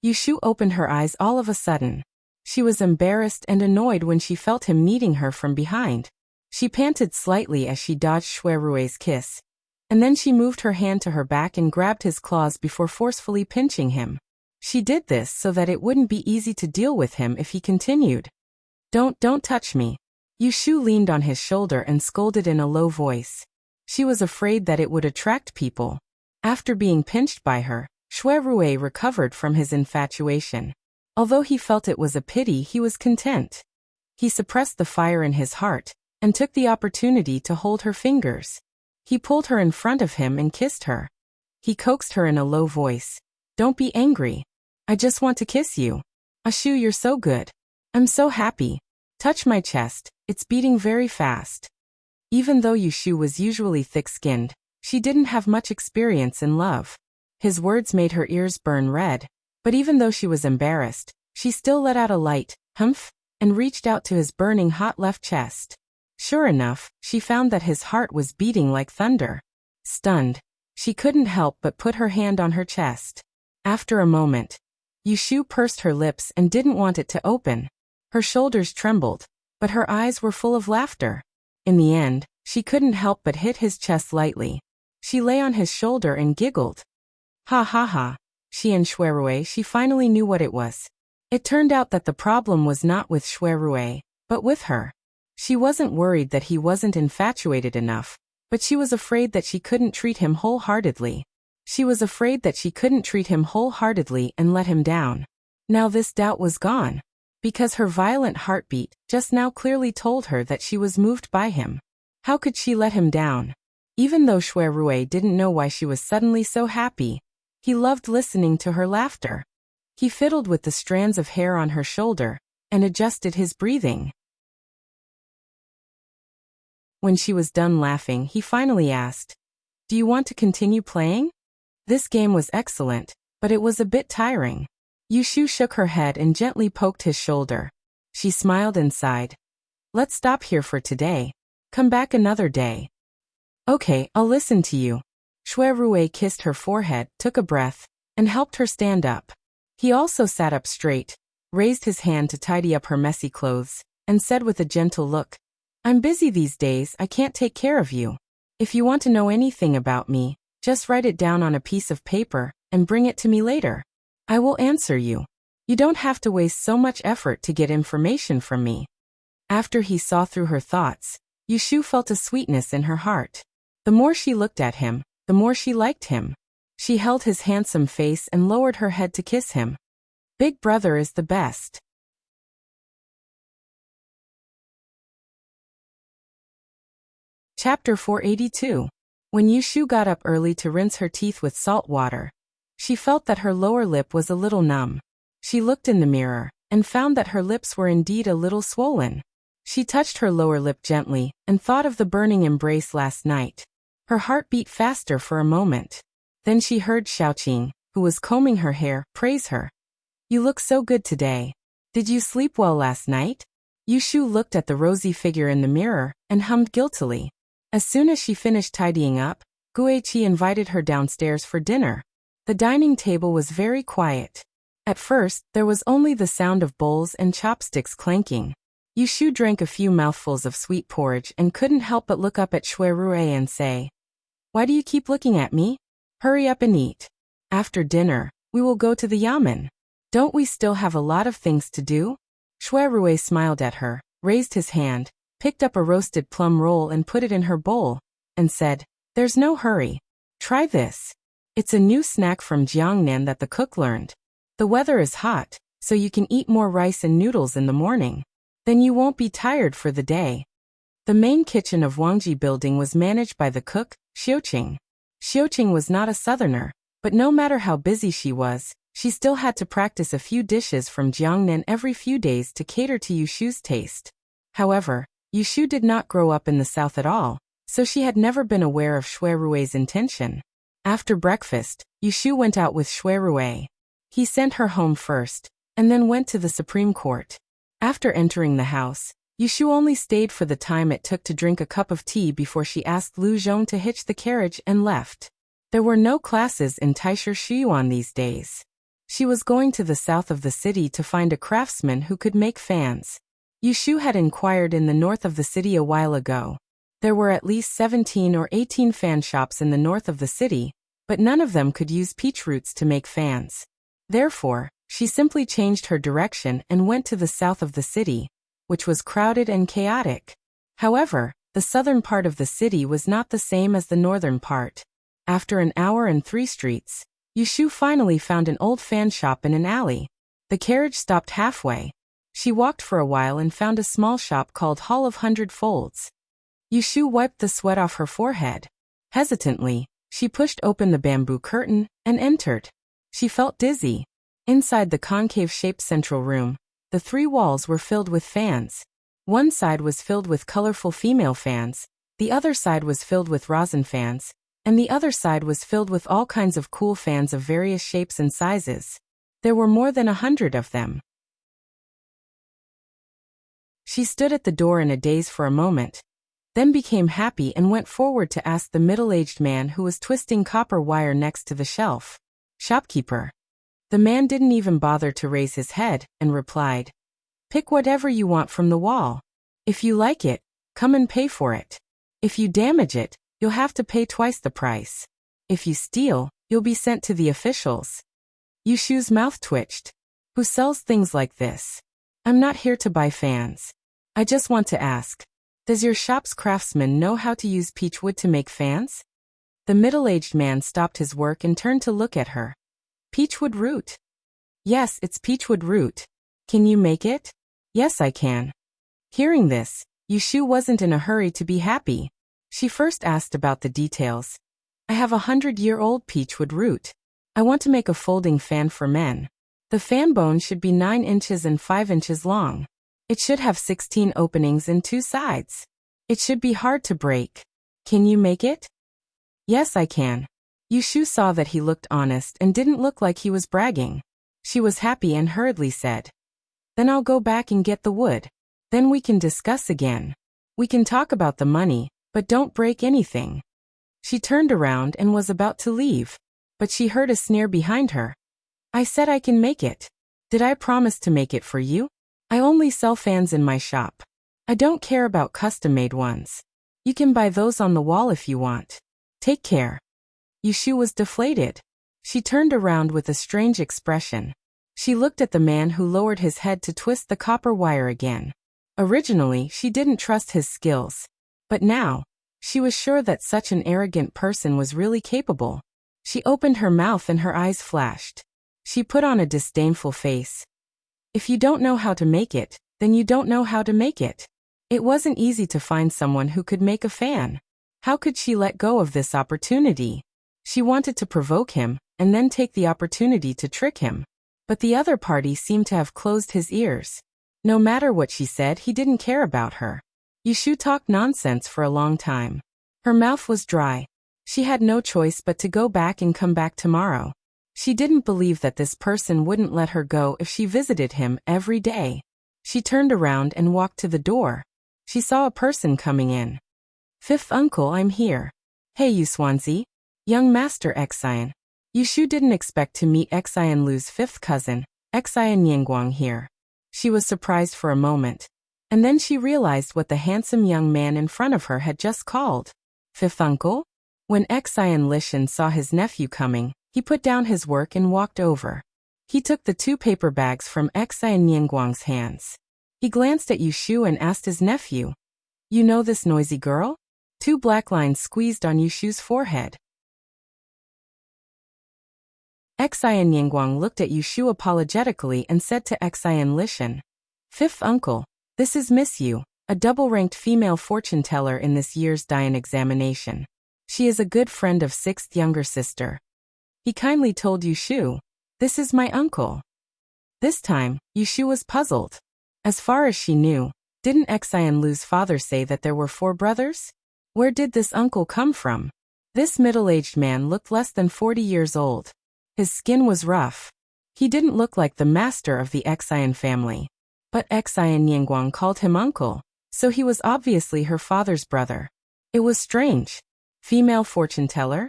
A: Yushu opened her eyes all of a sudden. She was embarrassed and annoyed when she felt him meeting her from behind. She panted slightly as she dodged Shuerue's kiss. And then she moved her hand to her back and grabbed his claws before forcefully pinching him. She did this so that it wouldn't be easy to deal with him if he continued. Don't touch me. Yushu leaned on his shoulder and scolded in a low voice. She was afraid that it would attract people. After being pinched by her, Shuerue recovered from his infatuation. Although he felt it was a pity, he was content. He suppressed the fire in his heart and took the opportunity to hold her fingers. He pulled her in front of him and kissed her. He coaxed her in a low voice. Don't be angry. I just want to kiss you. Ashu, you're so good. I'm so happy. Touch my chest, it's beating very fast. Even though Yushu was usually thick-skinned, she didn't have much experience in love. His words made her ears burn red, but even though she was embarrassed, she still let out a light humph and reached out to his burning hot left chest. Sure enough, she found that his heart was beating like thunder. Stunned, she couldn't help but put her hand on her chest. After a moment, Yushu pursed her lips and didn't want it to open. Her shoulders trembled, but her eyes were full of laughter. In the end, she couldn't help but hit his chest lightly. She lay on his shoulder and giggled. Ha ha ha. She and Shuerue, she finally knew what it was. It turned out that the problem was not with Shuerue, but with her. She wasn't worried that he wasn't infatuated enough, but she was afraid that she couldn't treat him wholeheartedly. She was afraid that she couldn't treat him wholeheartedly and let him down. Now this doubt was gone, because her violent heartbeat just now clearly told her that she was moved by him. How could she let him down? Even though Shuerue didn't know why she was suddenly so happy, he loved listening to her laughter. He fiddled with the strands of hair on her shoulder and adjusted his breathing. When she was done laughing, he finally asked, "Do you want to continue playing?" This game was excellent, but it was a bit tiring. Yushu shook her head and gently poked his shoulder. She smiled and sighed. "Let's stop here for today. Come back another day." Okay, I'll listen to you. Shui Rui kissed her forehead, took a breath, and helped her stand up. He also sat up straight, raised his hand to tidy up her messy clothes, and said with a gentle look, I'm busy these days, I can't take care of you. If you want to know anything about me, just write it down on a piece of paper, and bring it to me later. I will answer you. You don't have to waste so much effort to get information from me. After he saw through her thoughts, Yushu felt a sweetness in her heart. The more she looked at him, the more she liked him. She held his handsome face and lowered her head to kiss him. Big brother is the best. Chapter 482. When Yushu got up early to rinse her teeth with salt water, she felt that her lower lip was a little numb. She looked in the mirror, and found that her lips were indeed a little swollen. She touched her lower lip gently, and thought of the burning embrace last night. Her heart beat faster for a moment. Then she heard Xiaoqing, who was combing her hair, praise her. You look so good today. Did you sleep well last night? Yushu looked at the rosy figure in the mirror, and hummed guiltily. As soon as she finished tidying up, Guiqi invited her downstairs for dinner. The dining table was very quiet. At first, there was only the sound of bowls and chopsticks clanking. Yushu drank a few mouthfuls of sweet porridge and couldn't help but look up at Shui Rui and say, Why do you keep looking at me? Hurry up and eat. After dinner, we will go to the yamen. Don't we still have a lot of things to do? Shui Rui smiled at her, raised his hand, picked up a roasted plum roll and put it in her bowl, and said, There's no hurry. Try this. It's a new snack from Jiangnan that the cook learned. The weather is hot, so you can eat more rice and noodles in the morning. Then you won't be tired for the day. The main kitchen of Wangji building was managed by the cook, Xiaoqing. Xiaoqing was not a southerner, but no matter how busy she was, she still had to practice a few dishes from Jiangnan every few days to cater to Yushu's taste. However, Yushu did not grow up in the south at all, so she had never been aware of Shui Rui's intention. After breakfast, Yushu went out with Shui Rui. He sent her home first, and then went to the Supreme Court. After entering the house, Yushu only stayed for the time it took to drink a cup of tea before she asked Lu Zhong to hitch the carriage and left. There were no classes in Taisher Shiyuan these days. She was going to the south of the city to find a craftsman who could make fans. Yushu had inquired in the north of the city a while ago. There were at least 17 or 18 fan shops in the north of the city, but none of them could use peach roots to make fans. Therefore, she simply changed her direction and went to the south of the city, which was crowded and chaotic. However, the southern part of the city was not the same as the northern part. After an hour and 3 streets, Yushu finally found an old fan shop in an alley. The carriage stopped halfway. She walked for a while and found a small shop called Hall of 100 Folds. Yushu wiped the sweat off her forehead. Hesitantly, she pushed open the bamboo curtain and entered. She felt dizzy. Inside the concave-shaped central room, the 3 walls were filled with fans. One side was filled with colorful female fans, the other side was filled with rosin fans, and the other side was filled with all kinds of cool fans of various shapes and sizes. There were more than 100 of them. She stood at the door in a daze for a moment, then became happy and went forward to ask the middle-aged man who was twisting copper wire next to the shelf. Shopkeeper. The man didn't even bother to raise his head, and replied, Pick whatever you want from the wall. If you like it, come and pay for it. If you damage it, you'll have to pay twice the price. If you steal, you'll be sent to the officials. Yushu's mouth twitched. Who sells things like this? I'm not here to buy fans. I just want to ask, does your shop's craftsman know how to use peach wood to make fans? The middle-aged man stopped his work and turned to look at her. Peachwood root. Yes, it's peachwood root. Can you make it? Yes, I can. Hearing this, Yushu wasn't in a hurry to be happy. She first asked about the details. I have 100-year-old peachwood root. I want to make a folding fan for men. The fan bone should be 9 inches and 5 inches long. It should have 16 openings and 2 sides. It should be hard to break. Can you make it? Yes, I can. Yushu saw that he looked honest and didn't look like he was bragging. She was happy and hurriedly said, Then I'll go back and get the wood. Then we can discuss again. We can talk about the money, but don't break anything. She turned around and was about to leave, but she heard a sneer behind her. I said I can make it. Did I promise to make it for you? I only sell fans in my shop. I don't care about custom-made ones. You can buy those on the wall if you want. Take care. Yushu was deflated. She turned around with a strange expression. She looked at the man who lowered his head to twist the copper wire again. Originally, she didn't trust his skills. But now, she was sure that such an arrogant person was really capable. She opened her mouth and her eyes flashed. She put on a disdainful face. If you don't know how to make it, then you don't know how to make it. It wasn't easy to find someone who could make a fan. How could she let go of this opportunity? She wanted to provoke him, and then take the opportunity to trick him. But the other party seemed to have closed his ears. No matter what she said, he didn't care about her. Yushu talked nonsense for a long time. Her mouth was dry. She had no choice but to go back and come back tomorrow. She didn't believe that this person wouldn't let her go if she visited him every day. She turned around and walked to the door. She saw a person coming in. Fifth uncle, I'm here. Hey you Swansea. Young Master Xian. Yushu didn't expect to meet Xian Lu's fifth cousin, Xian Yingguang here. She was surprised for a moment. And then she realized what the handsome young man in front of her had just called. Fifth uncle? When Xian Lishan saw his nephew coming, he put down his work and walked over. He took the 2 paper bags from Xian Yingguang's hands. He glanced at Yushu and asked his nephew, You know this noisy girl? 2 black lines squeezed on Yushu's forehead. Xian Yingguang looked at Yushu apologetically and said to Xian Lishan, Fifth uncle, this is Miss Yu, a double-ranked female fortune teller in this year's Dian examination. She is a good friend of 6th younger sister. He kindly told Yushu, This is my uncle. This time, Yushu was puzzled. As far as she knew, didn't Xian Lu's father say that there were 4 brothers? Where did this uncle come from? This middle-aged man looked less than 40 years old. His skin was rough. He didn't look like the master of the Xian family. But Xian Yingguang called him uncle, so he was obviously her father's brother. It was strange. Female fortune teller?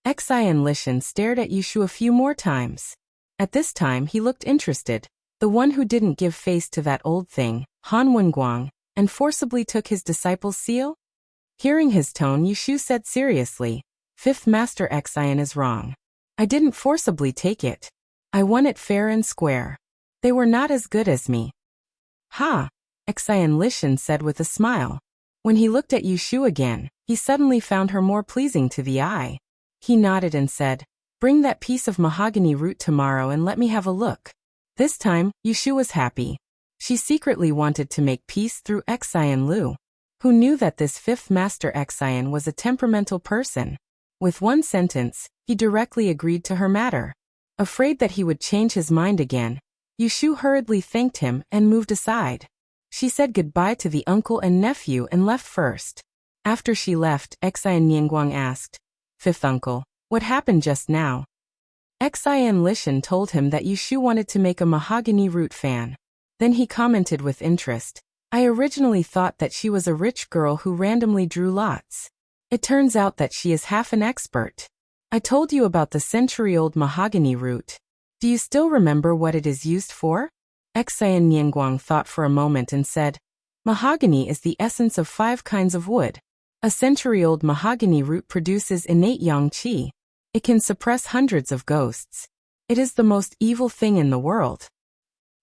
A: Xian Lishan stared at Yushu a few more times. At this time he looked interested, the one who didn't give face to that old thing, Han Wenguang, and forcibly took his disciple's seal? Hearing his tone, Yushu said seriously, Fifth Master Xian is wrong. I didn't forcibly take it. I won it fair and square. They were not as good as me. Ha! Xian Lishan said with a smile. When he looked at Yushu again, he suddenly found her more pleasing to the eye. He nodded and said, Bring that piece of mahogany root tomorrow and let me have a look. This time, Yushu was happy. She secretly wanted to make peace through Xian Lu, who knew that this 5th Master Xian was a temperamental person. With one sentence, he directly agreed to her matter. Afraid that he would change his mind again, Yushu hurriedly thanked him and moved aside. She said goodbye to the uncle and nephew and left first. After she left, Xian Yingguang asked, Fifth uncle, what happened just now? Xian Lishan told him that Yushu wanted to make a mahogany root fan. Then he commented with interest, I originally thought that she was a rich girl who randomly drew lots. It turns out that she is half an expert. I told you about the century-old mahogany root. Do you still remember what it is used for? Xian Yingguang thought for a moment and said, Mahogany is the essence of 5 kinds of wood. A century-old mahogany root produces innate yang qi. It can suppress hundreds of ghosts. It is the most evil thing in the world.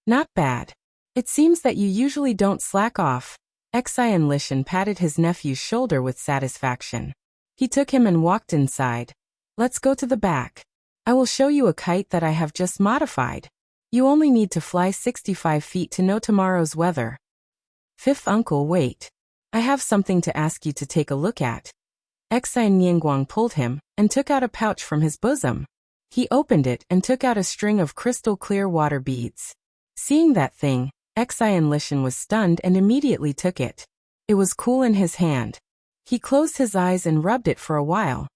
A: Not bad. It seems that you usually don't slack off. Xian Lishan patted his nephew's shoulder with satisfaction. He took him and walked inside. Let's go to the back. I will show you a kite that I have just modified. You only need to fly 65 feet to know tomorrow's weather. Fifth uncle, wait. I have something to ask you to take a look at. Xian Yingguang pulled him and took out a pouch from his bosom. He opened it and took out a string of crystal-clear water beads. Seeing that thing, Xian Lishan was stunned and immediately took it. It was cool in his hand. He closed his eyes and rubbed it for a while.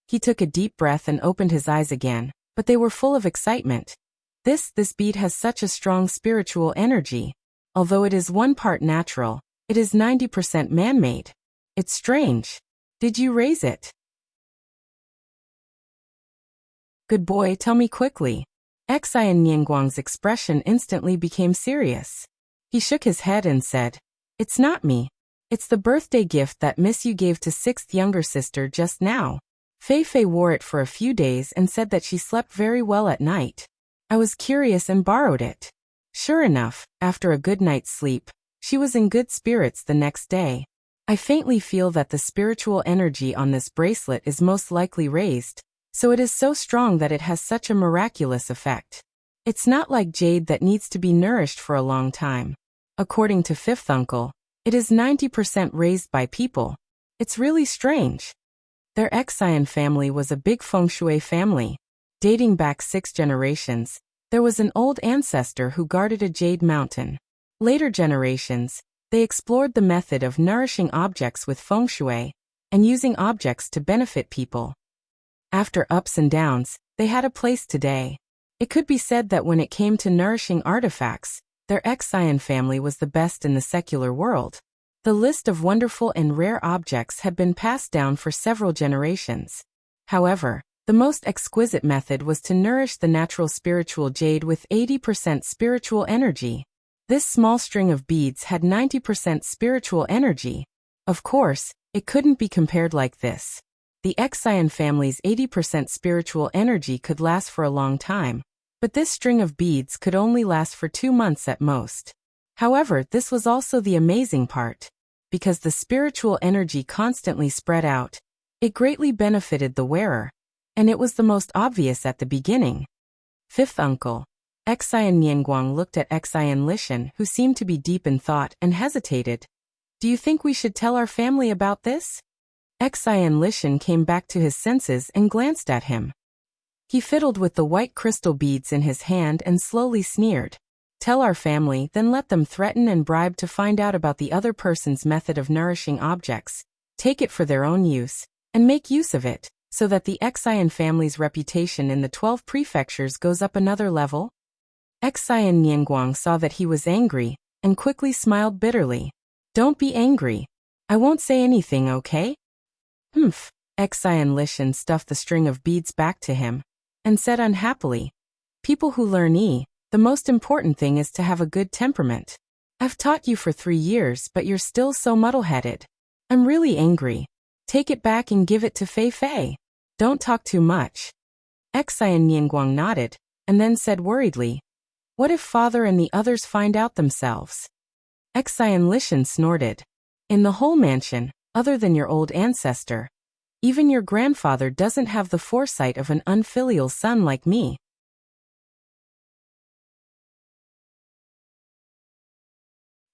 A: He took a deep breath and opened his eyes again, but they were full of excitement. This bead has such a strong spiritual energy. Although it is 1 part natural, it is 90% man-made. It's strange. Did you raise it? Good boy, tell me quickly. Xian Nianguang's expression instantly became serious. He shook his head and said, It's not me. It's the birthday gift that Miss Yu gave to sixth younger sister just now. Fei Fei wore it for a few days and said that she slept very well at night. I was curious and borrowed it. Sure enough, after a good night's sleep, she was in good spirits the next day. I faintly feel that the spiritual energy on this bracelet is most likely raised, so it is so strong that it has such a miraculous effect. It's not like jade that needs to be nourished for a long time. According to fifth uncle, it is 90% raised by people. It's really strange. Their Xian family was a big feng shui family. Dating back 6 generations, there was an old ancestor who guarded a jade mountain. Later generations, they explored the method of nourishing objects with feng shui and using objects to benefit people. After ups and downs, they had a place today. It could be said that when it came to nourishing artifacts, their Xian family was the best in the secular world. The list of wonderful and rare objects had been passed down for several generations. However, the most exquisite method was to nourish the natural spiritual jade with 80% spiritual energy. This small string of beads had 90% spiritual energy. Of course, it couldn't be compared like this. The Xian family's 80% spiritual energy could last for a long time, but this string of beads could only last for 2 months at most. However, this was also the amazing part. Because the spiritual energy constantly spread out, it greatly benefited the wearer, and it was the most obvious at the beginning. Fifth uncle, Xian Nianguang looked at Xian Lishan, who seemed to be deep in thought, and hesitated. Do you think we should tell our family about this? Xian Lishan came back to his senses and glanced at him. He fiddled with the white crystal beads in his hand and slowly sneered. Tell our family, then let them threaten and bribe to find out about the other person's method of nourishing objects, take it for their own use, and make use of it, so that the Xian family's reputation in the 12 prefectures goes up another level? Xian Nianguang saw that he was angry, and quickly smiled bitterly. Don't be angry. I won't say anything, okay? Humph. Xian Lishan stuffed the string of beads back to him, and said unhappily, People who learn the most important thing is to have a good temperament. I've taught you for 3 years, but you're still so muddle-headed. I'm really angry. Take it back and give it to Fei Fei. Don't talk too much. Xian Nianguang nodded, and then said worriedly, What if father and the others find out themselves? Xian Lishan snorted. In the whole mansion, other than your old ancestor, even your grandfather doesn't have the foresight of an unfilial son like me.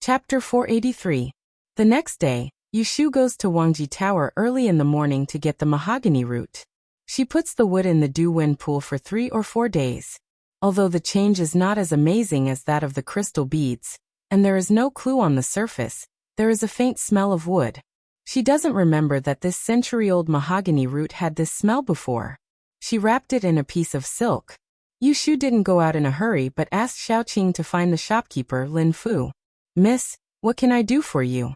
A: Chapter 483. The next day, Yushu goes to Wangji Tower early in the morning to get the mahogany root. She puts the wood in the dew-wind pool for 3 or 4 days. Although the change is not as amazing as that of the crystal beads, and there is no clue on the surface, there is a faint smell of wood. She doesn't remember that this century-old mahogany root had this smell before. She wrapped it in a piece of silk. Yushu didn't go out in a hurry but asked Xiaoqing to find the shopkeeper, Lin Fu. Miss, what can I do for you?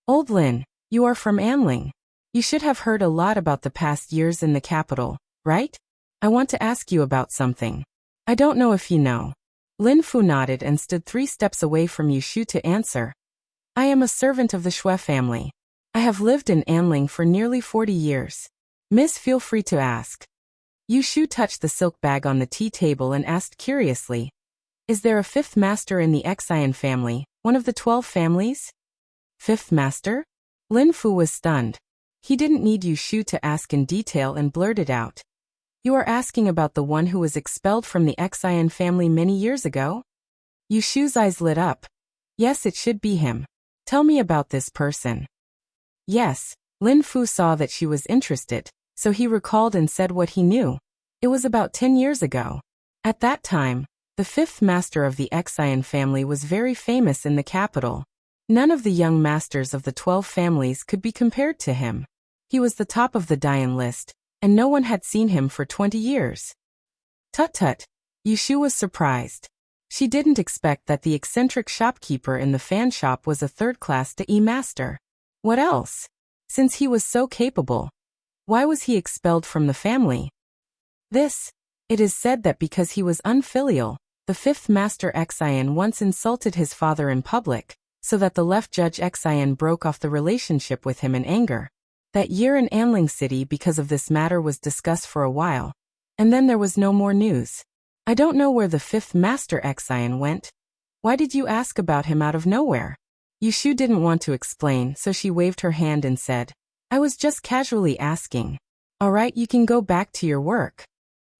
A: Old Lin, you are from Anling. You should have heard a lot about the past years in the capital, right? I want to ask you about something. I don't know if you know. Lin Fu nodded and stood 3 steps away from Yushu to answer. I am a servant of the Xue family. I have lived in Anling for nearly 40 years. Miss, feel free to ask. Yushu touched the silk bag on the tea table and asked curiously, Is there a 5th master in the Xian family, one of the 12 families? 5th master? Lin Fu was stunned. He didn't need Yushu to ask in detail and blurted out. You are asking about the one who was expelled from the Xian family many years ago? Yushu's eyes lit up. Yes, it should be him. Tell me about this person. Yes, Lin Fu saw that she was interested, so he recalled and said what he knew. It was about 10 years ago. At that time, the 5th master of the Xian family was very famous in the capital. None of the young masters of the 12 families could be compared to him. He was the top of the Dian list, and no one had seen him for 20 years. Tut-tut. Yushu was surprised. She didn't expect that the eccentric shopkeeper in the fan shop was a 3rd-class De master. What else? Since he was so capable, why was he expelled from the family? This, It is said that because he was unfilial, the fifth master Xian once insulted his father in public, so that the left judge Xian broke off the relationship with him in anger. That year in Anling City because of this matter was discussed for a while, and then there was no more news. I don't know where the fifth master Xian went. Why did you ask about him out of nowhere? Yushu didn't want to explain, so she waved her hand and said, I was just casually asking. All right, you can go back to your work.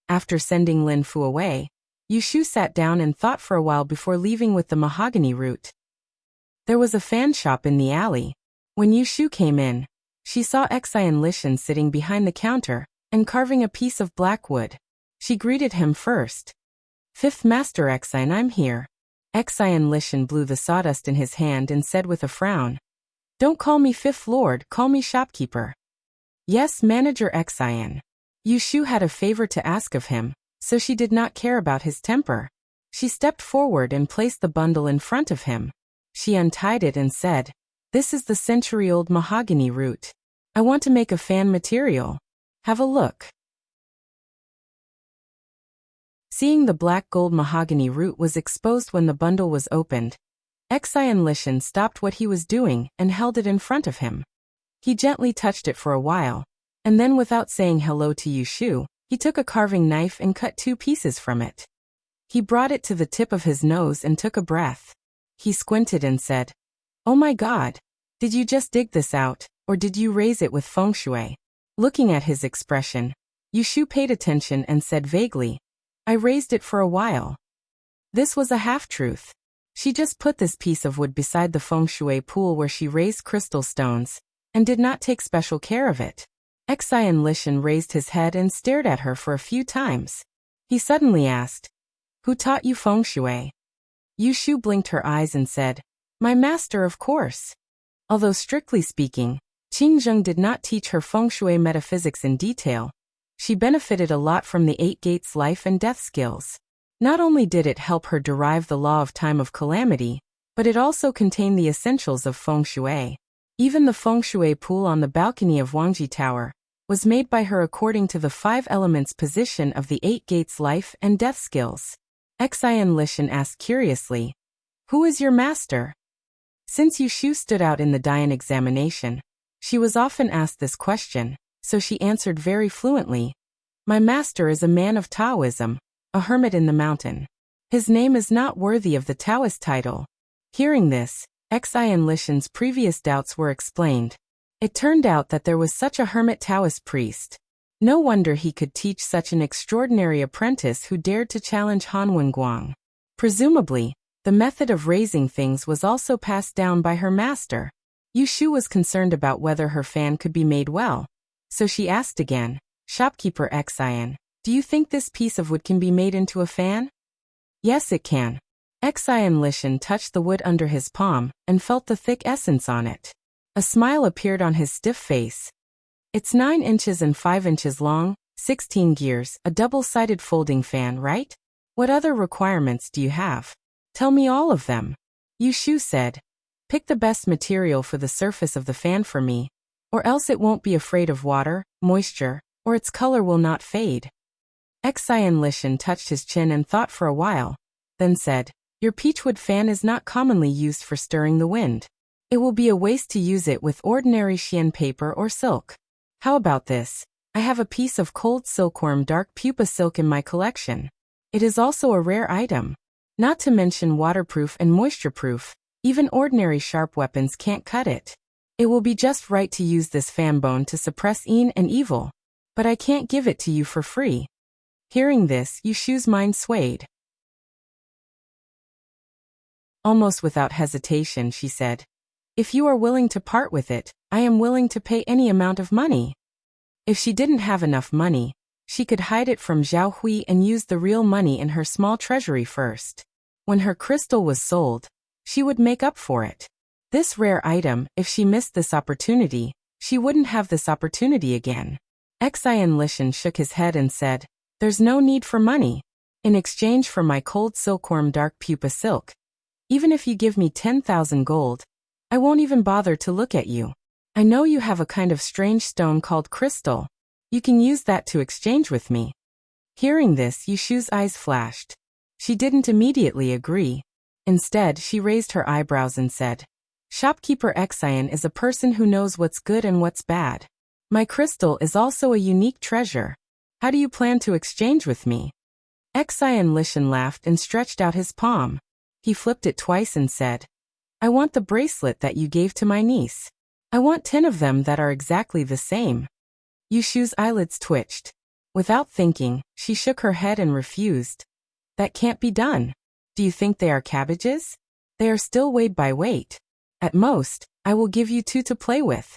A: After sending Lin Fu away, Yushu sat down and thought for a while before leaving with the mahogany root. There was a fan shop in the alley. When Yushu came in, she saw Xian Lishan sitting behind the counter and carving a piece of black wood. She greeted him first. Fifth Master Xian, I'm here. Xian Lishan blew the sawdust in his hand and said with a frown, Don't call me Fifth Lord, call me shopkeeper. Yes, Manager Xian. Yushu had a favor to ask of him, so she did not care about his temper. She stepped forward and placed the bundle in front of him. She untied it and said, This is the century-old mahogany root. I want to make a fan material. Have a look. Seeing the black gold mahogany root was exposed when the bundle was opened, Xian Lishan stopped what he was doing and held it in front of him. He gently touched it for a while, and then without saying hello to Yushu, he took a carving knife and cut 2 pieces from it. He brought it to the tip of his nose and took a breath. He squinted and said, Oh my God! Did you just dig this out, or did you raise it with feng shui? Looking at his expression, Yushu paid attention and said vaguely, I raised it for a while. This was a half-truth. She just put this piece of wood beside the feng shui pool where she raised crystal stones, and did not take special care of it. Xian Lishan raised his head and stared at her for a few times. He suddenly asked, Who taught you feng shui? Yushu blinked her eyes and said, My master, of course. Although strictly speaking, Qingzheng did not teach her feng shui metaphysics in detail, she benefited a lot from the 8 gates life and death skills. Not only did it help her derive the law of time of calamity, but it also contained the essentials of feng shui. Even the feng shui pool on the balcony of Wangji Tower was made by her according to the 5 elements position of the 8 gates life and death skills. Xian Lishan asked curiously, Who is your master? Since Yushu stood out in the Dian examination, she was often asked this question, so she answered very fluently, My master is a man of Taoism, a hermit in the mountain. His name is not worthy of the Taoist title. Hearing this, Xian Lishan's previous doubts were explained. It turned out that there was such a hermit Taoist priest. No wonder he could teach such an extraordinary apprentice who dared to challenge Han Wenguang. Presumably, the method of raising things was also passed down by her master. Yushu was concerned about whether her fan could be made well, so she asked again, Shopkeeper Xian, do you think this piece of wood can be made into a fan? Yes, it can. Xian Lishan touched the wood under his palm and felt the thick essence on it. A smile appeared on his stiff face. It's 9 inches and 5 inches long, 16 gears, a double-sided folding fan, right? What other requirements do you have? Tell me all of them. Yushu said, Pick the best material for the surface of the fan for me, or else it won't be afraid of water, moisture, or its color will not fade. Xian Lishan touched his chin and thought for a while, then said, Your peachwood fan is not commonly used for stirring the wind. It will be a waste to use it with ordinary xian paper or silk. How about this? I have a piece of cold silkworm dark pupa silk in my collection. It is also a rare item. Not to mention waterproof and moisture-proof, even ordinary sharp weapons can't cut it. It will be just right to use this fan bone to suppress Yin and evil. But I can't give it to you for free. Hearing this, Yushu's mind swayed. Almost without hesitation, she said, If you are willing to part with it, I am willing to pay any amount of money. If she didn't have enough money, she could hide it from Zhao Hui and use the real money in her small treasury first. When her crystal was sold, she would make up for it. This rare item, if she missed this opportunity, she wouldn't have this opportunity again. Xian Lishan shook his head and said, There's no need for money. In exchange for my cold silkworm dark pupa silk, even if you give me 10,000 gold, I won't even bother to look at you. I know you have a kind of strange stone called crystal. You can use that to exchange with me. Hearing this, Yushu's eyes flashed. She didn't immediately agree. Instead, she raised her eyebrows and said, "Shopkeeper Xian is a person who knows what's good and what's bad. My crystal is also a unique treasure. How do you plan to exchange with me?" Xian Lishan laughed and stretched out his palm. He flipped it twice and said, "I want the bracelet that you gave to my niece. I want 10 of them that are exactly the same." Yushu's eyelids twitched. Without thinking, she shook her head and refused. "That can't be done. Do you think they are cabbages? They are still weighed by weight. At most, I will give you 2 to play with."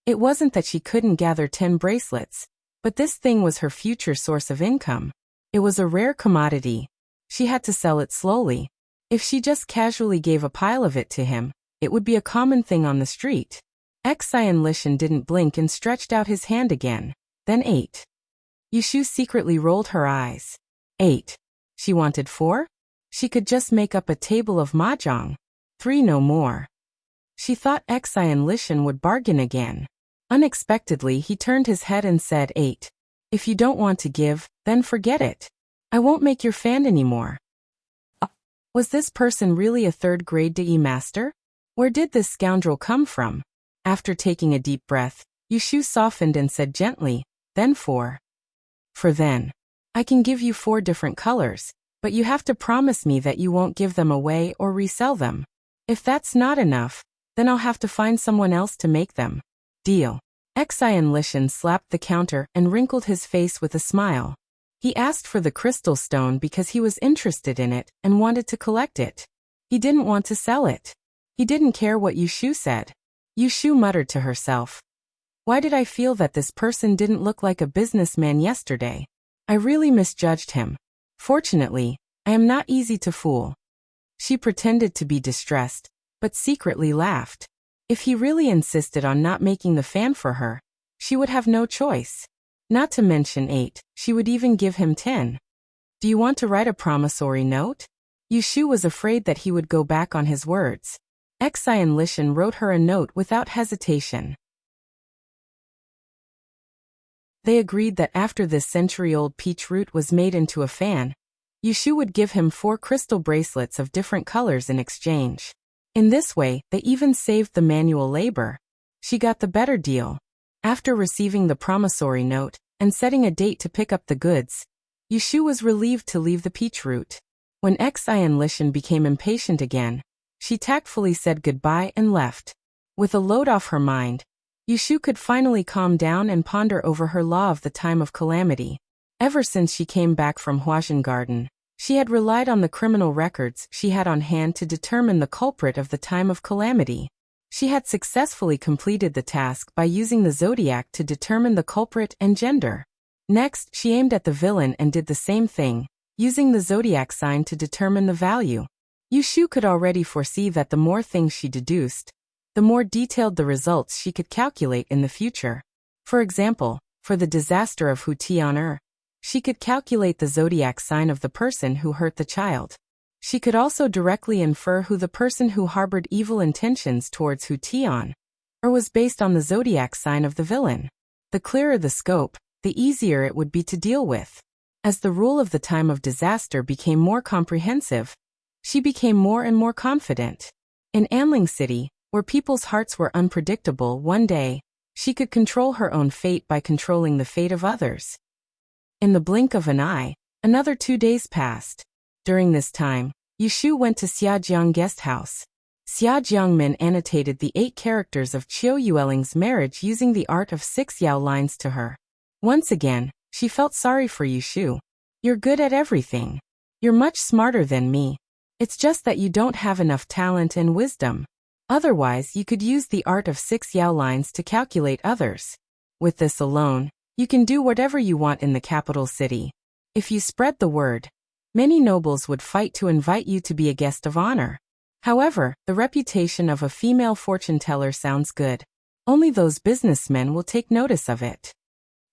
A: It wasn't that she couldn't gather 10 bracelets, but this thing was her future source of income. It was a rare commodity. She had to sell it slowly. If she just casually gave a pile of it to him, it would be a common thing on the street. Xian Lishan didn't blink and stretched out his hand again. Then 8. Yushu secretly rolled her eyes. 8. She wanted 4? She could just make up a table of mahjong. 3 no more. She thought Xian Lishan would bargain again. Unexpectedly, he turned his head and said, 8. If you don't want to give, then forget it. I won't make your fan anymore. Was this person really a third-grade DE master? Where did this scoundrel come from? After taking a deep breath, Yushu softened and said gently, "Then 4. For then. I can give you 4 different colors, but you have to promise me that you won't give them away or resell them. If that's not enough, then I'll have to find someone else to make them. Deal." Xian Lishan slapped the counter and wrinkled his face with a smile. He asked for the crystal stone because he was interested in it and wanted to collect it. He didn't want to sell it. He didn't care what Yushu said. Yushu muttered to herself, "Why did I feel that this person didn't look like a businessman yesterday? I really misjudged him. Fortunately, I am not easy to fool." She pretended to be distressed, but secretly laughed. If he really insisted on not making the fan for her, she would have no choice. Not to mention 8, she would even give him 10. "Do you want to write a promissory note?" Yushu was afraid that he would go back on his words. Xian Lishan wrote her a note without hesitation. They agreed that after this century-old peach root was made into a fan, Yushu would give him 4 crystal bracelets of different colors in exchange. In this way, they even saved the manual labor. She got the better deal. After receiving the promissory note and setting a date to pick up the goods, Yushu was relieved to leave the peach root. When Xian Lishan became impatient again, she tactfully said goodbye and left. With a load off her mind, Yushu could finally calm down and ponder over her law of the time of calamity. Ever since she came back from Huaxin Garden, she had relied on the criminal records she had on hand to determine the culprit of the time of calamity. She had successfully completed the task by using the zodiac to determine the culprit and gender. Next, she aimed at the villain and did the same thing, using the zodiac sign to determine the value. Yushu could already foresee that the more things she deduced, the more detailed the results she could calculate in the future. For example, for the disaster of Hu Tian'er, she could calculate the zodiac sign of the person who hurt the child. She could also directly infer who the person who harbored evil intentions towards Hu Tian, or was based on the zodiac sign of the villain. The clearer the scope, the easier it would be to deal with. As the rule of the time of disaster became more comprehensive, she became more and more confident. In Anling City, where people's hearts were unpredictable, one day, she could control her own fate by controlling the fate of others. In the blink of an eye, another 2 days passed. During this time, Yushu went to Xiajiang guest house. Xia Jiangmin annotated the 8 characters of Qiu Yueling's marriage using the art of 6 Yao lines to her. Once again, she felt sorry for Yushu. "You're good at everything. You're much smarter than me. It's just that you don't have enough talent and wisdom. Otherwise, you could use the art of 6 Yao lines to calculate others. With this alone, you can do whatever you want in the capital city. If you spread the word, many nobles would fight to invite you to be a guest of honor. However, the reputation of a female fortune teller sounds good. Only those businessmen will take notice of it."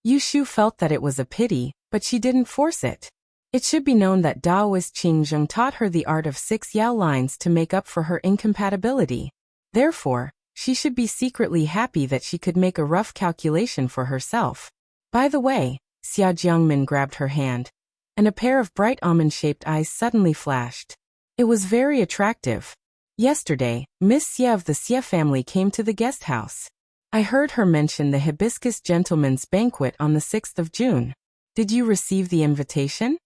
A: Yushu felt that it was a pity, but she didn't force it. It should be known that Daoist Qingzheng taught her the art of 6 Yao lines to make up for her incompatibility. Therefore, she should be secretly happy that she could make a rough calculation for herself. By the way, Xia Jiangmin grabbed her hand, and a pair of bright almond-shaped eyes suddenly flashed. It was very attractive. Yesterday, Miss Xie of the Xie family came to the guest house. I heard her mention the Hibiscus Gentlemen's Banquet on the 6th of June. Did you receive the invitation?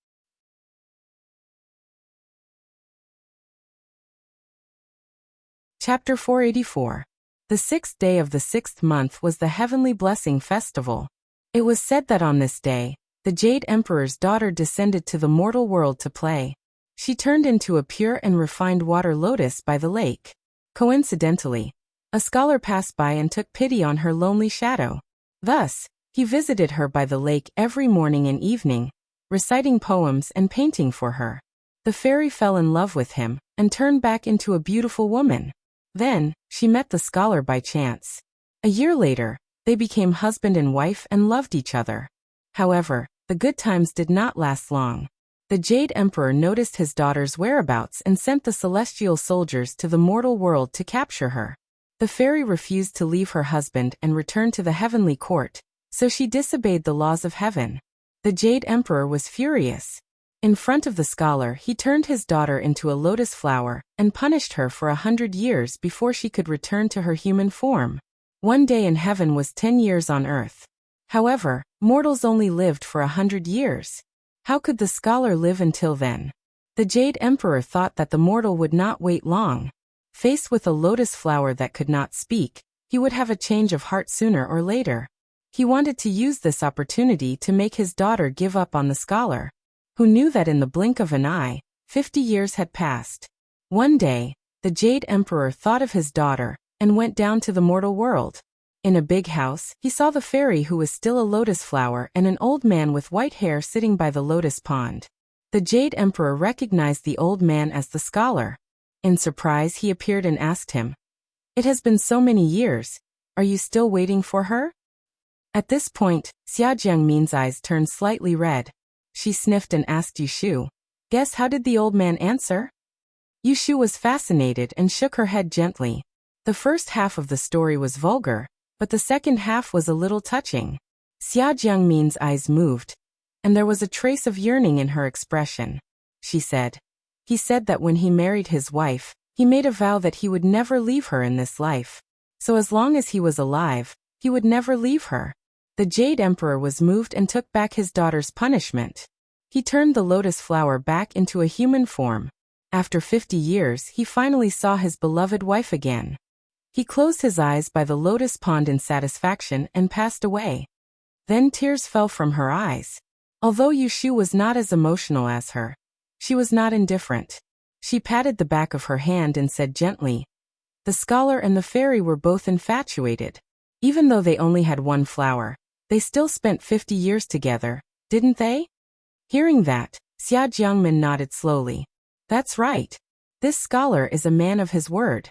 A: Chapter 484. The 6th day of the 6th month was the Heavenly Blessing Festival. It was said that on this day, the Jade Emperor's daughter descended to the mortal world to play. She turned into a pure and refined water lotus by the lake. Coincidentally, a scholar passed by and took pity on her lonely shadow. Thus, he visited her by the lake every morning and evening, reciting poems and painting for her. The fairy fell in love with him and turned back into a beautiful woman. Then, she met the scholar by chance. A year later, they became husband and wife and loved each other. However, the good times did not last long. The Jade Emperor noticed his daughter's whereabouts and sent the celestial soldiers to the mortal world to capture her. The fairy refused to leave her husband and return to the heavenly court, so she disobeyed the laws of heaven. The Jade Emperor was furious. In front of the scholar, he turned his daughter into a lotus flower and punished her for 100 years before she could return to her human form. One day in heaven was 10 years on earth. However, mortals only lived for 100 years. How could the scholar live until then? The Jade Emperor thought that the mortal would not wait long. Faced with a lotus flower that could not speak, he would have a change of heart sooner or later. He wanted to use this opportunity to make his daughter give up on the scholar, who knew that in the blink of an eye, 50 years had passed. One day, the Jade Emperor thought of his daughter and went down to the mortal world. In a big house, he saw the fairy who was still a lotus flower and an old man with white hair sitting by the lotus pond. The Jade Emperor recognized the old man as the scholar. In surprise, he appeared and asked him, "It has been so many years. Are you still waiting for her?" At this point, Xia Jiangmin's eyes turned slightly red. She sniffed and asked Yushu, "Guess how did the old man answer?" Yushu was fascinated and shook her head gently. The first half of the story was vulgar, but the second half was a little touching. Xia Jiangmin's eyes moved, and there was a trace of yearning in her expression. She said, "He said that when he married his wife, he made a vow that he would never leave her in this life. So as long as he was alive, he would never leave her." The Jade Emperor was moved and took back his daughter's punishment. He turned the lotus flower back into a human form. After 50 years, he finally saw his beloved wife again. He closed his eyes by the lotus pond in satisfaction and passed away. Then tears fell from her eyes. Although Yushu was not as emotional as her, she was not indifferent. She patted the back of her hand and said gently, "The scholar and the fairy were both infatuated. Even though they only had one flower, they still spent 50 years together, didn't they?" Hearing that, Xia Jiangmin nodded slowly. "That's right. This scholar is a man of his word.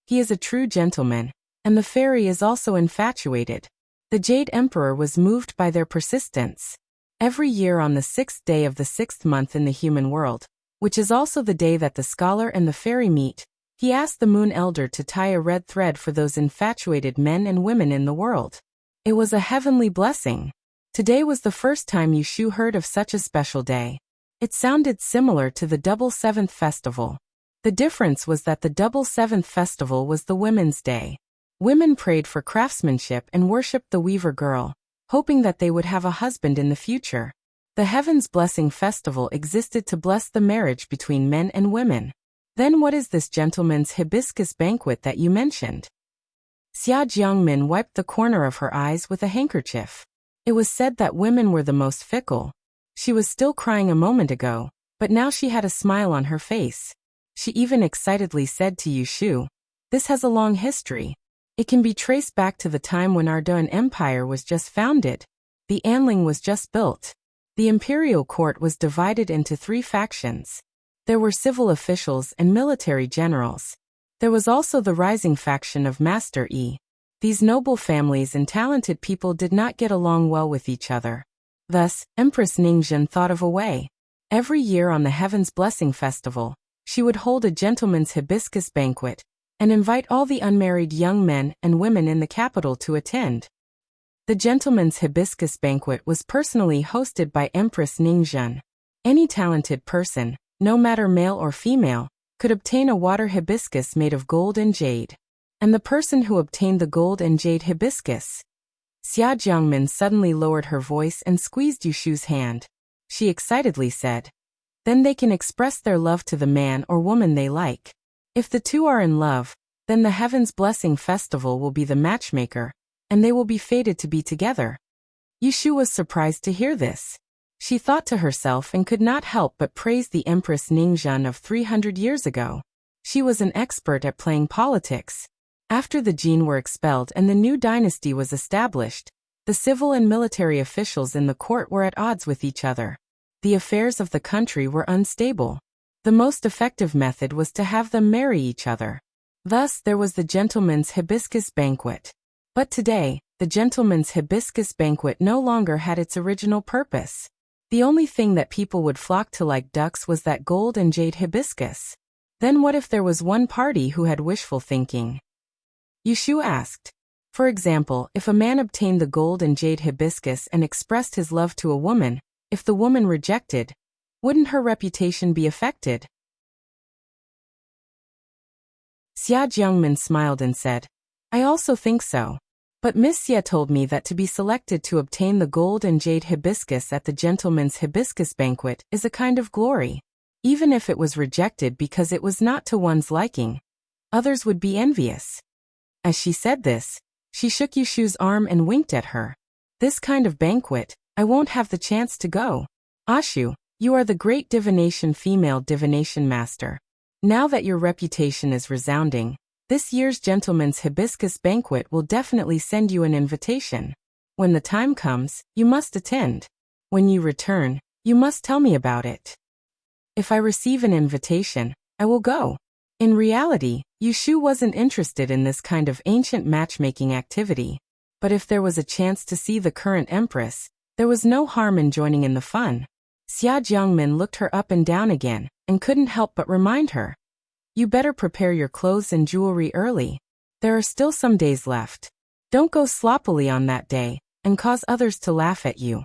A: He is a true gentleman, and the fairy is also infatuated." The Jade Emperor was moved by their persistence. Every year on the 6th day of the 6th month in the human world, which is also the day that the scholar and the fairy meet, he asked the Moon Elder to tie a red thread for those infatuated men and women in the world. It was a heavenly blessing. Today was the first time Yushu heard of such a special day. It sounded similar to the Double Seventh Festival. The difference was that the Double Seventh Festival was the Women's Day. Women prayed for craftsmanship and worshipped the weaver girl, hoping that they would have a husband in the future. The Heaven's Blessing Festival existed to bless the marriage between men and women. Then what is this gentleman's hibiscus banquet that you mentioned? Xia Jiangmin wiped the corner of her eyes with a handkerchief. It was said that women were the most fickle. She was still crying a moment ago, but now she had a smile on her face. She even excitedly said to Yushu, "This has a long history. It can be traced back to the time when our Duan Empire was just founded. The Anling was just built. The imperial court was divided into 3 factions. There were civil officials and military generals. There was also the rising faction of Master Yi. These noble families and talented people did not get along well with each other. Thus, Empress Ningzhen thought of a way. Every year on the Heaven's Blessing Festival, she would hold a gentleman's hibiscus banquet and invite all the unmarried young men and women in the capital to attend. The gentleman's hibiscus banquet was personally hosted by Empress Ningzhen. Any talented person, no matter male or female, could obtain a water hibiscus made of gold and jade. And the person who obtained the gold and jade hibiscus. Xia Jiangmin suddenly lowered her voice and squeezed Yushu's hand. She excitedly said, "Then they can express their love to the man or woman they like. If the two are in love, then the Heaven's Blessing Festival will be the matchmaker, and they will be fated to be together." Yushu was surprised to hear this. She thought to herself and could not help but praise the Empress Ningzhen of 300 years ago. She was an expert at playing politics. After the Jin were expelled and the new dynasty was established, the civil and military officials in the court were at odds with each other. The affairs of the country were unstable. The most effective method was to have them marry each other. Thus there was the gentleman's hibiscus banquet. But today, the gentleman's hibiscus banquet no longer had its original purpose. The only thing that people would flock to like ducks was that gold and jade hibiscus. Then what if there was one party who had wishful thinking? Yushu asked. For example, if a man obtained the gold and jade hibiscus and expressed his love to a woman, if the woman rejected, wouldn't her reputation be affected? Xia Jiangmin smiled and said, "I also think so. But Miss Xie told me that to be selected to obtain the gold and jade hibiscus at the gentleman's hibiscus banquet is a kind of glory. Even if it was rejected because it was not to one's liking, others would be envious." As she said this, she shook Yushu's arm and winked at her. "This kind of banquet, I won't have the chance to go. Ashu, you are the great female divination master. Now that your reputation is resounding, this year's gentleman's hibiscus banquet will definitely send you an invitation. When the time comes, you must attend. When you return, you must tell me about it. If I receive an invitation, I will go." In reality, Yushu wasn't interested in this kind of ancient matchmaking activity. But if there was a chance to see the current empress, there was no harm in joining in the fun. Xia Jiangmin looked her up and down again, and couldn't help but remind her. "You better prepare your clothes and jewelry early. There are still some days left. Don't go sloppily on that day, and cause others to laugh at you."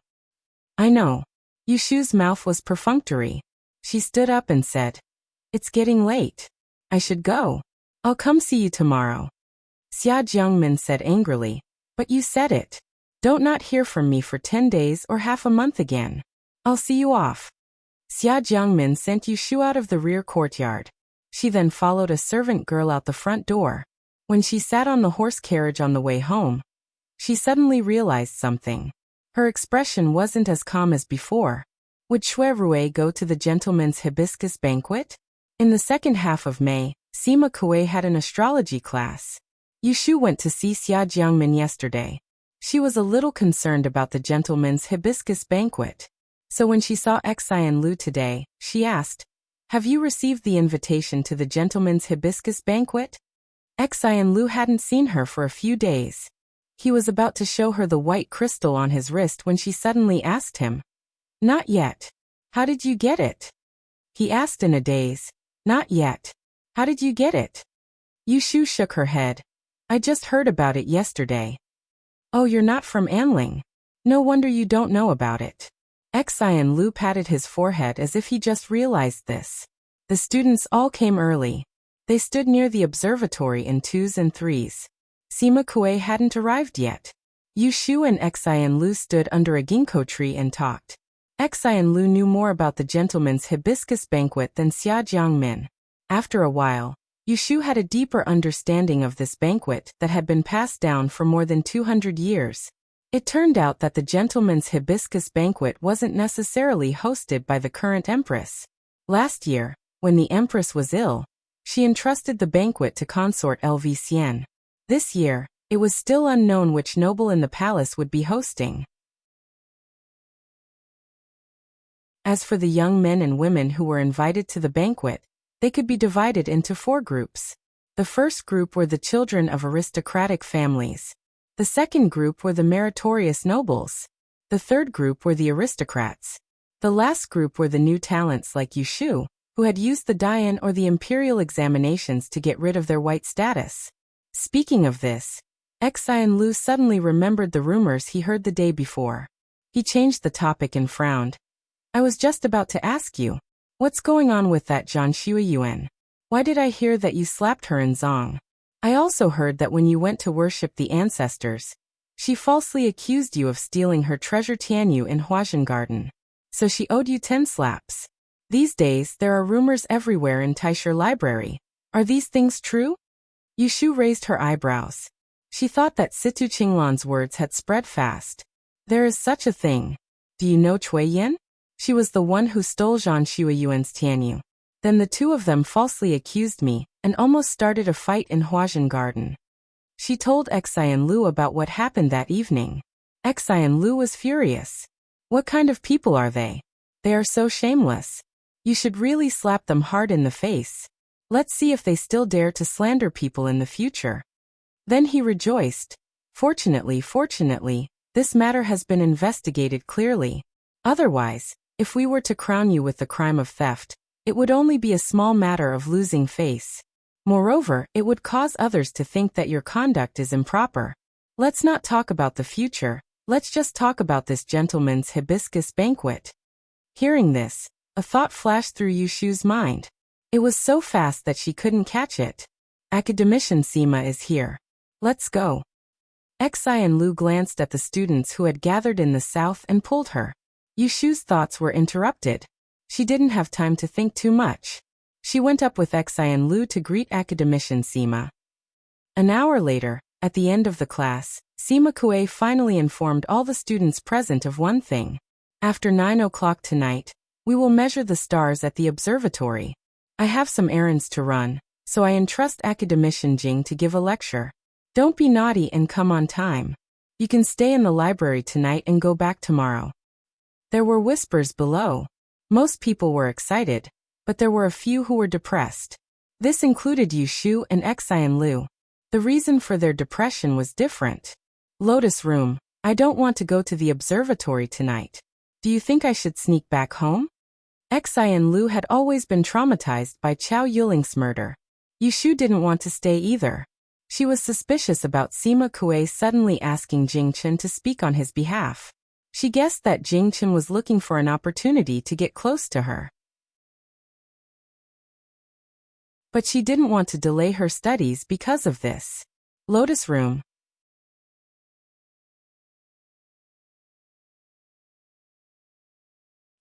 A: "I know." Yushu's mouth was perfunctory. She stood up and said, "It's getting late. I should go. I'll come see you tomorrow." Xia Jiangmin said angrily, "But you said it. Don't not hear from me for 10 days or half a month again. I'll see you off." Xia Jiangmin sent Yushu out of the rear courtyard. She then followed a servant girl out the front door. When she sat on the horse carriage on the way home, she suddenly realized something. Her expression wasn't as calm as before. Would Shui Rui go to the gentleman's hibiscus banquet? In the second half of May, Sima Kuei had an astrology class. Yushu went to see Xia Jiangmin yesterday. She was a little concerned about the gentleman's hibiscus banquet. So when she saw Xian Lu today, she asked, "Have you received the invitation to the gentleman's hibiscus banquet?" Xian Lu hadn't seen her for a few days. He was about to show her the white crystal on his wrist when she suddenly asked him, "Not yet. How did you get it?" He asked in a daze, "Not yet. How did you get it?" Yushu shook her head. "I just heard about it yesterday." "Oh, you're not from Anling. No wonder you don't know about it." Xian Lu patted his forehead as if he just realized this. The students all came early. They stood near the observatory in 2s and 3s. Sima Kuei hadn't arrived yet. Yushu and Xian Lu stood under a ginkgo tree and talked. Xian Lu knew more about the gentleman's hibiscus banquet than Xia Jiangmin. After a while, Yushu had a deeper understanding of this banquet that had been passed down for more than 200 years. It turned out that the gentleman's hibiscus banquet wasn't necessarily hosted by the current empress. Last year, when the empress was ill, she entrusted the banquet to consort LV Xian. This year, it was still unknown which noble in the palace would be hosting. As for the young men and women who were invited to the banquet, they could be divided into 4 groups. The first group were the children of aristocratic families. The second group were the meritorious nobles. The third group were the aristocrats. The last group were the new talents like Yushu, who had used the Dian or the imperial examinations to get rid of their white status. Speaking of this, Xian Lu suddenly remembered the rumors he heard the day before. He changed the topic and frowned. I was just about to ask you. What's going on with that Zhang Shuiyuan? Why did I hear that you slapped her in Zong? I also heard that when you went to worship the ancestors, she falsely accused you of stealing her treasure Tianyu in Huajian Garden. So she owed you 10 slaps. These days, there are rumors everywhere in Taisher Library. Are these things true? Yushu raised her eyebrows. She thought that Situ Qinglan's words had spread fast. There is such a thing. Do you know Cui Yin? She was the one who stole Zhang Shuiyuan's Tianyu. Then the two of them falsely accused me, and almost started a fight in Huajian Garden. She told Xian Lu about what happened that evening. Xian Lu was furious. What kind of people are they? They are so shameless. You should really slap them hard in the face. Let's see if they still dare to slander people in the future. Then he rejoiced. Fortunately, this matter has been investigated clearly. Otherwise, if we were to crown you with the crime of theft, it would only be a small matter of losing face. Moreover, it would cause others to think that your conduct is improper. Let's not talk about the future, let's just talk about this gentleman's hibiscus banquet. Hearing this, a thought flashed through Yushu's mind. It was so fast that she couldn't catch it. Academician Sima is here. Let's go. Xian Lu glanced at the students who had gathered in the south and pulled her. Yushu's thoughts were interrupted. She didn't have time to think too much. She went up with Xian Lu to greet Academician Sima. An hour later, at the end of the class, Sima Kue finally informed all the students present of one thing. After 9 o'clock tonight, we will measure the stars at the observatory. I have some errands to run, so I entrust Academician Jing to give a lecture. Don't be naughty and come on time. You can stay in the library tonight and go back tomorrow. There were whispers below. Most people were excited, but there were a few who were depressed. This included Yushu and Xian Lu. The reason for their depression was different. Lotus Room, I don't want to go to the observatory tonight. Do you think I should sneak back home? Xian Lu had always been traumatized by Chao Yuling's murder. Yushu didn't want to stay either. She was suspicious about Sima Kue suddenly asking Jing Chen to speak on his behalf. She guessed that Jing Chen was looking for an opportunity to get close to her. But she didn't want to delay her studies because of this. Lotus Room.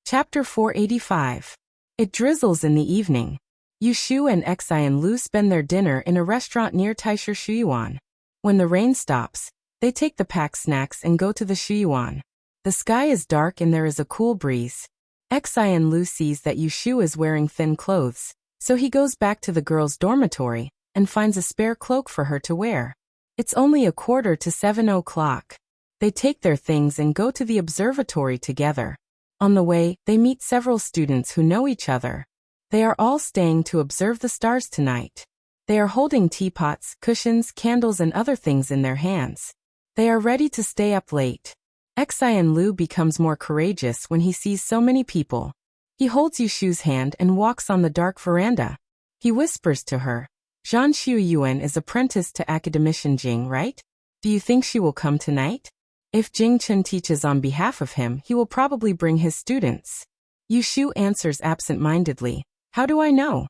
A: Chapter 485. It drizzles in the evening. Yushu and Xian Lu spend their dinner in a restaurant near Taisher Shuyuan. When the rain stops, they take the packed snacks and go to the Shuyuan. The sky is dark and there is a cool breeze. Xian Lu sees that Yushu is wearing thin clothes, so he goes back to the girls' dormitory and finds a spare cloak for her to wear. It's only 6:45 o'clock. They take their things and go to the observatory together. On the way, they meet several students who know each other. They are all staying to observe the stars tonight. They are holding teapots, cushions, candles and other things in their hands. They are ready to stay up late. Xian Lu becomes more courageous when he sees so many people. He holds Yushu's hand and walks on the dark veranda. He whispers to her, Zhang Shuiyuan is apprenticed to Academician Jing, right? Do you think she will come tonight? If Jing Chen teaches on behalf of him, he will probably bring his students. Yushu answers absent-mindedly, how do I know?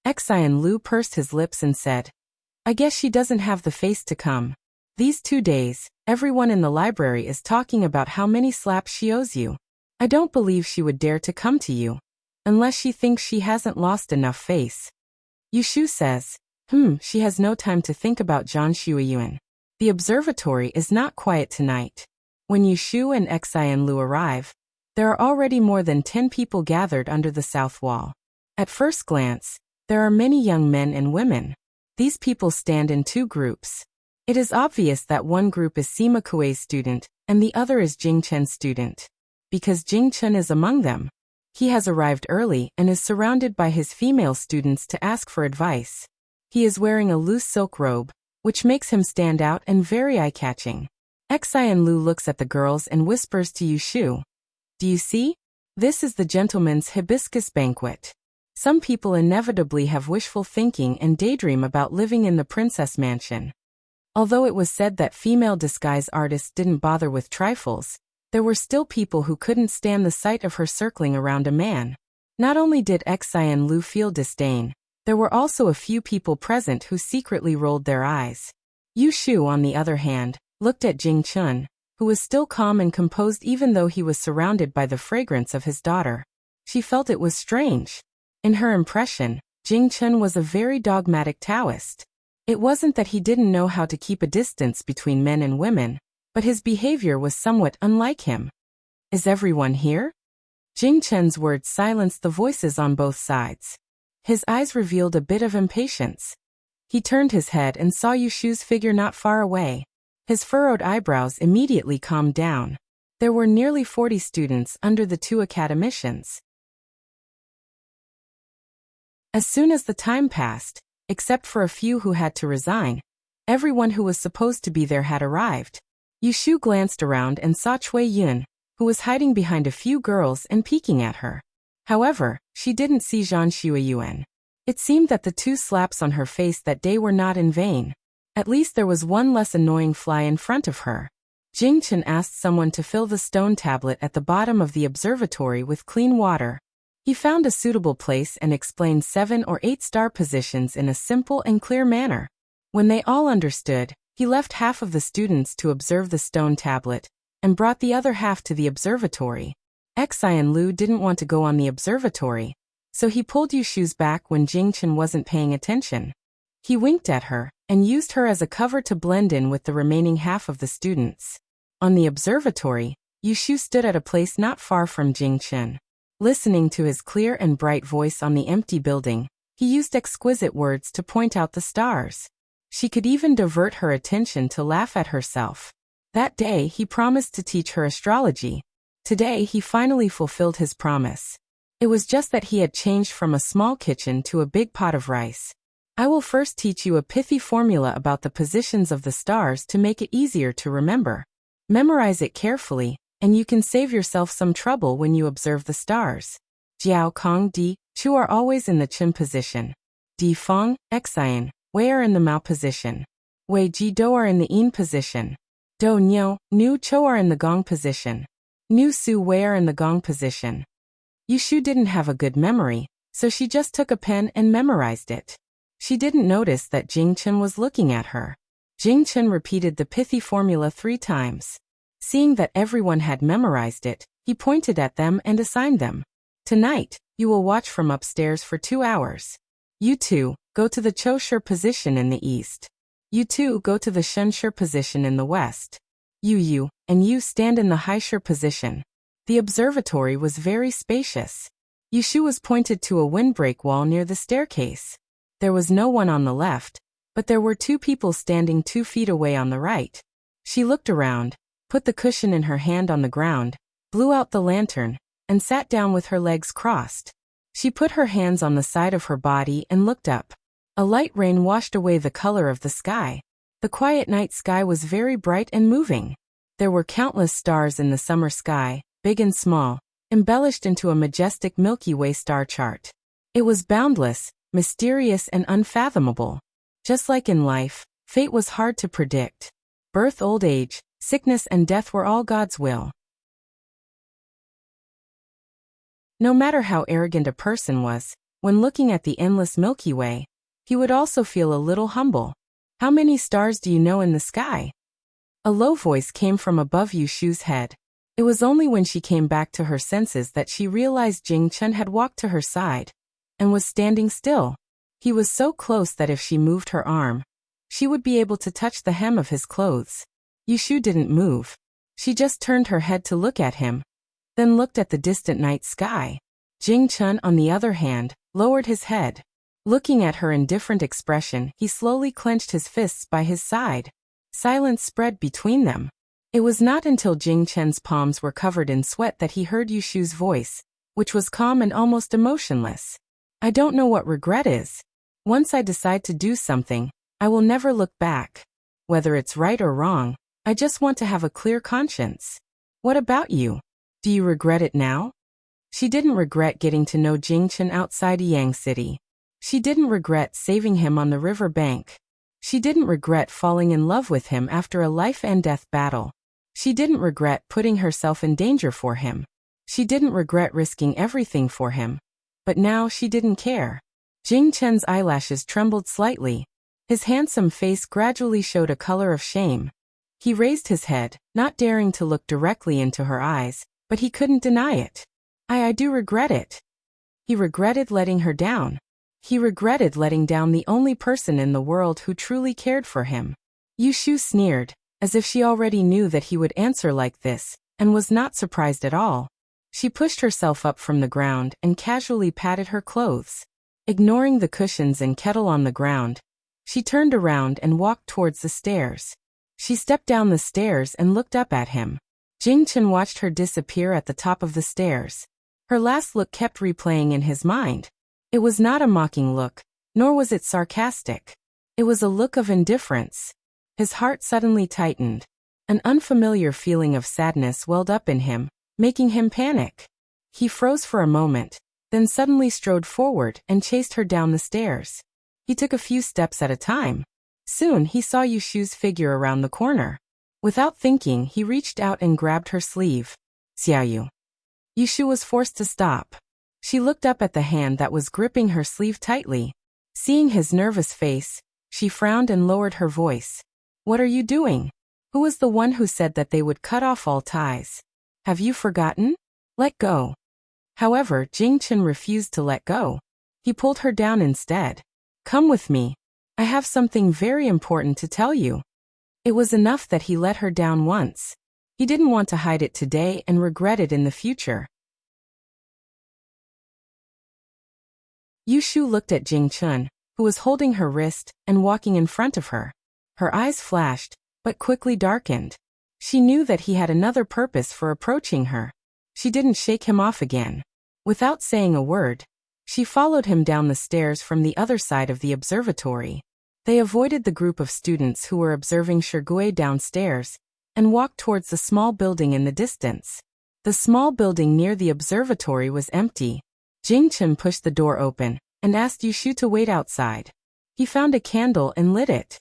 A: Xian Lu pursed his lips and said, I guess she doesn't have the face to come. These 2 days, everyone in the library is talking about how many slaps she owes you. I don't believe she would dare to come to you, unless she thinks she hasn't lost enough face. Yushu says, she has no time to think about Zhang Shuiyuan. The observatory is not quiet tonight. When Yushu and Xian Lu arrive, there are already more than 10 people gathered under the south wall. At first glance, there are many young men and women. These people stand in 2 groups. It is obvious that one group is Sima Kue's student, and the other is Jing Chen's student. Because Jing Chen is among them. He has arrived early and is surrounded by his female students to ask for advice. He is wearing a loose silk robe, which makes him stand out and very eye-catching. Xian Lu looks at the girls and whispers to Yushu. Do you see? This is the gentleman's hibiscus banquet. Some people inevitably have wishful thinking and daydream about living in the princess mansion. Although it was said that female disguise artists didn't bother with trifles, there were still people who couldn't stand the sight of her circling around a man. Not only did Xian Lu feel disdain, there were also a few people present who secretly rolled their eyes. Yu Shu, on the other hand, looked at Jing Chun, who was still calm and composed even though he was surrounded by the fragrance of his daughter. She felt it was strange. In her impression, Jing Chun was a very dogmatic Taoist. It wasn't that he didn't know how to keep a distance between men and women, but his behavior was somewhat unlike him. Is everyone here? Jing Chun's words silenced the voices on both sides. His eyes revealed a bit of impatience. He turned his head and saw Yu Shu's figure not far away. His furrowed eyebrows immediately calmed down. There were nearly 40 students under the 2 academicians. As soon as the time passed, except for a few who had to resign, everyone who was supposed to be there had arrived. Yu Shu glanced around and saw Cui Yun, who was hiding behind a few girls and peeking at her. However, she didn't see Zhang Xueyuan. It seemed that the 2 slaps on her face that day were not in vain. At least there was one less annoying fly in front of her. Jing Chun asked someone to fill the stone tablet at the bottom of the observatory with clean water. He found a suitable place and explained 7 or 8 star positions in a simple and clear manner. When they all understood, he left half of the students to observe the stone tablet, and brought the other half to the observatory. Xian Lu didn't want to go on the observatory, so he pulled Yu Shu's back when Jing Chun wasn't paying attention. He winked at her, and used her as a cover to blend in with the remaining half of the students. On the observatory, Yu Shu stood at a place not far from Jing Chun. Listening to his clear and bright voice on the empty building, he used exquisite words to point out the stars. She could even divert her attention to laugh at herself. That day he promised to teach her astrology. Today he finally fulfilled his promise. It was just that he had changed from a small kitchen to a big pot of rice. I will first teach you a pithy formula about the positions of the stars to make it easier to remember. Memorize it carefully, and you can save yourself some trouble when you observe the stars. Jiao Kong Di, Chu are always in the Qin position. Di Feng, Xian, Wei are in the Mao position. Wei Ji Do are in the Yin position. Do Niu, Nu Chou are in the Gong position. Nu Su Wei are in the Gong position. Yu Shu didn't have a good memory, so she just took a pen and memorized it. She didn't notice that Jing Chun was looking at her. Jing Chun repeated the pithy formula 3 times. Seeing that everyone had memorized it, he pointed at them and assigned them. Tonight, you will watch from upstairs for 2 hours. You 2, go to the Chou Shi position in the east. You 2 go to the Shen Shi position in the west. You and you stand in the Hai Shi position. The observatory was very spacious. Yu Shu was pointed to a windbreak wall near the staircase. There was no one on the left, but there were 2 people standing 2 feet away on the right. She looked around, put the cushion in her hand on the ground, blew out the lantern, and sat down with her legs crossed. She put her hands on the side of her body and looked up. A light rain washed away the color of the sky. The quiet night sky was very bright and moving. There were countless stars in the summer sky, big and small, embellished into a majestic Milky Way star chart. It was boundless, mysterious and unfathomable. Just like in life, fate was hard to predict. Birth, old age, sickness and death were all God's will. No matter how arrogant a person was, when looking at the endless Milky Way, he would also feel a little humble. How many stars do you know in the sky? A low voice came from above Yu Shu's head. It was only when she came back to her senses that she realized Jing Chun had walked to her side and was standing still. He was so close that if she moved her arm, she would be able to touch the hem of his clothes. Yu Shu didn't move. She just turned her head to look at him, then looked at the distant night sky. Jing Chun, on the other hand, lowered his head. Looking at her indifferent expression, he slowly clenched his fists by his side. Silence spread between them. It was not until Jing Chun's palms were covered in sweat that he heard Yu Shu's voice, which was calm and almost emotionless. I don't know what regret is. Once I decide to do something, I will never look back. Whether it's right or wrong, I just want to have a clear conscience. What about you? Do you regret it now? She didn't regret getting to know Jing Chun outside Yang City. She didn't regret saving him on the river bank. She didn't regret falling in love with him after a life-and-death battle. She didn't regret putting herself in danger for him. She didn't regret risking everything for him. But now she didn't care. Jing Chen's eyelashes trembled slightly. His handsome face gradually showed a color of shame. He raised his head, not daring to look directly into her eyes, but he couldn't deny it. I do regret it. He regretted letting her down. He regretted letting down the only person in the world who truly cared for him. Yu Shu sneered, as if she already knew that he would answer like this, and was not surprised at all. She pushed herself up from the ground and casually patted her clothes. Ignoring the cushions and kettle on the ground, she turned around and walked towards the stairs. She stepped down the stairs and looked up at him. Jing Chen watched her disappear at the top of the stairs. Her last look kept replaying in his mind. It was not a mocking look, nor was it sarcastic. It was a look of indifference. His heart suddenly tightened. An unfamiliar feeling of sadness welled up in him, making him panic. He froze for a moment, then suddenly strode forward and chased her down the stairs. He took a few steps at a time. Soon he saw Yu Shu's figure around the corner. Without thinking, he reached out and grabbed her sleeve. Xiaoyu. Yu Shu was forced to stop. She looked up at the hand that was gripping her sleeve tightly. Seeing his nervous face, she frowned and lowered her voice. What are you doing? Who was the one who said that they would cut off all ties? Have you forgotten? Let go. However, Jing Chen refused to let go. He pulled her down instead. Come with me. I have something very important to tell you. It was enough that he let her down once. He didn't want to hide it today and regret it in the future. Yu Shu looked at Jing Chen, who was holding her wrist and walking in front of her. Her eyes flashed, but quickly darkened. She knew that he had another purpose for approaching her. She didn't shake him off again. Without saying a word, she followed him down the stairs from the other side of the observatory. They avoided the group of students who were observing Shigui downstairs and walked towards the small building in the distance. The small building near the observatory was empty. Jing Chen pushed the door open and asked Yu Shu to wait outside. He found a candle and lit it.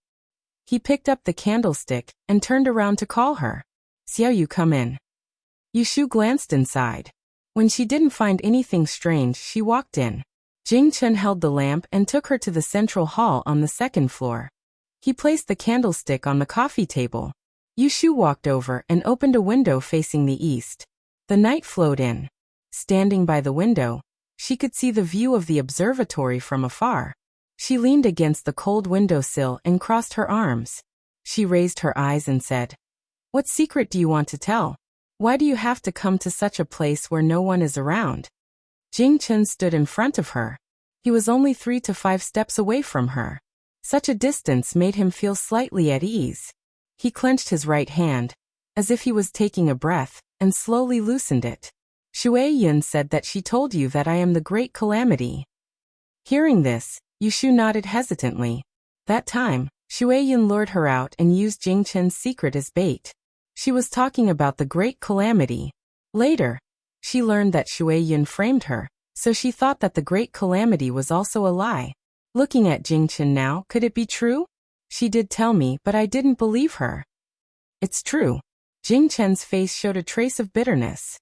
A: He picked up the candlestick and turned around to call her. Xiaoyu, come in. Yu Shu glanced inside. When she didn't find anything strange, she walked in. Jing Chen held the lamp and took her to the central hall on the second floor. He placed the candlestick on the coffee table. Yu Shu walked over and opened a window facing the east. The night flowed in. Standing by the window, she could see the view of the observatory from afar. She leaned against the cold windowsill and crossed her arms. She raised her eyes and said, "What secret do you want to tell? Why do you have to come to such a place where no one is around?" Jing Chen stood in front of her. He was only 3 to 5 steps away from her. Such a distance made him feel slightly at ease. He clenched his right hand, as if he was taking a breath, and slowly loosened it. Shui Yun said that she told you that I am the Great Calamity. Hearing this, Yu Shu nodded hesitantly. That time, Shui Yun lured her out and used Jing Chen's secret as bait. She was talking about the Great Calamity. Later, she learned that Shui Yun framed her, so she thought that the Great Calamity was also a lie. Looking at Jing Chen now, could it be true? She did tell me, but I didn't believe her. It's true. Jing Chen's face showed a trace of bitterness.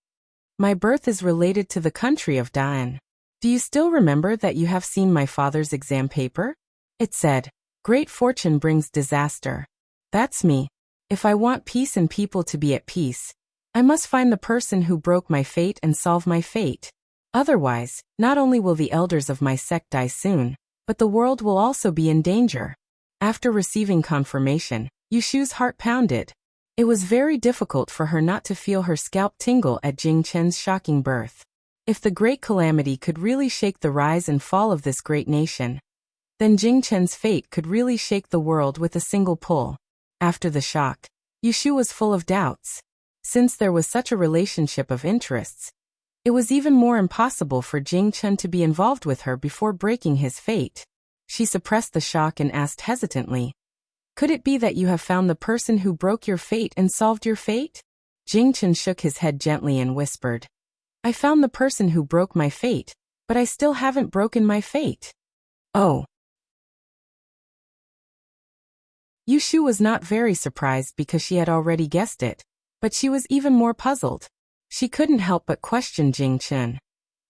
A: My birth is related to the country of Da'an. Do you still remember that you have seen my father's exam paper? It said, "Great fortune brings disaster." That's me. If I want peace and people to be at peace, I must find the person who broke my fate and solve my fate. Otherwise, not only will the elders of my sect die soon, but the world will also be in danger. After receiving confirmation, Yu Shu's heart pounded. It was very difficult for her not to feel her scalp tingle at Jing Chen's shocking birth. If the Great Calamity could really shake the rise and fall of this great nation, then Jing Chen's fate could really shake the world with a single pull. After the shock, Yu Shu was full of doubts. Since there was such a relationship of interests, it was even more impossible for Jing Chen to be involved with her before breaking his fate. She suppressed the shock and asked hesitantly, "Could it be that you have found the person who broke your fate and solved your fate?" Jing Chen shook his head gently and whispered, "I found the person who broke my fate, but I still haven't broken my fate." Oh. Yushu was not very surprised because she had already guessed it, but she was even more puzzled. She couldn't help but question Jing Chen.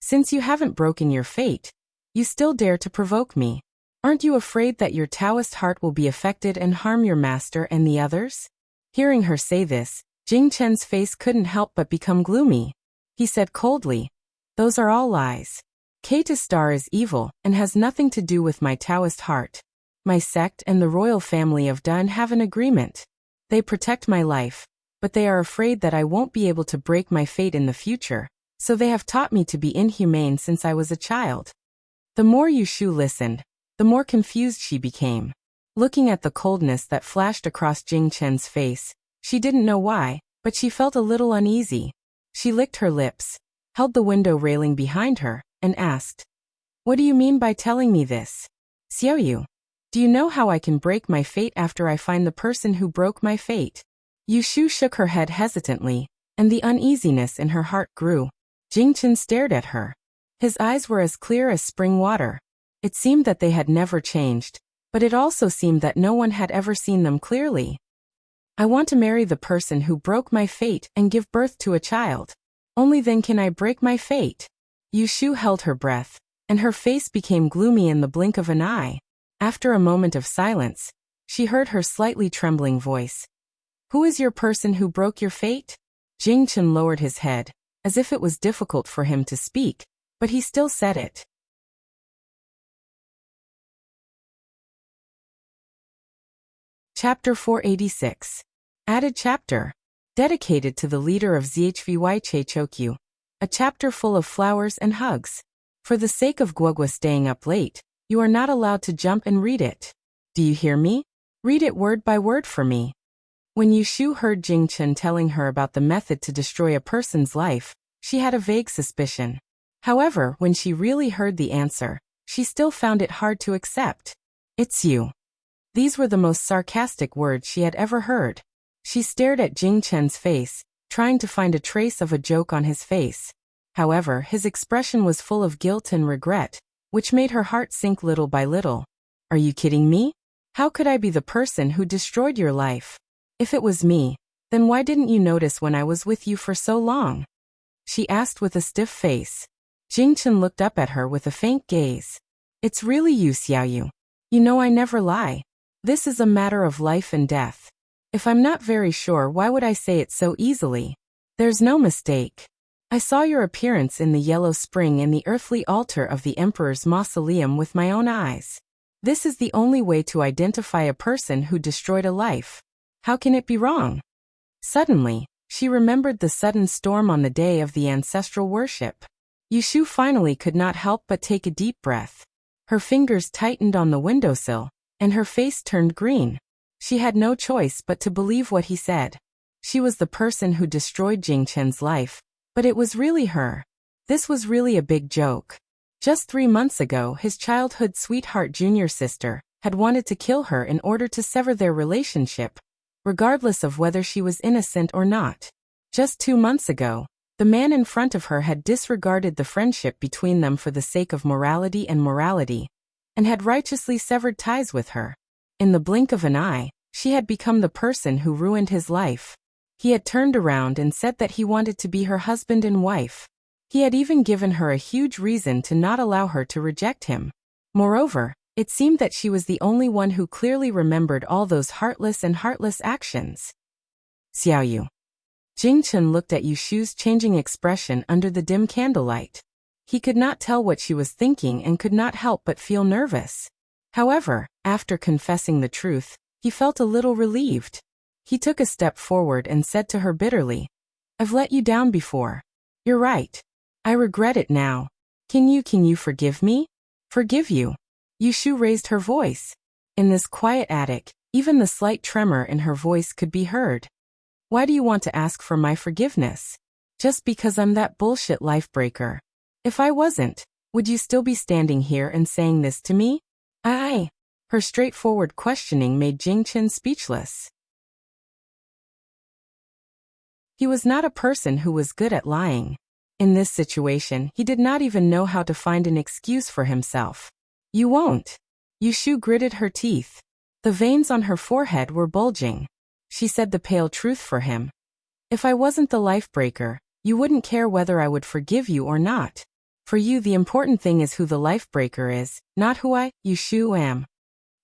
A: Since you haven't broken your fate, you still dare to provoke me. Aren't you afraid that your Taoist heart will be affected and harm your master and the others? Hearing her say this, Jing Chen's face couldn't help but become gloomy. He said coldly, "Those are all lies. Kata Star is evil and has nothing to do with my Taoist heart. My sect and the royal family of Dun have an agreement. They protect my life, but they are afraid that I won't be able to break my fate in the future, so they have taught me to be inhumane since I was a child." The more Yushu listened, the more confused she became. Looking at the coldness that flashed across Jing Chen's face, she didn't know why, but she felt a little uneasy. She licked her lips, held the window railing behind her, and asked, "What do you mean by telling me this? Xiaoyu, do you know how I can break my fate after I find the person who broke my fate?" Yushu shook her head hesitantly, and the uneasiness in her heart grew. Jing Chen stared at her. His eyes were as clear as spring water. It seemed that they had never changed, but it also seemed that no one had ever seen them clearly. "I want to marry the person who broke my fate and give birth to a child. Only then can I break my fate." Yushu held her breath, and her face became gloomy in the blink of an eye. After a moment of silence, she heard her slightly trembling voice. "Who is your person who broke your fate?" Jing Chen lowered his head, as if it was difficult for him to speak, but he still said it. Chapter 486. Added chapter. Dedicated to the leader of ZHVY Chokyu. A chapter full of flowers and hugs. For the sake of Guogua staying up late, you are not allowed to jump and read it. Do you hear me? Read it word by word for me. When Yushu heard Jing Chen telling her about the method to destroy a person's life, she had a vague suspicion. However, when she really heard the answer, she still found it hard to accept. "It's you." These were the most sarcastic words she had ever heard. She stared at Jing Chen's face, trying to find a trace of a joke on his face. However, his expression was full of guilt and regret, which made her heart sink little by little. "Are you kidding me? How could I be the person who destroyed your life? If it was me, then why didn't you notice when I was with you for so long?" she asked with a stiff face. Jing Chen looked up at her with a faint gaze. "It's really you, Xiaoyu. You know I never lie. This is a matter of life and death. If I'm not very sure, why would I say it so easily? There's no mistake. I saw your appearance in the yellow spring in the earthly altar of the Emperor's mausoleum with my own eyes. This is the only way to identify a person who destroyed a life. How can it be wrong?" Suddenly, she remembered the sudden storm on the day of the ancestral worship. Yushu finally could not help but take a deep breath. Her fingers tightened on the windowsill, and her face turned green. She had no choice but to believe what he said. She was the person who destroyed Jing Chen's life, but it was really her. This was really a big joke. Just 3 months ago, his childhood sweetheart junior sister had wanted to kill her in order to sever their relationship, regardless of whether she was innocent or not. Just 2 months ago, the man in front of her had disregarded the friendship between them for the sake of morality, and had righteously severed ties with her. In the blink of an eye, she had become the person who ruined his life. He had turned around and said that he wanted to be her husband and wife. He had even given her a huge reason to not allow her to reject him. Moreover, it seemed that she was the only one who clearly remembered all those heartless actions. "Xiaoyu." Jing Chen looked at Yushu's changing expression under the dim candlelight. He could not tell what she was thinking and could not help but feel nervous. However, after confessing the truth, he felt a little relieved. He took a step forward and said to her bitterly, "I've let you down before. You're right. I regret it now. Can you forgive me?" "Forgive you?" Yushu raised her voice. In this quiet attic, even the slight tremor in her voice could be heard. "Why do you want to ask for my forgiveness? Just because I'm that bullshit lifebreaker? If I wasn't, would you still be standing here and saying this to me?" Her straightforward questioning made Jing Chen speechless. He was not a person who was good at lying. In this situation, he did not even know how to find an excuse for himself. "You won't." Yushu gritted her teeth. The veins on her forehead were bulging. She said the pale truth for him. If I wasn't the life-breaker, you wouldn't care whether I would forgive you or not. For you, the important thing is who the life-breaker is, not who I, Yushu, am.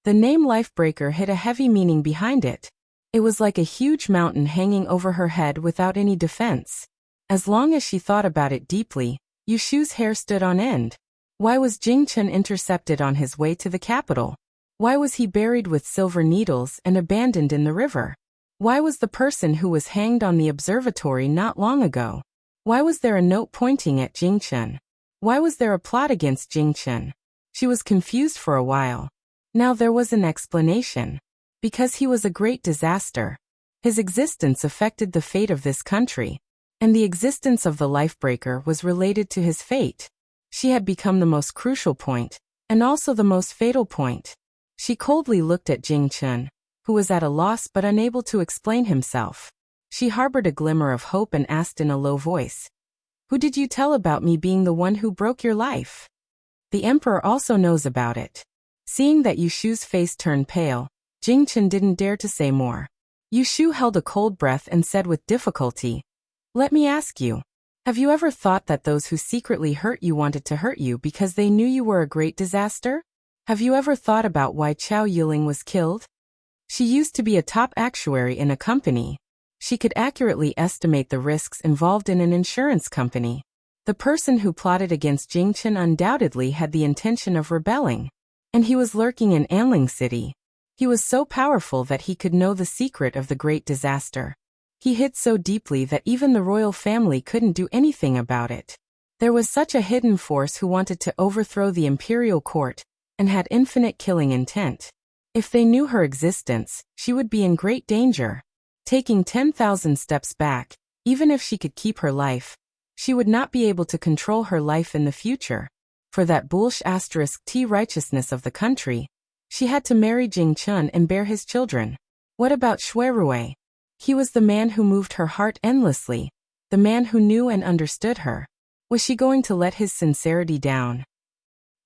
A: The name life-breaker hid a heavy meaning behind it. It was like a huge mountain hanging over her head without any defense. As long as she thought about it deeply, Yushu's hair stood on end. Why was Jingchen intercepted on his way to the capital? Why was he buried with silver needles and abandoned in the river? Why was the person who was hanged on the observatory not long ago? Why was there a note pointing at Jingchen? Why was there a plot against Jingchen? She was confused for a while. Now there was an explanation. Because he was a great disaster. His existence affected the fate of this country. And the existence of the lifebreaker was related to his fate. She had become the most crucial point, and also the most fatal point. She coldly looked at Jingchen, who was at a loss but unable to explain himself. She harbored a glimmer of hope and asked in a low voice, "Who did you tell about me being the one who broke your life?" The emperor also knows about it. Seeing that Yushu's face turned pale, Jingchen didn't dare to say more. Yushu held a cold breath and said with difficulty, "Let me ask you, have you ever thought that those who secretly hurt you wanted to hurt you because they knew you were a great disaster? Have you ever thought about why Chao Yuling was killed? She used to be a top actuary in a company. She could accurately estimate the risks involved in an insurance company. The person who plotted against Jingchen undoubtedly had the intention of rebelling. And he was lurking in Anling City. He was so powerful that he could know the secret of the great disaster. He hid so deeply that even the royal family couldn't do anything about it. There was such a hidden force who wanted to overthrow the imperial court and had infinite killing intent. If they knew her existence, she would be in great danger. Taking 10,000 steps back, even if she could keep her life, she would not be able to control her life in the future. For that *T righteousness of the country, she had to marry Jingchen and bear his children. What about Shuirui? He was the man who moved her heart endlessly, the man who knew and understood her. Was she going to let his sincerity down?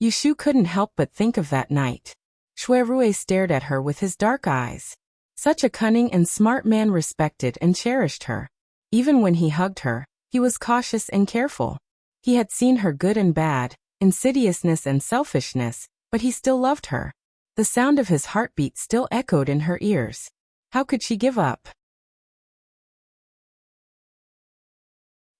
A: Yushu couldn't help but think of that night. Shuirui stared at her with his dark eyes. Such a cunning and smart man respected and cherished her. Even when he hugged her, he was cautious and careful. He had seen her good and bad, insidiousness and selfishness, but he still loved her. The sound of his heartbeat still echoed in her ears. How could she give up?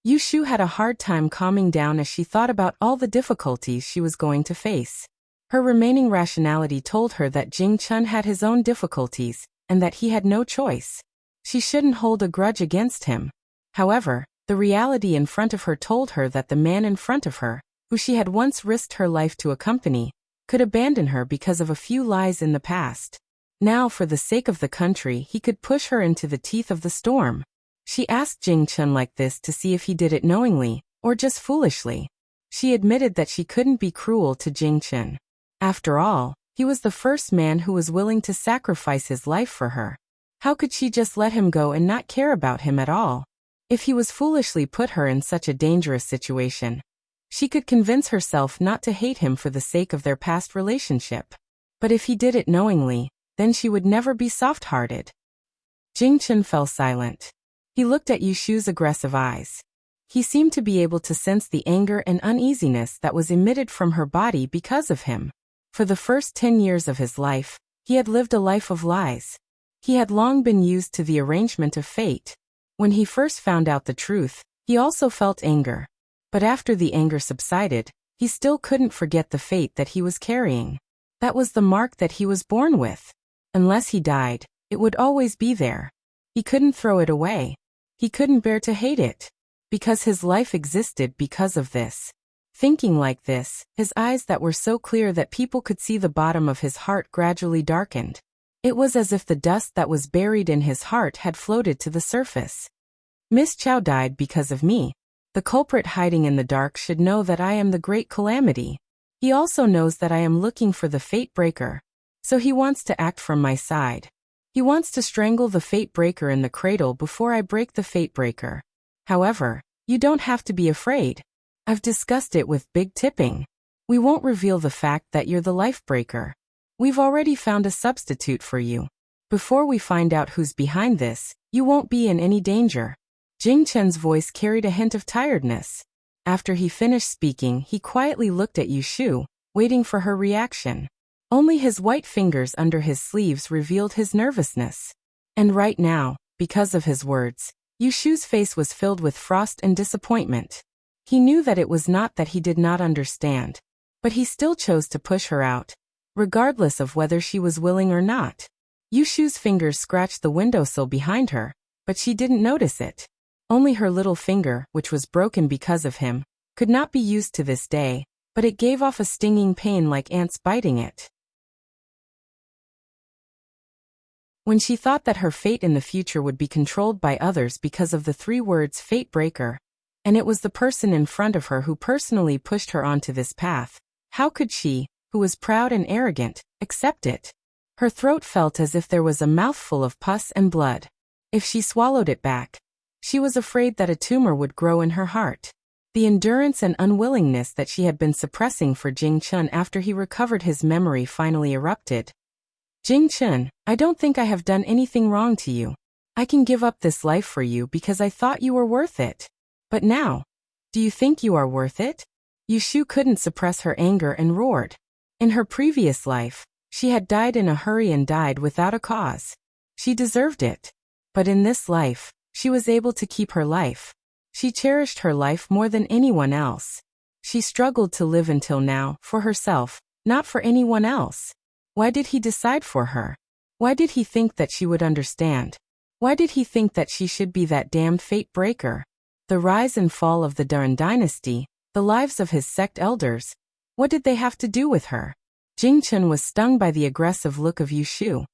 A: Yushu had a hard time calming down as she thought about all the difficulties she was going to face. Her remaining rationality told her that Jingchen had his own difficulties, and that he had no choice. She shouldn't hold a grudge against him. However, the reality in front of her told her that the man in front of her, who she had once risked her life to accompany, could abandon her because of a few lies in the past. Now, for the sake of the country, he could push her into the teeth of the storm. She asked Jingchen like this to see if he did it knowingly, or just foolishly. She admitted that she couldn't be cruel to Jingchen. After all, he was the first man who was willing to sacrifice his life for her. How could she just let him go and not care about him at all? If he was foolishly put her in such a dangerous situation, she could convince herself not to hate him for the sake of their past relationship. But if he did it knowingly, then she would never be soft-hearted. Jingchen fell silent. He looked at Yushu's aggressive eyes. He seemed to be able to sense the anger and uneasiness that was emitted from her body because of him. For the first 10 years of his life, he had lived a life of lies. He had long been used to the arrangement of fate. When he first found out the truth, he also felt anger. But after the anger subsided, he still couldn't forget the fate that he was carrying. That was the mark that he was born with. Unless he died, it would always be there. He couldn't throw it away. He couldn't bear to hate it. Because his life existed because of this. Thinking like this, his eyes that were so clear that people could see the bottom of his heart gradually darkened. It was as if the dust that was buried in his heart had floated to the surface. Miss Chao died because of me. The culprit hiding in the dark should know that I am the great calamity. He also knows that I am looking for the fate breaker. So he wants to act from my side. He wants to strangle the fate breaker in the cradle before I break the fate breaker. However, you don't have to be afraid. I've discussed it with Big Tipping. We won't reveal the fact that you're the life breaker. We've already found a substitute for you. Before we find out who's behind this, you won't be in any danger. Jing Chen's voice carried a hint of tiredness. After he finished speaking, he quietly looked at Yu Shu, waiting for her reaction. Only his white fingers under his sleeves revealed his nervousness. And right now, because of his words, Yu Shu's face was filled with frost and disappointment. He knew that it was not that he did not understand, but he still chose to push her out, regardless of whether she was willing or not. Yu Shu's fingers scratched the windowsill behind her, but she didn't notice it. Only her little finger, which was broken because of him, could not be used to this day, but it gave off a stinging pain like ants biting it. When she thought that her fate in the future would be controlled by others because of the 3 words fate breaker, and it was the person in front of her who personally pushed her onto this path, how could she, who was proud and arrogant, accept it? Her throat felt as if there was a mouthful of pus and blood. If she swallowed it back, she was afraid that a tumor would grow in her heart. The endurance and unwillingness that she had been suppressing for Jing Chen after he recovered his memory finally erupted. Jing Chen, I don't think I have done anything wrong to you. I can give up this life for you because I thought you were worth it. But now, do you think you are worth it? Yu Shu couldn't suppress her anger and roared. In her previous life, she had died in a hurry and died without a cause. She deserved it. But in this life, she was able to keep her life. She cherished her life more than anyone else. She struggled to live until now, for herself, not for anyone else. Why did he decide for her? Why did he think that she would understand? Why did he think that she should be that damned fate breaker? The rise and fall of the Duran dynasty, the lives of his sect elders, what did they have to do with her? Jing Chen was stung by the aggressive look of Yu Shu.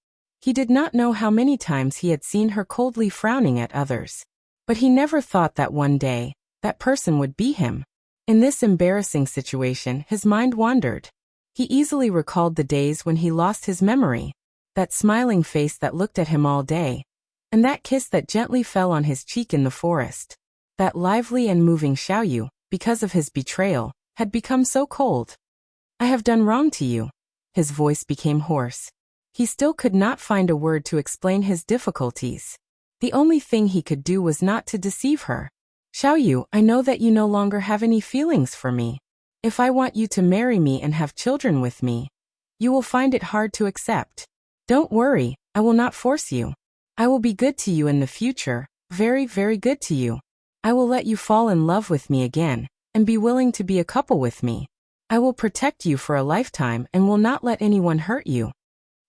A: He did not know how many times he had seen her coldly frowning at others. But he never thought that one day, that person would be him. In this embarrassing situation, his mind wandered. He easily recalled the days when he lost his memory, that smiling face that looked at him all day, and that kiss that gently fell on his cheek in the forest. That lively and moving Xiaoyu, because of his betrayal, had become so cold. I have done wrong to you. His voice became hoarse. He still could not find a word to explain his difficulties. The only thing he could do was not to deceive her. Xiaoyu, I know that you no longer have any feelings for me. If I want you to marry me and have children with me, you will find it hard to accept. Don't worry, I will not force you. I will be good to you in the future, very, very good to you. I will let you fall in love with me again, and be willing to be a couple with me. I will protect you for a lifetime and will not let anyone hurt you.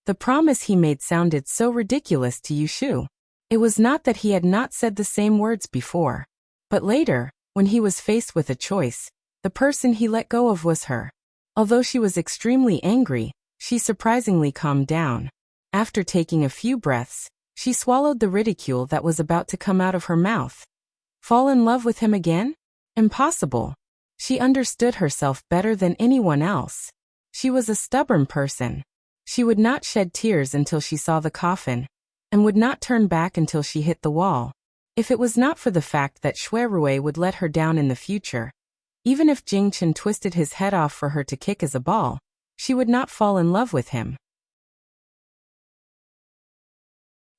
A: The promise he made sounded so ridiculous to Yu Shu. It was not that he had not said the same words before. But later, when he was faced with a choice, the person he let go of was her. Although she was extremely angry, she surprisingly calmed down. After taking a few breaths, she swallowed the ridicule that was about to come out of her mouth. Fall in love with him again? Impossible. She understood herself better than anyone else. She was a stubborn person. She would not shed tears until she saw the coffin, and would not turn back until she hit the wall. If it was not for the fact that Xue Rui would let her down in the future, even if Jing Chen twisted his head off for her to kick as a ball, she would not fall in love with him.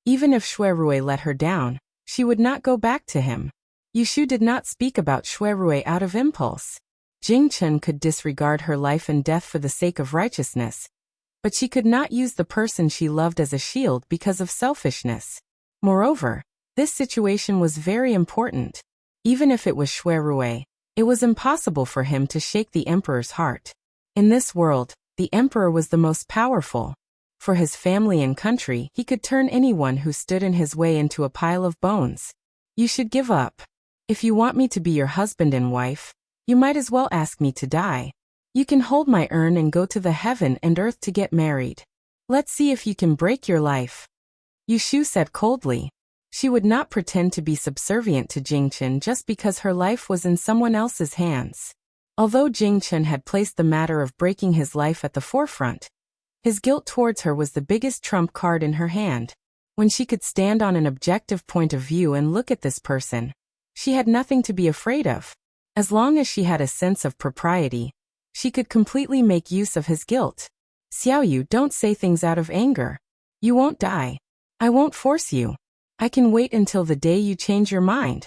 A: Even if Xue Rui let her down, she would not go back to him. Yu Shu did not speak about Xue Rui out of impulse. Jing Chen could disregard her life and death for the sake of righteousness, but she could not use the person she loved as a shield because of selfishness. Moreover, this situation was very important. Even if it was Xue Rui, it was impossible for him to shake the emperor's heart. In this world, the emperor was the most powerful. For his family and country, he could turn anyone who stood in his way into a pile of bones. You should give up. If you want me to be your husband and wife, you might as well ask me to die. You can hold my urn and go to the heaven and earth to get married. Let's see if you can break your life. Yu Shu said coldly. She would not pretend to be subservient to Jing Chen just because her life was in someone else's hands. Although Jing Chen had placed the matter of breaking his life at the forefront, his guilt towards her was the biggest trump card in her hand. When she could stand on an objective point of view and look at this person, she had nothing to be afraid of. As long as she had a sense of propriety, she could completely make use of his guilt. Xiaoyu, don't say things out of anger. You won't die. I won't force you. I can wait until the day you change your mind.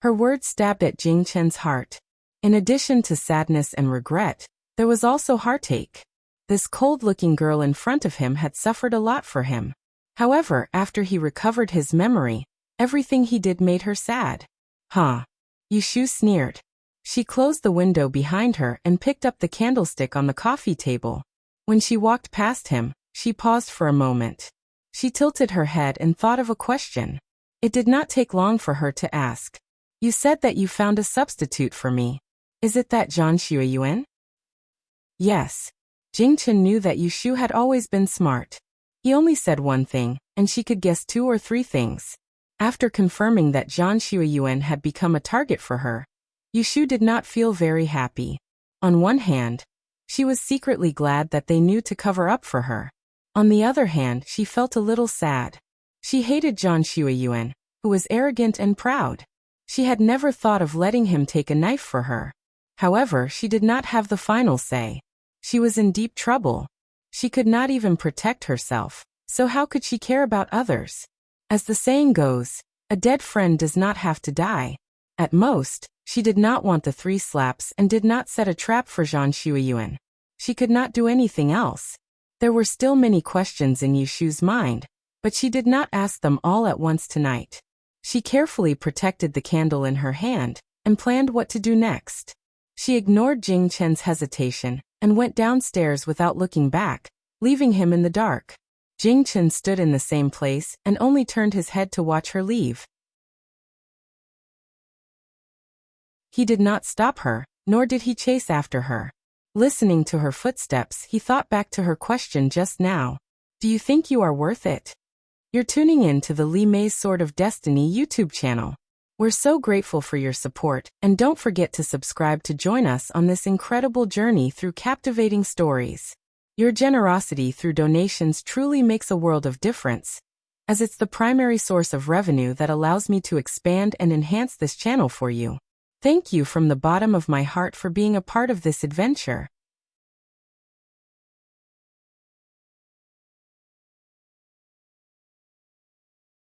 A: Her words stabbed at Jing Chen's heart. In addition to sadness and regret, there was also heartache. This cold-looking girl in front of him had suffered a lot for him. However, after he recovered his memory, everything he did made her sad. Huh? Yushu sneered. She closed the window behind her and picked up the candlestick on the coffee table. When she walked past him, she paused for a moment. She tilted her head and thought of a question. It did not take long for her to ask. You said that you found a substitute for me. Is it that Zhang Xueyuan? Yes. Jing Chen knew that Yushu had always been smart. He only said one thing, and she could guess 2 or 3 things. After confirming that Zhang Xueyuan had become a target for her, Yushu did not feel very happy. On one hand, she was secretly glad that they knew to cover up for her. On the other hand, she felt a little sad. She hated Zhang Xueyuan, who was arrogant and proud. She had never thought of letting him take a knife for her. However, she did not have the final say. She was in deep trouble. She could not even protect herself, so how could she care about others? As the saying goes, a dead friend does not have to die. At most, she did not want the 3 slaps and did not set a trap for Zhang Xueyuan. She could not do anything else. There were still many questions in Yushu's mind, but she did not ask them all at once tonight. She carefully protected the candle in her hand and planned what to do next. She ignored Jing Chen's hesitation and went downstairs without looking back, leaving him in the dark. Jing Chen stood in the same place and only turned his head to watch her leave. He did not stop her, nor did he chase after her. Listening to her footsteps, he thought back to her question just now. Do you think you are worth it? You're tuning in to the Li Mei's Sword of Destiny YouTube channel. We're so grateful for your support, and don't forget to subscribe to join us on this incredible journey through captivating stories. Your generosity through donations truly makes a world of difference, as it's the primary source of revenue that allows me to expand and enhance this channel for you. Thank you from the bottom of my heart for being a part of this adventure.